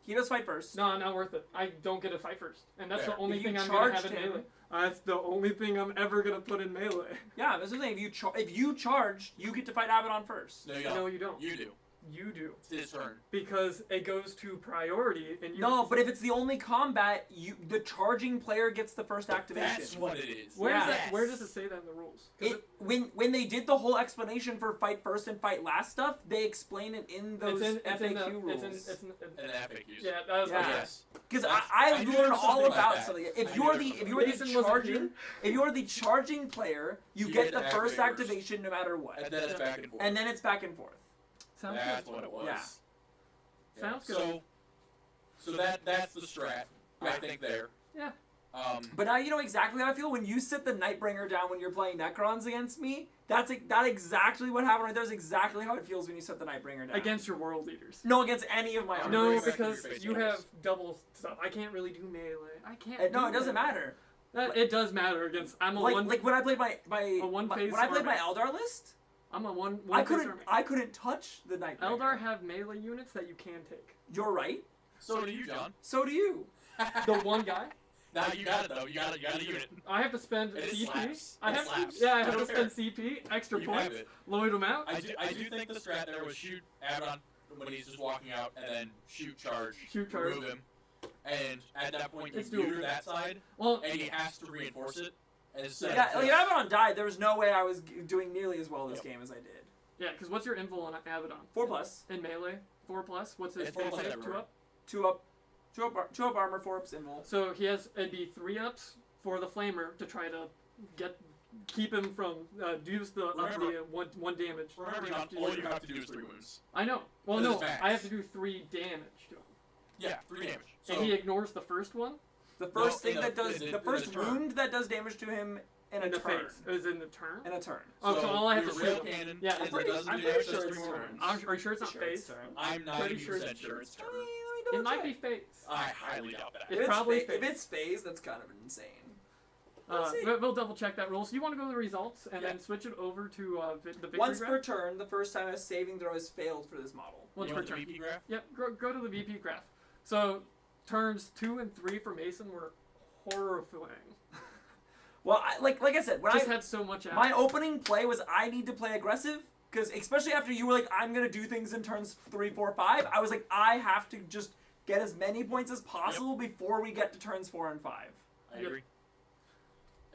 He does fight first. No, not worth it. I don't get to fight first. And that's Fair. the only If you thing I'm going to have charged in him- melee. That's the only thing I'm ever going to put in melee. Yeah, that's the thing. If you charge, you get to fight Abaddon first. No, you No, don't. you don't. You do. You do. It's his turn. Because it goes to priority, and you... No, but if it's the only combat, the charging player gets the first activation. That's what it is. Where, Yeah. is that, where does it say that in the rules? 'Cause When they did the whole explanation for fight first and fight last stuff, they explain it in those FAQ rules. And FAQs. Yeah, that was Yeah. like Yes. Because That's- I I knew learned there was all something like about that. something. I If knew you're there was the something if you're the charging player, you You get get the to first activate first. activation no matter what, And then it's back and forth. and then it's back and forth. Sounds That's good. what it was. Yeah. Sounds good. So that's the strat. I think there. Yeah. But now you know exactly how I feel when you sit the Nightbringer down when you're playing Necrons against me. That's exactly what happened right there. Is exactly how it feels when you set the Nightbringer down. Against your world leaders. No, against any of my. No, armies. because you have double stuff. I can't really do melee. I can't. No, it doesn't melee. matter. It does matter against. I'm a one. Like when I played my one phase when I played my army. Eldar list, I'm a one. I couldn't touch the Nightbringer. Eldar have melee units that you can take. You're right. So do you, John. So do you. The one guy. Now you got it though. You got a unit. I have to spend It CP. slaps. I It have slaps. to. Yeah, I I have to don't spend CP, extra You points, have it. load them out. I do think the strat there was shoot Abaddon when he's just walking out, and then shoot charge. Shoot charge. Remove him. And at that point, you It's neuter doable. that side, Well, and he has to reinforce it. Instead Yeah, of like if just- Abaddon died, there was no way I was doing nearly as well this game as I did. yeah, because what's your invul on Abaddon? 4+, In melee, 4+. What's his It's 4+ save? everywhere. 2 up. 2 up armor, 4 up invul. So it'd be 3 ups for the flamer to try to keep him from use the Remember- one damage. Remember, John, all you have to do is 3 wounds. I know. Well, That no, is max. I have to do 3 damage to him, Yeah, 3 damage. So and he ignores the first one The first No, thing in that the- does in the the first turn. wound that does damage to him in a in the turn. face. Is in the turn. In a turn. Oh, so all I have your to rail shoot- cannon Yeah, is I'm it pretty- doesn't I'm do pretty damage, sure does it's 3 more turn. wounds. Are you sure it's not Sure, it's face? turn. I'm Pretty sure 90% it's sure it's Let me turn. double It might check. be face. I highly doubt that. It's probably if face. it's phase, that's kind of insane. Let's see. We'll double check that rule. So you want to go to the results and Yeah. then switch it over to the victory Once graph? per turn, the first time a saving throw has failed for this model. Once You per want the turn. VP graph? Yep, go to the VP graph. So turns 2 and 3 for Mason were horrifying. Well, like I said, when Just I had so much out. my opening play was I need to play aggressive because especially after you were like I'm gonna do things in turns 3, 4, 5. I was like I have to just get as many points as possible before we get to turns 4 and 5. I Yep. agree.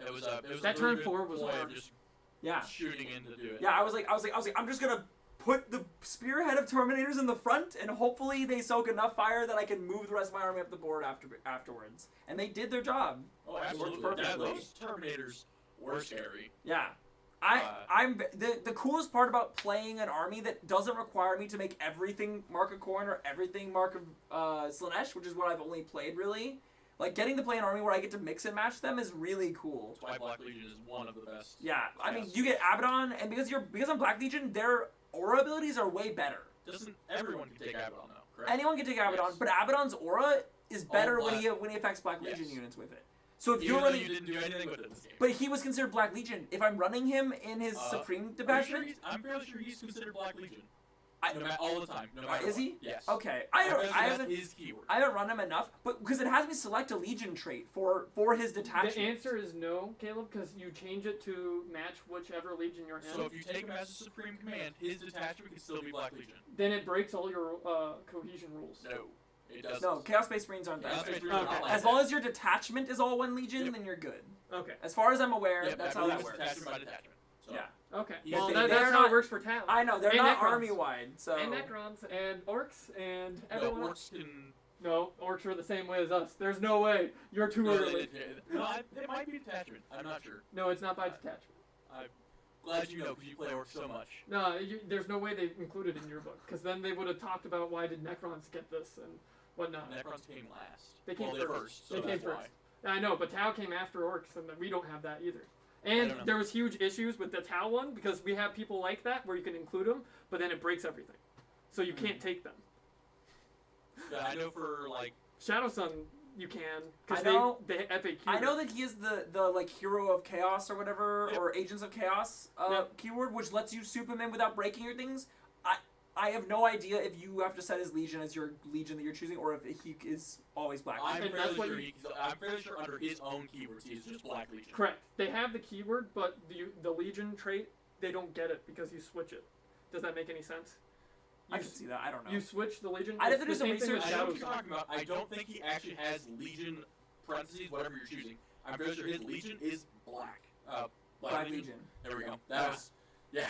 It was a That really turn good 4 was play of hard. just Yeah. shooting in to do it. Yeah, I was like, I'm just gonna put the spearhead of Terminators in the front, and hopefully they soak enough fire that I can move the rest of my army up the board afterwards. And they did their job. Oh, It absolutely. worked perfectly. Those Terminators were scary. Yeah. Uh, I'm the coolest part about playing an army that doesn't require me to make everything Mark of Corn or everything Mark of Slanesh, which is what I've only played really. Like getting to play an army where I get to mix and match them is really cool. That's why Black Legion is one of the best. Yeah, I mean Yes. you get Abaddon, and because I'm Black Legion, their aura abilities are way better. Doesn't everyone can take Abaddon though, correct? Anyone can take Abaddon, Yes. but Abaddon's aura is better All when black. he affects Black Legion Yes. units with it. So if Even you're though running, you didn't do anything with it this game. but he was considered Black Legion. If I'm running him in his Supreme Are you sure detachment, I'm fairly sure he's considered Black Legion. I- No matter all the time. No matter is what. he? Yes. Okay, I'm fairly I sure haven't that's his keyword. I haven't run him enough, but because it has me select a Legion trait for his detachment. The answer is no, Caleb, because you change it to match whichever legion you're in. So if you take him as a Supreme Command, his detachment can still be Black Legion. Then it breaks all your cohesion rules. No, it doesn't. No, Chaos Space Marines aren't Chaos that. Space Okay. Marines are not like As that. long as your detachment is all one Legion, Yep. then you're good. Okay. As far as I'm aware, Yeah, that's I how that believe it's works. detachment by detachment. So. Yeah. Okay. Yeah, Well, they're that's how not- it works for Tal. I know they're And not Necrons. army wide, so And Necrons and Orcs and No, everyone else. Orcs can. No, Orcs are the same way as us. There's no way. You're too No, early. it might be detachment. I'm not sure. No, it's not by detachment. Glad you know because you play Orcs so much. No, there's no way they included it in your book, because then they would have talked about why did Necrons get this and whatnot. Necrons came last. They came well, they first. first. So They came that's first. why. I know, but Tau came after Orcs, and we don't have that either. I And don't know. there was huge issues with the Tau one, because we have people like that, where you can include them, but then it breaks everything. So you can't take them. Yeah, I know for like. Shadow Sun, you can, I because know- they FAQ. I know that he is the like hero of chaos or whatever, Yep. or agents of chaos Yep. keyword, which lets you soup him in without breaking your things. I have no idea if you have to set his legion as your legion that you're choosing, or if he is always Black. I'm And fairly that's what sure you- I'm fairly sure under his own keywords he's just Black Legion. Correct. They have the keyword, but the Legion trait, they don't get it because you switch it. Does that make any sense? I You can see that. I don't know. You switch the Legion. I'd have it's to do the some same thing with research. I know Shadow what you're Sun. talking about. I don't think he actually has Legion parentheses, whatever you're choosing. I'm fairly sure his Legion is black. Black Legion. There we go. That was. Yeah.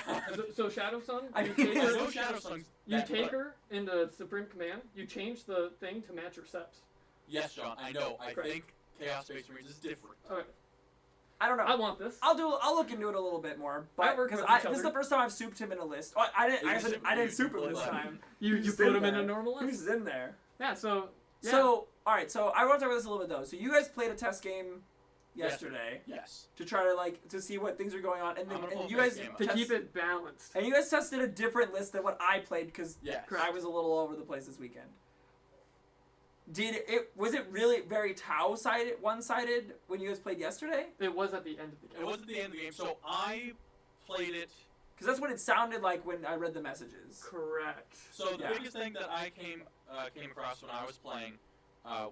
So Shadow Sun, I you mean, take There's her, no Shadow Sun's. you that take color. her into Supreme Command. You change the thing to match your seps. Yes, John. I know. I Correct. think Chaos Space Marines is different. Okay. I don't know. I want this. I'll look into it a little bit more, but work because with each this is other. the first time I've souped him in a list. Oh, I didn't soup him this time. You He's put in him in a there. normal He list. was in there. Yeah. So yeah. So all right. So I want to talk about this a little bit though. So you guys played a test game yesterday Yes. to try to see what things are going on, and, I'm gonna pull and a you face guys game up. To keep it balanced. and you guys tested a different list than what I played because Yes. I was a little all over the place this weekend. Was it really very Tau-sided, one-sided when you guys played yesterday? It was at the end of the game. It was at the end of the game, so I played it. Because that's what it sounded like when I read the messages. Correct. So the Yeah. biggest thing that I came across when I was playing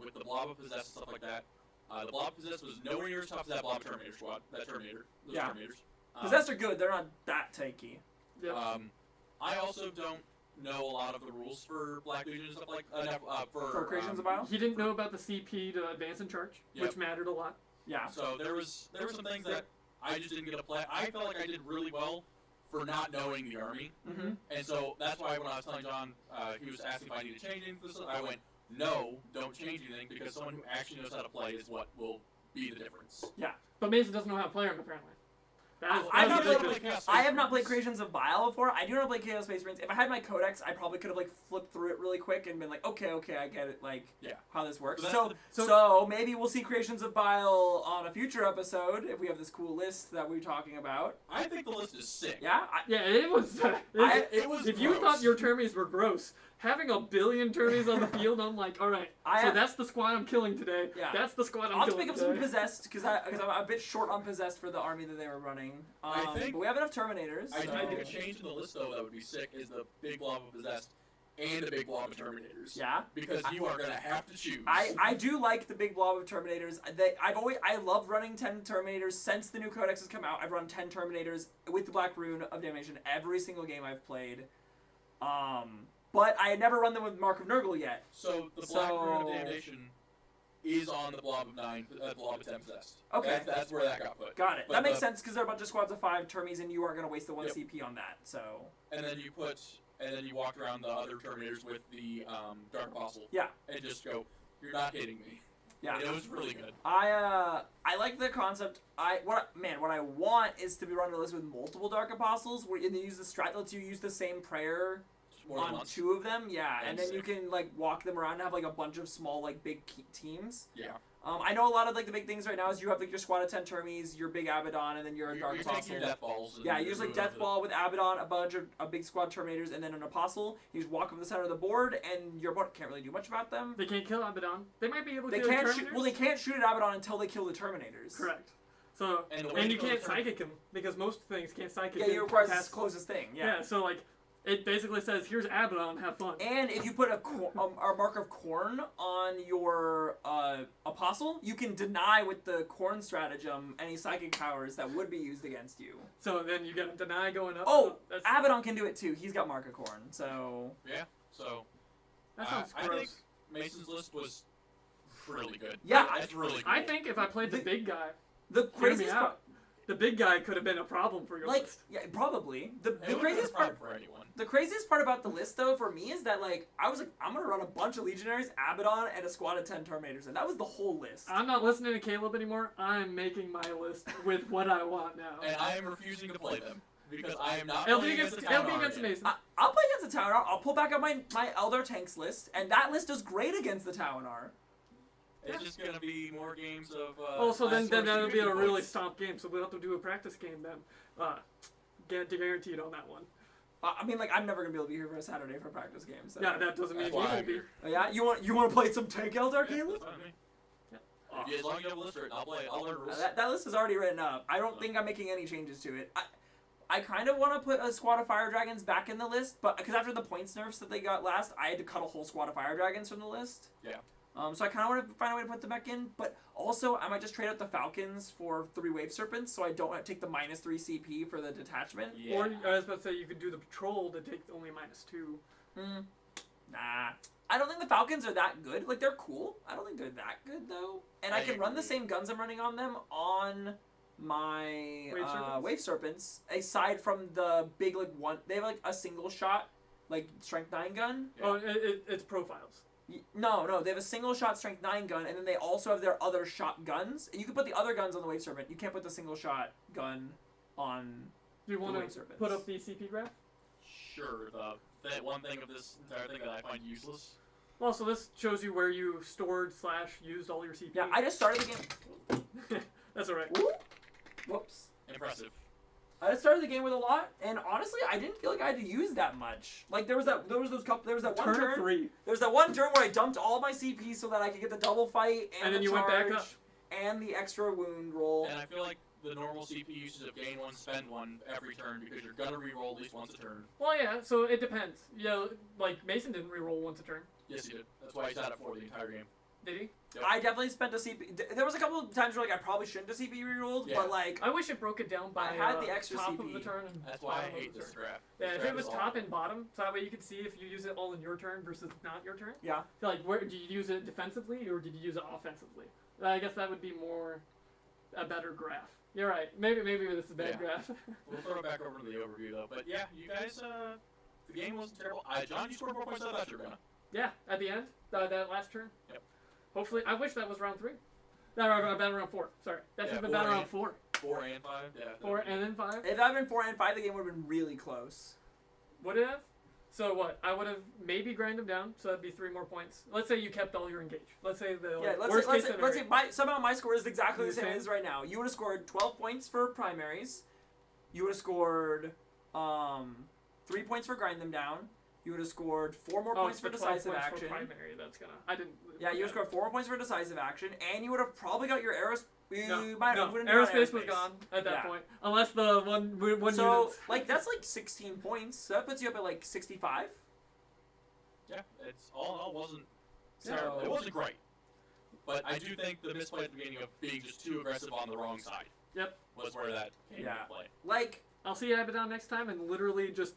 with the Blob of Possess and stuff like that, the Blob of Possess was nowhere near as tough as that Blob Terminator squad. That Terminator. Those Yeah. Terminators. Possessed are good. They're not that tanky. Yep. I also don't know a lot of the rules for Black Legion and stuff like For Creations of Bile? He didn't know about the CP to advance in charge, Yep. which mattered a lot. Yeah. So there were some things that I just didn't get to play. I felt like I did really well for not knowing the army, Mm-hmm. and so that's why when I was telling John, he was asking if I need to change anything, I went, no, don't change anything, because someone who actually knows how to play is what will be the difference. But Mason doesn't know how to play him, apparently. I've That not was played- ridiculous. I have not played Creations of Bile before. I do not play Chaos Space Marines. If I had my Codex, I probably could have like flipped through it really quick and been like, okay, I get it, like Yeah. how this works. So So, that's so maybe we'll see Creations of Bile on a future episode if we have this cool list that we're talking about. I think the list is sick. Yeah. Yeah, it was. It was if you gross. thought your termies were gross, having a billion termies on the field, I'm like, all right. So that's the squad I'm killing today. Yeah. That's the squad I'm I'll just killing pick up today. some Possessed because I'm a bit short on Possessed for the army that they were running. I think- but we have enough Terminators. I so. think a change in the list though that would be sick is the big blob of Possessed and a big blob of Terminators. Yeah. Because you are gonna have to choose. I do like the big blob of Terminators. I love running 10 Terminators since the new Codex has come out. I've run 10 Terminators with the Black Rune of Damnation every single game I've played. But I had never run them with Mark of Nurgle yet. So the Black Rune of Damnation is on the blob of 9, blob of 10 Possessed. Okay. That's where that got put. Got it. But That makes the- sense because they're a bunch of squads of 5 Termies and you aren't going to waste the 1 Yep. CP on that. So. And then you walk around the other Terminators with the Dark Apostle. Yeah. And just go, you're not hitting me. Yeah. And it was really good. I like the concept. What I want is to be running a list with multiple Dark Apostles where and they use the strat lets you use the same prayer More than on once. 2 of them. Yeah, and then Sick. you can like walk them around and have like a bunch of small like big teams. Yeah. I know a lot of like the big things right now is you have like your squad of 10 Termies, your big Abaddon, and then your You're Dark taking Apostle. your Death Balls. And Yeah, you use like you're Death moving Ball with Abaddon, a big squad Terminators, and then an Apostle. You just walk up the center of the board, and your opponent can't really do much about them. They can't kill Abaddon. They might be able to They kill can't the shoot. Terminators. Well, they can't shoot at Abaddon until they kill the Terminators. Correct. So And the way and to you kill can't the Termin- psychic him because most things can't psychic Yeah, him you require past- closest thing. Yeah. So like, it basically says, "Here's Abaddon. Have fun." And if you put a mark of corn on your apostle, you can deny with the corn stratagem any psychic powers that would be used against you. So then you got a deny going up. Oh, that's, Abaddon can do it too. He's got mark of corn, so Yeah. So that sounds I gross. think Mason's list was really good. Yeah, That's really cool. I think if I played the big guy, the hear me craziest part, out. The big guy could have been a problem for your like, list. yeah, probably the It would've been a craziest part. problem for anyone. The craziest part about the list, though, for me, is that like I was like, I'm gonna run a bunch of Legionaries, Abaddon, and a squad of 10 Terminators, and that was the whole list. I'm not listening to Caleb anymore. I'm making my list with what I want now. And I am refusing to play them because I am not It'll be playing against the it'll town be army against yet. Mason. I'll play against the Taunar. I'll pull back up my Eldar Tanks list, and that list does great against the Taunar. It's just gonna be more games of. Also, then ice-storm that'll be a stupidity really points. stomp game. So we'll have to do a practice game then. Guaranteed on that one. I mean, like I'm never gonna be able to be here for a Saturday for a practice game. So. Yeah, that doesn't mean That's you why won't I'm be. here. Oh, yeah, you want to play some Tank Eldar, Yeah, Caleb? that's fine with me. As long as you have a list written, I'll play it. I'll learn rules. That list is already written up. I don't think I'm making any changes to it. I kind of want to put a squad of Fire Dragons back in the list, but because after the points nerfs that they got last, I had to cut a whole squad of Fire Dragons from the list. Yeah. So I kind of want to find a way to put them back in, but also I might just trade out the Falcons for 3 Wave Serpents, so I don't have to take the -3 CP for the detachment. Yeah. Or I was about to say you could do the patrol to take only -2. Nah. I don't think the Falcons are that good. Like, they're cool. I don't think they're that good, though. And I I can run the agree. same guns I'm running on them on my Wave Serpents? Wave Serpents, aside from the big, like, one... They have, like, a single shot, like, Strength 9 gun. Yeah. Oh, it's profiles. No, they have a single shot Strength 9 gun, and then they also have their other shot guns. And you can put the other guns on the Wave Serpent. You can't put the single shot gun on... Do you want Wave to Serpents. put up the CP graph? Sure. That one thing of this entire thing that I find useless. Well, so this shows you where you stored / used all your CPU. Yeah, I just started the game. That's alright. Whoops. Impressive. I just started the game with a lot, and honestly, I didn't feel like I had to use that much. Like there was that one turn. 3. There was that one turn where I dumped all my CP so that I could get the double fight and then the you charge went back up. and the extra wound roll. And I feel like the normal CP usage of gain 1, spend 1 every turn because you're gonna reroll at least once a turn. Well, yeah, so it depends. Yeah, like Mason didn't reroll once a turn. Yes, he did. That's why he's at it for the entire game. Did he? Yep. I definitely spent a CP. There was a couple of times where like I probably shouldn't have CP rerolled, Yeah. but like I wish it broke it down by I had the extra top CP. of the turn and That's why I bottom of hate the this turn. draft. Yeah, This if it draft was is top awful. and bottom, so that way you could see if you use it all in your turn versus not your turn. yeah. Like, where did you use it defensively or did you use it offensively? I guess that would be more a better graph. You're right. Maybe this is a bad Yeah. graph. We'll throw it back over to the overview though. But yeah, you guys, the game wasn't terrible. John, you scored more points than I thought you were gonna. Yeah, at the end, that last turn. Yep. Hopefully, I wish that was round 3. No, round 4. Sorry, that should have been 4 battle round and- 4. 4 and 5. Yeah. 4 and then 5. If it had been 4 and 5, the game would have been really close. Would it have? So what? I would have maybe grind them down, so that'd be 3 more points. Let's say you kept all your engage. Let's say the Yeah, let's worst say, case scenario. somehow my score is exactly the The same same? as right now. You would have scored 12 points for primaries. You would have scored 3 points for grind them down. You would have scored 4 more Oh, points it's for 12 decisive points action. For primary, that's gonna. I didn't. Yeah, you would have scored 4 more points for decisive action, and you would have probably got your aerospace. No, wouldn't have aerospace got was gone at that Yeah. point, unless the one So, unit. like, that's like 16 points. So that puts you up at like 65. Yeah, it's all in all wasn't. So- terrible. It wasn't great. But I do think the misplay at the beginning of being just too aggressive on the wrong side. Yep. Was where that came Yeah. into play. Like, I'll see Abaddon next time and literally just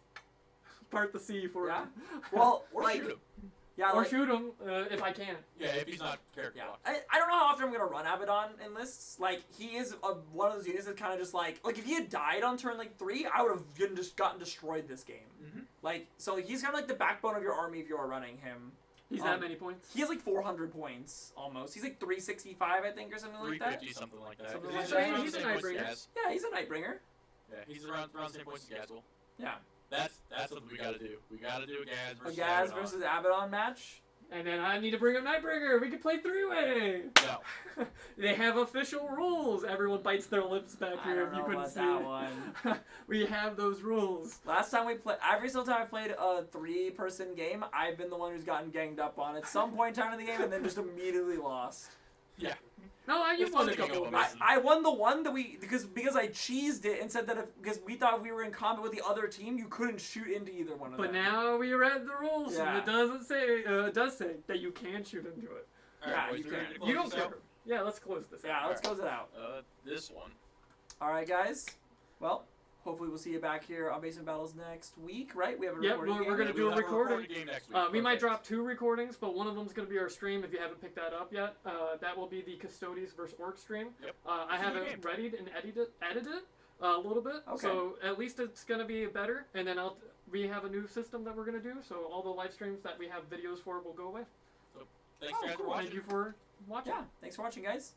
part the sea for Yeah? him. well, Or like, shoot him. yeah, or like, shoot him if I can. Yeah, if he's not character yeah. locked. I don't know how often I'm gonna run Abaddon in lists. Like, he is one of those units that kind of just like if he had died on turn like 3, I would have just gotten destroyed this game. Mm-hmm. Like, so he's kind of like the backbone of your army if you are running him. He's that many points. He has like 400 points almost. He's like 365, I think, or something like that. 350, something like that. Something 'Cause like he's that. around He's the a same points as Nightbringer. Gaz. Yeah, he's a Nightbringer. Yeah, he's around the same points as Gazwell. Yeah, That's something we gotta do. We gotta do a Gaz a versus Gaz Abaddon. versus Abaddon match. And then I need to bring up Nightbringer. We can play 3-way. No. They have official rules. Everyone bites their lips back I here don't if you know couldn't about see that it. one. We have those rules. Last time we played, every single time I played a 3-person game, I've been the one who's gotten ganged up on at some point in time in the game and then just immediately lost. Yeah. No, you've It's won fun a to gang couple up of on them. us. I won the one that because I cheesed it and said that because we thought if we were in combat with the other team, you couldn't shoot into either one of But them. now we read the rules, Yeah. and it doesn't say. It does say that you can shoot into it. Alright, Yeah, boys, you we ready can. to close You don't this out? care. Yeah, let's close this. Yeah, out. let's close it out. This one. All right, guys. Well, hopefully we'll see you back here on Basement Battles next week, right? We have a Yep, recording we're game. gonna Yeah, do we'll a have recording. game next week. We might Perfect. drop 2 recordings, but one of them's going to be our stream if you haven't picked that up yet. That will be the Custodes versus Orc stream. Yep. I It's a have good it game. readied and edited it a little bit. Okay. So at least it's going to be better. And then we have a new system that we're going to do. So all the live streams that we have videos for will go away. Thanks, Oh, guys, cool. for watching. Thank you for watching. Yeah, thanks for watching, guys.